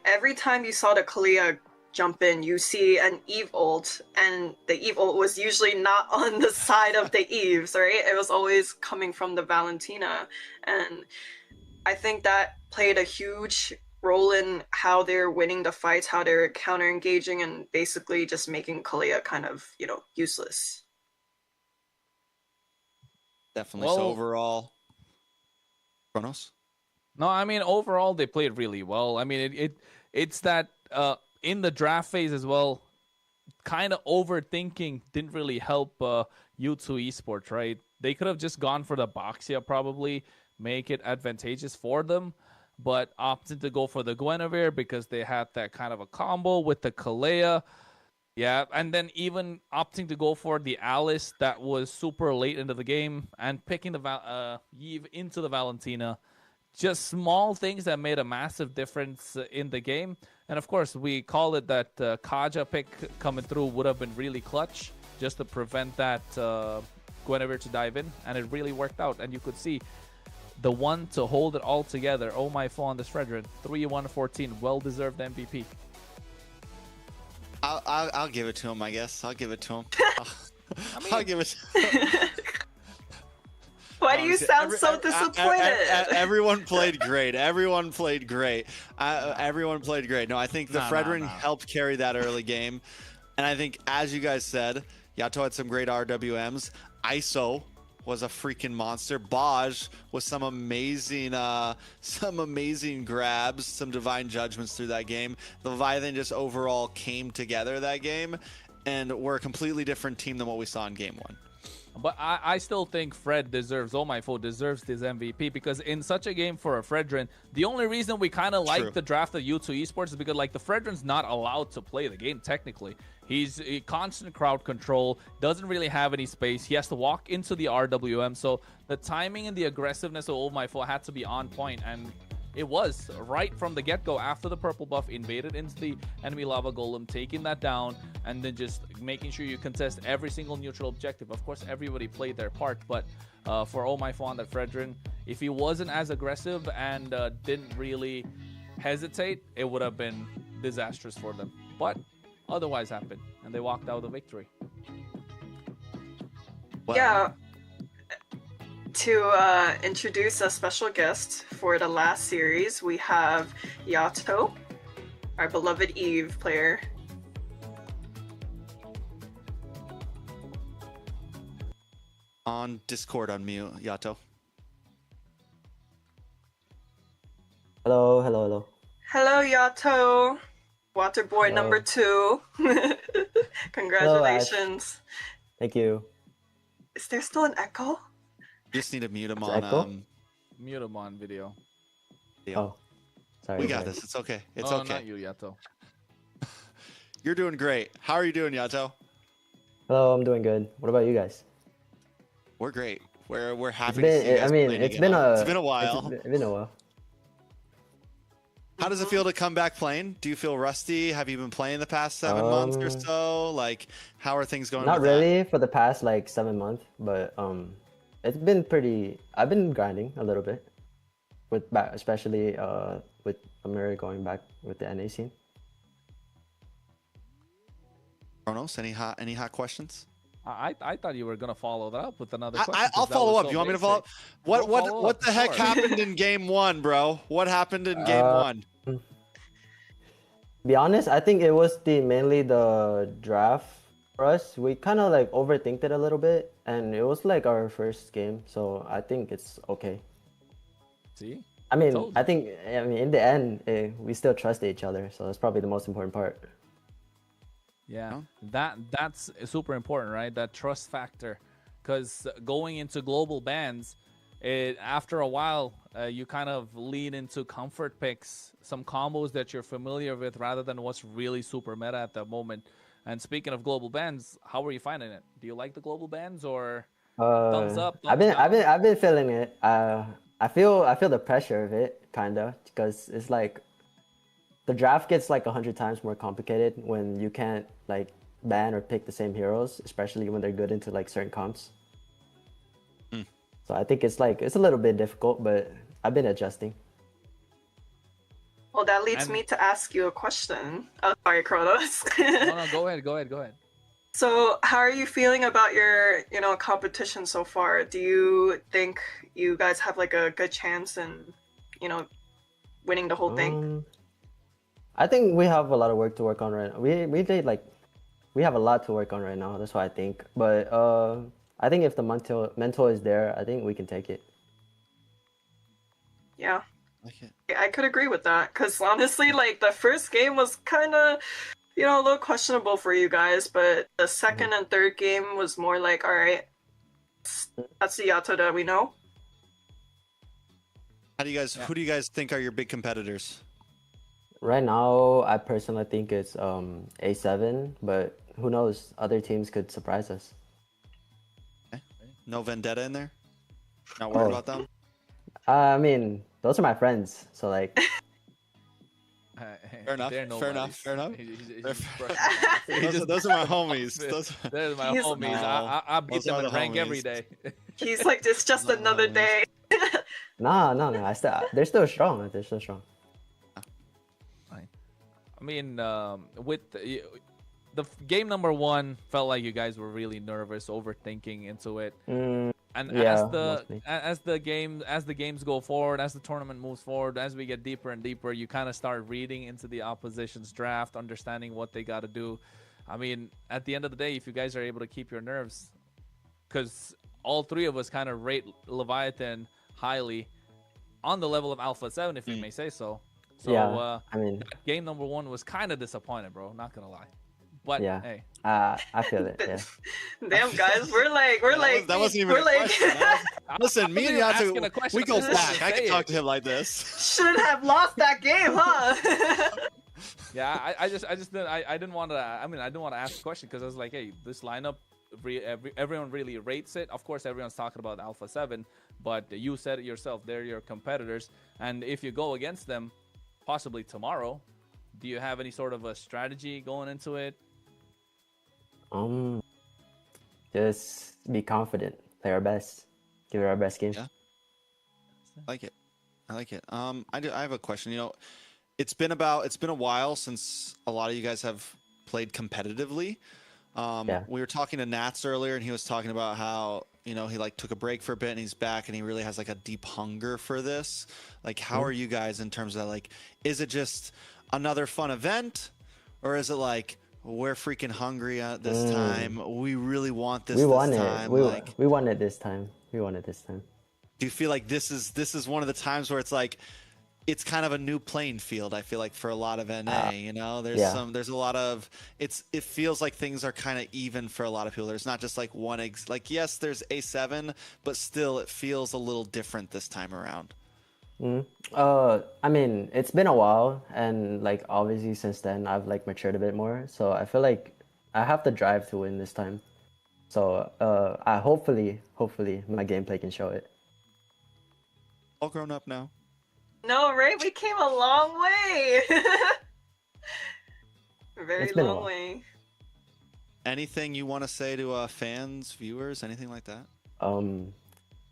Every time you saw the Kalia jump in, you see an Eve ult, and the Eve ult was usually not on the side of the Eves, right? It was always coming from the Valentina, and I think that played a huge role in how they're winning the fights, how they're counter-engaging, and basically just making Kalia kind of, you know, useless. Definitely. So overall, Kronos? No, I mean overall they played really well. I mean it's that in the draft phase as well, kind of overthinking didn't really help U2 Esports, right? They could have just gone for the Boxia, probably make it advantageous for them, but opted to go for the Guinevere because they had that kind of a combo with the Kalea. Yeah, and then even opting to go for the Alice that was super late into the game and picking the Eve into the Valentina. Just small things that made a massive difference in the game. And of course, we call it that Kaja pick coming through would have been really clutch just to prevent that Guinevere to dive in. And it really worked out. And you could see the one to hold it all together. Oh my Foe on this Fredrin. 3-1-14. Well-deserved MVP. I'll give it to him, I guess. I'll give it to him. I'll give it to him. Why do you sound so disappointed? Everyone played great. Everyone played great. Everyone played great. No, I think the Fredrin helped carry that early game. And I think, as you guys said, Yato had some great RWMs. ISO was a freaking monster. Baj with some amazing grabs, some divine judgments through that game. The Leviathan just overall came together that game, and we're a completely different team than what we saw in game one. But I still think Fred deserves, Oh My Foe deserves this MVP, because in such a game for a Fredrin, the only reason we kind of like the draft of U2 Esports is because like the Fredrin's not allowed to play the game technically. He's a constant crowd control, doesn't really have any space. He has to walk into the RWM, so the timing and the aggressiveness of Oh My Foe had to be on point, and it was right from the get-go after the purple buff invaded into the enemy lava golem, taking that down, and then just making sure you contest every single neutral objective. Of course, everybody played their part, but for Oh My Foe on that Fredrin, if he wasn't as aggressive and didn't really hesitate, it would have been disastrous for them. But otherwise happened, and they walked out with a victory. Wow. Yeah. To introduce a special guest for the last series, we have Yato, our beloved Eve player. On Discord, unmute, Yato. Hello, hello, hello. Hello, Yato. Water boy number 2. Congratulations. Thank you. Is there still an echo? Just need to mute him on mute him on video. Oh, sorry. We got this. It's okay. It's okay. Not you, Yato. You're doing great. How are you doing, Yato? Hello, I'm doing good. What about you guys? We're great. We're happy to see you guys playing it's again. been a while. It's been a while. How does it feel to come back playing? Do you feel rusty? Have you been playing the past 7 months or so? Like, how are things going? Not really for the past like 7 months, but it's been pretty. I've been grinding a little bit, especially with AMER going back with the NA scene. Kronos, any hot questions? I thought you were gonna follow that up with another question. I'll follow up. You want me to follow up? What the heck happened in game 1, bro? What happened in game 1? To be honest, I think it was mainly the draft for us. We kind of like overthinked it a little bit, and it was like our first game, so I think it's okay. See? I mean, in the end, we still trust each other, so that's probably the most important part. Yeah, that's super important, right? That trust factor, because going into global bans, after a while, you kind of lean into comfort picks, some combos that you're familiar with, rather than what's really super meta at the moment. And speaking of global bans, how are you finding it? Do you like the global bans, or thumbs up? I've been feeling it. I feel the pressure of it kinda because it's like the draft gets like 100 times more complicated when you can't like ban or pick the same heroes, especially when they're good into like certain comps. So I think it's a little bit difficult, but I've been adjusting. Well, that leads me to ask you a question. Oh, sorry, Kronos. No, go ahead. So, how are you feeling about your, competition so far? Do you think you guys have like a good chance in, winning the whole thing? I think we have a lot of work to work on right now. We have a lot to work on right now. That's what I think. But I think if the mental is there, I think we can take it. Yeah. I could agree with that, because honestly, like, the first game was kind of, a little questionable for you guys, but the second and third game was more like, all right, that's the Yato that we know. Who do you guys think are your big competitors? Right now, I personally think it's A7, but who knows? Other teams could surprise us. Okay. No Vendetta in there? Not worried about them? I mean, those are my friends, so like. Fair enough. Fair enough. Those are my homies. Those are my homies. I beat them in rank every day. He's like, it's just another day. No. They're still strong. They're still strong. I mean, with the game number 1, felt like you guys were really nervous, overthinking into it. And yeah, as the games go forward, as the tournament moves forward, as we get deeper and deeper, you kind of start reading into the opposition's draft, understanding what they got to do. I mean, at the end of the day, if you guys are able to keep your nerves, because all 3 of us kind of rate Leviathan highly on the level of Alpha 7, if you may say so. So, yeah, I mean, game number 1 was kind of disappointed, bro. Not gonna lie. But yeah, hey, I feel it. Yeah. Damn, guys, we're like, that wasn't even a question. Listen, me and Yato, we go back. I can talk to him like this. Shouldn't have lost that game, huh? Yeah, I didn't want to. I didn't want to ask the question because I was like, hey, this lineup, everyone really rates it. Of course, everyone's talking about Alpha 7, but you said it yourself. They're your competitors, and if you go against them, possibly tomorrow, do you have any sort of a strategy going into it? Just be confident, play our best, give it our best game. Yeah, I like it. I have a question. It's been a while since a lot of you guys have played competitively. We were talking to Nats earlier, and he was talking about how he like took a break for a bit, and he's back, and he really has like a deep hunger for this. Like, how are you guys in terms of like, is it just another fun event, or is it like, we're freaking hungry at this time, we really want this? We want time. it. We want it this time. Do you feel like this is one of the times where it's like, it's kind of a new playing field? I feel like for a lot of NA, there's a lot of, it feels like things are kind of even for a lot of people. There's not just like one yes, there's A7, but still it feels a little different this time around. I mean, it's been a while, and like obviously since then I've like matured a bit more, so I feel like I have the drive to win this time. So I hopefully my gameplay can show it. All grown up now. No, right? We came a long way. Very long way. Anything you want to say to fans, viewers, anything like that?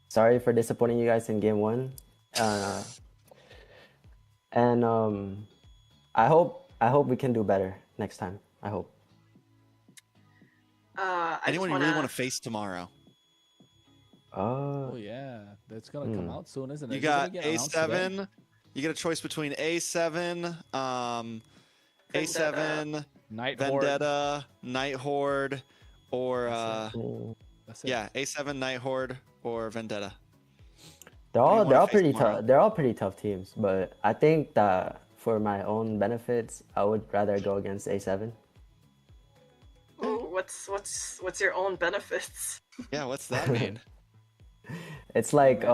Sorry for disappointing you guys in game 1. And I hope we can do better next time. I hope. Anyone you really want to face tomorrow? Oh yeah, that's gonna come out soon, isn't it? You got A7. You get a choice between A7, A7, Vendetta, Night Horde, or A7, Night Horde, or Vendetta. They're all pretty tough. They're all pretty tough teams, but I think that for my own benefits, I would rather go against A7. Ooh, what's your own benefits? Yeah, what's that mean? It's like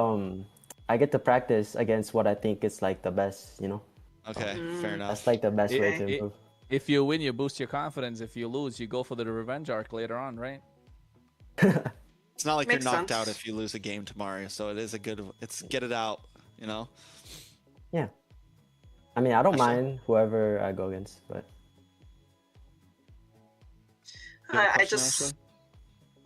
I get to practice against what I think is like the best, Okay, fair enough. That's like the best way to improve. If you win, you boost your confidence. If you lose, you go for the revenge arc later on, right? It's not like Makes you're knocked sense. out if you lose a game tomorrow, so it is a good. It's get it out, you know. Yeah. I mean, I don't Ashley? mind whoever I go against, but You have a I question, just Ashley?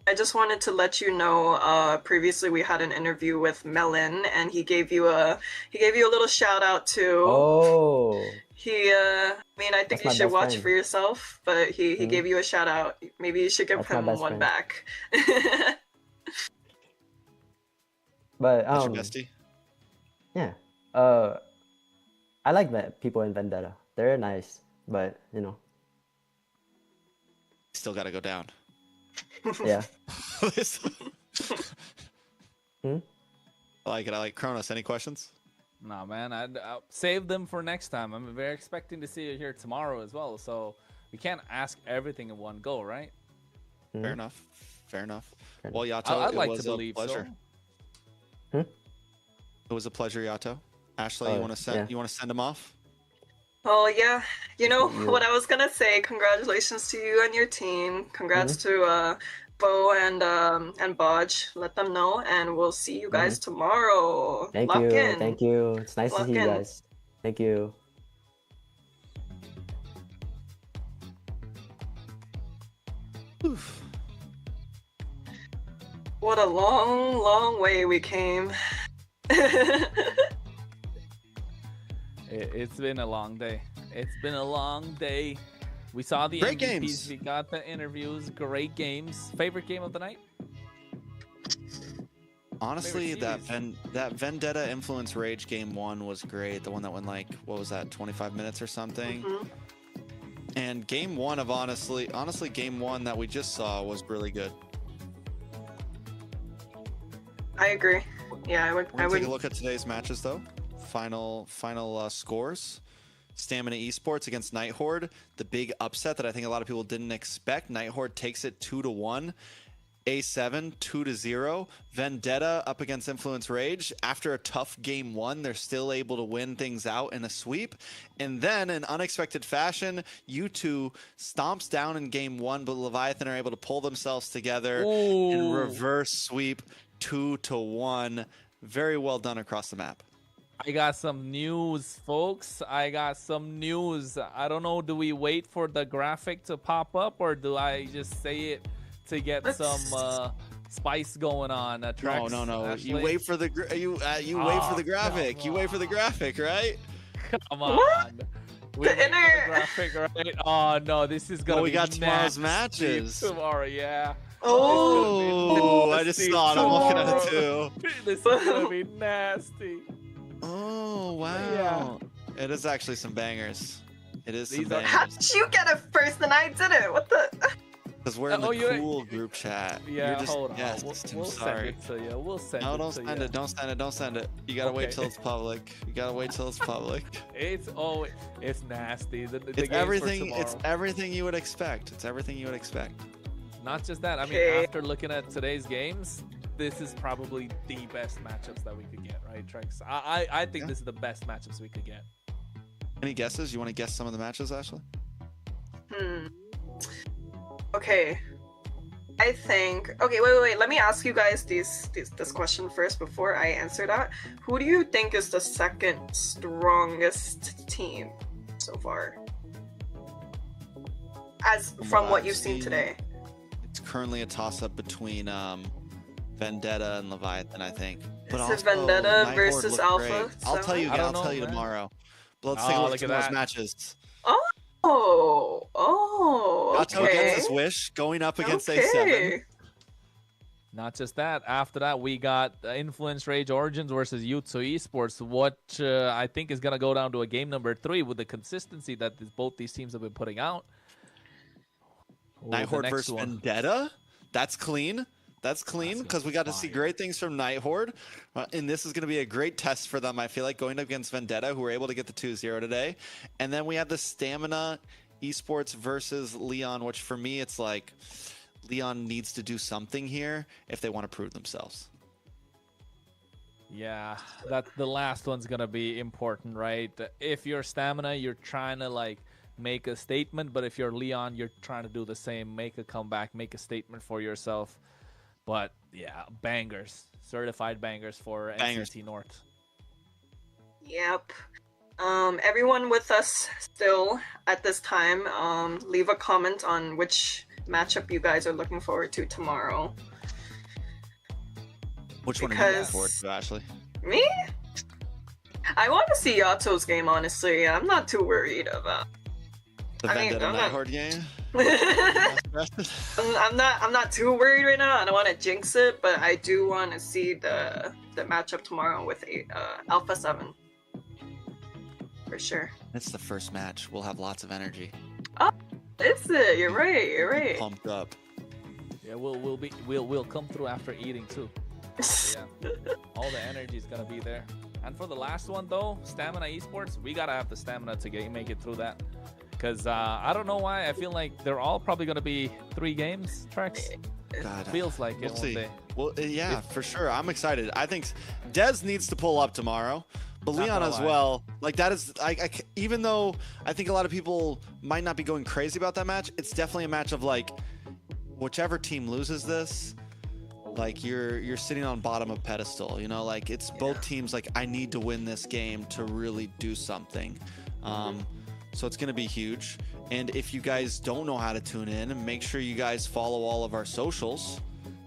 I just wanted to let you know. Previously, we had an interview with Melon, and he gave you a little shout out too. oh, I mean, I think That's you my should best watch friend. for yourself. But he Mhm. gave you a shout out. Maybe you should give That's my him best one friend. back. but That's your bestie. yeah. I like people in Vendetta. They're nice, but you know, Still got to go down. yeah. Hmm? I like it. I like Kronos. Any questions? Nah, man, I'll save them for next time. I'm very expecting to see you here tomorrow as well, so we can't ask everything in one go, right? Fair enough. Fair enough. Fair Well, Yato, I'd it like was to believe a pleasure. so. It was a pleasure, Yato. Ashley, Oh, you want to send yeah. you want to send him off? Oh yeah, you know You- what I was gonna say. Congratulations to you and your team. Congrats to Bo and Bodge. Let them know, and we'll see you guys tomorrow. Thank Lock you. in. Thank you. It's nice to Lock see you in. guys. Thank you. Oof. What a long, long way we came. It's been a long day. It's been a long day. We saw the Great MVPs. games. We got the interviews. Great games. Favorite game of the night? Honestly, Favorite that Vendetta Influence Rage game 1 was great. The one that went like, what was that, 25 minutes or something? Mhm. And game 1 of honestly game 1 that we just saw was really good. I agree. Yeah, I would. We're gonna take a look at today's matches though. Final scores. Stamina Esports against Night Horde. The big upset that I think a lot of people didn't expect. Night Horde takes it 2-1. A7 2-0. Vendetta up against Influence Rage. After a tough game 1, they're still able to win things out in a sweep. And then in unexpected fashion, U2 stomps down in game 1, but Leviathan are able to pull themselves together and Ooh. reverse sweep 2-1. Very well done across the map. I got some news, folks. I got some news. I don't know, do we wait for the graphic to pop up or do I just say it to get some spice going on? Trex, No. Ashley? You wait for the wait for the graphic. You wait for the graphic, right? Come on. We The wait for inner- graphic, right? Oh no, this is gonna Well, we be got tomorrow's nasty matches. tomorrow. Yeah. Oh, I just saw it. I'm looking at it too. This is gonna be nasty. Oh, wow. It is actually some bangers. It is some These are- How bangers. did you get it first and I didn't? What the? Because we're in the Oh, you're- cool group chat. Yeah, You're just, hold on. Yes, We'll I'm send sorry. it to you. We'll send No, it don't to send you. it. Don't send it. Don't send it. You gotta wait Okay. till it's public. You gotta wait till it's public. It's nasty. The It's games for everything. It's tomorrow. everything you would expect. It's everything you would expect. Not just that. I mean, Okay. after looking at today's games, this is probably the best matchups that we could get, right, Trex? I think Yeah. this is the best matchups we could get. Any guesses? You want to guess some of the matches, Ashley? Okay. I think. Okay, wait. Let me ask you guys this question first before I answer that. Who do you think is the second strongest team so far? From what I've you've seen today. It's currently a toss-up between Vendetta and Leviathan, I think. But Is it also, Vendetta Night Horde versus looked Alpha? great. I'll tell you. I don't I'll tell know, you man. tomorrow. But let's take a Oh, look look at at tomorrow's that. matches. Oh, Yato okay. gets his wish, going up against A7. Okay. Not just that. After that, we got Influence Rage Origins versus U2 Esports, what I think is going to go down to a game number 3 with the consistency that both these teams have been putting out. Ooh, Night the Horde next versus one. Vendetta. That's clean. That's clean That's because we got to see fire. great things from Night Horde. And this is going to be a great test for them, I feel like, going up against Vendetta, who were able to get the 2-0 today. And then we have the Stamina Esports versus Leon, which for me, it's like Leon needs to do something here if they want to prove themselves. Yeah, that the last one's gonna be important, right? If you're Stamina, you're trying to like make a statement, but if you're Leon, you're trying to do the same, make a comeback, make a statement for yourself. But yeah, bangers, certified bangers for MCT North. Yep. Everyone with us still at this time, leave a comment on which matchup you guys are looking forward to tomorrow. Which one are you looking forward to, Ashley? Me? I want to see Yato's game, honestly. I'm not too worried about. The Vendetta Nighthorde game? I'm not too worried right now. I don't want to jinx it, but I do want to see the matchup tomorrow with Alpha 7. For sure. It's the first match. We'll have lots of energy. Oh, is it? You're right. You're right. Pumped up. Yeah, we'll come through after eating too. So, yeah, all the energy is gonna be there. And for the last one though, Stamina Esports, we gotta have the stamina to make it through that. Because I don't know why, I feel like they're all probably gonna be 3 games, Trex. God, feels like it. We'll see. Day. Well, yeah, for sure. I'm excited. I think Dez needs to pull up tomorrow, but Leon as well. Like that is, even though I think a lot of people might not be going crazy about that match, it's definitely a match of like, whichever team loses this, like you're sitting on bottom of pedestal. You know, like it's both teams. Like I need to win this game to really do something. So it's going to be huge. And if you guys don't know how to tune in, make sure you guys follow all of our socials.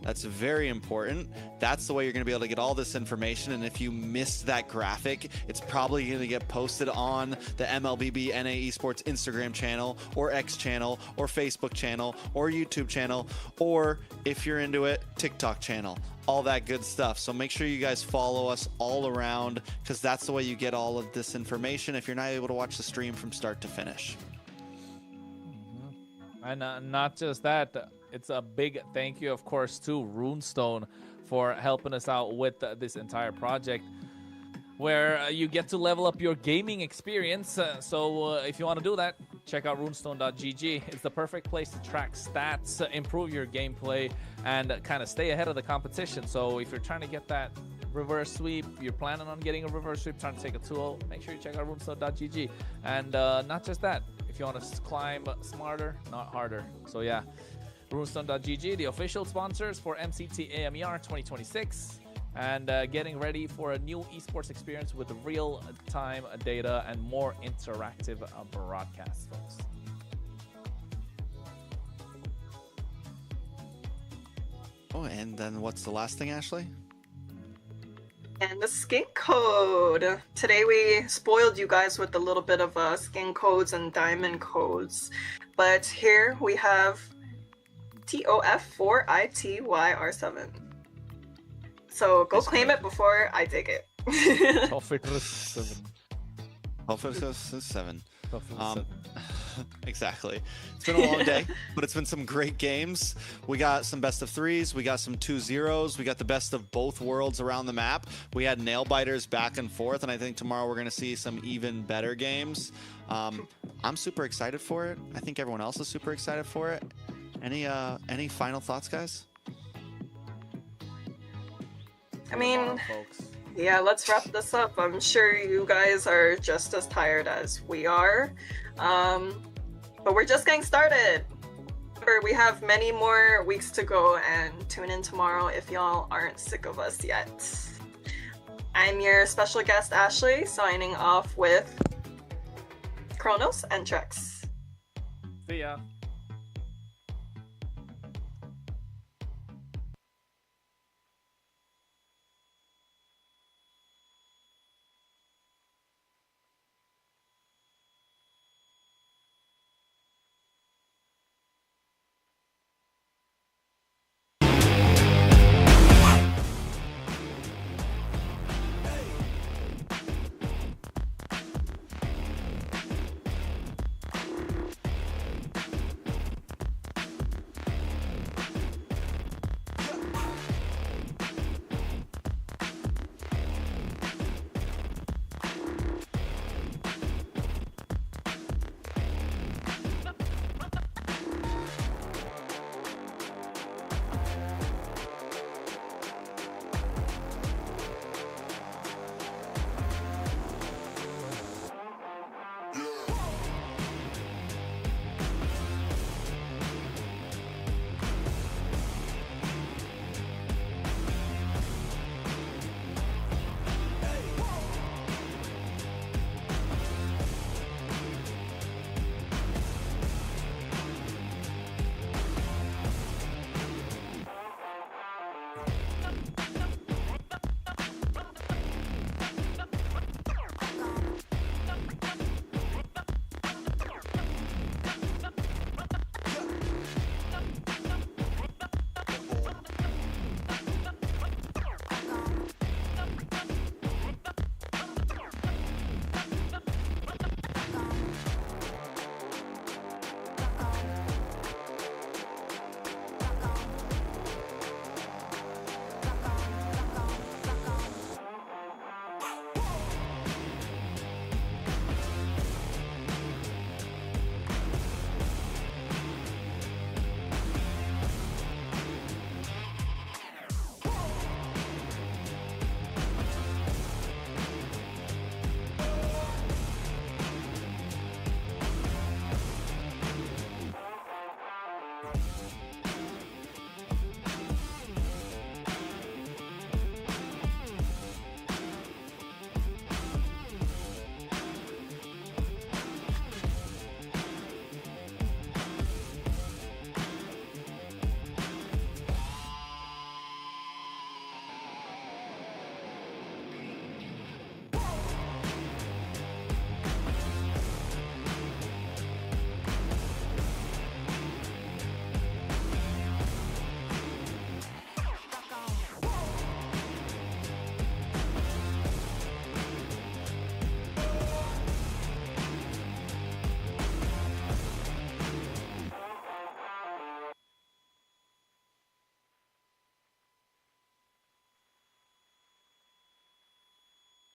That's very important. That's the way you're going to be able to get all this information. And if you missed that graphic, it's probably going to get posted on the MLBB NA Esports Instagram channel or X channel or Facebook channel or YouTube channel, or if you're into it, TikTok channel, all that good stuff. So make sure you guys follow us all around, because that's the way you get all of this information if you're not able to watch the stream from start to finish. And not just that, it's a big thank you, of course, to Runestone for helping us out with this entire project, where you get to level up your gaming experience. So if you want to do that, check out runestone.gg. It's the perfect place to track stats, improve your gameplay, and kind of stay ahead of the competition. So if you're trying to get that reverse sweep, you're planning on getting a reverse sweep, trying to take a 2-0, make sure you check out runestone.gg. And not just that, if you want to climb smarter, not harder. So yeah, runestone.gg, the official sponsors for MCT AMER 2026, and getting ready for a new esports experience with real-time data and more interactive broadcasts, folks. Oh, and then what's the last thing, Ashley? And the skin code. Today we spoiled you guys with a little bit of skin codes and diamond codes. But here we have TOF4ITYR7. So go claim it before I take it. TOF7. Exactly. It's been a long day, but it's been some great games. We got some best of 3s, we got some 2-0s, we got the best of both worlds around the map. We had nail biters back and forth, and I think tomorrow we're going to see some even better games. I'm super excited for it. I think everyone else is super excited for it. Any final thoughts, guys? I mean, yeah, let's wrap this up. I'm sure you guys are just as tired as we are. But we're just getting started. Remember, we have many more weeks to go, and tune in tomorrow if y'all aren't sick of us yet. I'm your special guest, Ashley, signing off with Kronos and Trex. See ya.